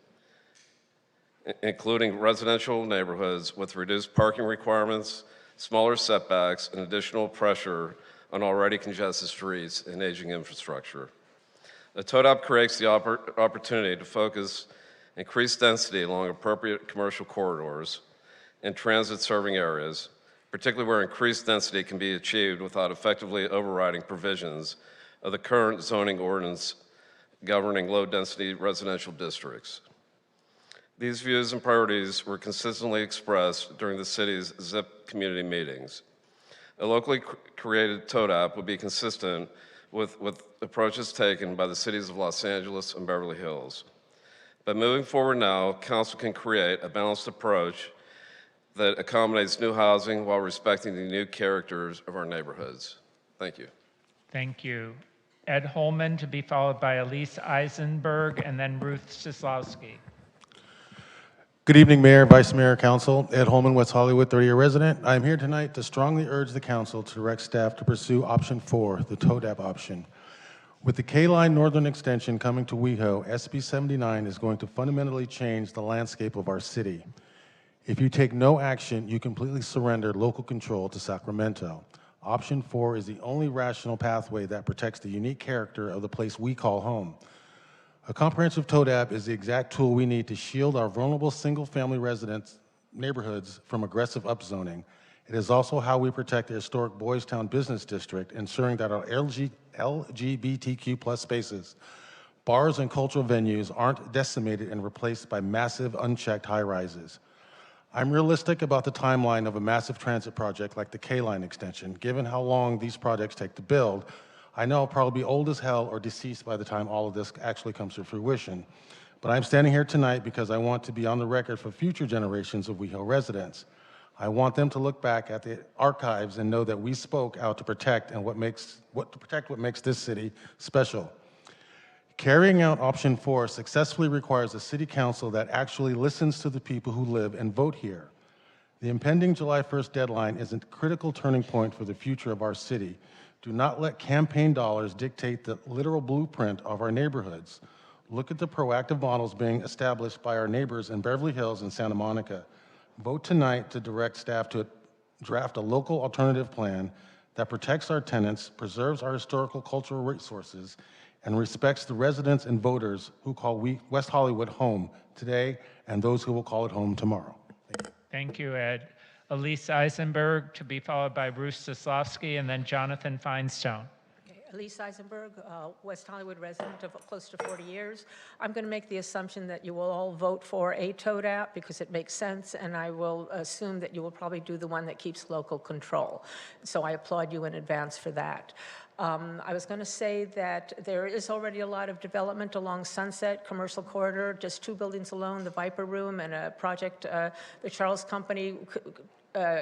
including residential neighborhoods with reduced parking requirements, smaller setbacks, and additional pressure on already congested streets and aging infrastructure. The TODAP creates the opportunity to focus increased density along appropriate commercial corridors and transit-serving areas, particularly where increased density can be achieved without effectively overriding provisions of the current zoning ordinance governing low-density residential districts. These views and priorities were consistently expressed during the city's ZIP community meetings. A locally created TODAP would be consistent with approaches taken by the cities of Los Angeles and Beverly Hills. By moving forward now, Council can create a balanced approach that accommodates new housing while respecting the new characters of our neighborhoods. Thank you. Thank you. Ed Holman to be followed by Elise Eisenberg and then Ruth Sislowski. Good evening, Mayor, Vice Mayor, Council. Ed Holman, West Hollywood, 30-year resident. I am here tonight to strongly urge the Council to direct staff to pursue option 4, the TODAP option. With the K-Line Northern Extension coming to WeHo, SB 79 is going to fundamentally change the landscape of our city. If you take no action, you completely surrender local control to Sacramento. Option 4 is the only rational pathway that protects the unique character of the place we call home. A comprehensive TODAP is the exact tool we need to shield our vulnerable single-family residents neighborhoods from aggressive upzoning. It is also how we protect the historic Boys Town Business District, ensuring that our LGBTQ plus spaces, bars, and cultural venues aren't decimated and replaced by massive unchecked high-rises. I'm realistic about the timeline of a massive transit project like the K-Line extension. Given how long these projects take to build, I know I'll probably be old as hell or deceased by the time all of this actually comes to fruition. But I'm standing here tonight because I want to be on the record for future generations of WeHo residents. I want them to look back at the archives and know that we spoke out to protect what makes this city special. Carrying out option 4 successfully requires a city council that actually listens to the people who live and vote here. The impending July 1st deadline is a critical turning point for the future of our city. Do not let campaign dollars dictate the literal blueprint of our neighborhoods. Look at the proactive models being established by our neighbors in Beverly Hills and Santa Monica. Vote tonight to direct staff to draft a local alternative plan that protects our tenants, preserves our historical cultural resources, and respects the residents and voters who call West Hollywood home today and those who will call it home tomorrow. Thank you, Ed. Elise Eisenberg, to be followed by Bruce Soslovsky, and then Jonathan Feinstone. Elise Eisenberg, West Hollywood resident of close to 40 years. I'm going to make the assumption that you will all vote for a TODAP because it makes sense, and I will assume that you will probably do the one that keeps local control. So I applaud you in advance for that. I was going to say that there is already a lot of development along Sunset Commercial Corridor, just 2 buildings alone, the Viper Room and a project the Charles Company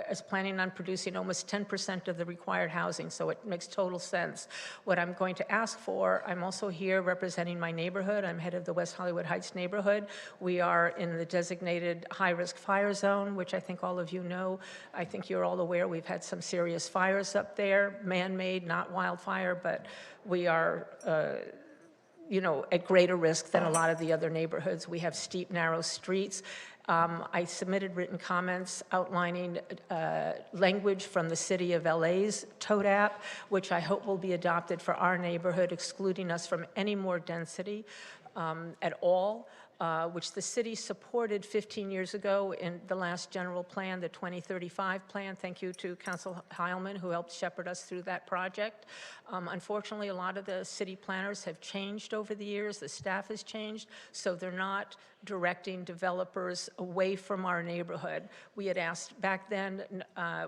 is planning on producing almost 10% of the required housing, so it makes total sense. What I'm going to ask for, I'm also here representing my neighborhood. I'm head of the West Hollywood Heights neighborhood. We are in the designated high-risk fire zone, which I think all of you know. I think you're all aware we've had some serious fires up there, man-made, not wildfire, but we are at greater risk than a lot of the other neighborhoods. We have steep, narrow streets. I submitted written comments outlining language from the City of LA's TODAP, which I hope will be adopted for our neighborhood, excluding us from any more density at all, which the city supported 15 years ago in the last general plan, the 2035 plan. Thank you to Council Heilman, who helped shepherd us through that project. Unfortunately, a lot of the city planners have changed over the years. The staff has changed, so they're not directing developers away from our neighborhood. We had asked back then,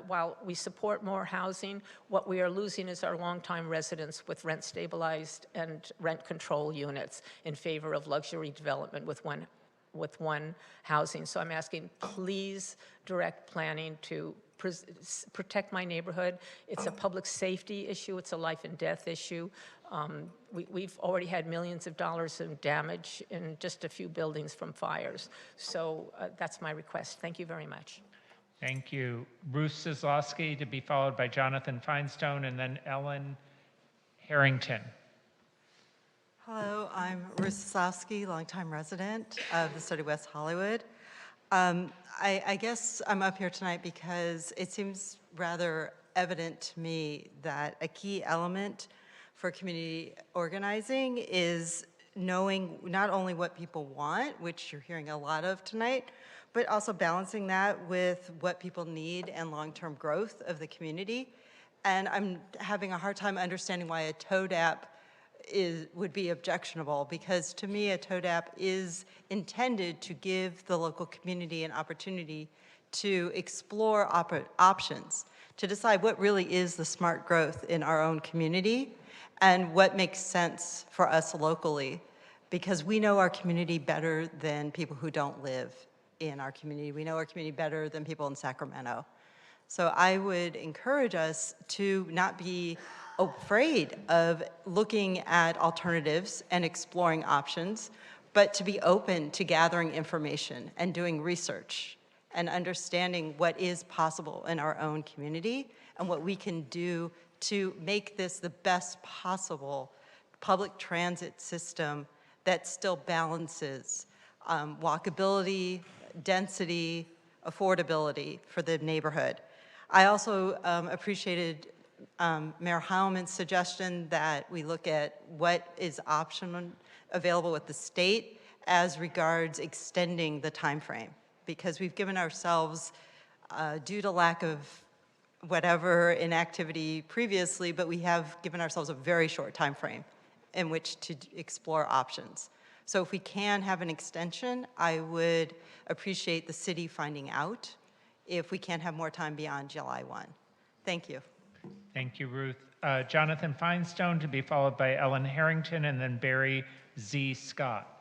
while we support more housing, what we are losing is our longtime residents with rent stabilized and rent control units in favor of luxury development with one housing. So I'm asking, please direct planning to protect my neighborhood. It's a public safety issue. It's a life and death issue. We've already had millions of dollars in damage in just a few buildings from fires. So that's my request. Thank you very much. Thank you. Bruce Soslovsky, to be followed by Jonathan Feinstone, and then Ellen Harrington. Hello, I'm Ruth Soslovsky, longtime resident of the city of West Hollywood. I guess I'm up here tonight because it seems rather evident to me that a key element for community organizing is knowing not only what people want, which you're hearing a lot of tonight, but also balancing that with what people need and long-term growth of the community. And I'm having a hard time understanding why a TODAP would be objectionable, because to me a TODAP is intended to give the local community an opportunity to explore options, to decide what really is the smart growth in our own community and what makes sense for us locally, because we know our community better than people who don't live in our community. We know our community better than people in Sacramento. So I would encourage us to not be afraid of looking at alternatives and exploring options, but to be open to gathering information and doing research and understanding what is possible in our own community and what we can do to make this the best possible public transit system that still balances walkability, density, affordability for the neighborhood. I also appreciated Mayor Heilman's suggestion that we look at what is option available with the state as regards extending the time frame, because we've given ourselves, due to lack of whatever inactivity previously, but we have given ourselves a very short time frame in which to explore options. So if we can have an extension, I would appreciate the city finding out if we can't have more time beyond July 1. Thank you. Thank you, Ruth. Jonathan Feinstone, to be followed by Ellen Harrington, and then Barry Z. Scott.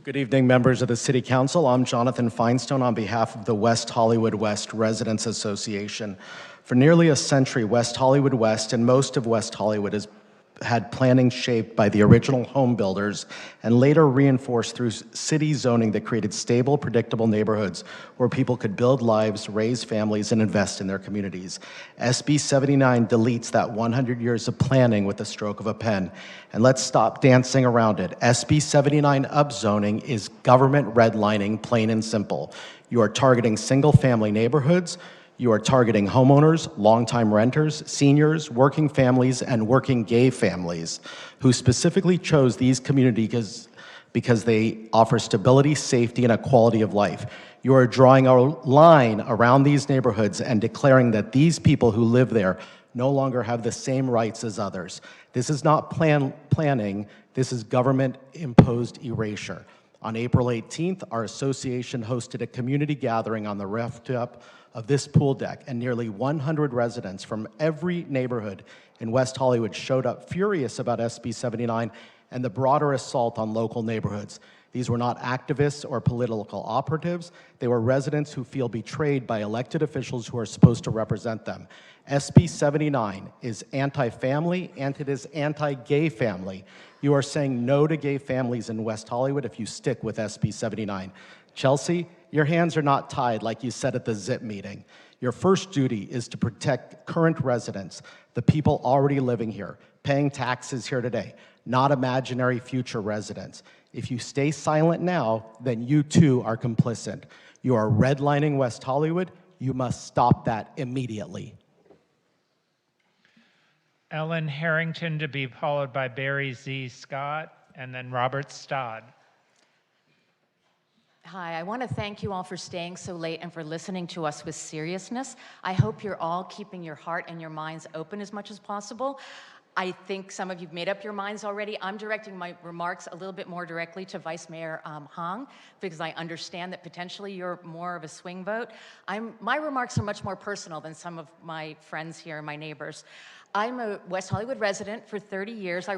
Good evening, members of the City Council. I'm Jonathan Feinstone on behalf of the West Hollywood West Residents Association. For nearly a century, West Hollywood West and most of West Hollywood has had planning shaped by the original home builders and later reinforced through city zoning that created stable, predictable neighborhoods where people could build lives, raise families, and invest in their communities. SB 79 deletes that 100 years of planning with the stroke of a pen. And let's stop dancing around it. SB 79 upzoning is government redlining, plain and simple. You are targeting single-family neighborhoods. You are targeting homeowners, longtime renters, seniors, working families, and working gay families who specifically chose these communities because they offer stability, safety, and a quality of life. You are drawing a line around these neighborhoods and declaring that these people who live there no longer have the same rights as others. This is not planning, this is government-imposed erasure. On April 18th, our association hosted a community gathering on the rooftop of this pool deck, and nearly 100 residents from every neighborhood in West Hollywood showed up furious about SB 79 and the broader assault on local neighborhoods. These were not activists or political operatives. They were residents who feel betrayed by elected officials who are supposed to represent them. SB 79 is anti-family and it is anti-gay family. You are saying no to gay families in West Hollywood if you stick with SB 79. Chelsea, your hands are not tied like you said at the ZIP meeting. Your first duty is to protect current residents, the people already living here, paying taxes here today, not imaginary future residents. If you stay silent now, then you too are complicit. You are redlining West Hollywood. You must stop that immediately. Ellen Harrington, to be followed by Barry Z. Scott, and then Robert Stodd. Hi, I want to thank you all for staying so late and for listening to us with seriousness. I hope you're all keeping your heart and your minds open as much as possible. I think some of you've made up your minds already. I'm directing my remarks a little bit more directly to Vice Mayor Hong, because I understand that potentially you're more of a swing vote. My remarks are much more personal than some of my friends here, my neighbors. I'm a West Hollywood resident for 30 years. I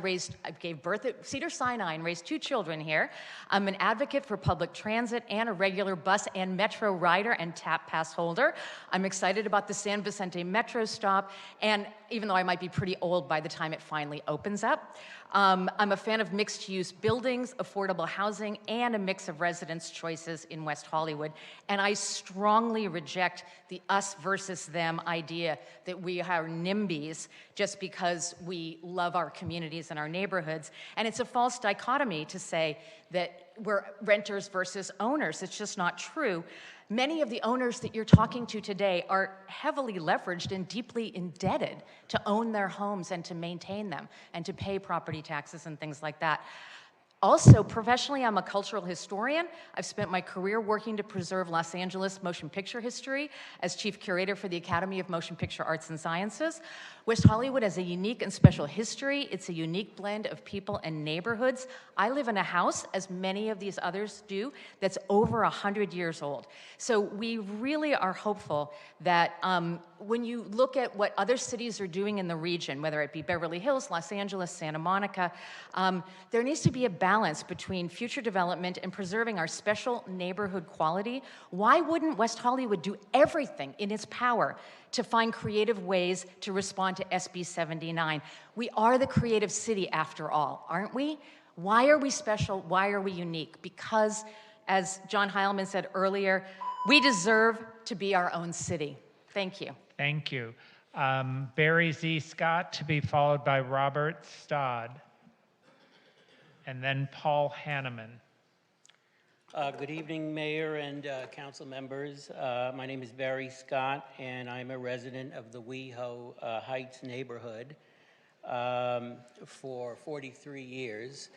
gave birth at Cedars-Sinai and raised 2 children here. I'm an advocate for public transit and a regular bus and metro rider and TAP pass holder. I'm excited about the San Vicente Metro stop, and even though I might be pretty old by the time it finally opens up. I'm a fan of mixed-use buildings, affordable housing, and a mix of residence choices in West Hollywood. And I strongly reject the us versus them idea that we are NIMBYs just because we love our communities and our neighborhoods. And it's a false dichotomy to say that we're renters versus owners. It's just not true. Many of the owners that you're talking to today are heavily leveraged and deeply indebted to own their homes and to maintain them and to pay property taxes and things like that. Also, professionally, I'm a cultural historian. I've spent my career working to preserve Los Angeles motion picture history as chief curator for the Academy of Motion Picture Arts and Sciences. West Hollywood has a unique and special history. It's a unique blend of people and neighborhoods. I live in a house, as many of these others do, that's over 100 years old. So we really are hopeful that when you look at what other cities are doing in the region, whether it be Beverly Hills, Los Angeles, Santa Monica, there needs to be a balance between future development and preserving our special neighborhood quality. Why wouldn't West Hollywood do everything in its power to find creative ways to respond to SB 79? We are the creative city after all, aren't we? Why are we special? Why are we unique? Because, as John Heilman said earlier, we deserve to be our own city. Thank you. Thank you. Barry Z. Scott, to be followed by Robert Stodd, and then Paul Hanneman. Good evening, Mayor and council members. My name is Barry Scott, and I'm a resident of the WeHo Heights neighborhood for 43 years.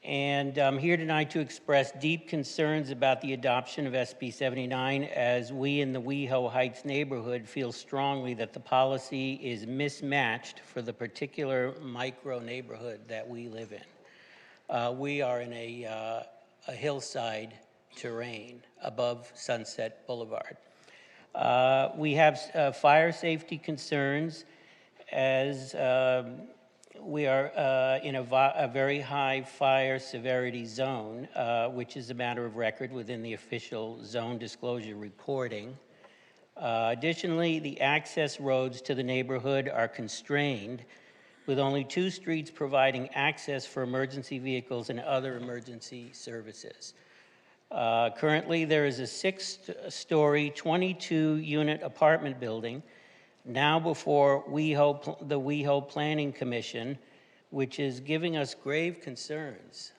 And I'm here tonight to express deep concerns about the adoption of SB 79, as we in the WeHo Heights neighborhood feel strongly that the policy is mismatched for the particular micro neighborhood that we live in. We are in a hillside terrain above Sunset Boulevard. We have fire safety concerns, as we are in a very high fire severity zone, which is a matter of record within the official zone disclosure reporting. Additionally, the access roads to the neighborhood are constrained, with only 2 streets providing access for emergency vehicles and other emergency services. Currently, there is a 6-story, 22-unit apartment building now before the WeHo Planning Commission, which is giving us grave concerns.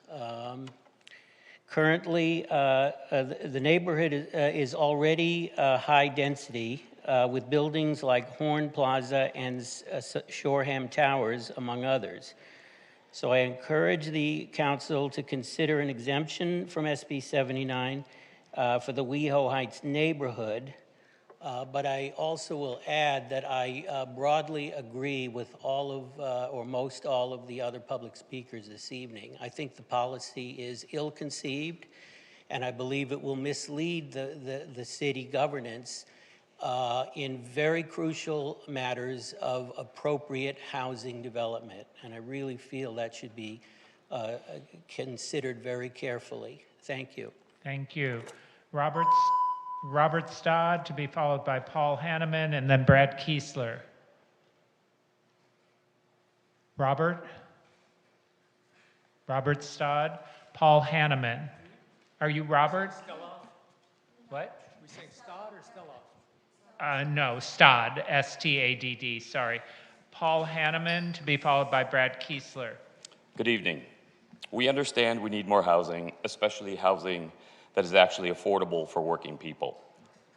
Currently, the neighborhood is already high density, with buildings like Horn Plaza and Shoreham Towers, among others. So I encourage the council to consider an exemption from SB 79 for the WeHo Heights neighborhood. But I also will add that I broadly agree with all of, or most all of the other public speakers this evening. I think the policy is ill-conceived, and I believe it will mislead the city governance in very crucial matters of appropriate housing development. And I really feel that should be considered very carefully. Thank you. Thank you. Robert Stodd, to be followed by Paul Hanneman, and then Brad Kiesler. Robert Stodd, Paul Hanneman. Are you Robert? What? We say Stodd or Stella? No, Stodd, S-T-A-D-D, sorry. Paul Hanneman, to be followed by Brad Kiesler. Good evening. We understand we need more housing, especially housing that is actually affordable for working people.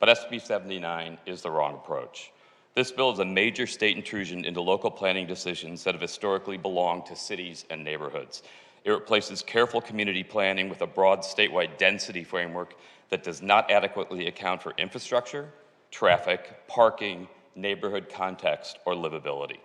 But SB 79 is the wrong approach. This bill is a major state intrusion into local planning decisions that have historically belonged to cities and neighborhoods. It replaces careful community planning with a broad statewide density framework that does not adequately account for infrastructure, traffic, parking, neighborhood context, or livability.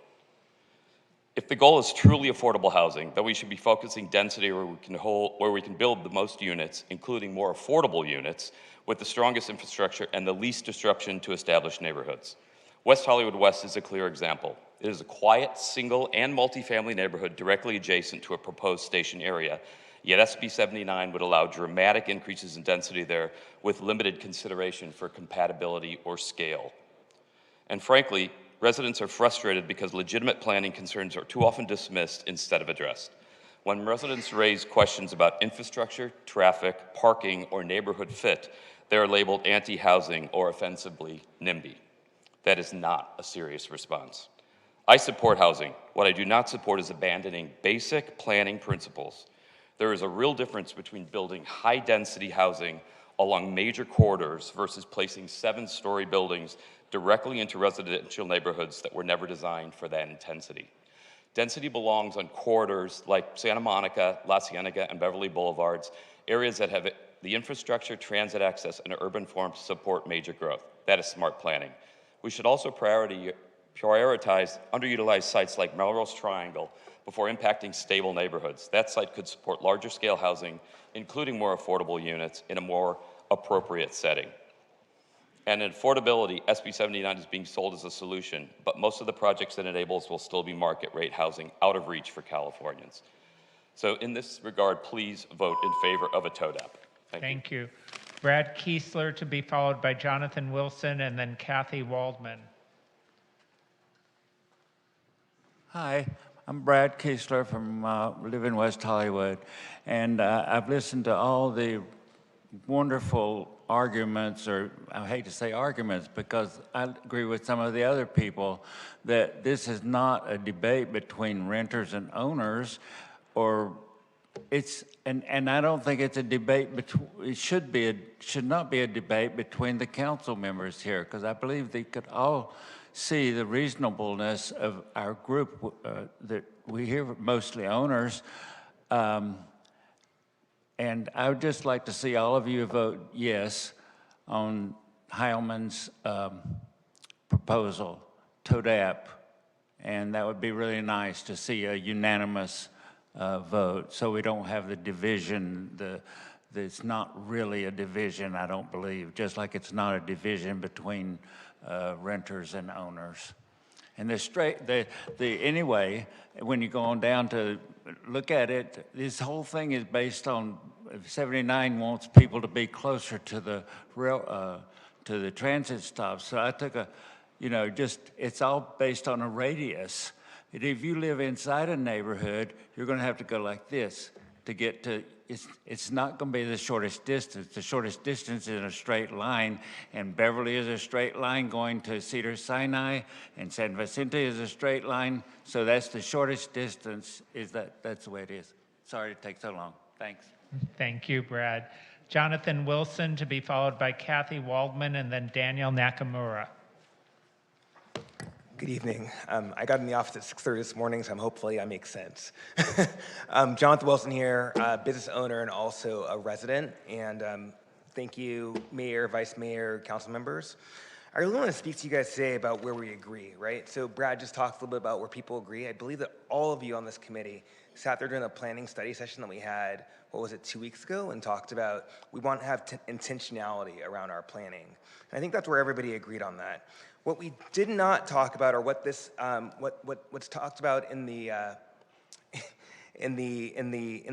If the goal is truly affordable housing, then we should be focusing density where we can build the most units, including more affordable units, with the strongest infrastructure and the least disruption to established neighborhoods. West Hollywood West is a clear example. It is a quiet, single, and multifamily neighborhood directly adjacent to a proposed station area, yet SB 79 would allow dramatic increases in density there with limited consideration for compatibility or scale. And frankly, residents are frustrated because legitimate planning concerns are too often dismissed instead of addressed. When residents raise questions about infrastructure, traffic, parking, or neighborhood fit, they are labeled anti-housing or offensively NIMBY. That is not a serious response. I support housing. What I do not support is abandoning basic planning principles. There is a real difference between building high-density housing along major corridors versus placing 7-story buildings directly into residential neighborhoods that were never designed for that intensity. Density belongs on corridors like Santa Monica, La Cienega, and Beverly Boulevards, areas that have the infrastructure, transit access, and urban forms to support major growth. That is smart planning. We should also prioritize underutilized sites like Melrose Triangle before impacting stable neighborhoods. That site could support larger scale housing, including more affordable units in a more appropriate setting. And in affordability, SB 79 is being sold as a solution, but most of the projects it enables will still be market rate housing out of reach for Californians. So in this regard, please vote in favor of a TODAP. Thank you. Brad Kiesler, to be followed by Jonathan Wilson, and then Kathy Waldman. Hi, I'm Brad Kiesler from live in West Hollywood, and I've listened to all the wonderful arguments, or I hate to say arguments because I agree with some of the other people that this is not a debate between renters and owners or and I don't think it's a debate between, should not be a debate between the council members here, because I believe they could all see the reasonableness of our group, that we hear mostly owners. And I would just like to see all of you vote yes on Heilman's proposal, TODAP. And that would be really nice to see a unanimous vote, so we don't have the division. It's not really a division, I don't believe, just like it's not a division between renters and owners. And anyway, when you go on down to look at it, this whole thing is based on 79 wants people to be closer to the to the transit stops. So I took it's all based on a radius. And if you live inside a neighborhood, you're going to have to go like this to get to. It's not going to be the shortest distance. The shortest distance is in a straight line, and Beverly is a straight line going to Cedar Sinai, and San Vicente is a straight line. So that's the shortest distance. That's the way it is. Sorry to take so long. Thanks. Thank you, Brad. Jonathan Wilson to be followed by Kathy Waldman and then Daniel Nakamura. Good evening. I got in the office at 6:30 this morning, so hopefully I make sense. Jonathan Wilson here, business owner and also a resident. And thank you, Mayor, Vice Mayor, council members. I really want to speak to you guys today about where we agree, right? So Brad just talked a little bit about where people agree. I believe that all of you on this committee sat there during the planning study session that we had, 2 weeks ago, and talked about we want to have intentionality around our planning. And I think that's where everybody agreed on that. What we did not talk about, or what this, what's talked about in the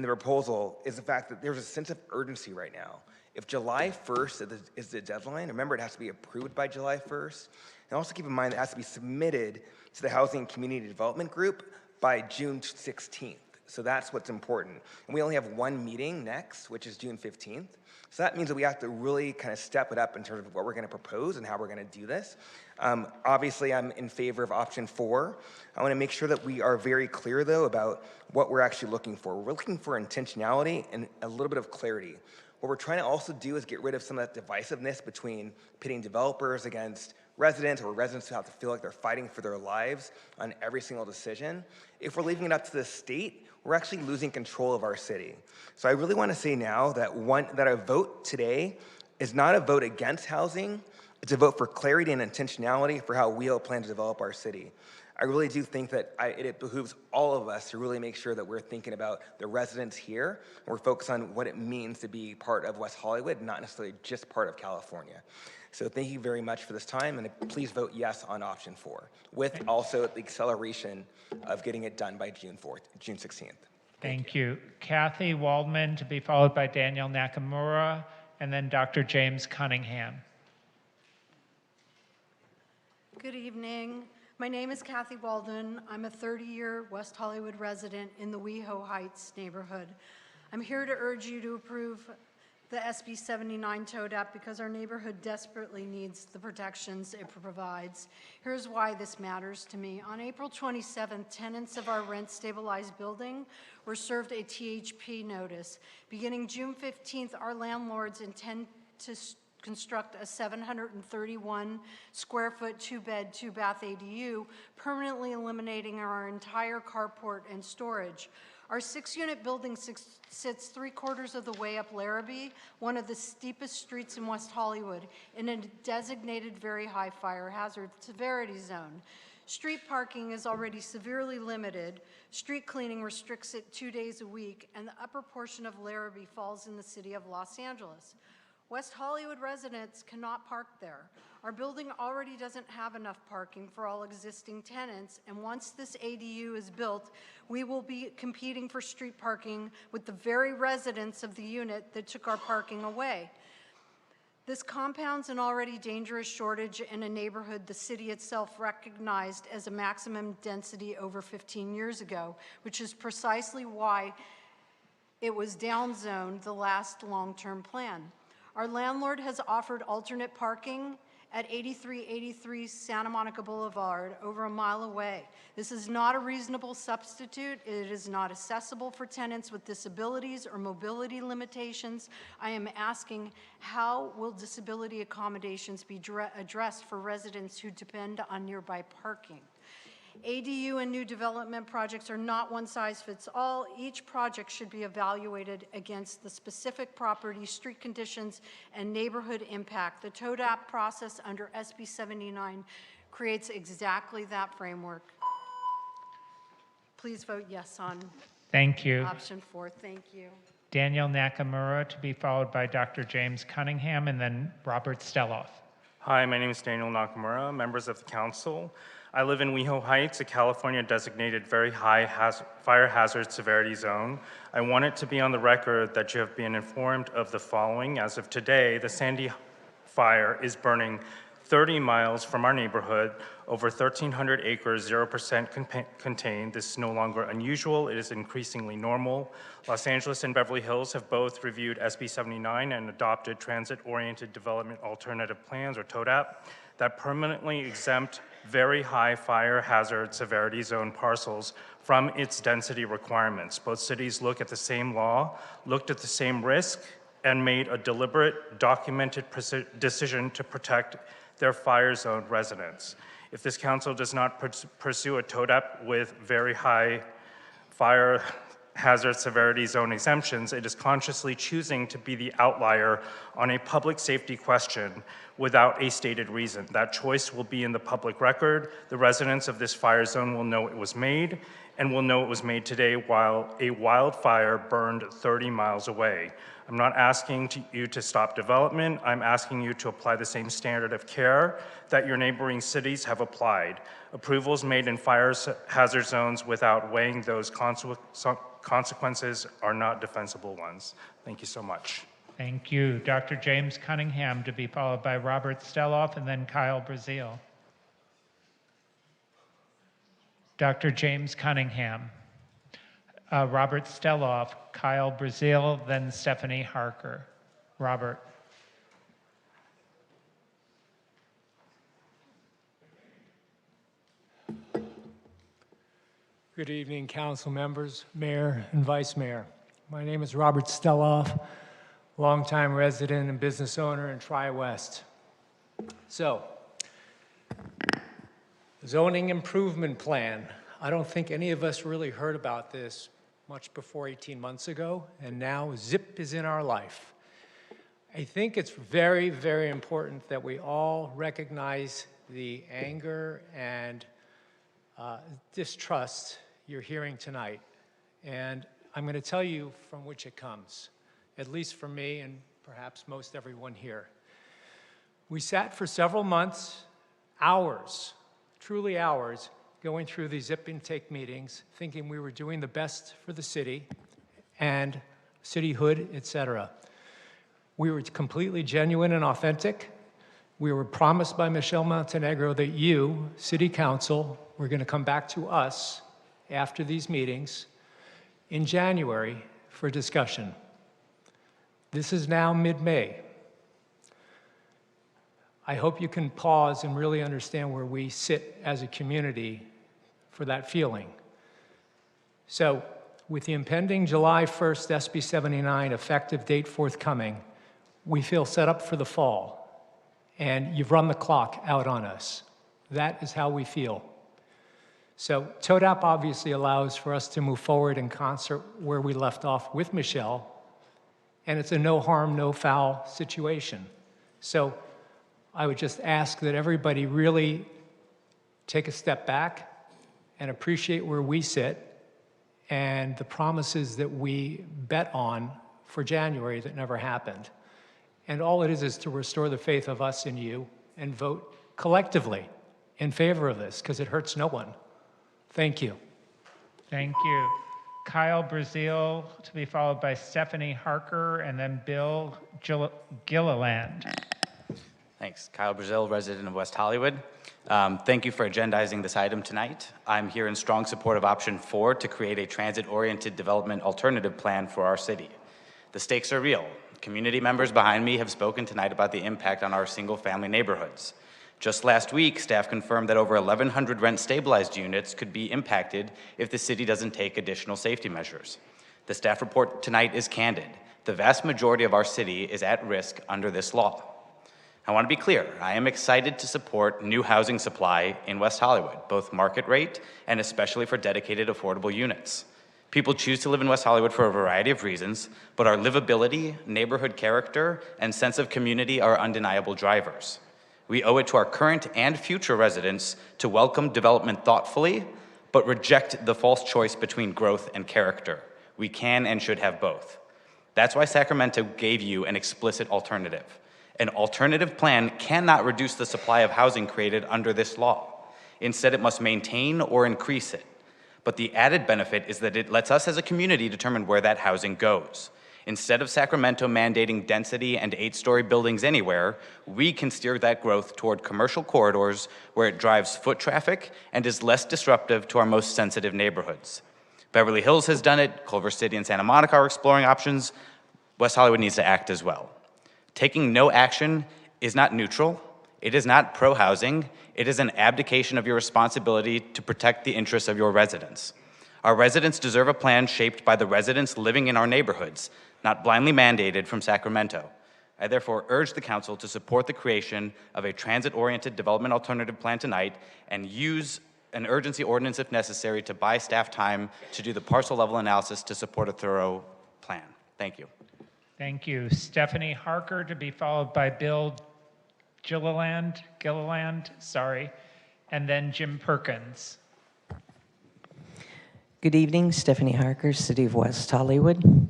proposal, is the fact that there's a sense of urgency right now. If July 1st is the deadline, remember it has to be approved by July 1st. And also keep in mind it has to be submitted to the Housing and Community Development Group by June 16th. So that's what's important. And we only have one meeting next, which is June 15th. So that means that we have to really kind of step it up in terms of what we're going to propose and how we're going to do this. Obviously, I'm in favor of option 4. I want to make sure that we are very clear, though, about what we're actually looking for. We're looking for intentionality and a little bit of clarity. What we're trying to also do is get rid of some of that divisiveness between pitting developers against residents, or residents who have to feel like they're fighting for their lives on every single decision. If we're leaving it up to the state, we're actually losing control of our city. So I really want to say now that a vote today is not a vote against housing. It's a vote for clarity and intentionality for how we plan to develop our city. I really do think that it behooves all of us to really make sure that we're thinking about the residents here, and we're focused on what it means to be part of West Hollywood, not necessarily just part of California. So thank you very much for this time, and please vote yes on option 4, with also the acceleration of getting it done by June 16th. Thank you. Kathy Waldman to be followed by Daniel Nakamura, and then Dr. James Cunningham. Good evening. My name is Kathy Waldman. I'm a 30-year West Hollywood resident in the WeHo Heights neighborhood. I'm here to urge you to approve the SB 79 TODAP because our neighborhood desperately needs the protections it provides. Here's why this matters to me. On April 27th, tenants of our rent-stabilized building were served a THP notice. Beginning June 15th, our landlords intend to construct a 731 square foot 2-bed, 2-bath ADU, permanently eliminating our entire carport and storage. Our 6-unit building sits 3/4 of the way up Larrabee, one of the steepest streets in West Hollywood, in a designated very high fire hazard severity zone. Street parking is already severely limited. Street cleaning restricts it 2 days a week, and the upper portion of Larrabee falls in the city of Los Angeles. West Hollywood residents cannot park there. Our building already doesn't have enough parking for all existing tenants, and once this ADU is built, we will be competing for street parking with the very residents of the unit that took our parking away. This compounds an already dangerous shortage in a neighborhood the city itself recognized as a maximum density over 15 years ago, which is precisely why it was downzoned the last long-term plan. Our landlord has offered alternate parking at 8383 Santa Monica Boulevard, over a mile away. This is not a reasonable substitute. It is not accessible for tenants with disabilities or mobility limitations. I am asking, how will disability accommodations be addressed for residents who depend on nearby parking? ADU and new development projects are not one size fits all. Each project should be evaluated against the specific property, street conditions, and neighborhood impact. The TODAP process under SB 79 creates exactly that framework. Please vote yes on Thank you. option 4. Thank you. Daniel Nakamura, to be followed by Dr. James Cunningham, and then Robert Steloff. Hi, my name is Daniel Nakamura, members of the council. I live in WeHo Heights, a California-designated very high fire hazard severity zone. I want it to be on the record that you have been informed of the following. As of today, the Sandy fire is burning 30 miles from our neighborhood, over 1,300 acres, 0% contained. This is no longer unusual, it is increasingly normal. Los Angeles and Beverly Hills have both reviewed SB 79 and adopted Transit-Oriented Development Alternative Plans, or TODAP, that permanently exempt very high fire hazard severity zone parcels from its density requirements. Both cities look at the same law, looked at the same risk, and made a deliberate, documented decision to protect their fire zone residents. If this council does not pursue a TODAP with very high fire hazard severity zone exemptions, it is consciously choosing to be the outlier on a public safety question without a stated reason. That choice will be in the public record. The residents of this fire zone will know it was made, and will know it was made today while a wildfire burned 30 miles away. I'm not asking you to stop development. I'm asking you to apply the same standard of care that your neighboring cities have applied. Approvals made in fire hazard zones without weighing those consequences are not defensible ones. Thank you so much. Thank you. Dr. James Cunningham, to be followed by Robert Steloff, and then Kyle Brazil. Dr. James Cunningham. Robert Steloff, Kyle Brazil, then Stephanie Harker. Robert. Good evening, council members, mayor, and vice mayor. My name is Robert Steloff, longtime resident and business owner in Tri-West. So, zoning improvement plan. I don't think any of us really heard about this much before 18 months ago, and now ZIP is in our life. I think it's very, very important that we all recognize the anger and distrust you're hearing tonight. And I'm going to tell you from which it comes, at least for me and perhaps most everyone here. We sat for several months, hours, truly hours, going through these zip intake meetings, thinking we were doing the best for the city and cityhood, etc. We were completely genuine and authentic. We were promised by Michelle Montenegro that you, City Council, were going to come back to us after these meetings in January for discussion. This is now mid-May. I hope you can pause and really understand where we sit as a community for that feeling. So, with the impending July 1st SB 79 effective date forthcoming, we feel set up for the fall, and you've run the clock out on us. That is how we feel. So, TODAP obviously allows for us to move forward in concert where we left off with Michelle, and it's a no harm, no foul situation. So, I would just ask that everybody really take a step back and appreciate where we sit and the promises that we bet on for January that never happened. And all it is to restore the faith of us in you and vote collectively in favor of this, because it hurts no one. Thank you. Thank you. Kyle Brazil, to be followed by Stephanie Harker, and then Bill Gilliland. Thanks. Kyle Brazil, resident of West Hollywood. Thank you for agendizing this item tonight. I'm here in strong support of option 4 to create a transit-oriented development alternative plan for our city. The stakes are real. Community members behind me have spoken tonight about the impact on our single-family neighborhoods. Just last week, staff confirmed that over 1,100 rent-stabilized units could be impacted if the city doesn't take additional safety measures. The staff report tonight is candid. The vast majority of our city is at risk under this law. I want to be clear, I am excited to support new housing supply in West Hollywood, both market rate and especially for dedicated affordable units. People choose to live in West Hollywood for a variety of reasons, but our livability, neighborhood character, and sense of community are undeniable drivers. We owe it to our current and future residents to welcome development thoughtfully, but reject the false choice between growth and character. We can and should have both. That's why Sacramento gave you an explicit alternative. An alternative plan cannot reduce the supply of housing created under this law. Instead, it must maintain or increase it. But the added benefit is that it lets us as a community determine where that housing goes. Instead of Sacramento mandating density and 8-story buildings anywhere, we can steer that growth toward commercial corridors where it drives foot traffic and is less disruptive to our most sensitive neighborhoods. Beverly Hills has done it, Culver City and Santa Monica are exploring options. West Hollywood needs to act as well. Taking no action is not neutral, it is not pro-housing, it is an abdication of your responsibility to protect the interests of your residents. Our residents deserve a plan shaped by the residents living in our neighborhoods, not blindly mandated from Sacramento. I therefore urge the council to support the creation of a transit-oriented development alternative plan tonight and use an urgency ordinance if necessary to buy staff time to do the parcel level analysis to support a thorough plan. Thank you. Thank you. Stephanie Harker to be followed by Bill Gilliland, and then Jim Perkins. Good evening, Stephanie Harker, City of West Hollywood.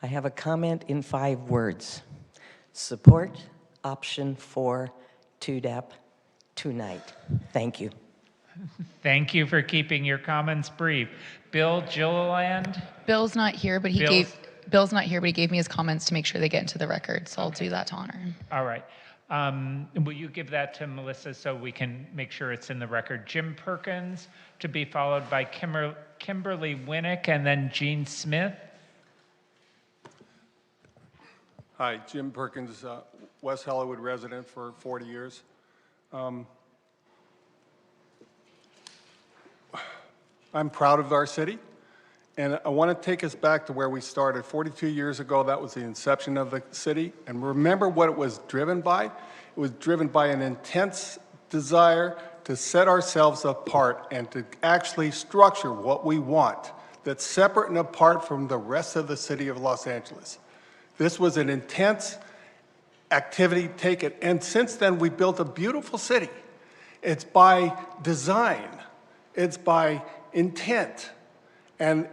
I have a comment in 5 words. Support option 4 TDAP tonight. Thank you. Thank you for keeping your comments brief. Bill Gilliland? Bill's not here, but he gave me his comments to make sure they get into the record, so I'll do that to honor him. All right. Will you give that to Melissa so we can make sure it's in the record? Jim Perkins to be followed by Kimberly Winnick and then Gene Smith. Hi, Jim Perkins, West Hollywood resident for 40 years. I'm proud of our city, and I want to take us back to where we started. 42 years ago, that was the inception of the city, and remember what it was driven by? It was driven by an intense desire to set ourselves apart and to actually structure what we want that's separate and apart from the rest of the city of Los Angeles. This was an intense activity taken, and since then we built a beautiful city. It's by design, it's by intent, and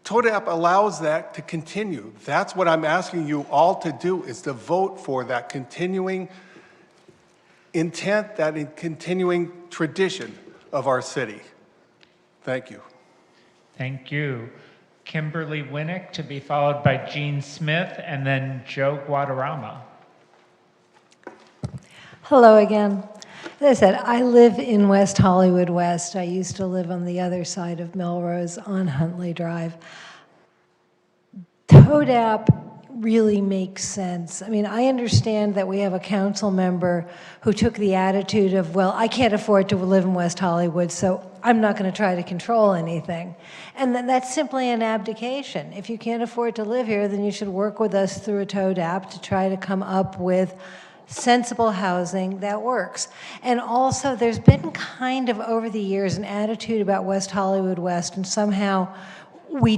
TODAP allows that to continue. That's what I'm asking you all to do, is to vote for that continuing intent, that continuing tradition of our city. Thank you. Thank you. Kimberly Winnick to be followed by Gene Smith and then Joe Guadarrama. Hello again. As I said, I live in West Hollywood West. I used to live on the other side of Melrose on Huntley Drive. TODAP really makes sense. I mean, I understand that we have a council member who took the attitude of, well, I can't afford to live in West Hollywood, so I'm not going to try to control anything. And that's simply an abdication. If you can't afford to live here, then you should work with us through a TODAP to try to come up with sensible housing that works. And also, there's been kind of over the years an attitude about West Hollywood West, and somehow we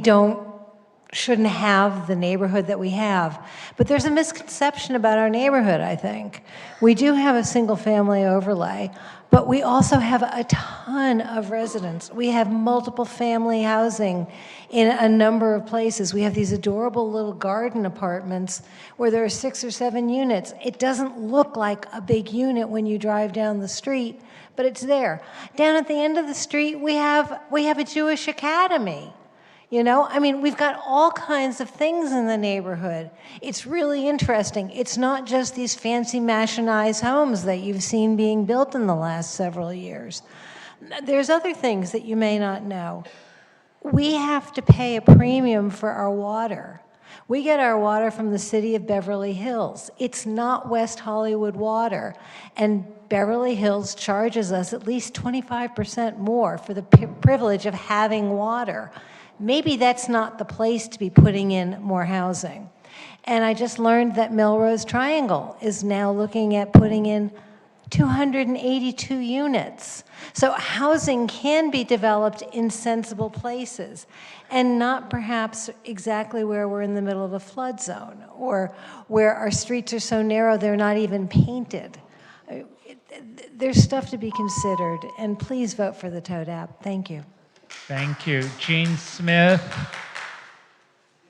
shouldn't have the neighborhood that we have. But there's a misconception about our neighborhood, I think. We do have a single-family overlay, but we also have a ton of residents. We have multiple family housing in a number of places. We have these adorable little garden apartments where there are 6 or 7 units. It doesn't look like a big unit when you drive down the street, but it's there. Down at the end of the street, we have a Jewish academy. You know, I mean, we've got all kinds of things in the neighborhood. It's really interesting. It's not just these fancy machinized homes that you've seen being built in the last several years. There's other things that you may not know. We have to pay a premium for our water. We get our water from the city of Beverly Hills. It's not West Hollywood water. And Beverly Hills charges us at least 25% more for the privilege of having water. Maybe that's not the place to be putting in more housing. And I just learned that Melrose Triangle is now looking at putting in 282 units. So housing can be developed in sensible places and not perhaps exactly where we're in the middle of a flood zone or where our streets are so narrow they're not even painted. There's stuff to be considered, and please vote for the TODAP. Thank you. Thank you. Gene Smith.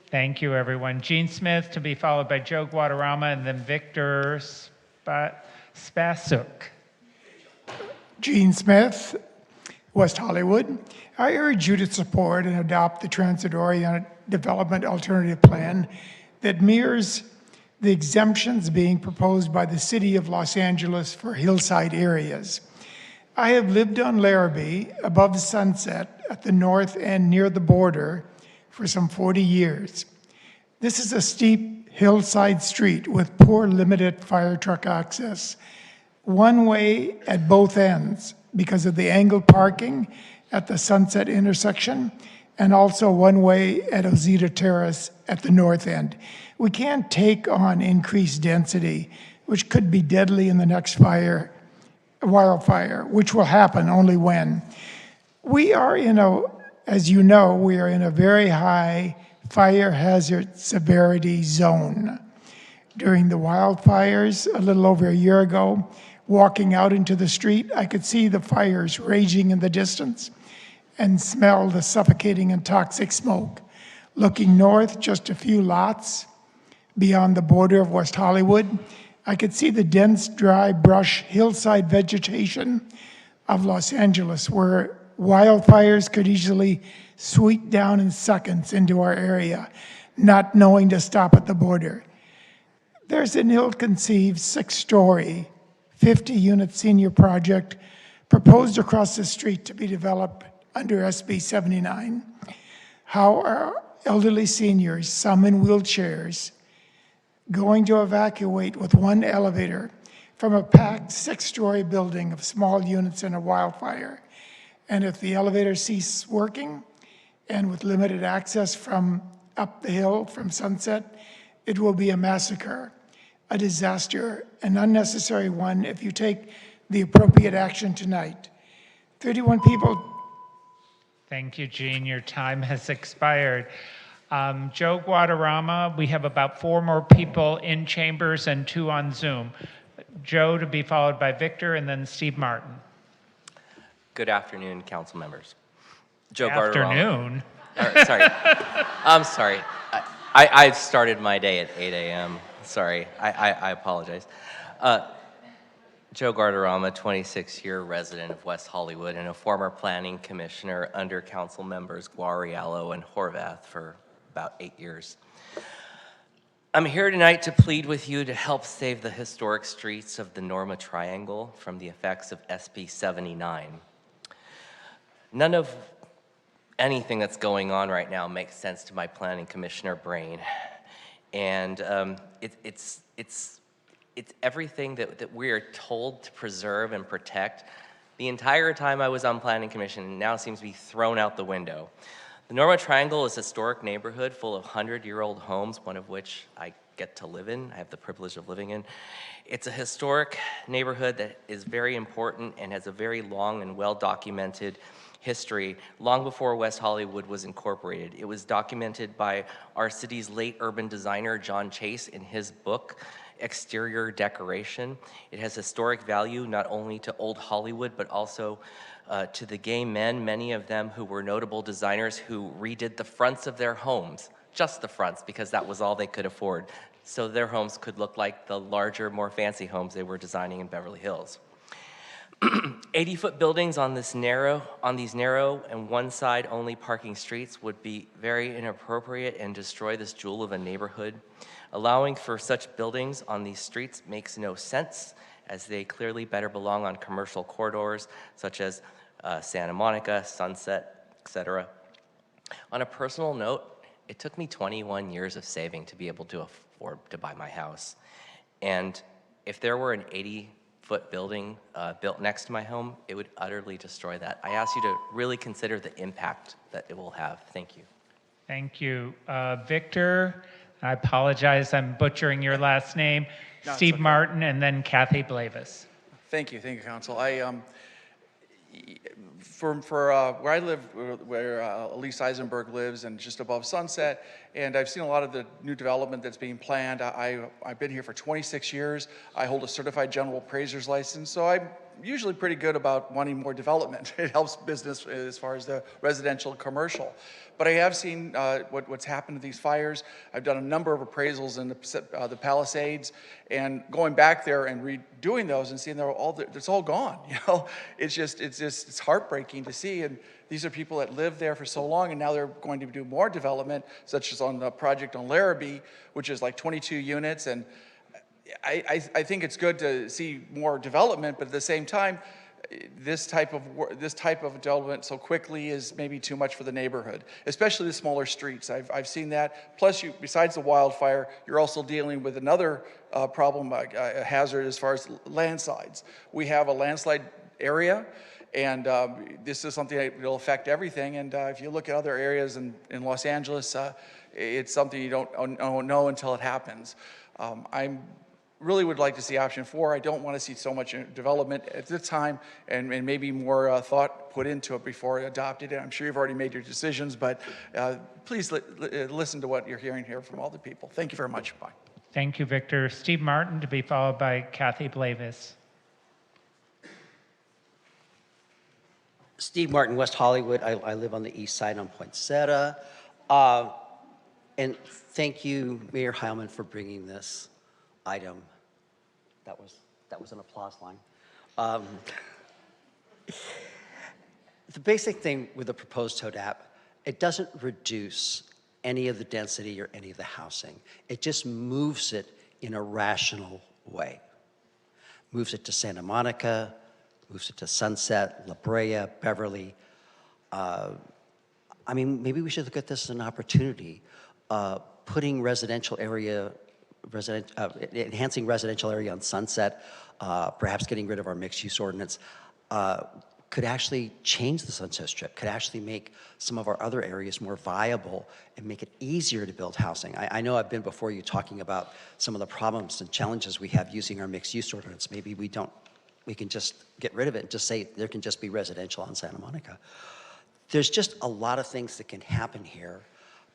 Thank you, everyone. Gene Smith to be followed by Joe Guadarrama and then Victor Spasuk. Gene Smith, West Hollywood. I urge you to support and adopt the Transit-Oriented Development Alternative Plan that mirrors the exemptions being proposed by the City of Los Angeles for hillside areas. I have lived on Larrabee, above Sunset, at the north end near the border, for some 40 years. This is a steep hillside street with poor limited fire truck access. One way at both ends because of the angled parking at the Sunset intersection, and also one way at Ozita Terrace at the north end. We can't take on increased density, which could be deadly in the next wildfire, which will happen only when. We are as you know, we are in a very high fire hazard severity zone. During the wildfires a little over a year ago, walking out into the street, I could see the fires raging in the distance and smell the suffocating and toxic smoke. Looking north, just a few lots beyond the border of West Hollywood, I could see the dense, dry brush hillside vegetation of Los Angeles, where wildfires could easily sweep down in seconds into our area, not knowing to stop at the border. There's an ill-conceived 6-story, 50-unit senior project proposed across the street to be developed under SB 79. How are elderly seniors, some in wheelchairs, going to evacuate with one elevator from a packed 6-story building of small units in a wildfire? And if the elevator ceases working, and with limited access from up the hill from Sunset, it will be a massacre, a disaster, an unnecessary one if you take the appropriate action tonight. 31 people. Thank you, Gene. Your time has expired. Joe Guadarrama, we have about 4 more people in chambers and 2 on Zoom. Joe to be followed by Victor and then Steve Martin. Good afternoon, council members. Joe Afternoon? Sorry. I'm sorry. I started my day at 8 a.m. Sorry, I apologize. Joe Guadarrama, 26-year resident of West Hollywood and a former planning commissioner under council members Guariallo and Horvath for about 8 years. I'm here tonight to plead with you to help save the historic streets of the Norma Triangle from the effects of SB 79. None of anything that's going on right now makes sense to my planning commissioner brain. And it's everything that we are told to preserve and protect. The entire time I was on planning commission now seems to be thrown out the window. The Norma Triangle is a historic neighborhood full of 100-year-old homes, one of which I get to live in. I have the privilege of living in. It's a historic neighborhood that is very important and has a very long and well-documented history long before West Hollywood was incorporated. It was documented by our city's late urban designer, John Chase, in his book, Exterior Decoration. It has historic value not only to old Hollywood, but also to the gay men, many of them who were notable designers who redid the fronts of their homes, just the fronts, because that was all they could afford. So their homes could look like the larger, more fancy homes they were designing in Beverly Hills. 80-foot buildings on these narrow and one-side only parking streets would be very inappropriate and destroy this jewel of a neighborhood. Allowing for such buildings on these streets makes no sense, as they clearly better belong on commercial corridors such as Santa Monica, Sunset, etc. On a personal note, it took me 21 years of saving to be able to afford to buy my house. And if there were an 80-foot building built next to my home, it would utterly destroy that. I ask you to really consider the impact that it will have. Thank you. Thank you. Victor, I apologize, I'm butchering your last name. No, it's Steve okay. Martin, and then Kathy Blavis. Thank you, Council. For where I live, where Elise Eisenberg lives, and just above Sunset, and I've seen a lot of the new development that's being planned. I've been here for 26 years. I hold a certified general appraiser's license, so I'm usually pretty good about wanting more development. It helps business as far as the residential and commercial. But I have seen what's happened to these fires. I've done a number of appraisals in the Palisades, and going back there and redoing those and seeing it's all gone. You know, it's heartbreaking to see. And these are people that lived there for so long, and now they're going to do more development, such as on the project on Larrabee, which is like 22 units. And I think it's good to see more development, but at the same time, this type of development so quickly is maybe too much for the neighborhood, especially the smaller streets. I've seen that. Plus, besides the wildfire, you're also dealing with another problem, a hazard as far as landslides. We have a landslide area, and this is something that will affect everything. And if you look at other areas in Los Angeles, it's something you don't know until it happens. I'm really would like to see option 4. I don't want to see so much development at this time, and maybe more thought put into it before adopted. And I'm sure you've already made your decisions, but please listen to what you're hearing here from all the people. Thank you very much. Bye. Thank you, Victor. Steve Martin, to be followed by Kathy Blavis. Steve Martin, West Hollywood. I live on the east side on Poinsettia. And thank you, Mayor Heilman, for bringing this item. That was an applause line. The basic thing with the proposed TODAP, it doesn't reduce any of the density or any of the housing. It just moves it in a rational way. Moves it to Santa Monica, moves it to Sunset, La Brea, Beverly. I mean, maybe we should look at this as an opportunity, putting enhancing residential area on Sunset, perhaps getting rid of our mixed-use ordinance, could actually change the Sunset Strip, could actually make some of our other areas more viable and make it easier to build housing. I know I've been before you talking about some of the problems and challenges we have using our mixed-use ordinance. Maybe we can just get rid of it and just say there can just be residential on Santa Monica. There's just a lot of things that can happen here,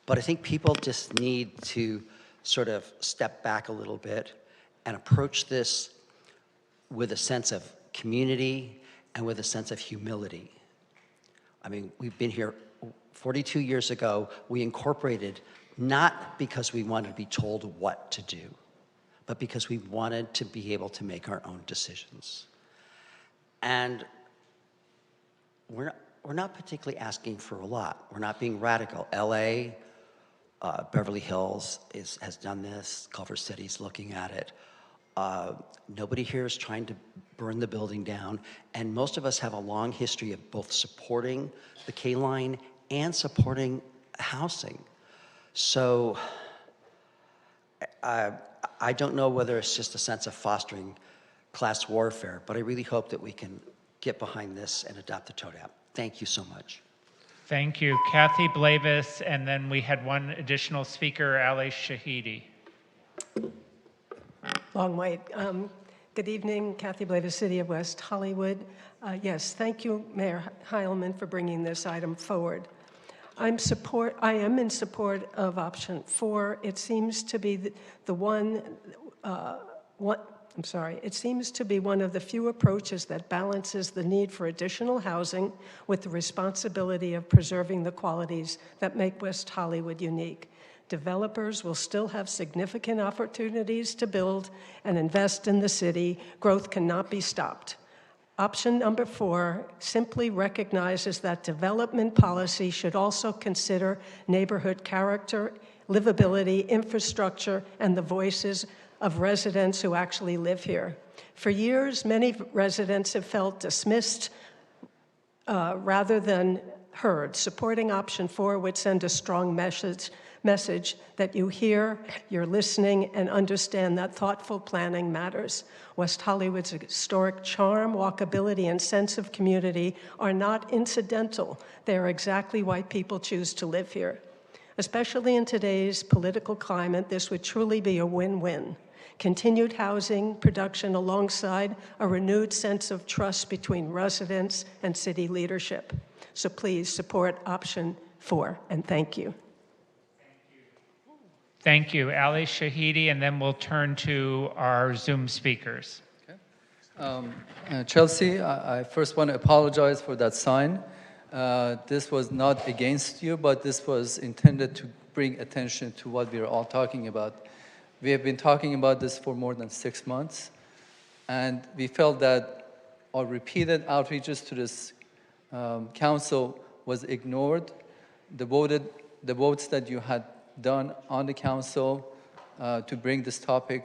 but I think people just need to sort of step back a little bit and approach this with a sense of community and with a sense of humility. I mean, we've been here 42 years ago. We incorporated not because we wanted to be told what to do, but because we wanted to be able to make our own decisions. And we're not particularly asking for a lot. We're not being radical. LA, Beverly Hills has done this. Culver City's looking at it. Nobody here is trying to burn the building down, and most of us have a long history of both supporting the K-line and supporting housing. So I don't know whether it's just a sense of fostering class warfare, but I really hope that we can get behind this and adopt the TODAP. Thank you so much. Thank you. Kathy Blavis, and then we had one additional speaker, Ali Shahidi. Long wait. Good evening, Kathy Blavis, City of West Hollywood. Yes, thank you, Mayor Heilman, for bringing this item forward. I am in support of option 4. It seems to be it seems to be one of the few approaches that balances the need for additional housing with the responsibility of preserving the qualities that make West Hollywood unique. Developers will still have significant opportunities to build and invest in the city. Growth cannot be stopped. Option number 4 simply recognizes that development policy should also consider neighborhood character, livability, infrastructure, and the voices of residents who actually live here. For years, many residents have felt dismissed rather than heard. Supporting option 4 would send a strong message that you hear, you're listening, and understand that thoughtful planning matters. West Hollywood's historic charm, walkability, and sense of community are not incidental. They are exactly why people choose to live here. Especially in today's political climate, this would truly be a win-win. Continued housing production alongside a renewed sense of trust between residents and city leadership. So please support option 4, and thank you. Thank you, Ali Shahidi, and then we'll turn to our Zoom speakers. Chelsea, I first want to apologize for that sign. This was not against you, but this was intended to bring attention to what we are all talking about. We have been talking about this for more than 6 months, and we felt that our repeated outreaches to this council was ignored. The votes that you had done on the council to bring this topic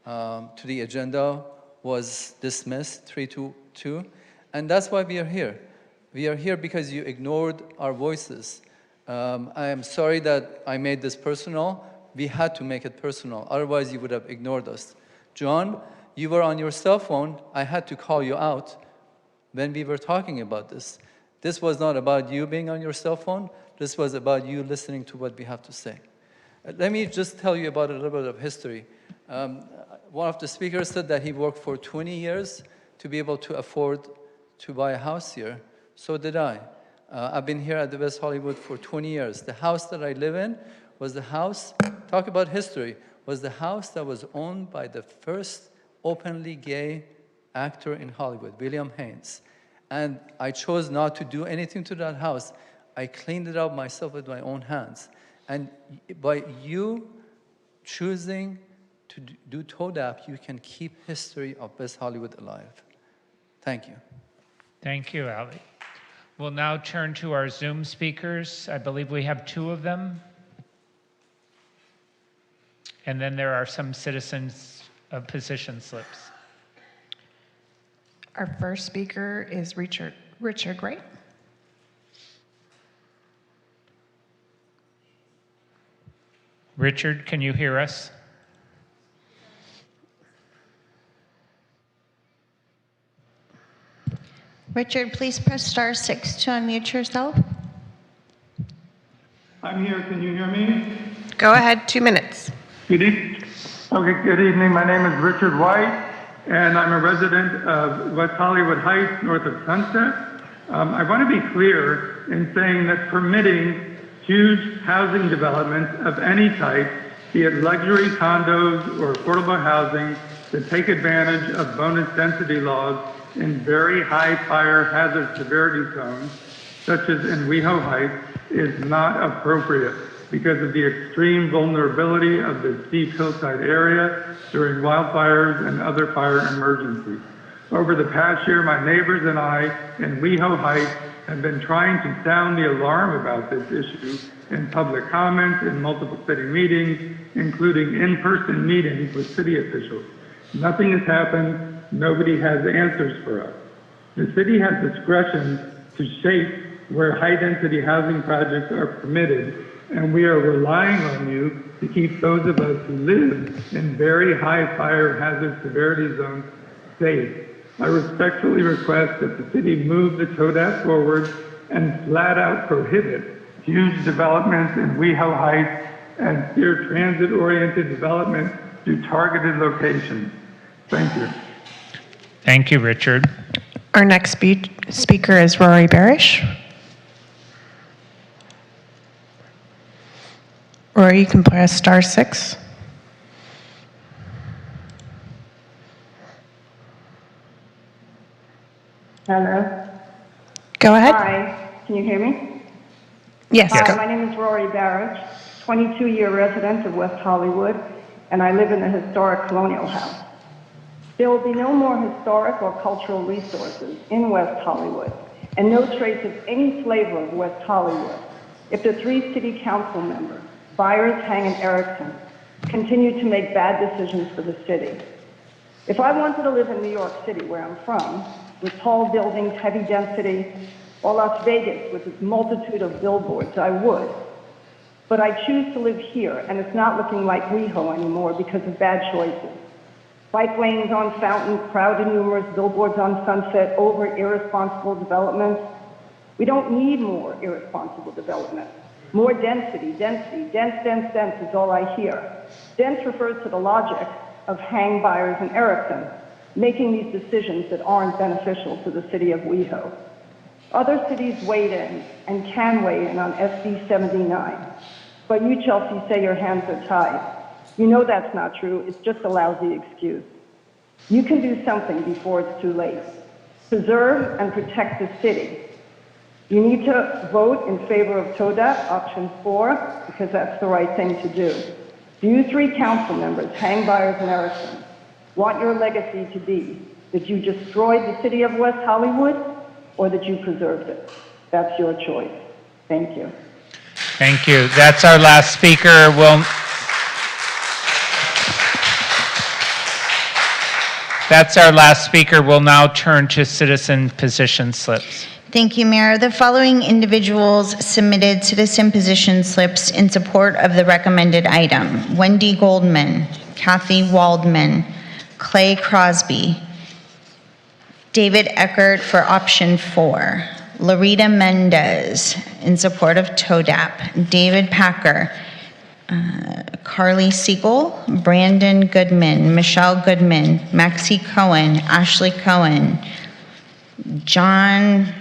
to the agenda was dismissed 3-2, and that's why we are here. We are here because you ignored our voices. I am sorry that I made this personal. We had to make it personal, otherwise you would have ignored us. John, you were on your cell phone. I had to call you out when we were talking about this. This was not about you being on your cell phone. This was about you listening to what we have to say. Let me just tell you about a little bit of history. One of the speakers said that he worked for 20 years to be able to afford to buy a house here. So did I. I've been here at the West Hollywood for 20 years. The house that I live in was the house, talk about history, was the house that was owned by the first openly gay actor in Hollywood, William Haynes. And I chose not to do anything to that house. I cleaned it up myself with my own hands. And by you choosing to do TODAP, you can keep history of West Hollywood alive. Thank you. Thank you, Ali. We'll now turn to our Zoom speakers. I believe we have 2 of them. And then there are some citizens' position slips. Our first speaker is Richard Gray. Richard, can you hear us? Richard, please press *6 to unmute yourself. I'm here. Can you hear me? Go ahead, 2 minutes. Good evening. My name is Richard White, and I'm a resident of West Hollywood Heights, north of Sunset. I want to be clear in saying that permitting huge housing developments of any type, be it luxury condos or affordable housing, that take advantage of bonus density laws in very high fire hazard severity zones, such as in WeHo Heights, is not appropriate because of the extreme vulnerability of the steep hillside area during wildfires and other fire emergencies. Over the past year, my neighbors and I in WeHo Heights have been trying to sound the alarm about this issue in public comments, in multiple city meetings, including in-person meetings with city officials. Nothing has happened. Nobody has answers for us. The city has discretion to shape where high-density housing projects are permitted, and we are relying on you to keep those of us who live in very high fire hazard severity zones safe. I respectfully request that the city move the TODAP forward and flat out prohibit huge developments in WeHo Heights and steer transit-oriented development to targeted locations. Thank you. Thank you, Richard. Our next speaker is Rory Barish. Rory, you can press *6. Hello. Go ahead. Hi, can you hear me? Yes. Hi, my name is Rory Barrett, 22-year resident of West Hollywood, and I live in the historic Colonial House. There will be no more historic or cultural resources in West Hollywood, and no trace of any flavor of West Hollywood if the 3 city council members, Byers, Hang, and Erickson, continue to make bad decisions for the city. If I wanted to live in New York City, where I'm from, with tall buildings, heavy density, or Las Vegas with its multitude of billboards, I would. But I choose to live here, and it's not looking like WeHo anymore because of bad choices. Bike lanes on Fountain, crowded numerous billboards on Sunset, over irresponsible development. We don't need more irresponsible development. More density, density, dense is all I hear. Dense refers to the logic of Hang, Byers, and Erickson, making these decisions that aren't beneficial to the city of WeHo. Other cities weighed in and can weigh in on SB 79. But you, Chelsea, say your hands are tied. You know that's not true. It's just a lousy excuse. You can do something before it's too late. Preserve and protect the city. You need to vote in favor of TODAP, option 4, because that's the right thing to do. Do you 3 council members, Hang, Byers, and Erickson, want your legacy to be that you destroyed the city of West Hollywood or that you preserved it? That's your choice. Thank you. Thank you. That's our last speaker. We'll now turn to citizen position slips. Thank you, Mayor. The following individuals submitted citizen position slips in support of the recommended item: Wendy Goldman, Kathy Waldman, Clay Crosby, David Eckert for option 4, Larita Mendez in support of TODAP, David Packer, Carly Siegel, Brandon Goodman, Michelle Goodman, Maxie Cohen, Ashley Cohen, John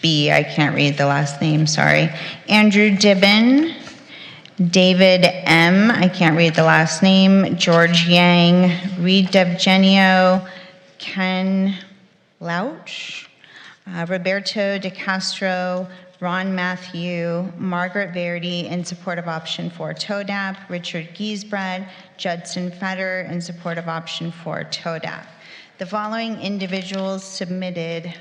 B., I can't read the last name, sorry, Andrew Dibben, David M., I can't read the last name, George Yang, Reed Devgenio, Ken Lauch, Roberto De Castro, Ron Matthew, Margaret Verdi in support of option 4 TODAP, Richard Giesbrad, Judson Fetter in support of option 4 TODAP. The following individuals submitted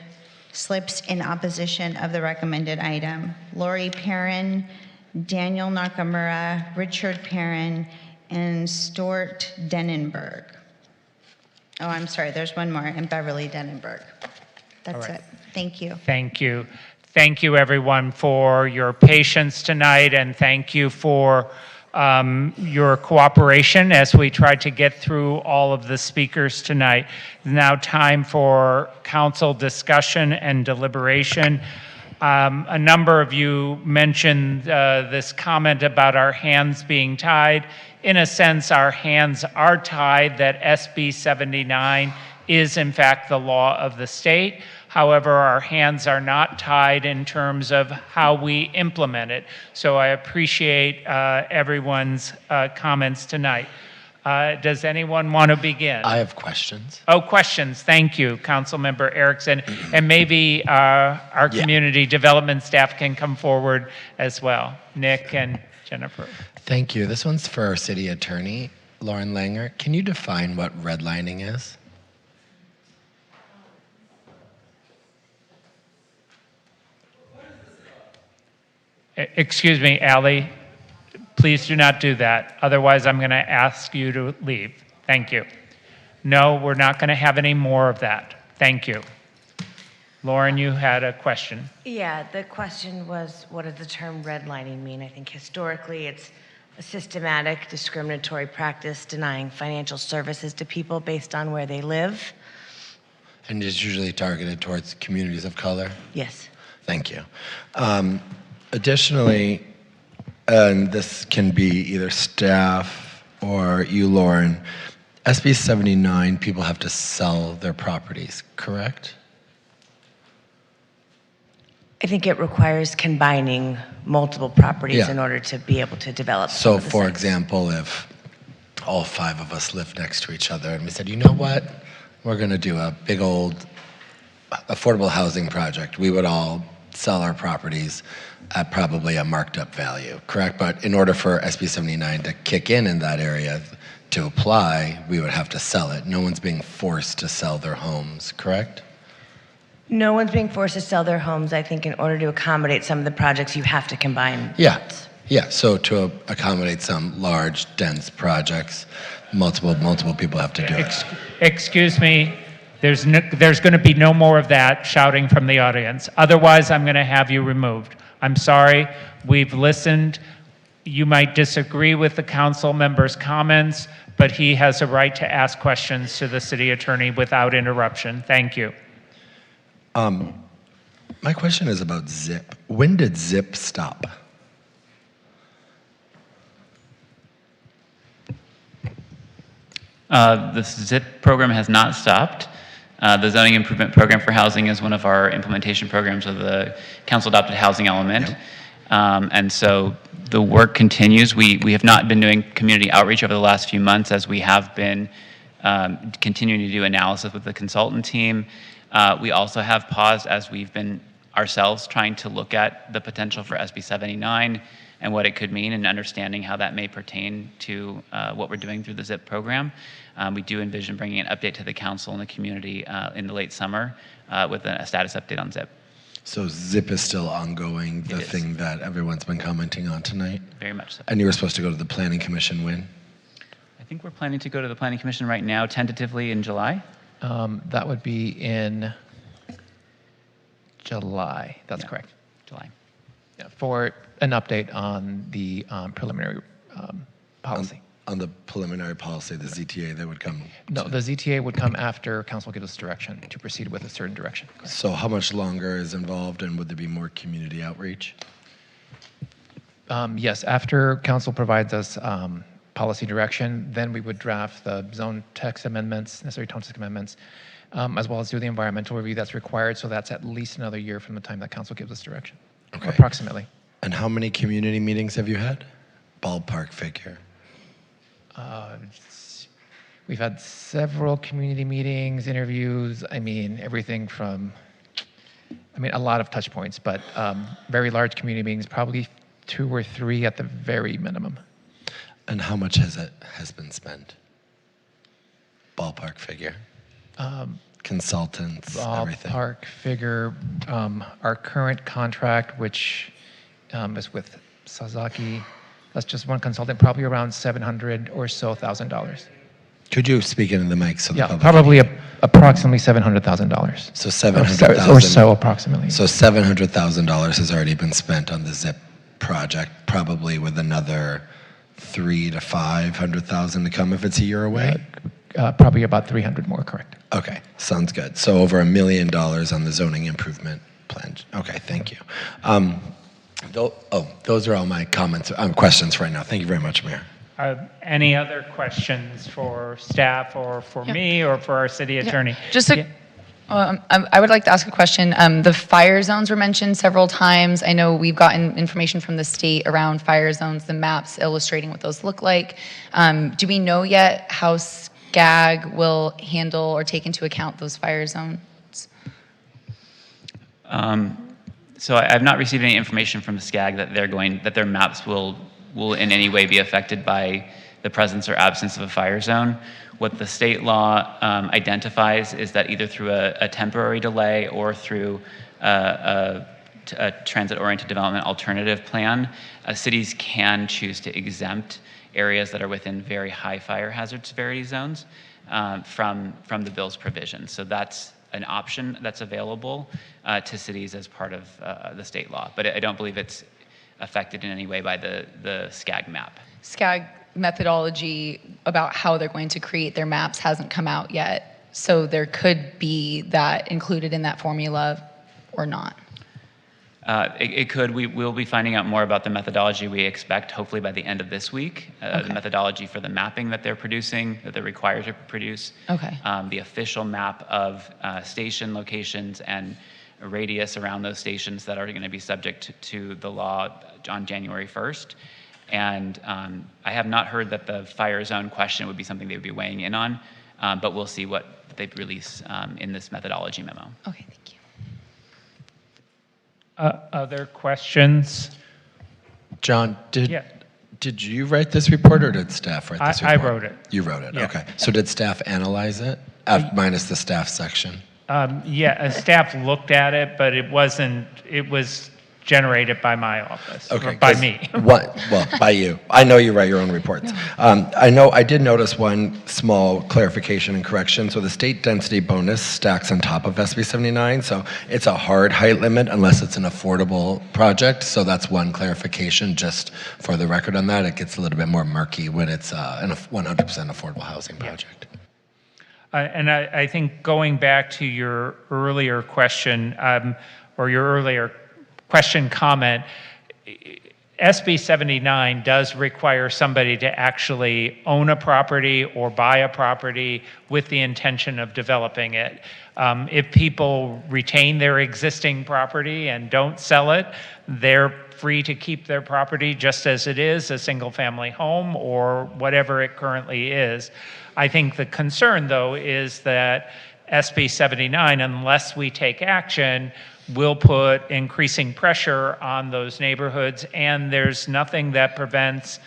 slips in opposition of the recommended item: Lori Perrin, Daniel Nakamura, Richard Perrin, and Stuart Denenberg. Oh, I'm sorry, there's one more, and Beverly Denenberg. That's it. Thank you. Thank you. Thank you, everyone, for your patience tonight, and thank you for your cooperation as we tried to get through all of the speakers tonight. Now time for council discussion and deliberation. A number of you mentioned this comment about our hands being tied. In a sense, our hands are tied, that SB 79 is in fact the law of the state. However, our hands are not tied in terms of how we implement it. So I appreciate everyone's comments tonight. Does anyone want to begin? I have questions. Oh, questions. Thank you, Councilmember Erickson. And maybe our community development staff can come forward as well. Nick and Jennifer. Thank you. This one's for our city attorney, Lauren Langer. Can you define what redlining is? Excuse me, Allie. Please do not do that. Otherwise, I'm going to ask you to leave. Thank you. No, we're not going to have any more of that. Thank you. Lauren, you had a question. Yeah, the question was, what does the term redlining mean? I think historically it's a systematic discriminatory practice denying financial services to people based on where they live. And it's usually targeted towards communities of color? Yes. Thank you. Additionally, and this can be either staff or you, Lauren, SB 79, people have to sell their properties, correct? I think it requires combining multiple properties in order to be able to develop. So, for example, if all 5 of us lived next to each other and we said, you know what, we're going to do a big old affordable housing project, we would all sell our properties at probably a marked up value, correct? But in order for SB 79 to kick in that area to apply, we would have to sell it. No one's being forced to sell their homes, correct? No one's being forced to sell their homes. I think in order to accommodate some of the projects, you have to combine. Yeah, so to accommodate some large, dense projects, multiple people have to do it. Excuse me, There's going to be no more of that shouting from the audience. Otherwise, I'm going to have you removed. I'm sorry. We've listened. You might disagree with the council member's comments, but he has a right to ask questions to the city attorney without interruption. Thank you. My question is about ZIP. When did ZIP stop? The ZIP program has not stopped. The Zoning Improvement Program for Housing is one of our implementation programs of the Council Adopted Housing Element. Yep. And so the work continues. We have not been doing community outreach over the last few months, as we have been continuing to do analysis with the consultant team. We also have paused as we've been ourselves trying to look at the potential for SB 79 and what it could mean, and understanding how that may pertain to what we're doing through the ZIP program. We do envision bringing an update to the council and the community in the late summer with a status update on ZIP. So ZIP is still ongoing, the thing that everyone's been commenting on tonight? Very much so. And you were supposed to go to the Planning Commission when? I think we're planning to go to the Planning Commission right now, tentatively in July. That would be in July. That's correct. July. Yeah, for an update on the preliminary policy. On the preliminary policy, the ZTA, that would come? No, the ZTA would come after council gives us direction to proceed with a certain direction. Correct. So how much longer is involved, and would there be more community outreach? Yes, after council provides us policy direction, then we would draft the zone text amendments, necessary zone text amendments, as well as do the environmental review that's required. So that's at least another year from the time that council gives us direction, approximately. And how many community meetings have you had? Ballpark figure. We've had several community meetings, interviews. I mean, everything from, a lot of touch points, but very large community meetings, probably 2 or 3 at the very minimum. And how much has been spent? Ballpark figure. Consultants, everything. Ballpark figure. Our current contract, which is with Sasaki, that's just one consultant, probably around $700,000 or so. Could you speak into the mic so the public? Probably approximately $700,000. So $700,000 or so, approximately. So $700,000 has already been spent on the ZIP project, probably with another $300,000 to $500,000 to come if it's a year away. Probably about 300 more, correct? Okay, sounds good. So over $1 million on the zoning improvement plan. Okay, thank you. Those are all my comments, questions right now. Thank you very much, Mayor. Any other questions for staff or for me or for our city attorney? I would like to ask a question. The fire zones were mentioned several times. I know we've gotten information from the state around fire zones, the maps illustrating what those look like. Do we know yet how SCAG will handle or take into account those fire zones? So I've not received any information from SCAG that their maps will in any way be affected by the presence or absence of a fire zone. What the state law identifies is that either through a temporary delay or through a transit-oriented development alternative plan, cities can choose to exempt areas that are within very high fire hazard severity zones from the bill's provision. So that's an option that's available to cities as part of the state law. But I don't believe it's affected in any way by the SCAG map. SCAG methodology about how they're going to create their maps hasn't come out yet. So there could be that included in that formula or not. It could. We will be finding out more about the methodology we expect, hopefully by the end of this week. The methodology for the mapping that they're producing, that they're required to produce. Okay. The official map of station locations and a radius around those stations that are going to be subject to the law on January 1st. And I have not heard that the fire zone question would be something they would be weighing in on, but we'll see what they release in this methodology memo. Okay, thank you. Other questions? John, did you write this report or did staff write this report? I wrote it. You wrote it, Yeah. okay. So did staff analyze it, minus the staff section? Staff looked at it, but it was generated by my office, Okay, or by 'cause me. well, by you. I know you write your own reports. I did notice one small clarification and correction. So the state density bonus stacks on top of SB 79. So it's a hard height limit unless it's an affordable project. So that's one clarification just for the record on that. It gets a little bit more murky when it's a 100% affordable housing project. And I think going back to your earlier question, or your earlier question comment, SB 79 does require somebody to actually own a property or buy a property with the intention of developing it. If people retain their existing property and don't sell it, they're free to keep their property just as it is, a single-family home or whatever it currently is. I think the concern, though, is that SB 79, unless we take action, will put increasing pressure on those neighborhoods, and there's nothing that prevents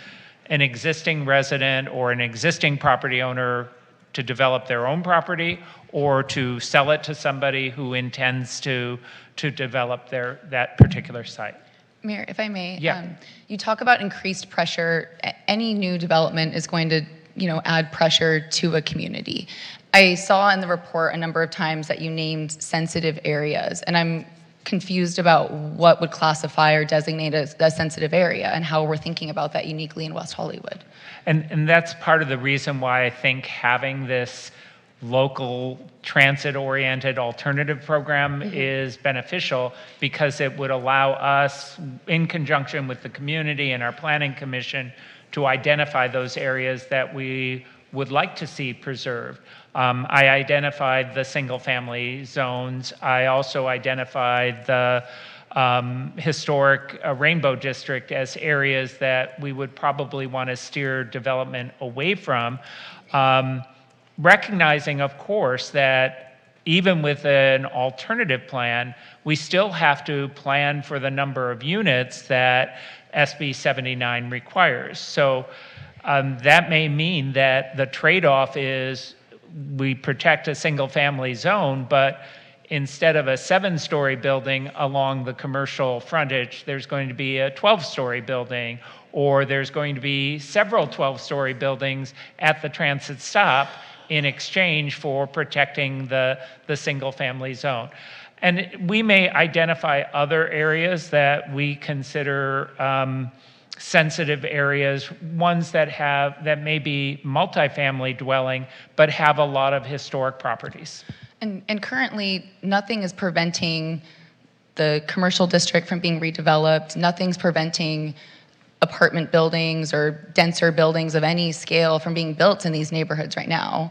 an existing resident or an existing property owner to develop their own property or to sell it to somebody who intends to develop that particular site. Mayor, if I may, Yeah. You talk about increased pressure. Any new development is going to, add pressure to a community. I saw in the report a number of times that you named sensitive areas, and I'm confused about what would classify or designate as a sensitive area and how we're thinking about that uniquely in West Hollywood. And that's part of the reason why I think having this local transit-oriented alternative program is beneficial, because it would allow us, in conjunction with the community and our planning commission, to identify those areas that we would like to see preserved. I identified the single-family zones. I also identified the historic Rainbow District as areas that we would probably want to steer development away from, recognizing, of course, that even with an alternative plan, we still have to plan for the number of units that SB 79 requires. So that may mean that the trade-off is we protect a single-family zone, but instead of a 7-story building along the commercial frontage, there's going to be a 12-story building, or there's going to be several 12-story buildings at the transit stop in exchange for protecting the single-family zone. And we may identify other areas that we consider sensitive areas, ones that may be multifamily dwelling, but have a lot of historic properties. And currently, nothing is preventing the commercial district from being redeveloped. Nothing's preventing apartment buildings or denser buildings of any scale from being built in these neighborhoods right now.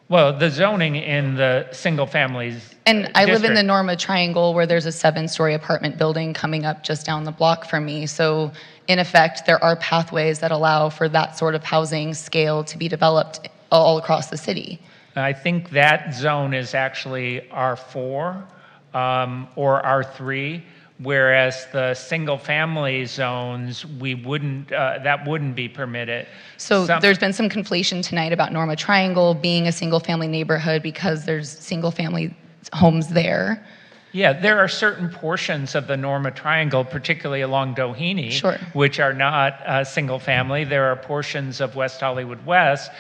Well, the zoning in the single families. And I live in the Norma Triangle, where there's a 7-story apartment building coming up just down the block from me. So in effect, there are pathways that allow for that sort of housing scale to be developed all across the city. I think that zone is actually R4 or R3, whereas the single-family zones, that wouldn't be permitted. So there's been some conflation tonight about Norma Triangle being a single-family neighborhood because there's single-family homes there. Yeah, there are certain portions of the Norma Triangle, particularly along Doheny, which are not single-family. There are portions of West Hollywood West.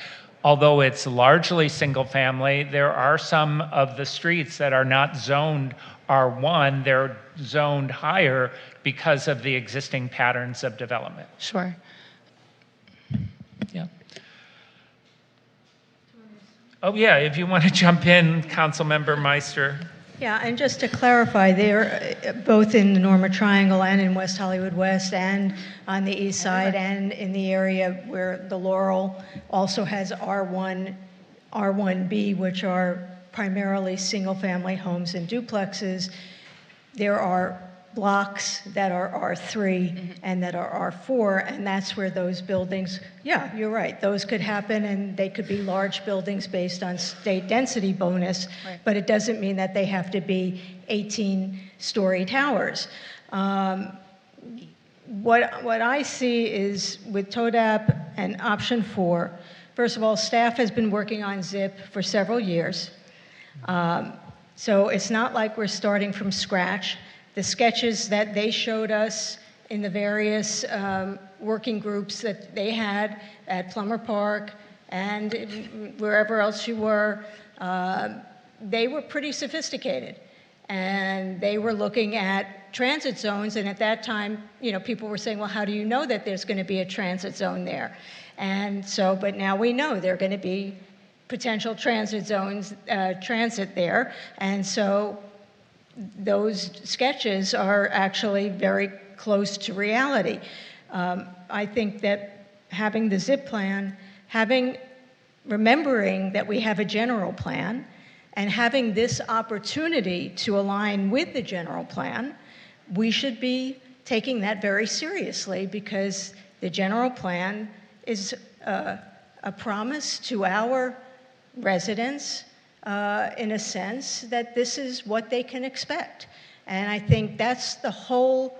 Although it's largely single-family, there are some of the streets that are not zoned R1. They're zoned higher because of the existing patterns of development. Sure. Yeah. Oh, yeah, if you want to jump in, Councilmember Meister. Yeah, and just to clarify, they're both in the Norma Triangle and in West Hollywood West and on the east side and in the area where the Laurel also has R1, R1B, which are primarily single-family homes and duplexes. There are blocks that are R3 and that are R4, and that's where those buildings, yeah, you're right, those could happen, and they could be large buildings based on state density bonus, but it doesn't mean that they have to be 18-story towers. What I see is with TODAP and option 4, first of all, staff has been working on ZIP for several years. So it's not like we're starting from scratch. the sketches that they showed us in the various working groups that they had at Plummer Park and wherever else you were, they were pretty sophisticated. And they were looking at transit zones, and at that time, you know, people were saying, well, how do you know that there's going to be a transit zone there? And so, but now we know there are going to be potential transit zones, transit there, and so those sketches are actually very close to reality. I think that having the ZIP plan, remembering that we have a general plan, and having this opportunity to align with the general plan, we should be taking that very seriously, because the general plan is a promise to our residents, in a sense, that this is what they can expect. And I think that's the whole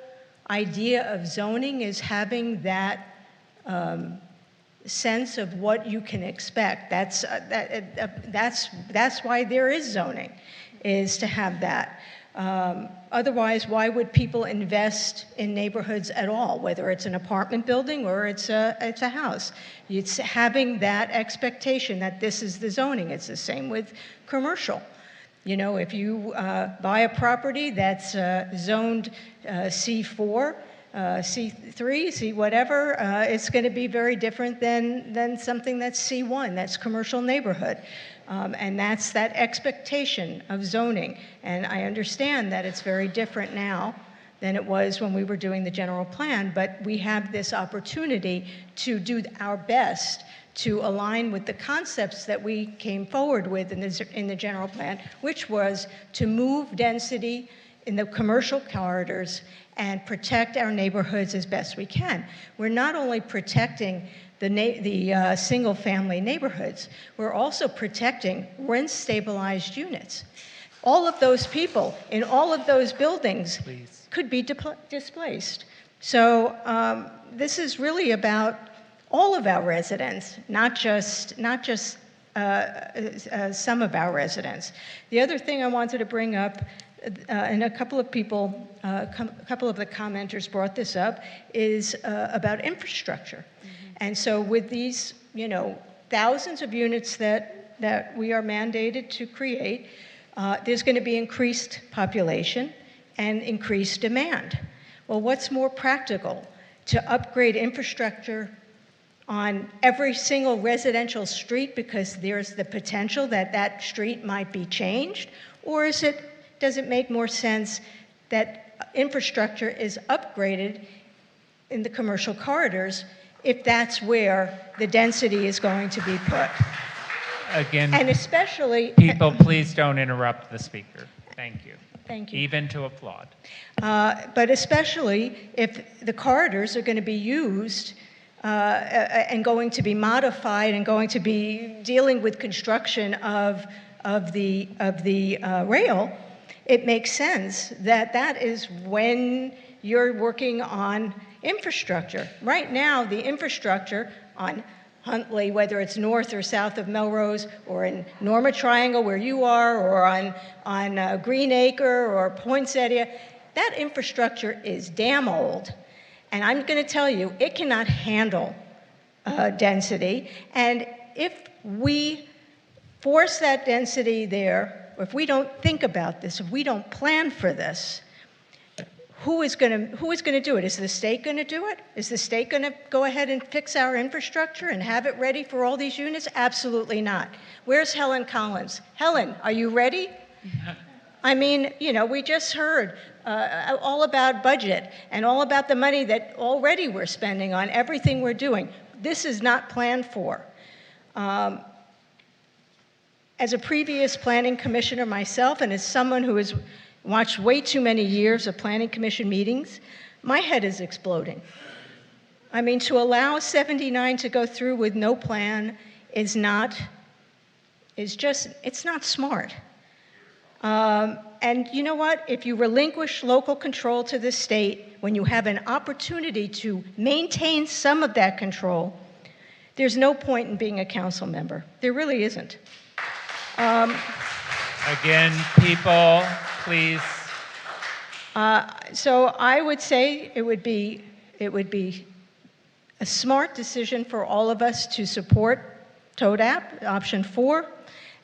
idea of zoning, is having that sense of what you can expect. That's why there is zoning, is to have that. Otherwise, why would people invest in neighborhoods at all, whether it's an apartment building or it's a house? It's having that expectation that this is the zoning. It's the same with commercial. You know, if you buy a property that's zoned C4, C3, C whatever, it's going to be very different than something that's C1, that's commercial neighborhood. And that's that expectation of zoning. And I understand that it's very different now than it was when we were doing the general plan, but we have this opportunity to do our best to align with the concepts that we came forward with in the general plan, which was to move density in the commercial corridors and protect our neighborhoods as best we can. We're not only protecting the single-family neighborhoods, we're also protecting rent-stabilized units. All of those people in all of those buildings could be displaced. So this is really about all of our residents, not just some of our residents. The other thing I wanted to bring up, and a couple of people, a couple of the commenters brought this up, is about infrastructure. And so with these, you know, thousands of units that we are mandated to create, there's going to be increased population and increased demand. Well, what's more practical? To upgrade infrastructure on every single residential street because there's the potential that that street might be changed? Or does it make more sense that infrastructure is upgraded in the commercial corridors if that's where the density is going to be put? Again, and especially... People, please don't interrupt the speaker. Thank you. Thank you. Even to applaud. But especially if the corridors are going to be used and going to be modified and going to be dealing with construction of the rail, it makes sense that that is when you're working on infrastructure. Right now, the infrastructure on Huntley, whether it's north or south of Melrose, or in Norma Triangle where you are, or on Green Acre or Poinsettia, that infrastructure is damn old. And I'm going to tell you, it cannot handle density. And if we force that density there, if we don't think about this, if we don't plan for this, who is going to do it? Is the state going to do it? Is the state going to go ahead and fix our infrastructure and have it ready for all these units? Absolutely not. Where's Helen Collins? Helen, are you ready? I mean, you know, we just heard all about budget and all about the money that already we're spending on everything we're doing. This is not planned for. As a previous planning commissioner myself, and as someone who has watched way too many years of planning commission meetings, my head is exploding. I mean, to allow 79 to go through with no plan it's not smart. And you know what? If you relinquish local control to the state, when you have an opportunity to maintain some of that control, there's no point in being a council member. There really isn't. Again, people, please So I would say it would be a smart decision for all of us to support TODAP, option 4.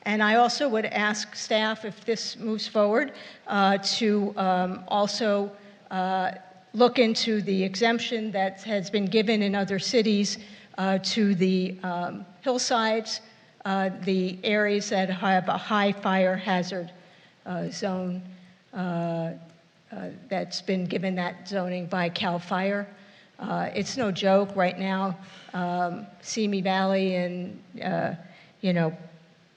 And I also would ask staff, if this moves forward, to also look into the exemption that has been given in other cities to the hillsides, the areas that have a high fire hazard zone that's been given that zoning by CAL FIRE. It's no joke right now. Simi Valley and,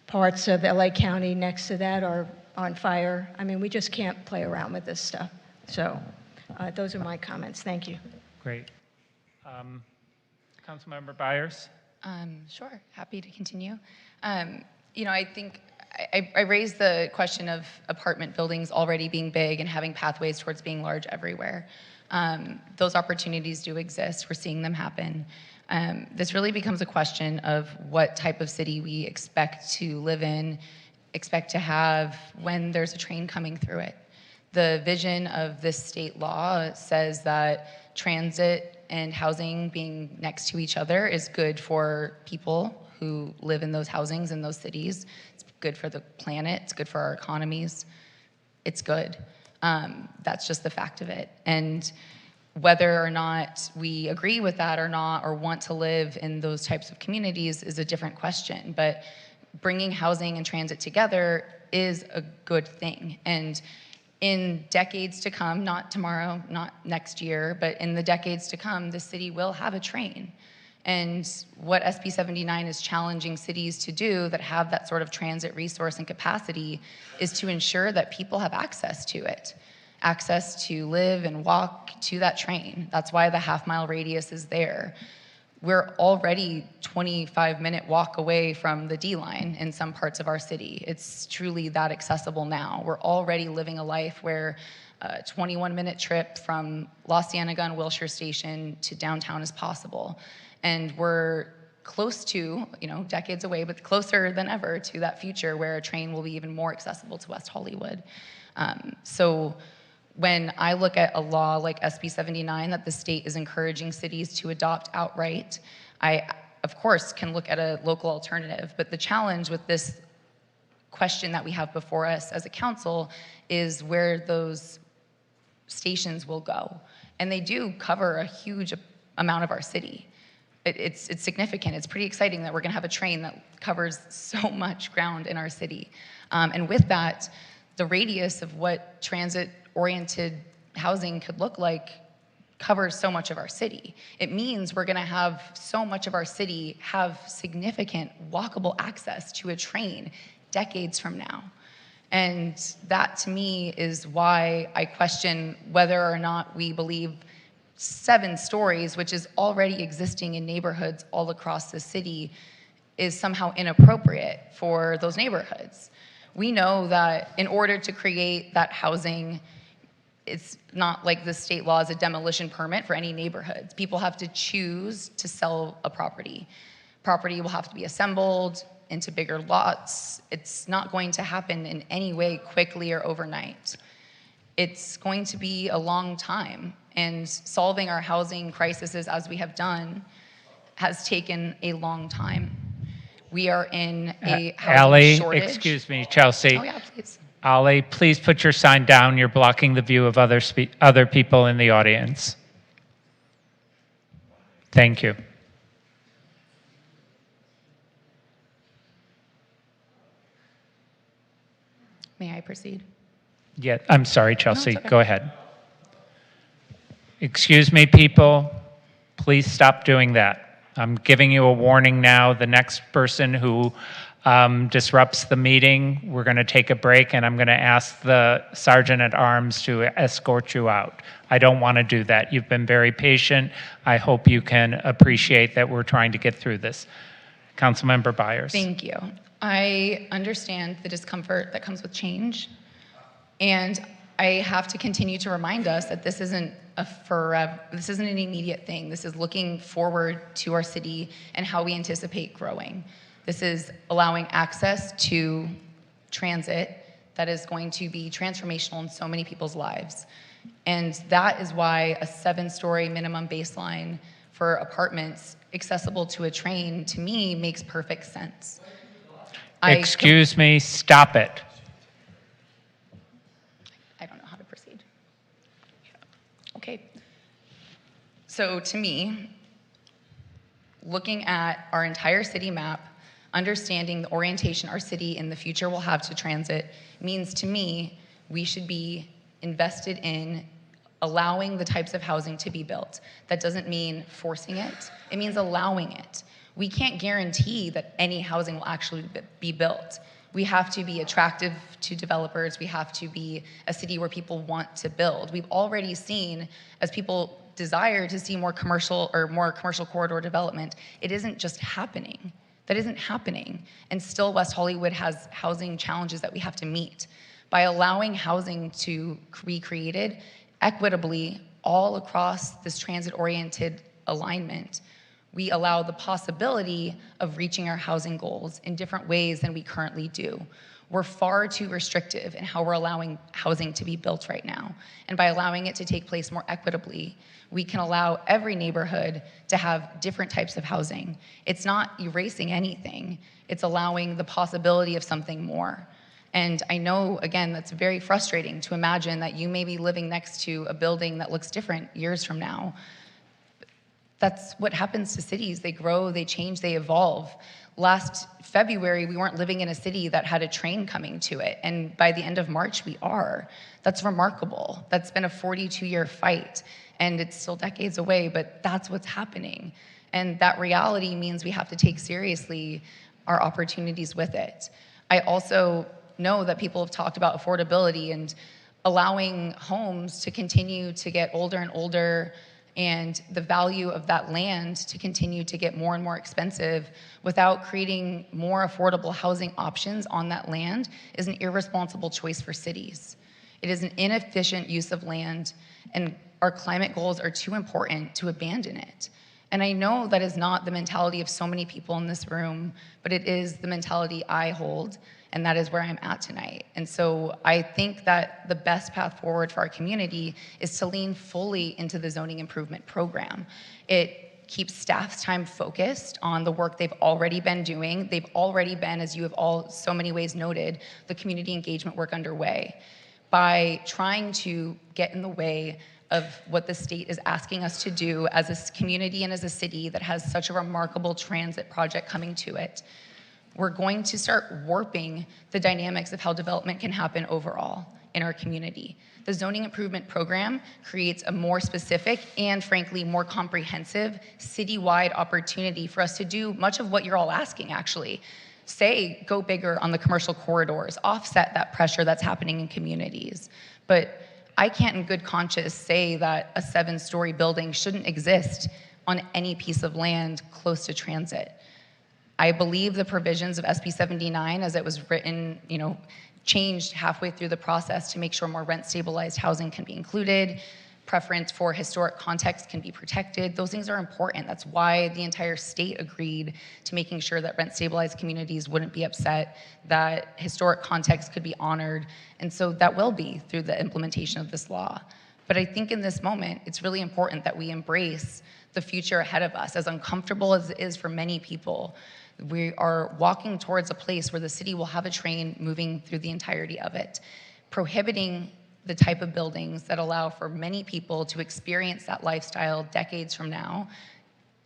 parts of LA County next to that are on fire. I mean, we just can't play around with this stuff. So those are my comments. Thank you. Great. Councilmember Byers? Sure, happy to continue. I think I raised the question of apartment buildings already being big and having pathways towards being large everywhere. Those opportunities do exist. We're seeing them happen. This really becomes a question of what type of city we expect to live in, expect to have when there's a train coming through it. The vision of this state law says that transit and housing being next to each other is good for people who live in those housings in those cities. It's good for the planet. It's good for our economies. It's good. That's just the fact of it. And whether or not we agree with that or not, or want to live in those types of communities is a different question. But bringing housing and transit together is a good thing. And in decades to come, not tomorrow, not next year, but in the decades to come, the city will have a train. And what SB 79 is challenging cities to do that have that sort of transit resource and capacity is to ensure that people have access to it, access to live and walk to that train. That's why the half-mile radius is there. We're already 25-minute walk away from the D line in some parts of our city. It's truly that accessible now. We're already living a life where a 21-minute trip from La Cienega and Wilshire Station to downtown is possible. And we're close to, decades away, but closer than ever to that future where a train will be even more accessible to West Hollywood. So when I look at a law like SB 79 that the state is encouraging cities to adopt outright, I, of course, can look at a local alternative. But the challenge with this question that we have before us as a council is where those stations will go. And they do cover a huge amount of our city. It's significant. It's pretty exciting that we're going to have a train that covers so much ground in our city. And with that, the radius of what transit-oriented housing could look like covers so much of our city. It means we're going to have so much of our city have significant walkable access to a train decades from now. And that, to me, is why I question whether or not we believe 7 stories, which is already existing in neighborhoods all across the city, is somehow inappropriate for those neighborhoods. We know that in order to create that housing, it's not like the state law is a demolition permit for any neighborhoods. People have to choose to sell a property. Property will have to be assembled into bigger lots. It's not going to happen in any way quickly or overnight. It's going to be a long time. And solving our housing crises as we have done has taken a long time. We are in a housing shortage. Excuse me, Chelsea. Oh yeah, please. Ali, please put your sign down. You're blocking the view of other people in the audience. Thank you. May I proceed? Yeah, I'm sorry, Chelsea. No, it's okay. Go ahead. Excuse me, people. Please stop doing that. I'm giving you a warning now. The next person who disrupts the meeting, we're going to take a break, and I'm going to ask the Sergeant at Arms to escort you out. I don't want to do that. You've been very patient. I hope you can appreciate that we're trying to get through this. Councilmember Byers. Thank you. I understand the discomfort that comes with change, and I have to continue to remind us that this isn't this isn't an immediate thing. This is looking forward to our city and how we anticipate growing. This is allowing access to transit that is going to be transformational in so many people's lives. And that is why a 7-story minimum baseline for apartments accessible to a train, to me, makes perfect sense. Excuse me, stop it. I don't know how to proceed. Okay. So to me, looking at our entire city map, understanding the orientation our city in the future will have to transit means to me we should be invested in allowing the types of housing to be built. That doesn't mean forcing it. It means allowing it. We can't guarantee that any housing will actually be built. We have to be attractive to developers. We have to be a city where people want to build. We've already seen, as people desire to see more commercial corridor development, it isn't just happening. That isn't happening. And still West Hollywood has housing challenges that we have to meet. By allowing housing to be created equitably all across this transit-oriented alignment, we allow the possibility of reaching our housing goals in different ways than we currently do. We're far too restrictive in how we're allowing housing to be built right now. And by allowing it to take place more equitably, we can allow every neighborhood to have different types of housing. It's not erasing anything. It's allowing the possibility of something more. And I know, again, that's very frustrating to imagine that you may be living next to a building that looks different years from now. That's what happens to cities. They grow, they change, they evolve. Last February, we weren't living in a city that had a train coming to it. And by the end of March, we are. That's remarkable. That's been a 42-year fight. And it's still decades away, but that's what's happening. And that reality means we have to take seriously our opportunities with it. I also know that people have talked about affordability and allowing homes to continue to get older and older, and the value of that land to continue to get more and more expensive without creating more affordable housing options on that land is an irresponsible choice for cities. It is an inefficient use of land, and our climate goals are too important to abandon it. And I know that is not the mentality of so many people in this room, but it is the mentality I hold, and that is where I'm at tonight. And so I think that the best path forward for our community is to lean fully into the zoning improvement program. It keeps staff's time focused on the work they've already been doing. They've already been, as you have all so many ways noted, the community engagement work underway. By trying to get in the way of what the state is asking us to do as a community and as a city that has such a remarkable transit project coming to it, we're going to start warping the dynamics of how development can happen overall in our community. The zoning improvement program creates a more specific and frankly more comprehensive citywide opportunity for us to do much of what you're all asking actually. Say, go bigger on the commercial corridors, offset that pressure that's happening in communities. But I can't in good conscience say that a 7-story building shouldn't exist on any piece of land close to transit. I believe the provisions of SB 79 as it was written, changed halfway through the process to make sure more rent-stabilized housing can be included, preference for historic context can be protected. Those things are important. That's why the entire state agreed to making sure that rent-stabilized communities wouldn't be upset, that historic context could be honored, and so that will be through the implementation of this law. But I think in this moment, it's really important that we embrace the future ahead of us, as uncomfortable as it is for many people. We are walking towards a place where the city will have a train moving through the entirety of it. Prohibiting the type of buildings that allow for many people to experience that lifestyle decades from now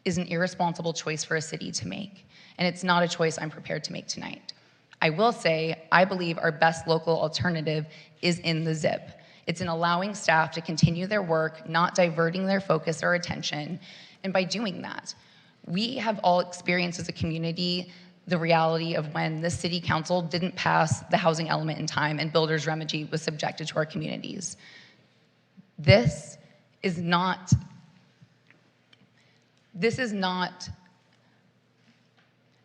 is an irresponsible choice for a city to make. And it's not a choice I'm prepared to make tonight. I will say, I believe our best local alternative is in the ZIP. It's in allowing staff to continue their work, not diverting their focus or attention. And by doing that, we have all experienced as a community the reality of when the city council didn't pass the housing element in time and builder's remedy was subjected to our communities. This is not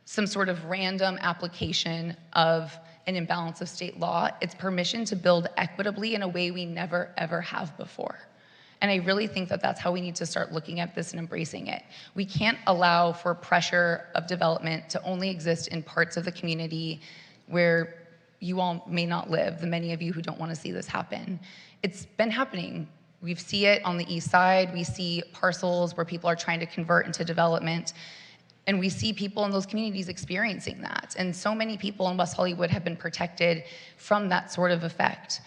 some sort of random application of an imbalance of state law. It's permission to build equitably in a way we never, ever have before. And I really think that that's how we need to start looking at this and embracing it. We can't allow for pressure of development to only exist in parts of the community where you all may not live, the many of you who don't want to see this happen. It's been happening We see it on the east side. We see parcels where people are trying to convert into development. And we see people in those communities experiencing that. And so many people in West Hollywood have been protected from that sort of effect.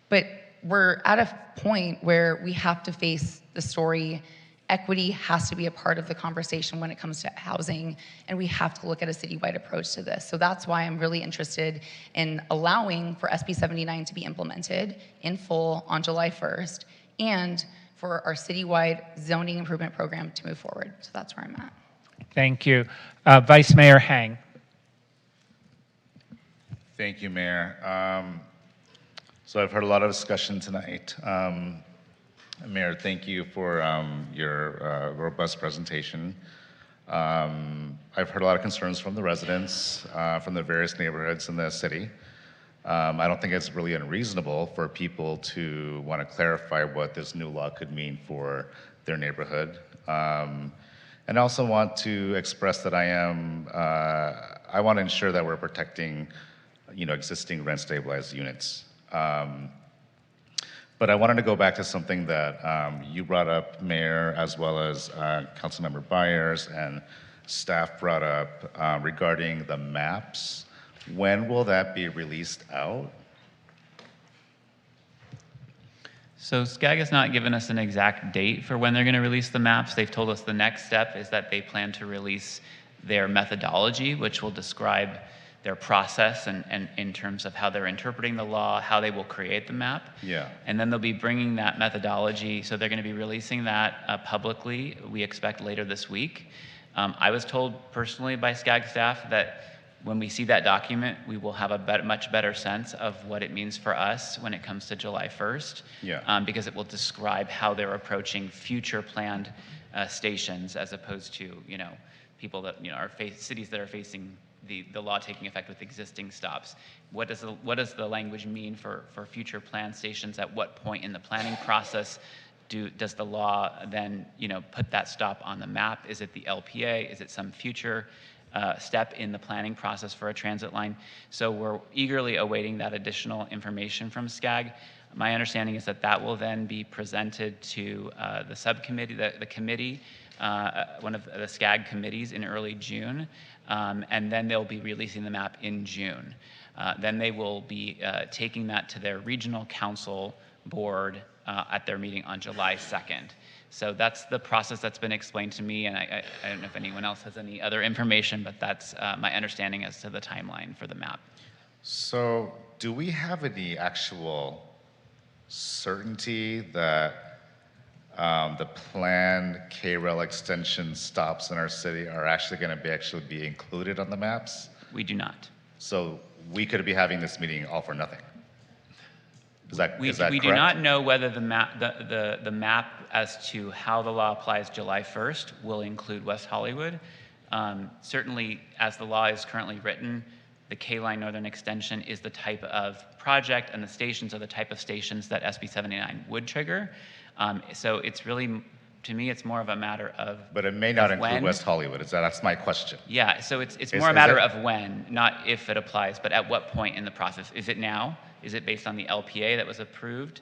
But we're at a point where we have to face the story. Equity has to be a part of the conversation when it comes to housing, and we have to look at a citywide approach to this. So that's why I'm really interested in allowing for SB 79 to be implemented in full on July 1st, and for our citywide zoning improvement program to move forward. So that's where I'm at. Thank you. Vice Mayor Hang. Thank you, Mayor. So I've heard a lot of discussion tonight. Mayor, thank you for your robust presentation. I've heard a lot of concerns from the residents from the various neighborhoods in the city. I don't think it's really unreasonable for people to want to clarify what this new law could mean for their neighborhood. And I also want to express that I want to ensure that we're protecting, existing rent-stabilized units. But I wanted to go back to something that you brought up, Mayor, as well as Councilmember Byers and staff brought up regarding the maps. When will that be released out? So SCAG has not given us an exact date for when they're going to release the maps. They've told us the next step is that they plan to release their methodology, which will describe their process and in terms of how they're interpreting the law, how they will create the map. Yeah. And then they'll be bringing that methodology, so they're going to be releasing that publicly, we expect later this week. I was told personally by SCAG staff that when we see that document, we will have a much better sense of what it means for us when it comes to July 1st, because it will describe how they're approaching future planned stations as opposed to, people that, cities that are facing the law taking effect with existing stops. What does the language mean for future planned stations? At what point in the planning process does the law then put that stop on the map? Is it the LPA? Is it some future step in the planning process for a transit line? So we're eagerly awaiting that additional information from SCAG. My understanding is that will then be presented to the subcommittee, the committee, one of the SCAG committees in early June, and then they'll be releasing the map in June. Then they will be taking that to their regional council board at their meeting on July 2nd. So that's the process that's been explained to me, and I don't know if anyone else has any other information, but that's my understanding as to the timeline for the map. So do we have any actual certainty that the planned K-Rail extension stops in our city are actually going to be included on the maps? We do not. So we could be having this meeting all for nothing. Is that We correct? do not know whether the map as to how the law applies July 1st will include West Hollywood. Certainly, as the law is currently written, the K-Line Northern Extension is the type of project, and the stations are the type of stations that SB 79 would trigger. So it's really, to me, it's more of a matter of. But it may not include when. West Hollywood. That's my question. Yeah, so it's more a matter of when, not if it applies, but at what point in the process. Is it now? Is it based on the LPA that was approved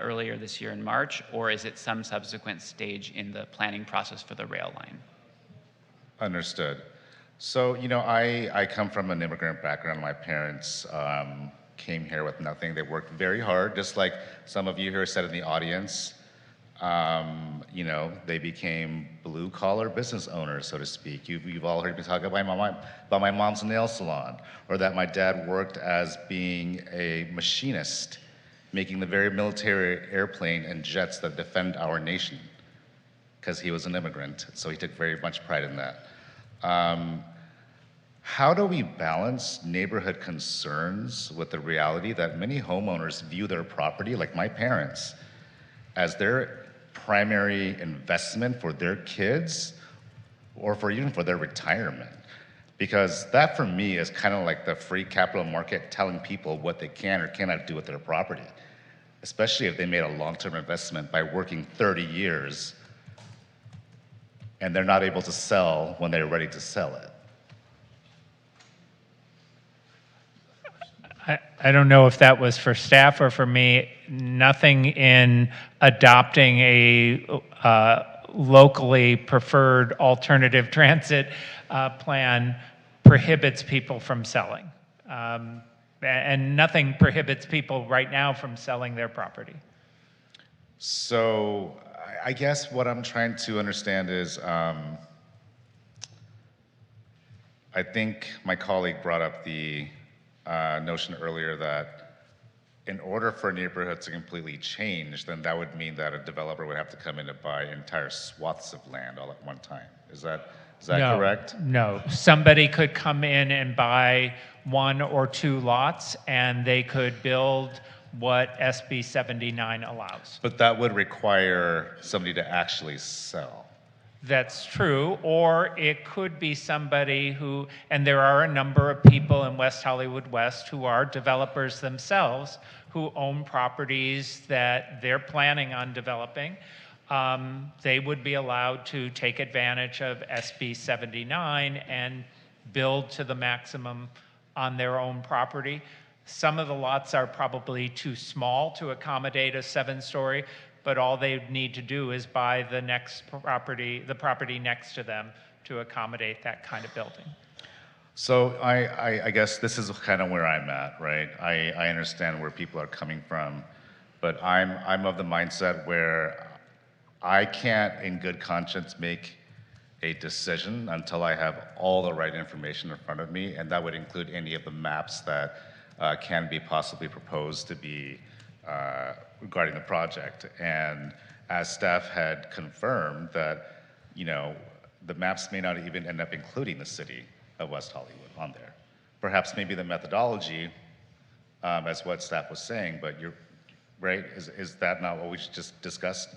earlier this year in March, or is it some subsequent stage in the planning process for the rail line? Understood. So, I come from an immigrant background. My parents came here with nothing. They worked very hard, just like some of you here said in the audience. They became blue-collar business owners, so to speak. You've all heard me talk about my mom's nail salon, or that my dad worked as being a machinist, making the very military airplane and jets that defend our nation, because he was an immigrant, so he took very much pride in that. How do we balance neighborhood concerns with the reality that many homeowners view their property, like my parents, as their primary investment for their kids or even for their retirement? Because that for me is kind of like the free capital market telling people what they can or cannot do with their property, especially if they made a long-term investment by working 30 years and they're not able to sell when they're ready to sell it. I don't know if that was for staff or for me. Nothing in adopting a locally preferred alternative transit plan prohibits people from selling. And nothing prohibits people right now from selling their property. So I guess what I'm trying to understand is, I think my colleague brought up the notion earlier that in order for a neighborhood to completely change, then that would mean that a developer would have to come in and buy entire swaths of land all at one time. Is that No, correct? No. Somebody could come in and buy 1 or 2 lots, and they could build what SB 79 allows. But that would require somebody to actually sell. That's true, or it could be somebody who, and there are a number of people in West Hollywood West who are developers themselves, who own properties that they're planning on developing. They would be allowed to take advantage of SB 79 and build to the maximum on their own property. Some of the lots are probably too small to accommodate a 7-story, but all they need to do is buy the next property, the property next to them, to accommodate that kind of building. So I guess this is kind of where I'm at, right? I understand where people are coming from, but I'm of the mindset where I can't in good conscience make a decision until I have all the right information in front of me, and that would include any of the maps that can be possibly proposed to be regarding the project. And as staff had confirmed that, you know, the maps may not even end up including the city of West Hollywood on there. Perhaps maybe the methodology, as what staff was saying, but you're right, is that not what we just discussed?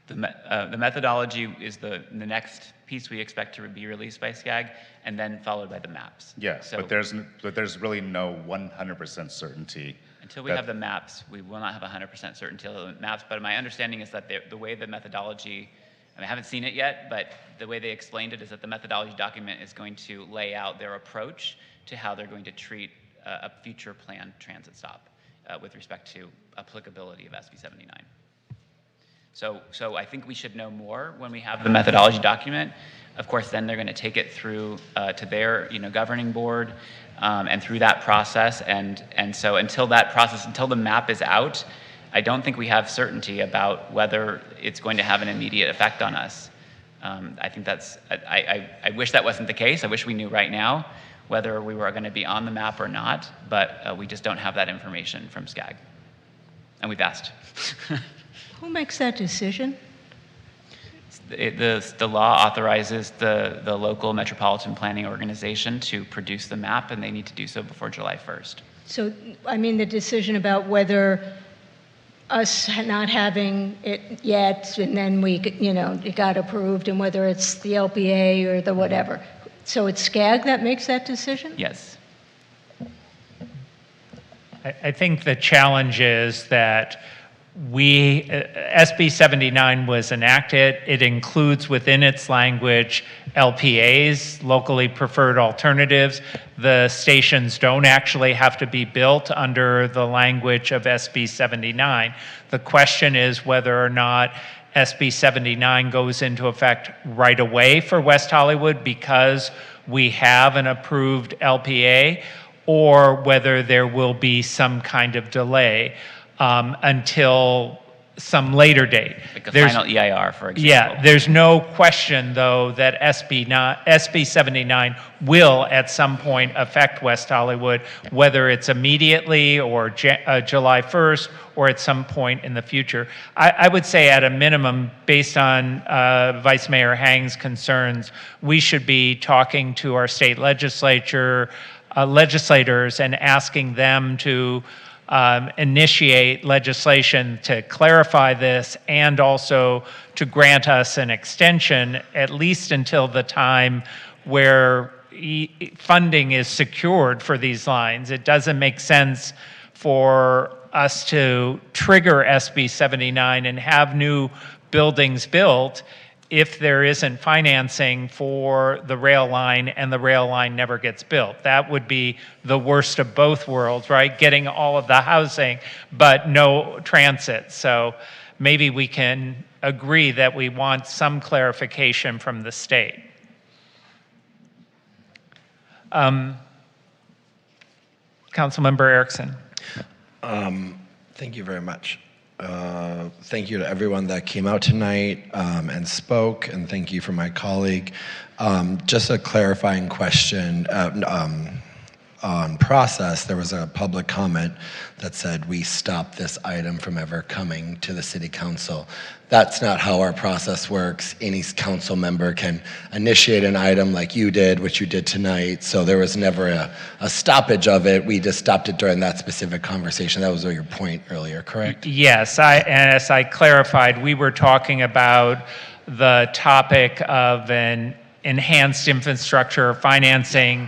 The methodology is the next piece we expect to be released by SCAG, and then followed by the maps. Yeah, So but there's really no 100% certainty. until we have the maps, we will not have 100% certainty of the maps, but my understanding is that the way the methodology, I haven't seen it yet, but the way they explained it is that the methodology document is going to lay out their approach to how they're going to treat a future planned transit stop with respect to applicability of SB 79. So I think we should know more when we have the methodology document. Of course, then they're going to take it through to their governing board and through that process. And so until that process, until the map is out, I don't think we have certainty about whether it's going to have an immediate effect on us. I think that's, I wish that wasn't the case. I wish we knew right now whether we were going to be on the map or not, but we just don't have that information from SCAG. And we've asked. Who makes that decision? The law authorizes the local metropolitan planning organization to produce the map, and they need to do so before July 1st. So, I mean, the decision about whether us not having it yet, and then it got approved, and whether it's the LPA or the whatever. So it's SCAG that makes that decision? Yes. I think the challenge is that SB 79 was enacted. It includes within its language LPAs, locally preferred alternatives. The stations don't actually have to be built under the language of SB 79. The question is whether or not SB 79 goes into effect right away for West Hollywood because we have an approved LPA, or whether there will be some kind of delay until some later date. Like a final EIR, for example. Yeah, there's no question, though, that SB 79 will at some point affect West Hollywood, whether it's immediately or July 1st or at some point in the future. I would say at a minimum, based on Vice Mayor Hang's concerns, we should be talking to our state legislators and asking them to initiate legislation to clarify this and also to grant us an extension at least until the time where funding is secured for these lines. It doesn't make sense for us to trigger SB 79 and have new buildings built if there isn't financing for the rail line and the rail line never gets built. That would be the worst of both worlds, right? Getting all of the housing, but no transit. So maybe we can agree that we want some clarification from the state. Councilmember Erickson. Thank you very much. Thank you to everyone that came out tonight and spoke, and thank you for my colleague. Just a clarifying question on process. There was a public comment that said we stop this item from ever coming to the city council. That's not how our process works. Any council member can initiate an item like you did, which you did tonight. So there was never a stoppage of it. We just stopped it during that specific conversation. That was your point earlier, correct? Yes, as I clarified, we were talking about the topic of an enhanced infrastructure financing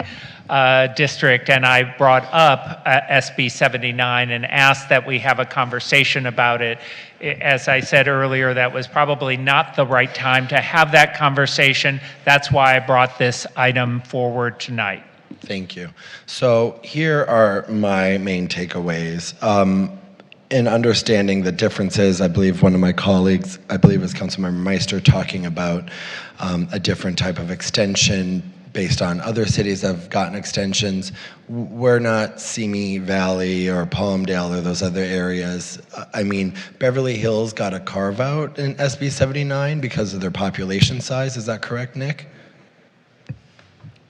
district, and I brought up SB 79 and asked that we have a conversation about it. As I said earlier, that was probably not the right time to have that conversation. That's why I brought this item forward tonight. Thank you. So here are my main takeaways. In understanding the differences, I believe one of my colleagues, I believe it was Councilmember Meister, talking about a different type of extension based on other cities that have gotten extensions. We're not Simi Valley or Palmdale or those other areas. I mean, Beverly Hills got a carve out in SB 79 because of their population size. Is that correct, Nick?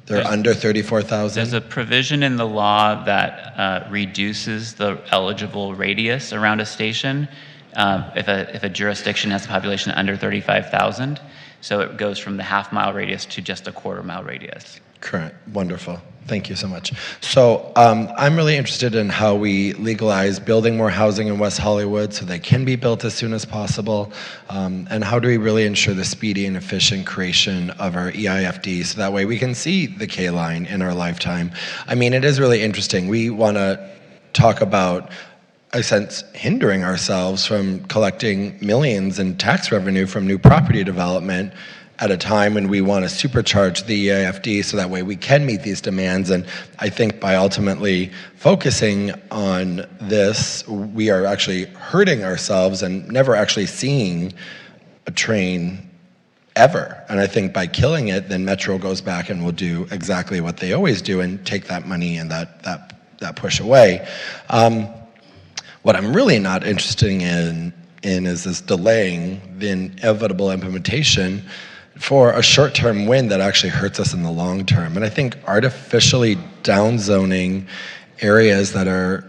They're under 34,000? There's a provision in the law that reduces the eligible radius around a station if a jurisdiction has a population under 35,000. So it goes from the half-mile radius to just a quarter-mile radius. Correct. Wonderful. Thank you so much. So I'm really interested in how we legalize building more housing in West Hollywood so they can be built as soon as possible. And how do we really ensure the speedy and efficient creation of our EIFD so that way we can see the K-line in our lifetime. I mean, it is really interesting. We want to talk about a sense hindering ourselves from collecting millions in tax revenue from new property development at a time when we want to supercharge the EIFD so that way we can meet these demands. And I think by ultimately focusing on this, we are actually hurting ourselves and never actually seeing a train ever. And I think by killing it, then Metro goes back and will do exactly what they always do and take that money and that push away. What I'm really not interested in is this delaying the inevitable implementation for a short-term win that actually hurts us in the long term. And I think artificially downzoning areas that are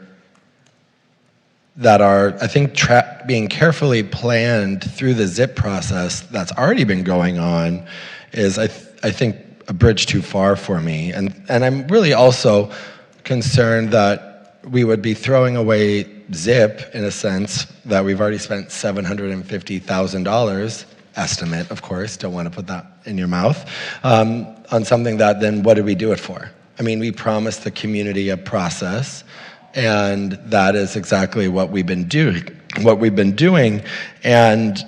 I think being carefully planned through the ZIP process that's already been going on is I think a bridge too far for me. And I'm really also concerned that we would be throwing away ZIP in a sense that we've already spent $750,000 estimate, of course, don't want to put that in your mouth, on something that then what did we do it for? I mean, we promised the community a process, and that is exactly what we've been doing. And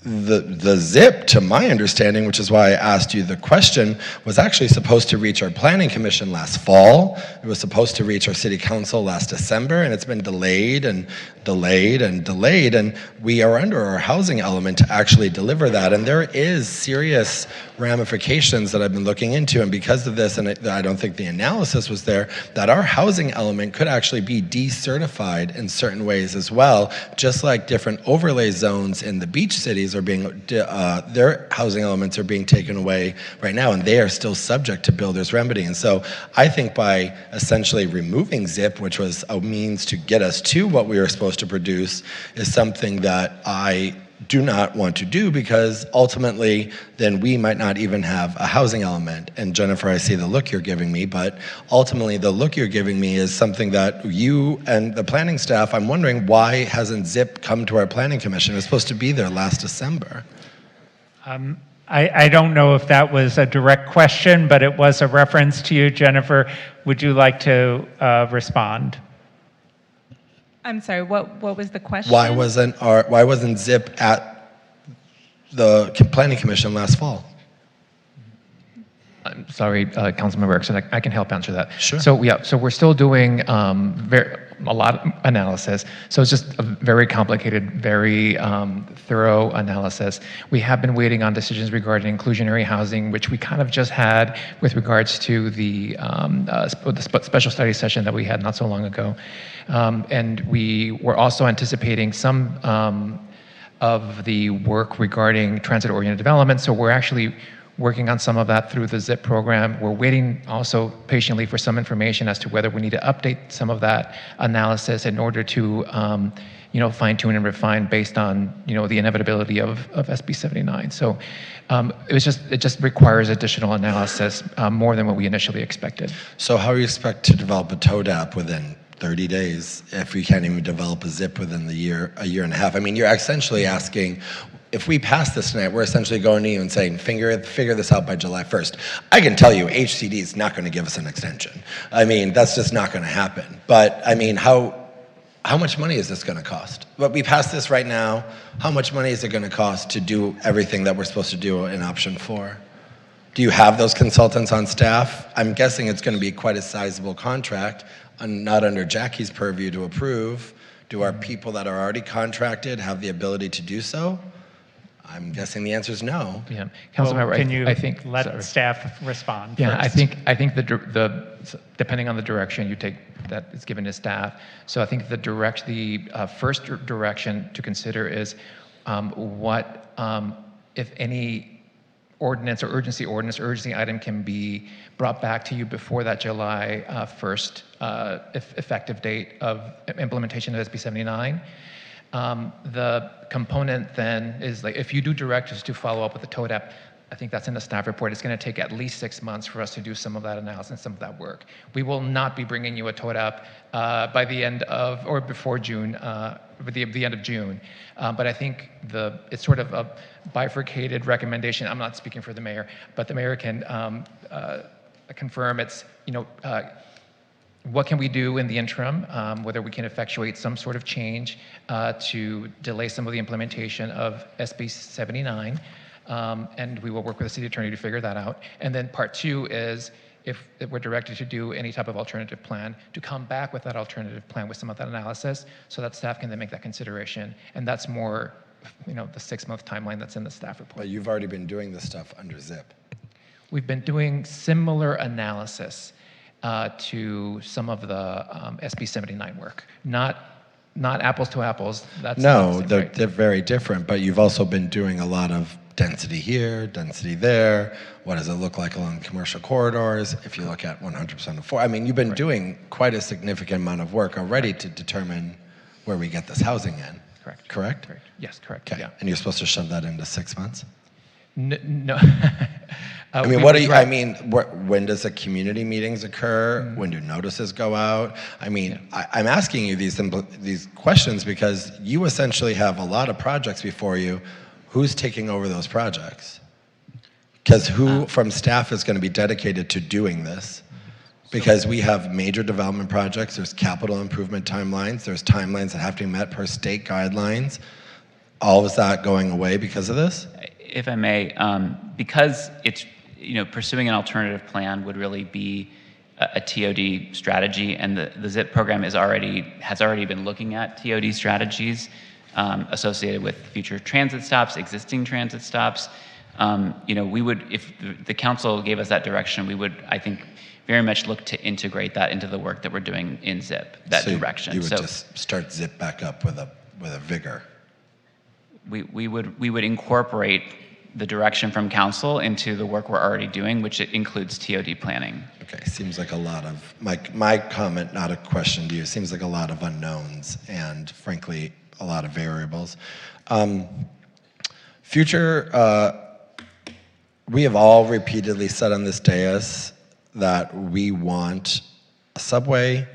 the ZIP, to my understanding, which is why I asked you the question, was actually supposed to reach our planning commission last fall. It was supposed to reach our city council last December, and it's been delayed and delayed and delayed, and we are under our housing element to actually deliver that. And there is serious ramifications that I've been looking into, and because of this, and I don't think the analysis was there, that our housing element could actually be decertified in certain ways as well, just like different overlay zones in the beach cities are being, their housing elements are being taken away right now, and they are still subject to builder's remedy. And so I think by essentially removing ZIP, which was a means to get us to what we were supposed to produce, is something that I do not want to do, because ultimately then we might not even have a housing element. And Jennifer, I see the look you're giving me, but ultimately the look you're giving me is something that you and the planning staff, I'm wondering why hasn't ZIP come to our planning commission? It was supposed to be there last December. I don't know if that was a direct question, but it was a reference to you. Jennifer, would you like to respond? I'm sorry, what was the question? Why wasn't ZIP at the planning commission last fall. I'm sorry, Councilmember Erickson, I can help answer that. Sure. So we're still doing a lot of analysis. So it's just a very complicated, very thorough analysis. We have been waiting on decisions regarding inclusionary housing, which we kind of just had with regards to the special study session that we had not so long ago. And we were also anticipating some of the work regarding transit-oriented development. So we're actually working on some of that through the ZIP program. We're waiting also patiently for some information as to whether we need to update some of that analysis in order to fine-tune and refine based on the inevitability of SB 79. So it just requires additional analysis, more than what we initially expected. So how do you expect to develop a TODAP within 30 days if we can't even develop a ZIP within a year and a half? I mean, you're essentially asking, if we pass this tonight, we're essentially going to you and saying, figure this out by July 1st. I can tell you, HCD is not going to give us an extension. I mean, that's just not going to happen. But I mean, how much money is this going to cost? But we pass this right now. How much money is it going to cost to do everything that we're supposed to do in option 4? Do you have those consultants on staff? I'm guessing it's going to be quite a sizable contract, not under Jackie's purview to approve. Do our people that are already contracted have the ability to do so? I'm guessing the answer is no. Yeah, Councilmember, can you I think let staff respond? Yeah, first? I think the depending on the direction you take that is given to staff. So I think the first direction to consider is what, if any, ordinance or urgency item can be brought back to you before that July 1st effective date of implementation of SB 79. The component then is like, if you do direct us to follow up with the TODAP, I think that's in the staff report. It's going to take at least 6 months for us to do some of that analysis, some of that work. We will not be bringing you a TODAP by the end of, or before June, the end of June. But I think it's sort of a bifurcated recommendation. I'm not speaking for the mayor, but the mayor can confirm it's, what can we do in the interim, whether we can effectuate some sort of change to delay some of the implementation of SB 79, and we will work with the city attorney to figure that out. And then part 2 is, if we're directed to do any type of alternative plan, to come back with that alternative plan with some of that analysis so that staff can then make that consideration. And that's more, the 6-month timeline that's in the staff report. But you've already been doing this stuff under ZIP. We've been doing similar analysis to some of the SB 79 work. Not apples to apples. No, they're very different, but you've also been doing a lot of density here, density there. What does it look like along commercial corridors? If you look at 100% of 4, I mean, you've been doing quite a significant amount of work already to determine where we get this housing in. Correct. Correct? Correct. Yes, correct. Okay. Yeah. And you're supposed to shove that into 6 months? No. I mean, when does the community meetings occur? When do notices go out? I mean, I'm asking you these questions because you essentially have a lot of projects before you. Who's taking over those projects? Because who from staff is going to be dedicated to doing this? Because we have major development projects, there's capital improvement timelines, there's timelines that have to be met per state guidelines. All of that going away because of this? If I may, because it's, pursuing an alternative plan would really be a TOD strategy, and the ZIP program has already been looking at TOD strategies associated with future transit stops, existing transit stops. We would, if the council gave us that direction, we would, I think, very much look to integrate that into the work that we're doing in ZIP, that direction. You would just start ZIP back up with a vigor. We would incorporate the direction from council into the work we're already doing, which includes TOD planning. Okay, seems like a lot of, my comment, not a question to you, seems like a lot of unknowns and frankly, a lot of variables. We have all repeatedly said on this dais that we want a subway,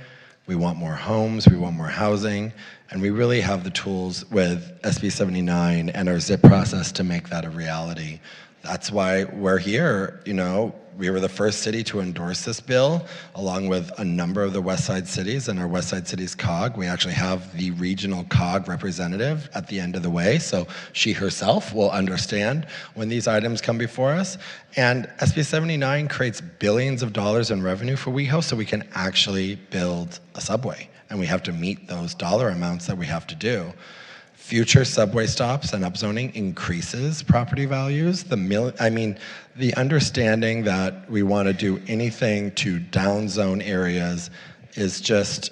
we want more homes, we want more housing, and we really have the tools with SB 79 and our ZIP process to make that a reality. That's why we're here. You know, we were the first city to endorse this bill, along with a number of the West Side cities and our West Side cities COG. We actually have the regional COG representative at the end of the way, so she herself will understand when these items come before us. And SB 79 creates billions of dollars in revenue for WeHo, so we can actually build a subway. And we have to meet those dollar amounts that we have to do. Future subway stops and upzoning increases property values. The understanding that we want to do anything to downzone areas is just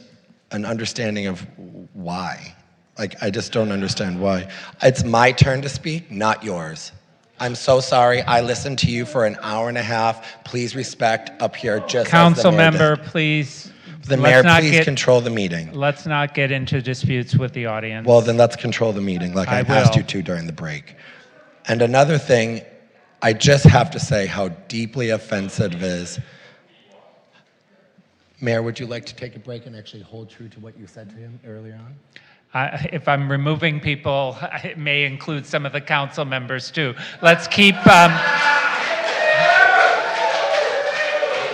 an understanding of why. Like, I just don't understand why. It's my turn to speak, not yours. I'm so sorry. I listened to you for an hour and a half. Please respect up here, just Council as the mayor member, did. please. The mayor, please control the meeting. Let's not get into disputes with the audience. Well, then let's control the meeting like I asked you to during the break. And another thing, I just have to say how deeply offensive it is. Mayor, would you like to take a break and actually hold true to what you said to him earlier on? If I'm removing people, it may include some of the council members too. Let's keep,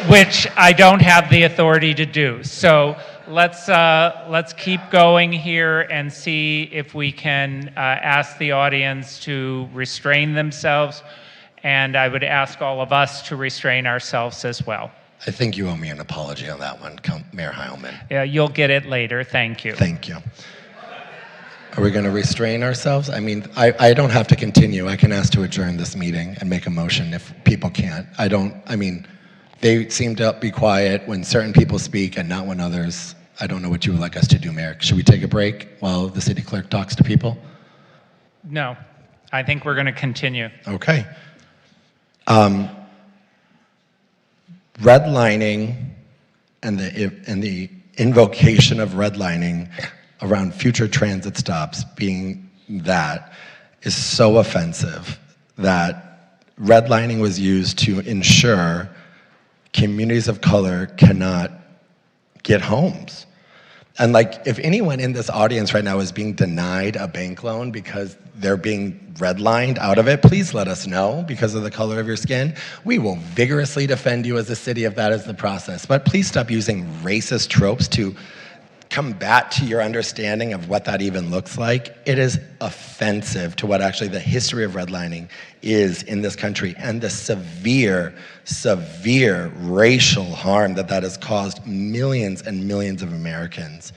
which I don't have the authority to do. So let's keep going here and see if we can ask the audience to restrain themselves. And I would ask all of us to restrain ourselves as well. I think you owe me an apology on that one, Mayor Heilman. Yeah, you'll get it later. Thank you. Thank you. Are we going to restrain ourselves? I mean, I don't have to continue. I can ask to adjourn this meeting and make a motion if people can't. They seem to be quiet when certain people speak and not when others. I don't know what you would like us to do, Mayor. Should we take a break while the city clerk talks to people? No, I think we're going to continue. Okay. Redlining and the invocation of redlining around future transit stops being that is so offensive that redlining was used to ensure communities of color cannot get homes. And like, if anyone in this audience right now is being denied a bank loan because they're being redlined out of it, please let us know because of the color of your skin. We will vigorously defend you as a city if that is the process. But please stop using racist tropes to combat to your understanding of what that even looks like. It is offensive to what actually the history of redlining is in this country and the severe, severe racial harm that has caused millions and millions of Americans.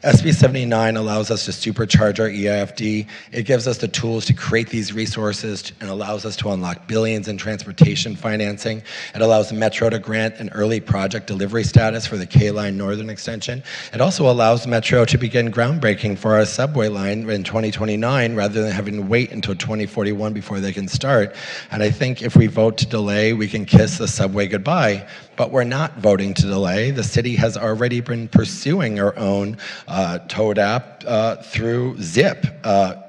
SB 79 allows us to supercharge our EIFD. It gives us the tools to create these resources and allows us to unlock billions in transportation financing. It allows Metro to grant an early project delivery status for the K-Line Northern Extension. It also allows Metro to begin groundbreaking for our subway line in 2029 rather than having to wait until 2041 before they can start. And I think if we vote to delay, we can kiss the subway goodbye. But we're not voting to delay. The city has already been pursuing our own TOAD through ZIP.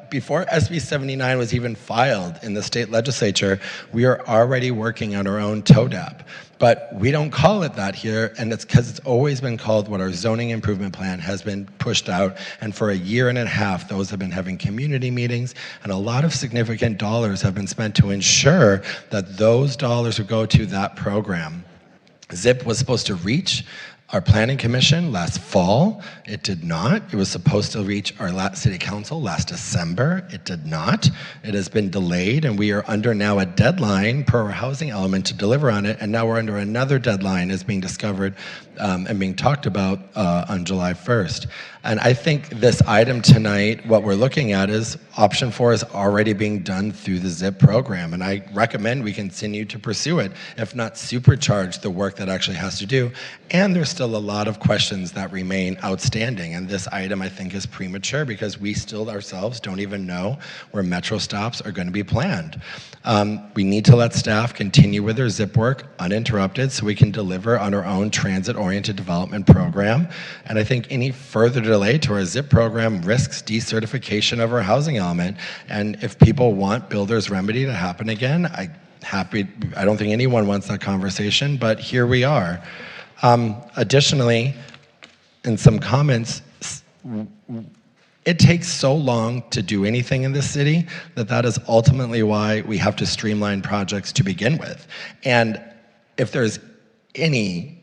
Before SB 79 was even filed in the state legislature, we are already working on our own TOAD app. But we don't call it that here, and it's because it's always been called what our zoning improvement plan has been pushed out. And for a year and a half, those have been having community meetings, and a lot of significant dollars have been spent to ensure that those dollars would go to that program. ZIP was supposed to reach our planning commission last fall. It did not. It was supposed to reach our city council last December. It did not. It has been delayed, and we are under now a deadline per our housing element to deliver on it, and now we're under another deadline as being discovered and being talked about on July 1st. And I think this item tonight, what we're looking at is option 4 is already being done through the ZIP program, and I recommend we continue to pursue it, if not supercharge the work that actually has to do. And there's still a lot of questions that remain outstanding, and this item I think is premature because we still ourselves don't even know where metro stops are going to be planned. We need to let staff continue with their ZIP work uninterrupted so we can deliver on our own transit-oriented development program. And I think any further delay to our ZIP program risks decertification of our housing element. And if people want builder's remedy to happen again, I don't think anyone wants that conversation, but here we are. Additionally, in some comments, It takes so long to do anything in this city that is ultimately why we have to streamline projects to begin with. And if there's any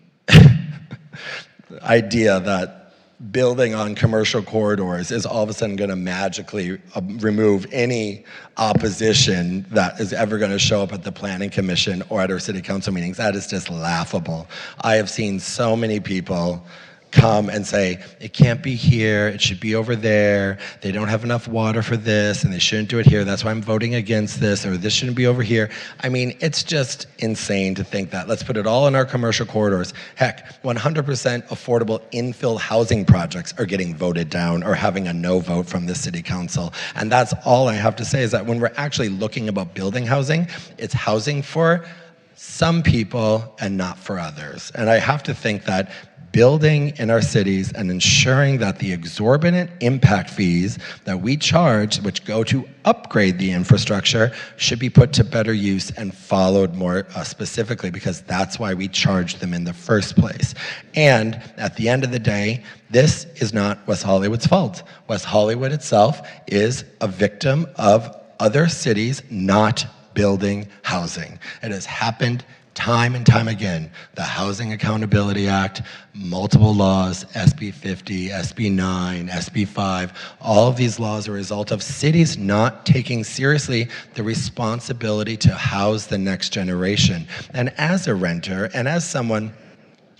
idea that building on commercial corridors is all of a sudden going to magically remove any opposition that is ever going to show up at the Planning Commission or at our city council meetings, that is just laughable. I have seen so many people come and say, it can't be here, it should be over there, they don't have enough water for this, and they shouldn't do it here, that's why I'm voting against this, or this shouldn't be over here. I mean, it's just insane to think that. Let's put it all in our commercial corridors. Heck, 100% affordable infill housing projects are getting voted down or having a no vote from the city council. And that's all I have to say, is that when we're actually looking about building housing, it's housing for some people and not for others. And I have to think that building in our cities and ensuring that the exorbitant impact fees that we charge, which go to upgrade the infrastructure, should be put to better use and followed more specifically, because that's why we charge them in the first place. And at the end of the day, this is not West Hollywood's fault. West Hollywood itself is a victim of other cities not building housing. It has happened time and time again. The Housing Accountability Act, multiple laws, SB 50, SB 9, SB 5, all of these laws are a result of cities not taking seriously the responsibility to house the next generation. And as a renter, and as someone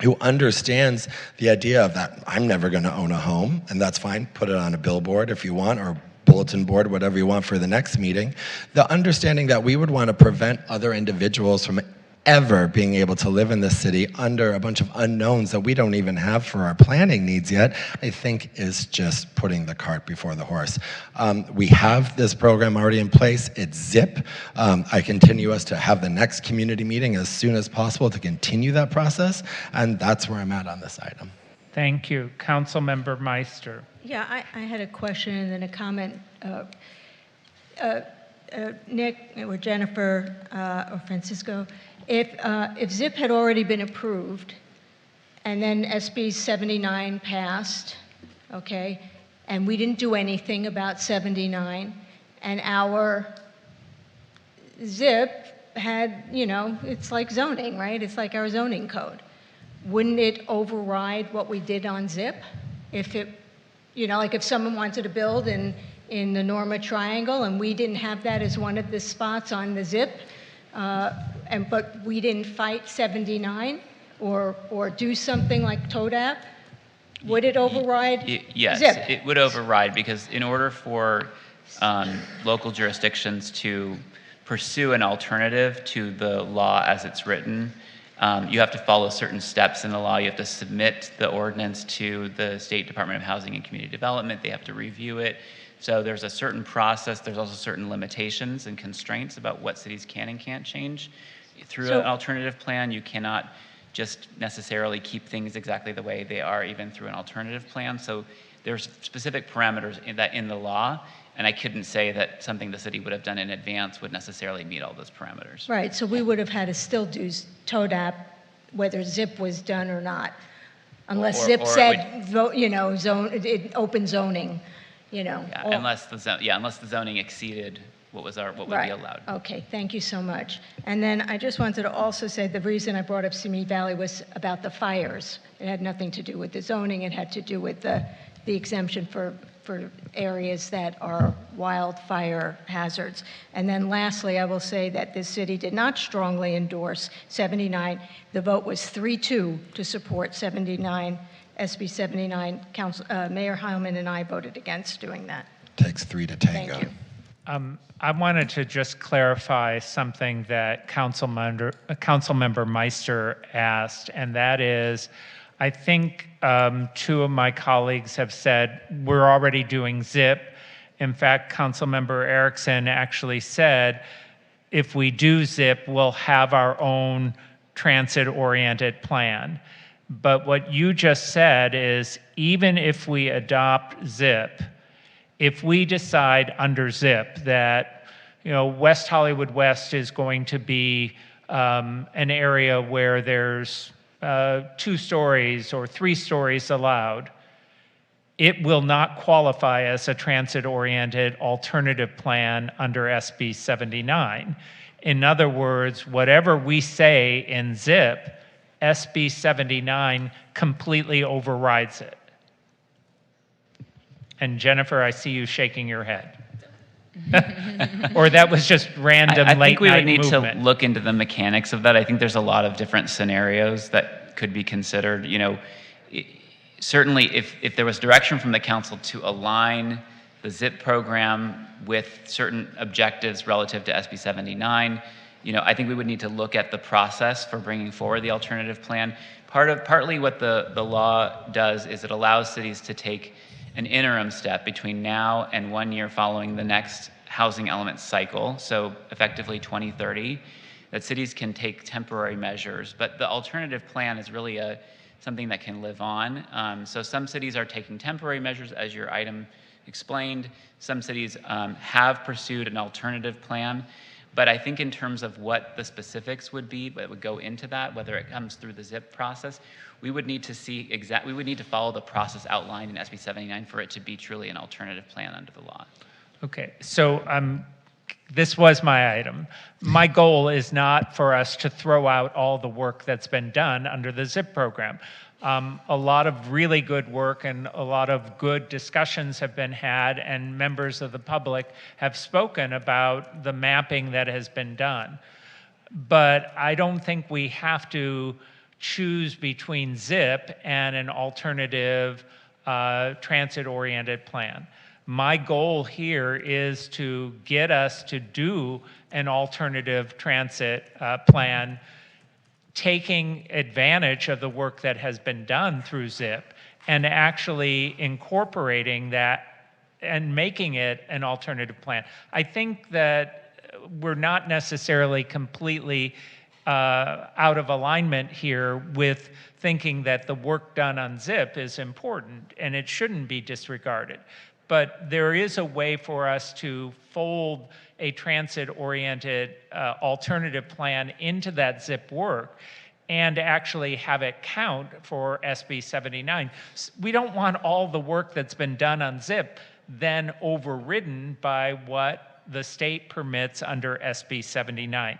who understands the idea of that, I'm never going to own a home, and that's fine, put it on a billboard if you want, or bulletin board, whatever you want for the next meeting. The understanding that we would want to prevent other individuals from ever being able to live in this city under a bunch of unknowns that we don't even have for our planning needs yet, I think is just putting the cart before the horse. We have this program already in place. It's ZIP. I continue us to have the next community meeting as soon as possible to continue that process, and that's where I'm at on this item. Thank you. Councilmember Meister. Yeah, I had a question and then a comment. Nick or Jennifer or Francisco, if ZIP had already been approved and then SB 79 passed, okay, and we didn't do anything about 79, and our ZIP had, you know, it's like zoning, right? It's like our zoning code. Wouldn't it override what we did on ZIP? If it, you know, like if someone wanted to build in the Norma Triangle and we didn't have that as one of the spots on the ZIP, but we didn't fight 79 or do something like TODAP, would it override Yes, ZIP? it would override, because in order for local jurisdictions to pursue an alternative to the law as it's written, you have to follow certain steps in the law. You have to submit the ordinance to the State Department of Housing and Community Development. They have to review it. So there's a certain process. There's also certain limitations and constraints about what cities can and can't change. Through an alternative plan, you cannot just necessarily keep things exactly the way they are, even through an alternative plan. So there's specific parameters in the law, and I couldn't say that something the city would have done in advance would necessarily meet all those parameters. Right, so we would have had to still do TODAP whether ZIP was done or not, unless ZIP said, you know, open zoning, you know. Yeah, unless the zoning exceeded what would be allowed. Okay, thank you so much. And then I just wanted to also say the reason I brought up Simi Valley was about the fires. It had nothing to do with the zoning. It had to do with the exemption for areas that are wildfire hazards. And then lastly, I will say that this city did not strongly endorse 79. The vote was 3-2 to support 79, SB 79. Mayor Heilman and I voted against doing that. Takes 3 to tango. Thank you. I wanted to just clarify something that Councilmember Meister asked, and that is, I think two of my colleagues have said we're already doing ZIP. In fact, Councilmember Erickson actually said if we do ZIP, we'll have our own transit-oriented plan. But what you just said is even if we adopt ZIP, if we decide under ZIP that, you know, West Hollywood West is going to be an area where there's 2 stories or 3 stories allowed, it will not qualify as a transit-oriented alternative plan under SB 79. In other words, whatever we say in ZIP, SB 79 completely overrides it. And Jennifer, I see you shaking your head. Or that was just random I late think we would night need movement. to look into the mechanics of that. I think there's a lot of different scenarios that could be considered. You know, certainly if there was direction from the council to align the ZIP program with certain objectives relative to SB 79, you know, I think we would need to look at the process for bringing forward the alternative plan. Partly what the law does is it allows cities to take an interim step between now and 1 year following the next housing element cycle, so effectively 2030, that cities can take temporary measures. But the alternative plan is really something that can live on. So some cities are taking temporary measures, as your item explained. Some cities have pursued an alternative plan. But I think in terms of what the specifics would be that would go into that, whether it comes through the ZIP process, we would need to see we would need to follow the process outlined in SB 79 for it to be truly an alternative plan under the law. Okay, so this was my item. My goal is not for us to throw out all the work that's been done under the ZIP program. A lot of really good work and a lot of good discussions have been had, and members of the public have spoken about the mapping that has been done. But I don't think we have to choose between ZIP and an alternative transit-oriented plan. My goal here is to get us to do an alternative transit plan, taking advantage of the work that has been done through ZIP and actually incorporating that and making it an alternative plan. I think that we're not necessarily completely out of alignment here with thinking that the work done on ZIP is important and it shouldn't be disregarded. But there is a way for us to fold a transit-oriented alternative plan into that ZIP work and actually have it count for SB 79. We don't want all the work that's been done on ZIP then overridden by what the state permits under SB 79.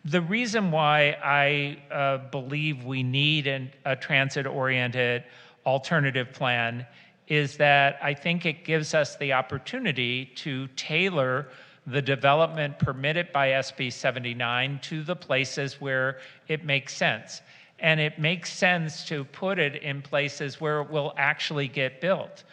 The reason why I believe we need a transit-oriented alternative plan is that I think it gives us the opportunity to tailor the development permitted by SB 79 to the places where it makes sense. And it makes sense to put it in places where it will actually get built.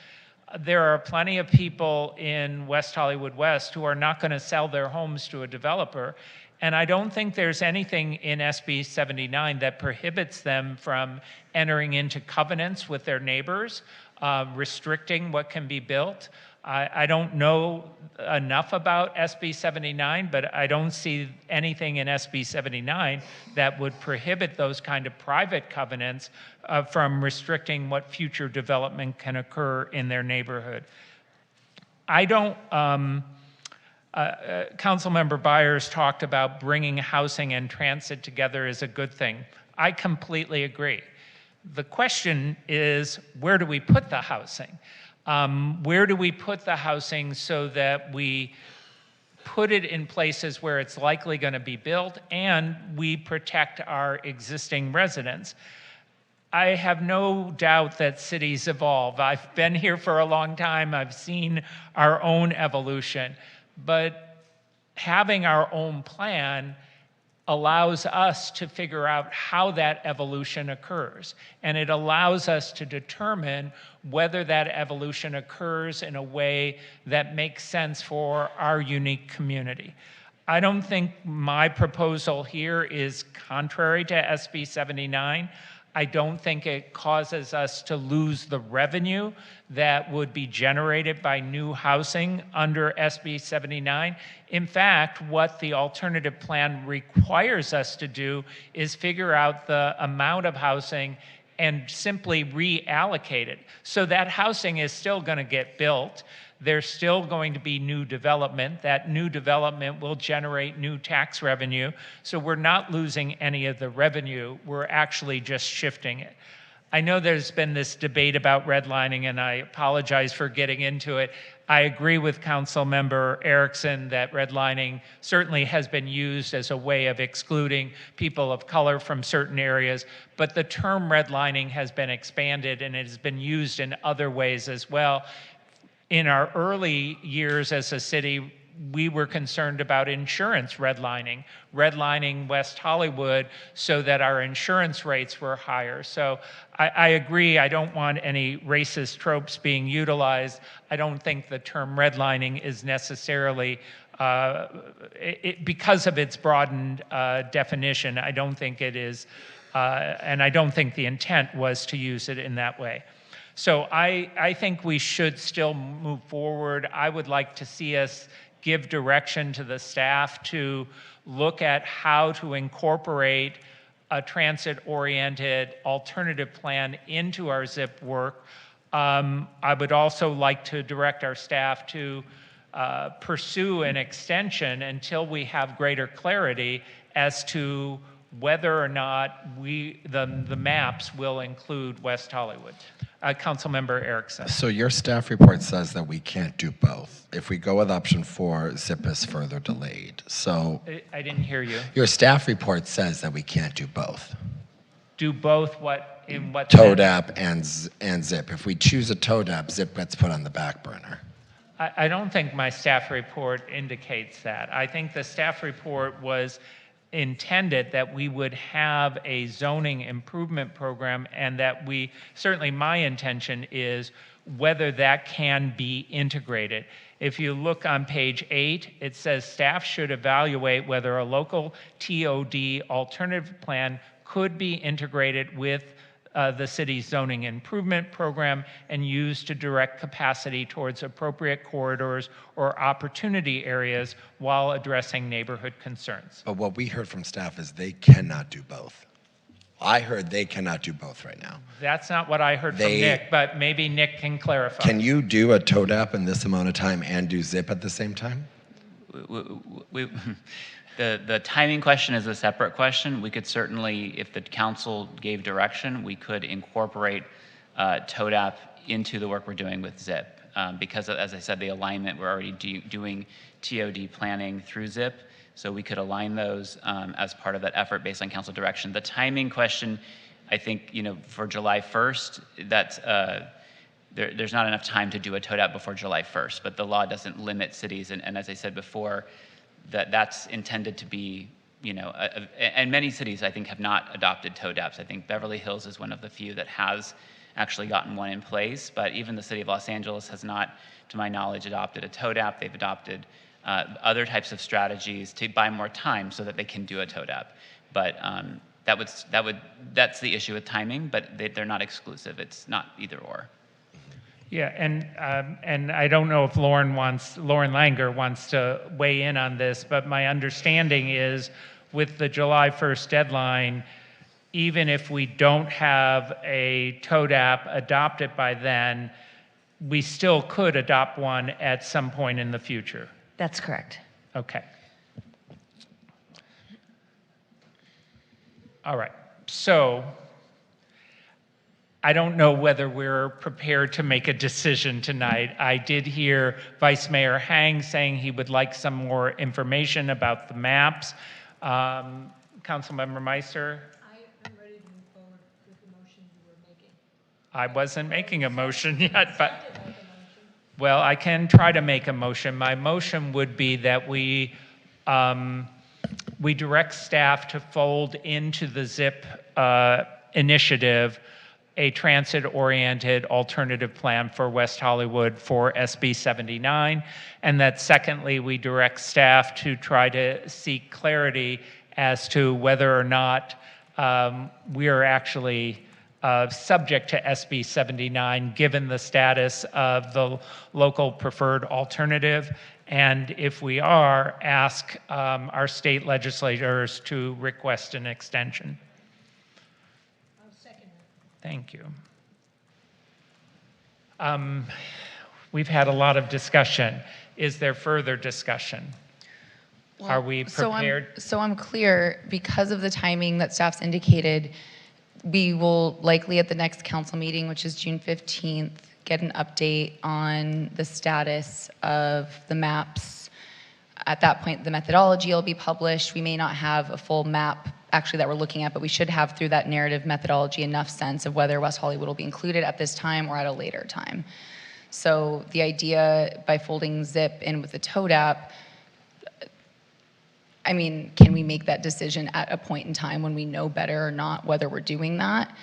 There are plenty of people in West Hollywood West who are not going to sell their homes to a developer, and I don't think there's anything in SB 79 that prohibits them from entering into covenants with their neighbors, restricting what can be built. I don't know enough about SB 79, but I don't see anything in SB 79 that would prohibit those kind of private covenants from restricting what future development can occur in their neighborhood. I don't, Councilmember Byers talked about bringing housing and transit together is a good thing. I completely agree. The question is, where do we put the housing? Where do we put the housing so that we put it in places where it's likely going to be built and we protect our existing residents? I have no doubt that cities evolve. I've been here for a long time. I've seen our own evolution. But having our own plan allows us to figure out how that evolution occurs. And it allows us to determine whether that evolution occurs in a way that makes sense for our unique community. I don't think my proposal here is contrary to SB 79. I don't think it causes us to lose the revenue that would be generated by new housing under SB 79. In fact, what the alternative plan requires us to do is figure out the amount of housing and simply reallocate it. So that housing is still going to get built. There's still going to be new development. That new development will generate new tax revenue. So we're not losing any of the revenue. We're actually just shifting it. I know there's been this debate about redlining, and I apologize for getting into it. I agree with Councilmember Erickson that redlining certainly has been used as a way of excluding people of color from certain areas, but the term redlining has been expanded and it has been used in other ways as well. In our early years as a city, we were concerned about insurance redlining West Hollywood so that our insurance rates were higher. So I agree, I don't want any racist tropes being utilized. I don't think the term redlining is necessarily, because of its broadened definition, I don't think it is, and I don't think the intent was to use it in that way. So I think we should still move forward. I would like to see us give direction to the staff to look at how to incorporate a transit-oriented alternative plan into our ZIP work. I would also like to direct our staff to pursue an extension until we have greater clarity as to whether or not the maps will include West Hollywood. Councilmember Erickson. So your staff report says that we can't do both. If we go with option 4, ZIP is further delayed. So I didn't hear you. your staff report says that we can't do both. Do both what, in what? TODAP and ZIP. If we choose a TODAP, ZIP gets put on the back burner. I don't think my staff report indicates that. I think the staff report was intended that we would have a zoning improvement program, and that we, certainly my intention is whether that can be integrated. If you look on page 8, it says staff should evaluate whether a local TOD alternative plan could be integrated with the city's zoning improvement program and used to direct capacity towards appropriate corridors or opportunity areas while addressing neighborhood concerns. But what we heard from staff is they cannot do both. I heard they cannot do both right now. That's not what I heard from Nick, but maybe Nick can clarify. Can you do a TODAP in this amount of time and do ZIP at the same time? The timing question is a separate question. We could certainly, if the council gave direction, we could incorporate TODAP into the work we're doing with ZIP. Because, as I said, the alignment, we're already doing TOD planning through ZIP, so we could align those as part of that effort based on council direction. The timing question, I think, for July 1st, that's there's not enough time to do a TODAP before July 1st, but the law doesn't limit cities, and as I said before, that's intended to be, and many cities, I think, have not adopted TODAPs. I think Beverly Hills is one of the few that has actually gotten one in place, but even the city of Los Angeles has not, to my knowledge, adopted a TODAP. They've adopted other types of strategies to buy more time so that they can do a TODAP. But that's the issue with timing, but they're not exclusive. It's not either or. Yeah, and I don't know if Lauren Langer wants to weigh in on this, but my understanding is with the July 1st deadline, even if we don't have a TODAP adopted by then, we still could adopt one at some point in the future. That's correct. Okay. All right, so I don't know whether we're prepared to make a decision tonight. I did hear Vice Mayor Hang saying he would like some more information about the maps. Councilmember Meister? I'm ready to move forward with the motion you were making. I wasn't making a motion yet, but, well, I can try to make a motion. My motion would be that we direct staff to fold into the ZIP initiative a transit-oriented alternative plan for West Hollywood for SB 79, and that secondly, we direct staff to try to seek clarity as to whether or not we are actually subject to SB 79 given the status of the local preferred alternative, and if we are, ask our state legislators to request an extension. Thank you. We've had a lot of discussion. Is there further discussion? Are we prepared? So I'm clear, because of the timing that staff's indicated, we will likely at the next council meeting, which is June 15th, get an update on the status of the maps. At that point, the methodology will be published. We may not have a full map actually that we're looking at, but we should have through that narrative methodology enough sense of whether West Hollywood will be included at this time or at a later time. So the idea by folding ZIP in with the TODAP, I mean, can we make that decision at a point in time when we know better or not whether we're doing that?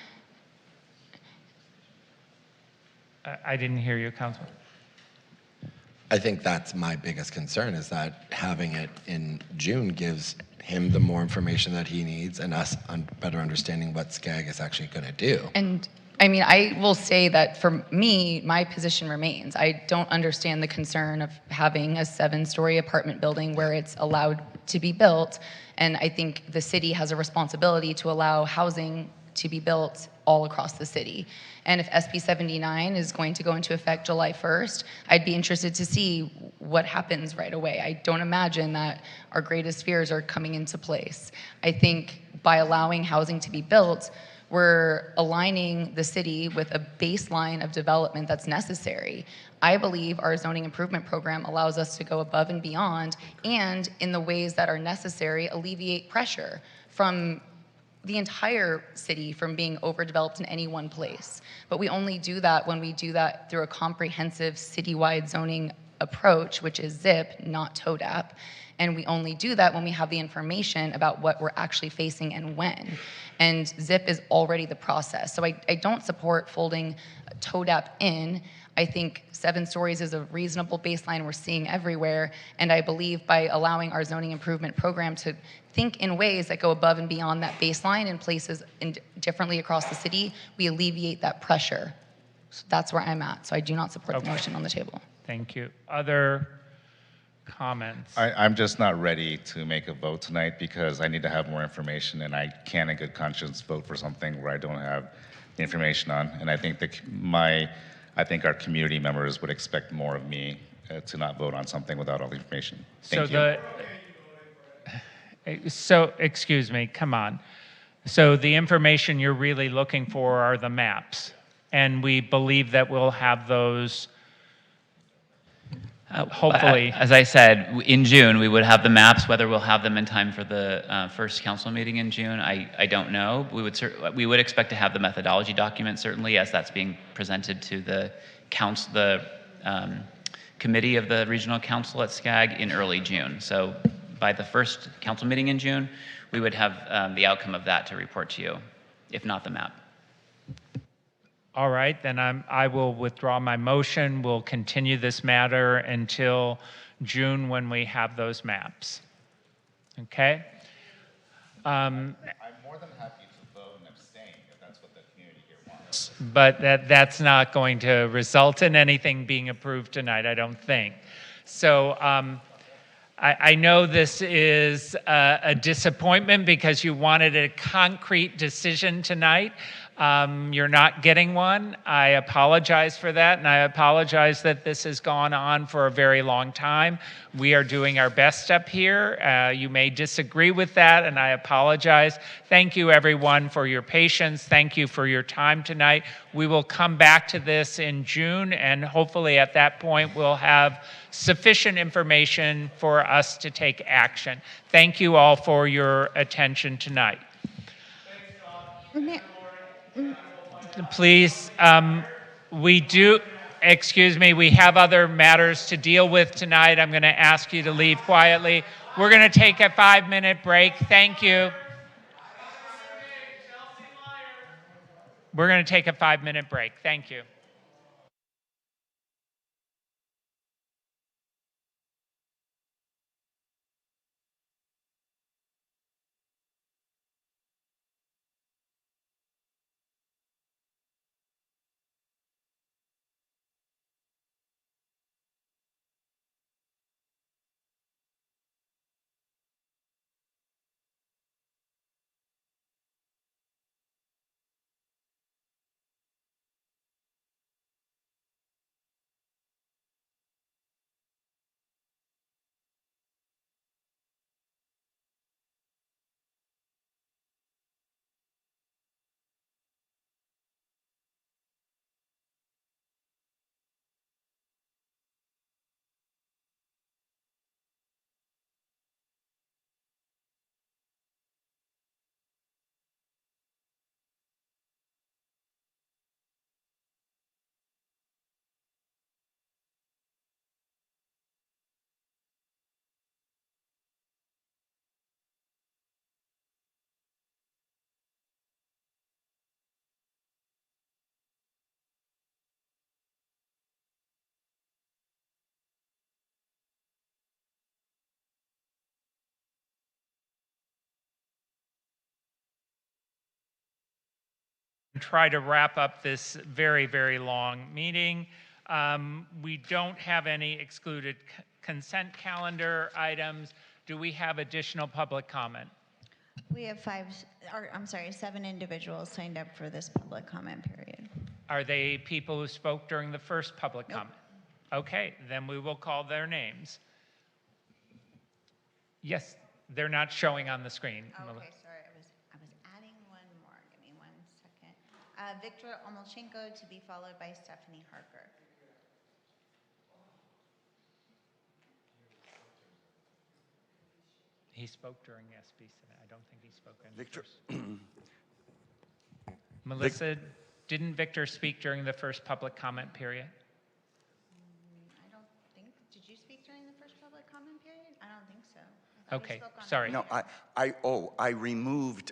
I didn't hear you, Councilman. I think that's my biggest concern, is that having it in June gives him the more information that he needs and us better understanding what SCAG is actually going to do. And I mean, I will say that for me, my position remains. I don't understand the concern of having a 7-story apartment building where it's allowed to be built. And I think the city has a responsibility to allow housing to be built all across the city. And if SB 79 is going to go into effect July 1st, I'd be interested to see what happens right away. I don't imagine that our greatest fears are coming into place. I think by allowing housing to be built, we're aligning the city with a baseline of development that's necessary. I believe our zoning improvement program allows us to go above and beyond, and in the ways that are necessary, alleviate pressure from the entire city from being overdeveloped in any one place. But we only do that when we do that through a comprehensive citywide zoning approach, which is ZIP, not TODAP. And we only do that when we have the information about what we're actually facing and when. And ZIP is already the process. So I don't support folding TODAP in. I think 7 stories is a reasonable baseline we're seeing everywhere. And I believe by allowing our zoning improvement program to think in ways that go above and beyond that baseline in places differently across the city, we alleviate that pressure. So that's where I'm at. So I do not support the motion on the table. Thank you. Other comments? I'm just not ready to make a vote tonight because I need to have more information, and I can't in good conscience vote for something where I don't have the information on. And I think I think our community members would expect more of me to not vote on something without all the information. Thank you. So, excuse me, come on. So the information you're really looking for are the maps, and we believe that we'll have those hopefully. As I said, in June, we would have the maps. Whether we'll have them in time for the first council meeting in June, I don't know. We would expect to have the methodology document, certainly, as that's being presented to the committee of the regional council at SCAG in early June. So by the first council meeting in June, we would have the outcome of that to report to you, if not the map. All right, then I will withdraw my motion. We'll continue this matter until June when we have those maps. Okay? I'm more than happy to vote and abstain if that's what the community here wants. But that's not going to result in anything being approved tonight, I don't think. So I know this is a disappointment because you wanted a concrete decision tonight. You're not getting one. I apologize for that, and I apologize that this has gone on for a very long time. We are doing our best up here. You may disagree with that, and I apologize. Thank you, everyone, for your patience. Thank you for your time tonight. We will come back to this in June, and hopefully at that point we'll have sufficient information for us to take action. Thank you all for your attention tonight. Please, excuse me, we have other matters to deal with tonight. I'm going to ask you to leave quietly. We're going to take a 5-minute break. Thank you. We're going to take a 5-minute break. Thank you. try to wrap up this very, very long meeting. We don't have any excluded consent calendar items. Do we have additional public comment? We have 7 individuals signed up for this public comment period. Are they people who spoke during the first public comment? Okay, then we will call their names. Yes, they're not showing on the screen. Okay, sorry, I was adding one more. Give me 1 second. Victor Omolchenko, to be followed by Stephanie Harker. He spoke during SB 7. I don't think he spoke in Victor. Melissa, didn't Victor speak during the first public comment period? I don't think, did you speak during the first public comment period? I don't think so. I thought you Okay, spoke on sorry. No, I removed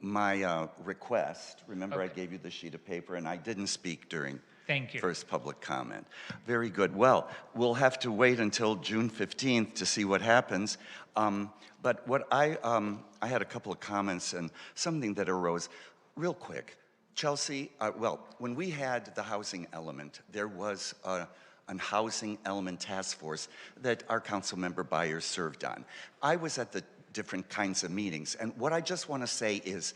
my request. Remember, I gave you the sheet of paper, and I didn't speak during Thank you. first public comment. Very good. Well, we'll have to wait until June 15th to see what happens. But what I had a couple of comments and something that arose real quick. Chelsea, well, when we had the housing element, there was a housing element task force that our council member Byers served on. I was at the different kinds of meetings, and what I just want to say is,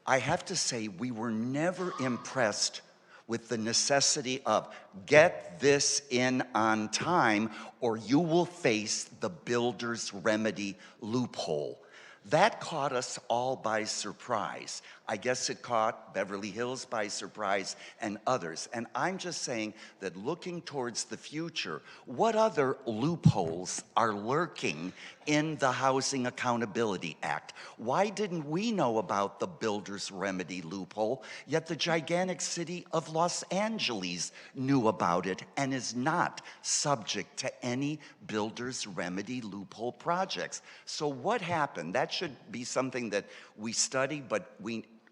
I have to say we were never impressed with the necessity of get this in on time or you will face the builder's remedy loophole. That caught us all by surprise. I guess it caught Beverly Hills by surprise and others. And I'm just saying that looking towards the future, what other loopholes are lurking in the Housing Accountability Act? Why didn't we know about the builder's remedy loophole, yet the gigantic city of Los Angeles knew about it and is not subject to any builder's remedy loophole projects? So what happened? That should be something that we study, but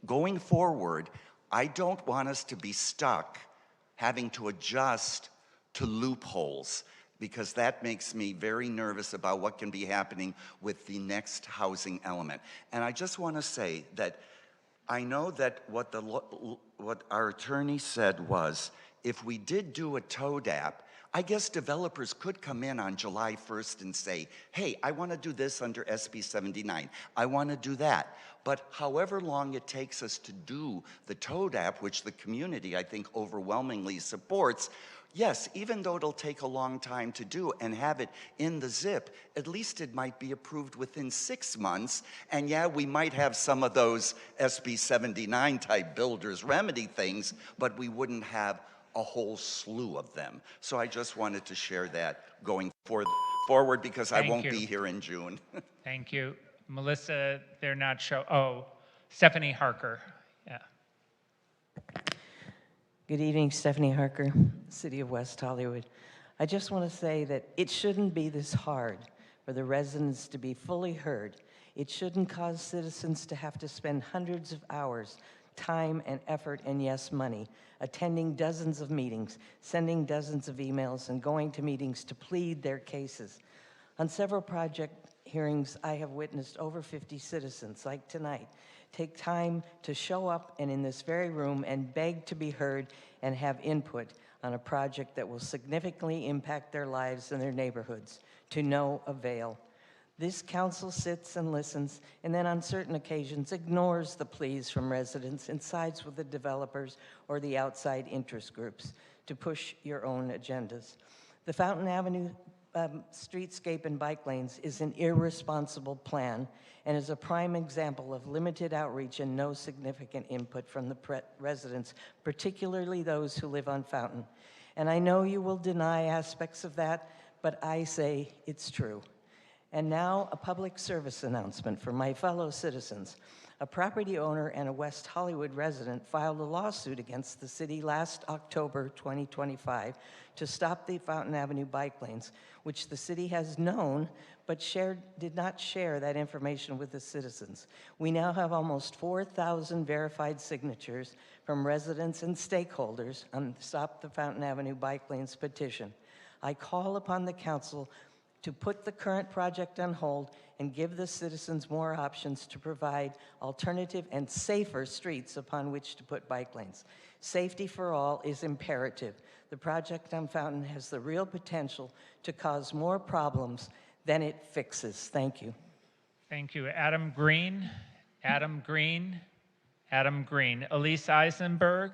going forward, I don't want us to be stuck having to adjust to loopholes, because that makes me very nervous about what can be happening with the next housing element. And I just want to say that I know that what our attorney said was, if we did do a TODAP, I guess developers could come in on July 1st and say, hey, I want to do this under SB 79. I want to do that. But however long it takes us to do the TODAP, which the community, I think, overwhelmingly supports, yes, even though it'll take a long time to do and have it in the zip, at least it might be approved within 6 months. And yeah, we might have some of those SB 79 type builders remedy things, but we wouldn't have a whole slew of them. So I just wanted to share that going forward because I won't be here in June. Thank you. Melissa, they're not Stephanie Harker. Yeah. Good evening, Stephanie Harker, City of West Hollywood. I just want to say that it shouldn't be this hard for the residents to be fully heard. It shouldn't cause citizens to have to spend hundreds of hours, time and effort, and yes, money, attending dozens of meetings, sending dozens of emails, and going to meetings to plead their cases. On several project hearings, I have witnessed over 50 citizens, like tonight, take time to show up and in this very room and beg to be heard and have input on a project that will significantly impact their lives and their neighborhoods, to no avail. This council sits and listens, and then on certain occasions ignores the pleas from residents and sides with the developers or the outside interest groups to push your own agendas. The Fountain Avenue streetscape and bike lanes is an irresponsible plan and is a prime example of limited outreach and no significant input from the residents, particularly those who live on Fountain. And I know you will deny aspects of that, but I say it's true. And now a public service announcement for my fellow citizens. A property owner and a West Hollywood resident filed a lawsuit against the city last October 2025 to stop the Fountain Avenue bike lanes, which the city has known but did not share that information with the citizens. We now have almost 4,000 verified signatures from residents and stakeholders on the Stop the Fountain Avenue Bike Lanes petition. I call upon the council to put the current project on hold and give the citizens more options to provide alternative and safer streets upon which to put bike lanes. Safety for all is imperative. The project on Fountain has the real potential to cause more problems than it fixes. Thank you. Thank you. Adam Green, Adam Green, Adam Green. Elise Eisenberg,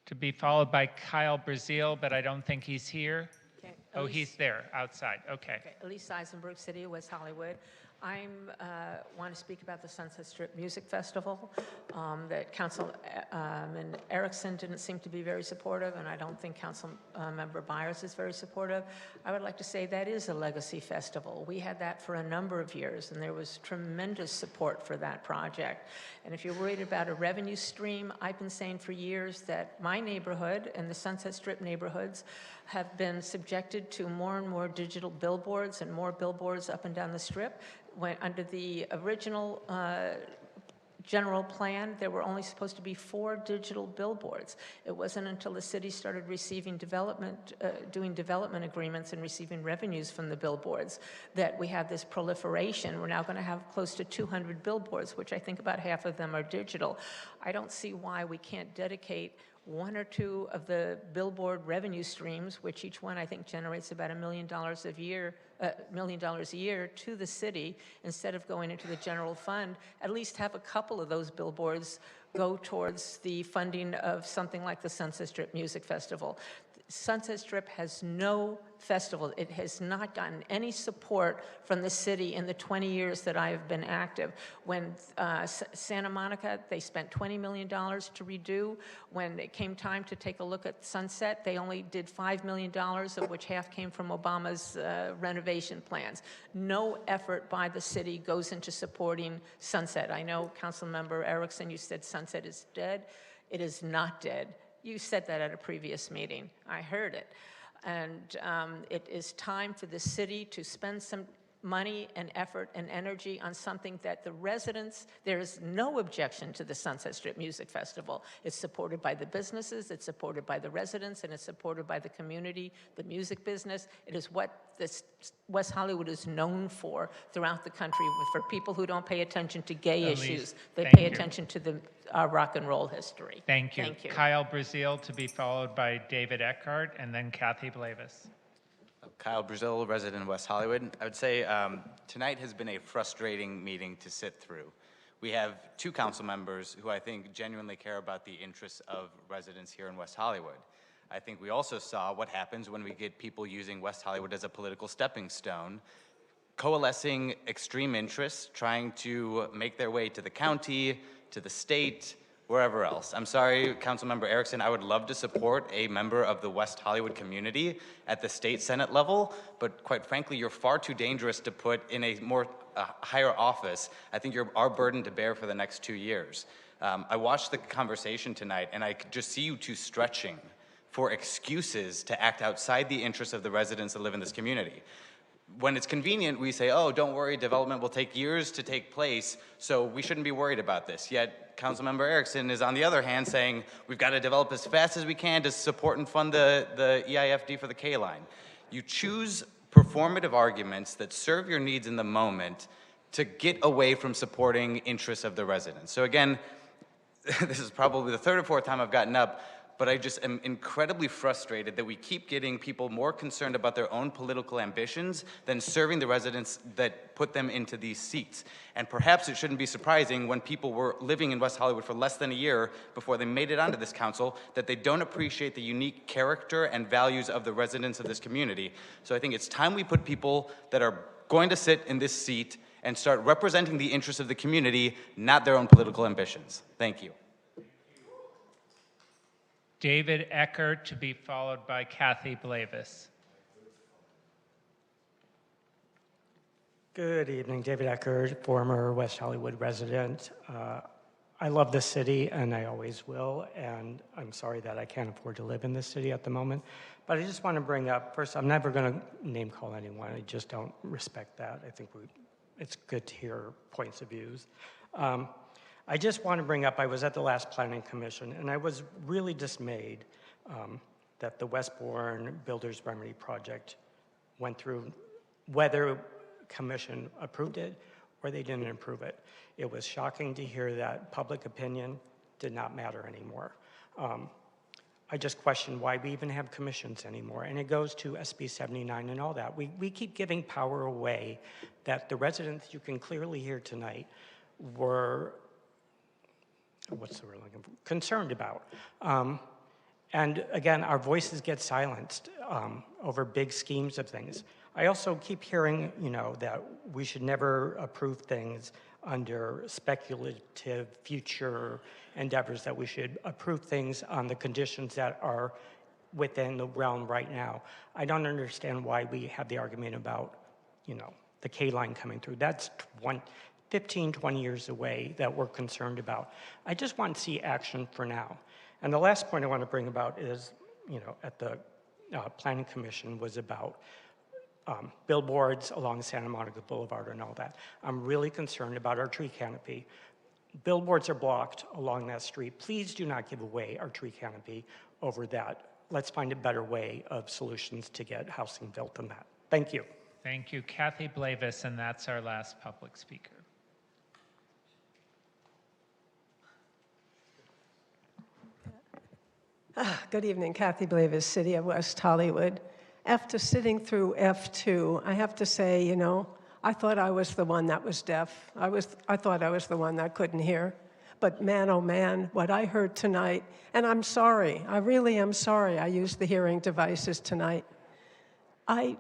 to be followed by Kyle Brazil, but I don't think he's here. Okay, Oh, Elise- he's there, outside. Okay. Elise Eisenberg, City of West Hollywood. I want to speak about the Sunset Strip Music Festival that Councilman Erickson didn't seem to be very supportive, and I don't think Councilmember Byers is very supportive. I would like to say that is a legacy festival. We had that for a number of years, and there was tremendous support for that project. And if you're worried about a revenue stream, I've been saying for years that my neighborhood and the Sunset Strip neighborhoods have been subjected to more and more digital billboards and more billboards up and down the strip. When under the original general plan, there were only supposed to be 4 digital billboards. It wasn't until the city started receiving doing development agreements and receiving revenues from the billboards that we have this proliferation. We're now going to have close to 200 billboards, which I think about half of them are digital. I don't see why we can't dedicate 1 or 2 of the billboard revenue streams, which each one I think generates about $1 million a year to the city, instead of going into the general fund. At least have a couple of those billboards go towards the funding of something like the Sunset Strip Music Festival. Sunset Strip has no festival. It has not gotten any support from the city in the 20 years that I have been active. When Santa Monica, they spent $20 million to redo. When it came time to take a look at Sunset, they only did $5 million, of which half came from Obama's renovation plans. No effort by the city goes into supporting Sunset. I know, Councilmember Erickson, you said Sunset is dead. It is not dead. You said that at a previous meeting. I heard it. And it is time for the city to spend some money and effort and energy on something that the residents, there is no objection to the Sunset Strip Music Festival. It's supported by the businesses, it's supported by the residents, and it's supported by the community, the music business. It is what this West Hollywood is known for throughout the country. For people who don't pay attention to gay Elise, issues, they thank pay you. attention to our rock and roll history. Thank you. Thank you. Kyle Brazil, to be followed by David Eckhart, and then Kathy Blavis. Kyle Brazil, resident of West Hollywood. I would say tonight has been a frustrating meeting to sit through. We have 2 council members who I think genuinely care about the interests of residents here in West Hollywood. I think we also saw what happens when we get people using West Hollywood as a political stepping stone, coalescing extreme interests, trying to make their way to the county, to the state, wherever else. I'm sorry, Councilmember Erickson, I would love to support a member of the West Hollywood community at the state Senate level, but quite frankly, you're far too dangerous to put in a more higher office. I think you're our burden to bear for the next 2 years. I watched the conversation tonight, and I could just see you 2 stretching for excuses to act outside the interests of the residents that live in this community. When it's convenient, we say, oh, don't worry, development will take years to take place, so we shouldn't be worried about this. Yet, Councilmember Erickson is on the other hand saying, we've got to develop as fast as we can to support and fund the EIFD for the K-line. You choose performative arguments that serve your needs in the moment to get away from supporting interests of the residents. So again, this is probably the 3rd or 4th time I've gotten up, but I just am incredibly frustrated that we keep getting people more concerned about their own political ambitions than serving the residents that put them into these seats. And perhaps it shouldn't be surprising when people were living in West Hollywood for less than a year before they made it onto this council that they don't appreciate the unique character and values of the residents of this community. So I think it's time we put people that are going to sit in this seat and start representing the interests of the community, not their own political ambitions. Thank you. David Eckert, to be followed by Kathy Blavis. Good evening, David Eckert, former West Hollywood resident. I love this city, and I always will, and I'm sorry that I can't afford to live in this city at the moment. But I just want to bring up, first, I'm never going to name call anyone. I just don't respect that. I think it's good to hear points of views. I just want to bring up, I was at the last Planning Commission, and I was really dismayed that the Westbourne Builders Remedy Project went through, whether commission approved it or they didn't approve it. It was shocking to hear that public opinion did not matter anymore. I just question why we even have commissions anymore. And it goes to SB 79 and all that. We keep giving power away that the residents you can clearly hear tonight were, what's the word I'm looking for? Concerned about. And again, our voices get silenced over big schemes of things. I also keep hearing, that we should never approve things under speculative future endeavors, that we should approve things on the conditions that are within the realm right now. I don't understand why we have the argument about, the K line coming through. That's 15, 20 years away that we're concerned about. I just want to see action for now. And the last point I want to bring about is, at the Planning Commission was about billboards along Santa Monica Boulevard and all that. I'm really concerned about our tree canopy. Billboards are blocked along that street. Please do not give away our tree canopy over that. Let's find a better way of solutions to get housing built than that. Thank you. Thank you, Kathy Blavis, and that's our last public speaker. Good evening, Kathy Blavis, City of West Hollywood. After sitting through F2, I have to say, I thought I was the one that was deaf. I thought I was the one that couldn't hear. But man, oh man, what I heard tonight, and I'm sorry, I really am sorry I used the hearing devices tonight. I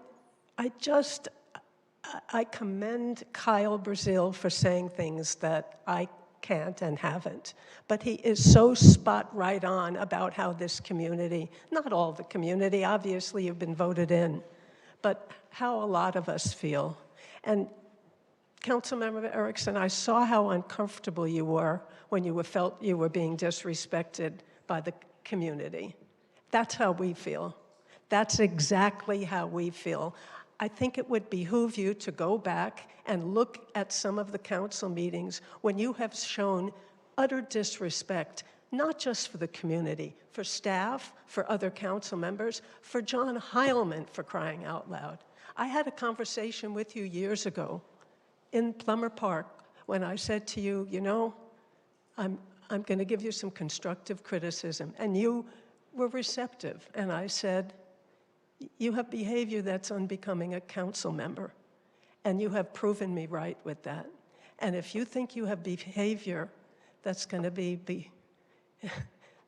commend Kyle Brazil for saying things that I can't and haven't. But he is so spot right on about how this community, not all the community, obviously you've been voted in, but how a lot of us feel. And Councilmember Erickson, I saw how uncomfortable you were when you felt you were being disrespected by the community. That's how we feel. That's exactly how we feel. I think it would behoove you to go back and look at some of the council meetings when you have shown utter disrespect, not just for the community, for staff, for other council members, for John Heilman, for crying out loud. I had a conversation with you years ago in Plummer Park when I said to you, I'm going to give you some constructive criticism. And you were receptive. And I said, you have behavior that's unbecoming a council member. And you have proven me right with that. And if you think you have behavior that's going to be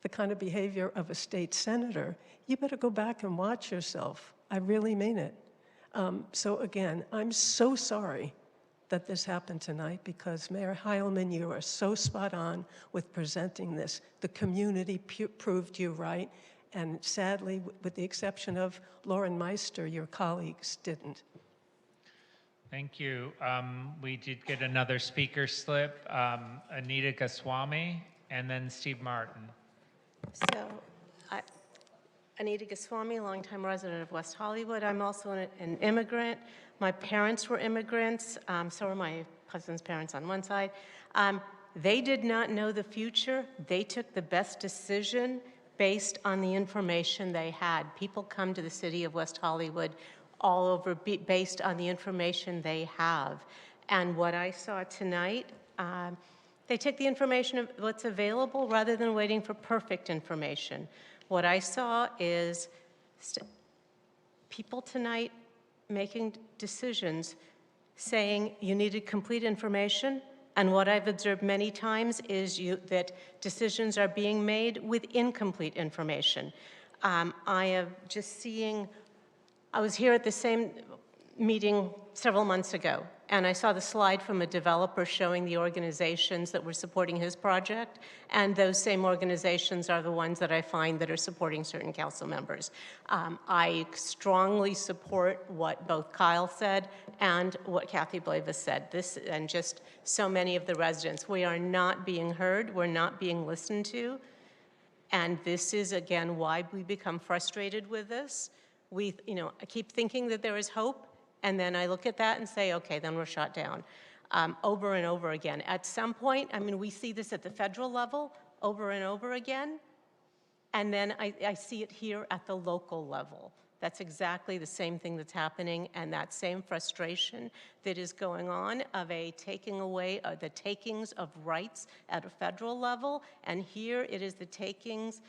the kind of behavior of a state senator, you better go back and watch yourself. I really mean it. So again, I'm so sorry that this happened tonight because Mayor Heilman, you are so spot on with presenting this. The community proved you right. And sadly, with the exception of Lauren Meister, your colleagues didn't. Thank you. We did get another speaker slip, Anita Goswami, and then Steve Martin. So, Anita Goswami, longtime resident of West Hollywood. I'm also an immigrant. My parents were immigrants, so were my husband's parents on one side. They did not know the future. They took the best decision based on the information they had. People come to the city of West Hollywood all over based on the information they have. And what I saw tonight, they take the information of what's available rather than waiting for perfect information. What I saw is people tonight making decisions saying you needed complete information. And what I've observed many times is that decisions are being made with incomplete information. I am just seeing, I was here at the same meeting several months ago, and I saw the slide from a developer showing the organizations that were supporting his project, and those same organizations are the ones that I find that are supporting certain council members. I strongly support what both Kyle said and what Kathy Blavis said. This, and just so many of the residents, we are not being heard, we're not being listened to, and this is, again, why we become frustrated with this. I keep thinking that there is hope, and then I look at that and say, okay, then we're shut down. Over and over again. At some point, we see this at the federal level over and over again, And then I see it here at the local level. That's exactly the same thing that's happening, and that same frustration that is going on of a taking away, the takings of rights at a federal level, and here it is the takings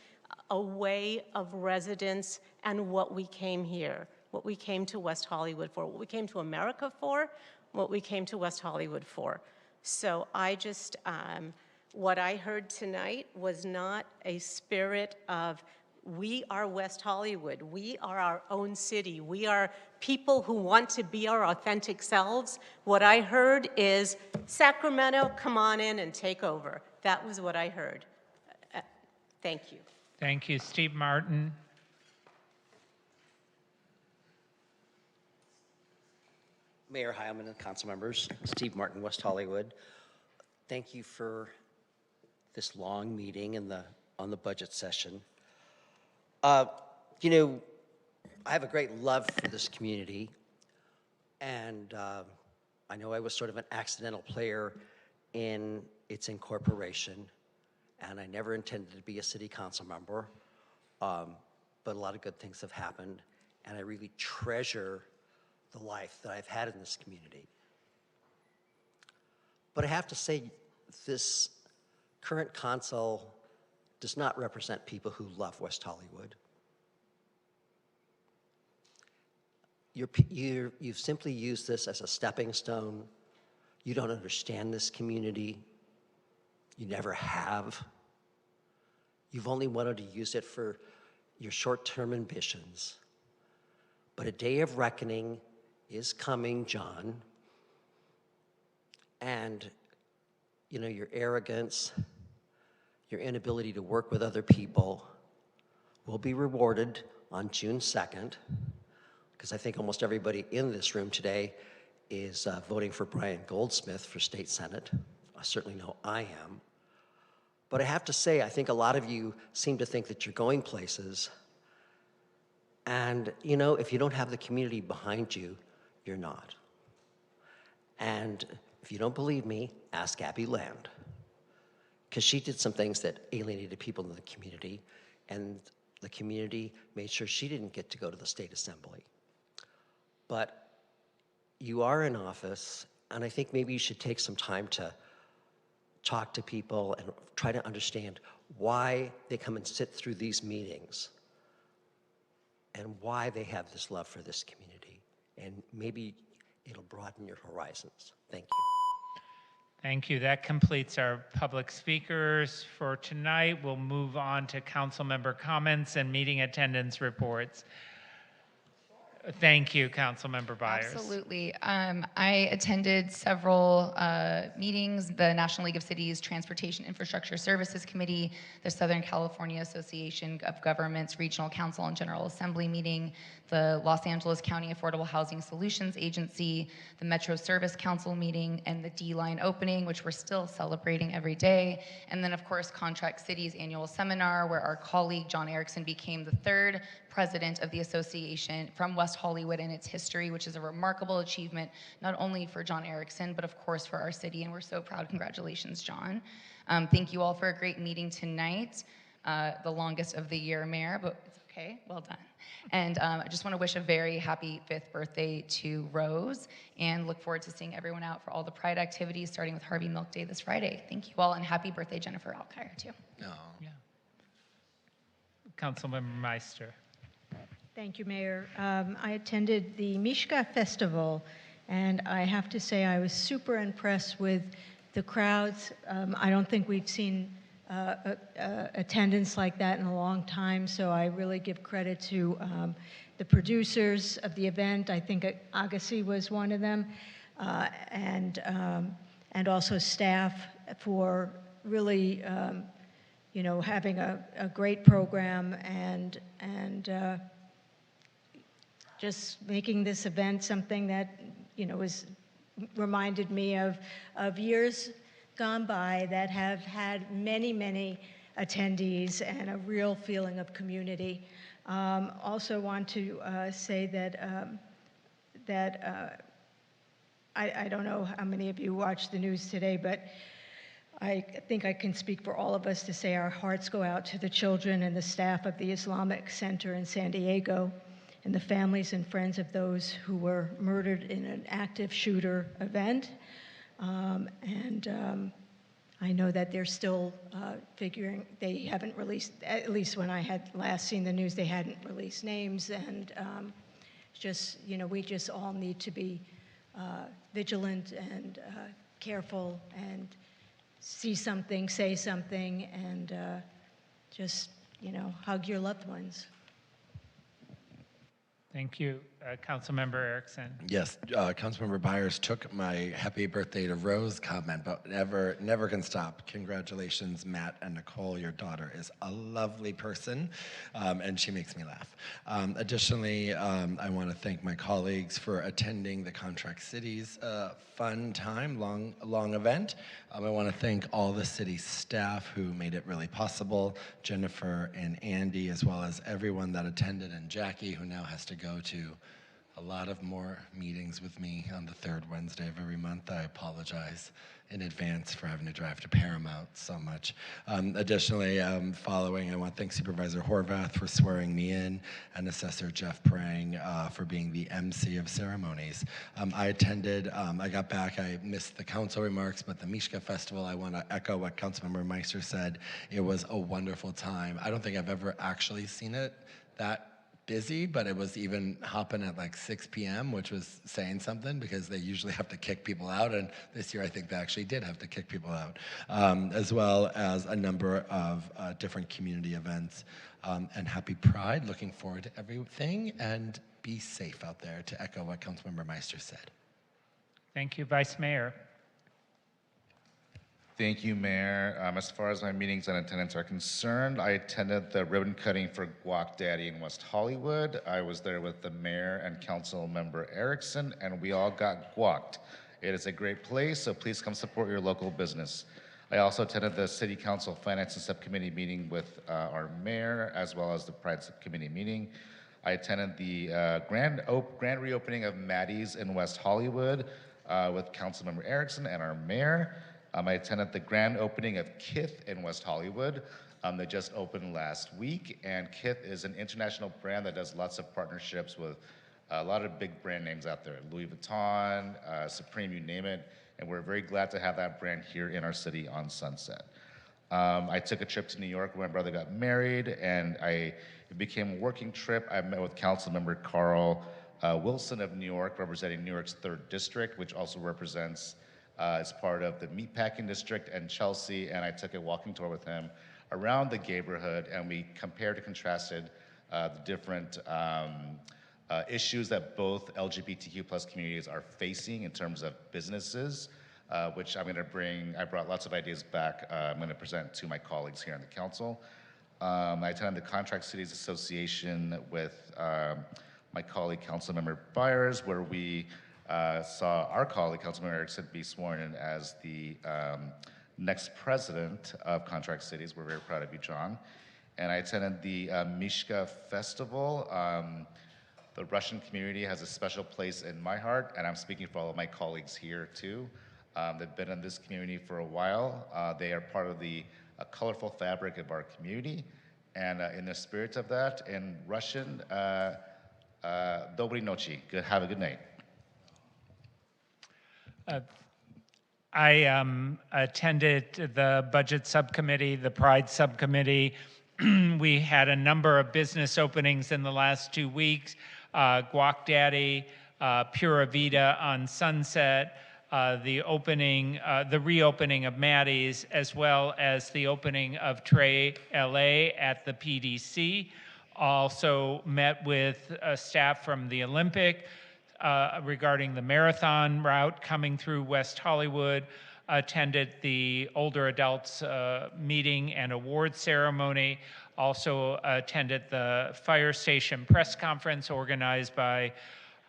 away of residents and what we came here, what we came to West Hollywood for, what we came to America for, what we came to West Hollywood for. So I just, what I heard tonight was not a spirit of, we are West Hollywood, we are our own city, we are people who want to be our authentic selves. What I heard is, Sacramento, come on in and take over. That was what I heard. Thank you. Thank you. Steve Martin. Mayor Heilman and council members, Steve Martin, West Hollywood. Thank you for this long meeting and on the budget session. You know, I have a great love for this community, and I know I was sort of an accidental player in its incorporation, and I never intended to be a city council member, but a lot of good things have happened, and I really treasure the life that I've had in this community. But I have to say, this current council does not represent people who love West Hollywood. You've simply used this as a stepping stone. You don't understand this community. You never have. You've only wanted to use it for your short-term ambitions. But a day of reckoning is coming, John. And, you know, your arrogance, your inability to work with other people will be rewarded on June 2nd, because I think almost everybody in this room today is voting for Brian Goldsmith for state senate. I certainly know I am. But I have to say, I think a lot of you seem to think that you're going places. And, you know, if you don't have the community behind you, you're not. And if you don't believe me, ask Abby Land. Because she did some things that alienated people in the community, and the community made sure she didn't get to go to the state assembly. But you are in office, and I think maybe you should take some time to talk to people and try to understand why they come and sit through these meetings and why they have this love for this community. And maybe it'll broaden your horizons. Thank you. Thank you. That completes our public speakers for tonight. We'll move on to council member comments and meeting attendance reports. Thank you, Councilmember Byers. Absolutely. I attended several meetings, the National League of Cities Transportation Infrastructure Services Committee, the Southern California Association of Governments Regional Council and General Assembly meeting, the Los Angeles County Affordable Housing Solutions Agency, the Metro Service Council meeting, and the D-Line opening, which we're still celebrating every day. And then, of course, Contract Cities annual seminar, where our colleague John Erickson became the third president of the association from West Hollywood in its history, which is a remarkable achievement, not only for John Erickson, but of course for our city, and we're so proud. Congratulations, John. Thank you all for a great meeting tonight, the longest of the year, Mayor, but it's okay, well done. And I just want to wish a very happy 5th birthday to Rose, and look forward to seeing everyone out for all the Pride activities, starting with Harvey Milk Day this Friday. Thank you all, and happy birthday, Jennifer Alkire, too. Yeah. Councilmember Meister. Thank you, Mayor. I attended the Mishka Festival, and I have to say I was super impressed with the crowds. I don't think we've seen attendance like that in a long time, so I really give credit to the producers of the event. I think Agassi was one of them, and also staff for really, you know, having a great program and just making this event something that, you know, reminded me of years gone by that have had many, many attendees and a real feeling of community. Also want to say that I don't know how many of you watched the news today, but I think I can speak for all of us to say our hearts go out to the children and the staff of the Islamic Center in San Diego and the families and friends of those who were murdered in an active shooter event. I know that they're still figuring, they haven't released, at least when I had last seen the news, they hadn't released names. And we just all need to be vigilant and careful and see something, say something, and hug your loved ones. Thank you. Councilmember Erickson. Yes, Councilmember Byers took my happy birthday to Rose comment, but never can stop. Congratulations, Matt and Nicole. Your daughter is a lovely person, and she makes me laugh. Additionally, I want to thank my colleagues for attending the Contract Cities fun time, long event. I want to thank all the city staff who made it really possible, Jennifer and Andy, as well as everyone that attended, and Jackie, who now has to go to a lot of more meetings with me on the third Wednesday of every month. I apologize in advance for having to drive to Paramount so much. Additionally, following, I want to thank Supervisor Horvath for swearing me in and Assessor Jeff Prang for being the MC of ceremonies. I attended, I got back, I missed the council remarks, but the Mishka Festival, I want to echo what Councilmember Meister said. It was a wonderful time. I don't think I've ever actually seen it that busy, but it was even hopping at like 6 p.m., which was saying something because they usually have to kick people out. And this year, I think they actually did have to kick people out, as well as a number of different community events. And happy Pride. Looking forward to everything. And be safe out there, to echo what Councilmember Meister said. Thank you, Vice Mayor. Thank you, Mayor. As far as my meetings and attendance are concerned, I attended the ribbon cutting for Guac Daddy in West Hollywood. I was there with the mayor and council member Erickson, and we all got guacked. It is a great place, so please come support your local business. I also attended the City Council Finance and Subcommittee meeting with our mayor, as well as the Pride Subcommittee meeting. I attended the grand reopening of Maddie's in West Hollywood with Councilmember Erickson and our mayor. I attended the grand opening of Kith in West Hollywood. That just opened last week, and Kith is an international brand that does lots of partnerships with a lot of big brand names out there, Louis Vuitton, Supreme, you name it, and we're very glad to have that brand here in our city on Sunset. I took a trip to New York when my brother got married, and it became a working trip. I met with Councilmember Carl Wilson of New York, representing New York's 3rd District, which also represents as part of the Meatpacking District and Chelsea, and I took a walking tour with him around the neighborhood, and we compared and contrasted the different issues that both LGBTQ plus communities are facing in terms of businesses, which I'm going to bring. I brought lots of ideas back. I'm going to present to my colleagues here on the council. I attended the Contract Cities Association with my colleague, Councilmember Byers, where we saw our colleague, Councilmember Erickson, be sworn in as the next president of Contract Cities. We're very proud of you, John. And I attended the Mishka Festival. The Russian community has a special place in my heart, and I'm speaking for all of my colleagues here too. They've been in this community for a while. They are part of the colorful fabric of our community. And in the spirit of that, in Russian, Dobry nochi, have a good night. I attended the Budget Subcommittee, the Pride Subcommittee. We had a number of business openings in the last 2 weeks. Guac Daddy, Pura Vida on Sunset, the reopening of Maddie's, as well as the opening of Trey LA at the PDC. Also met with staff from the Olympic regarding the marathon route coming through West Hollywood, attended the older adults meeting and award ceremony, also attended the fire station press conference organized by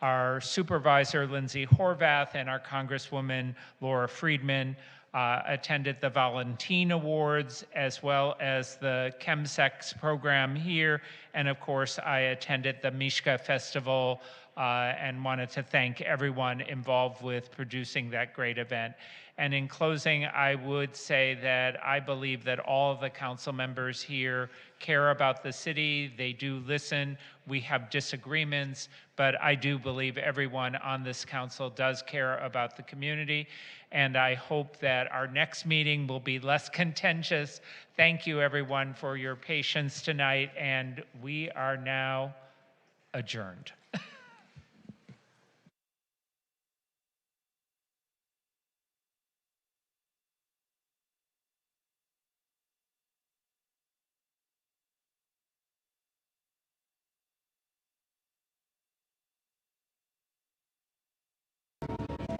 our supervisor, Lindsay Horvath, and our Congresswoman, Laura Friedman, attended the Valentine Awards, as well as the Chemsex program here. And of course, I attended the Mishka Festival and wanted to thank everyone involved with producing that great event. And in closing, I would say that I believe that all of the council members here care about the city. They do listen. We have disagreements, but I do believe everyone on this council does care about the community. And I hope that our next meeting will be less contentious. Thank you, everyone, for your patience tonight. And we are now adjourned.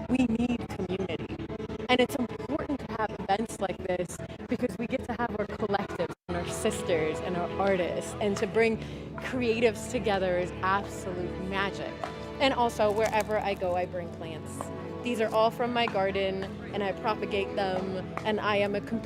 We need community. And it's important to have events like this because we get to have our collectives and our sisters and our artists, and to bring creatives together is absolute magic. And also, wherever I go, I bring plants. These are all from my garden, and I propagate them, and I am a complete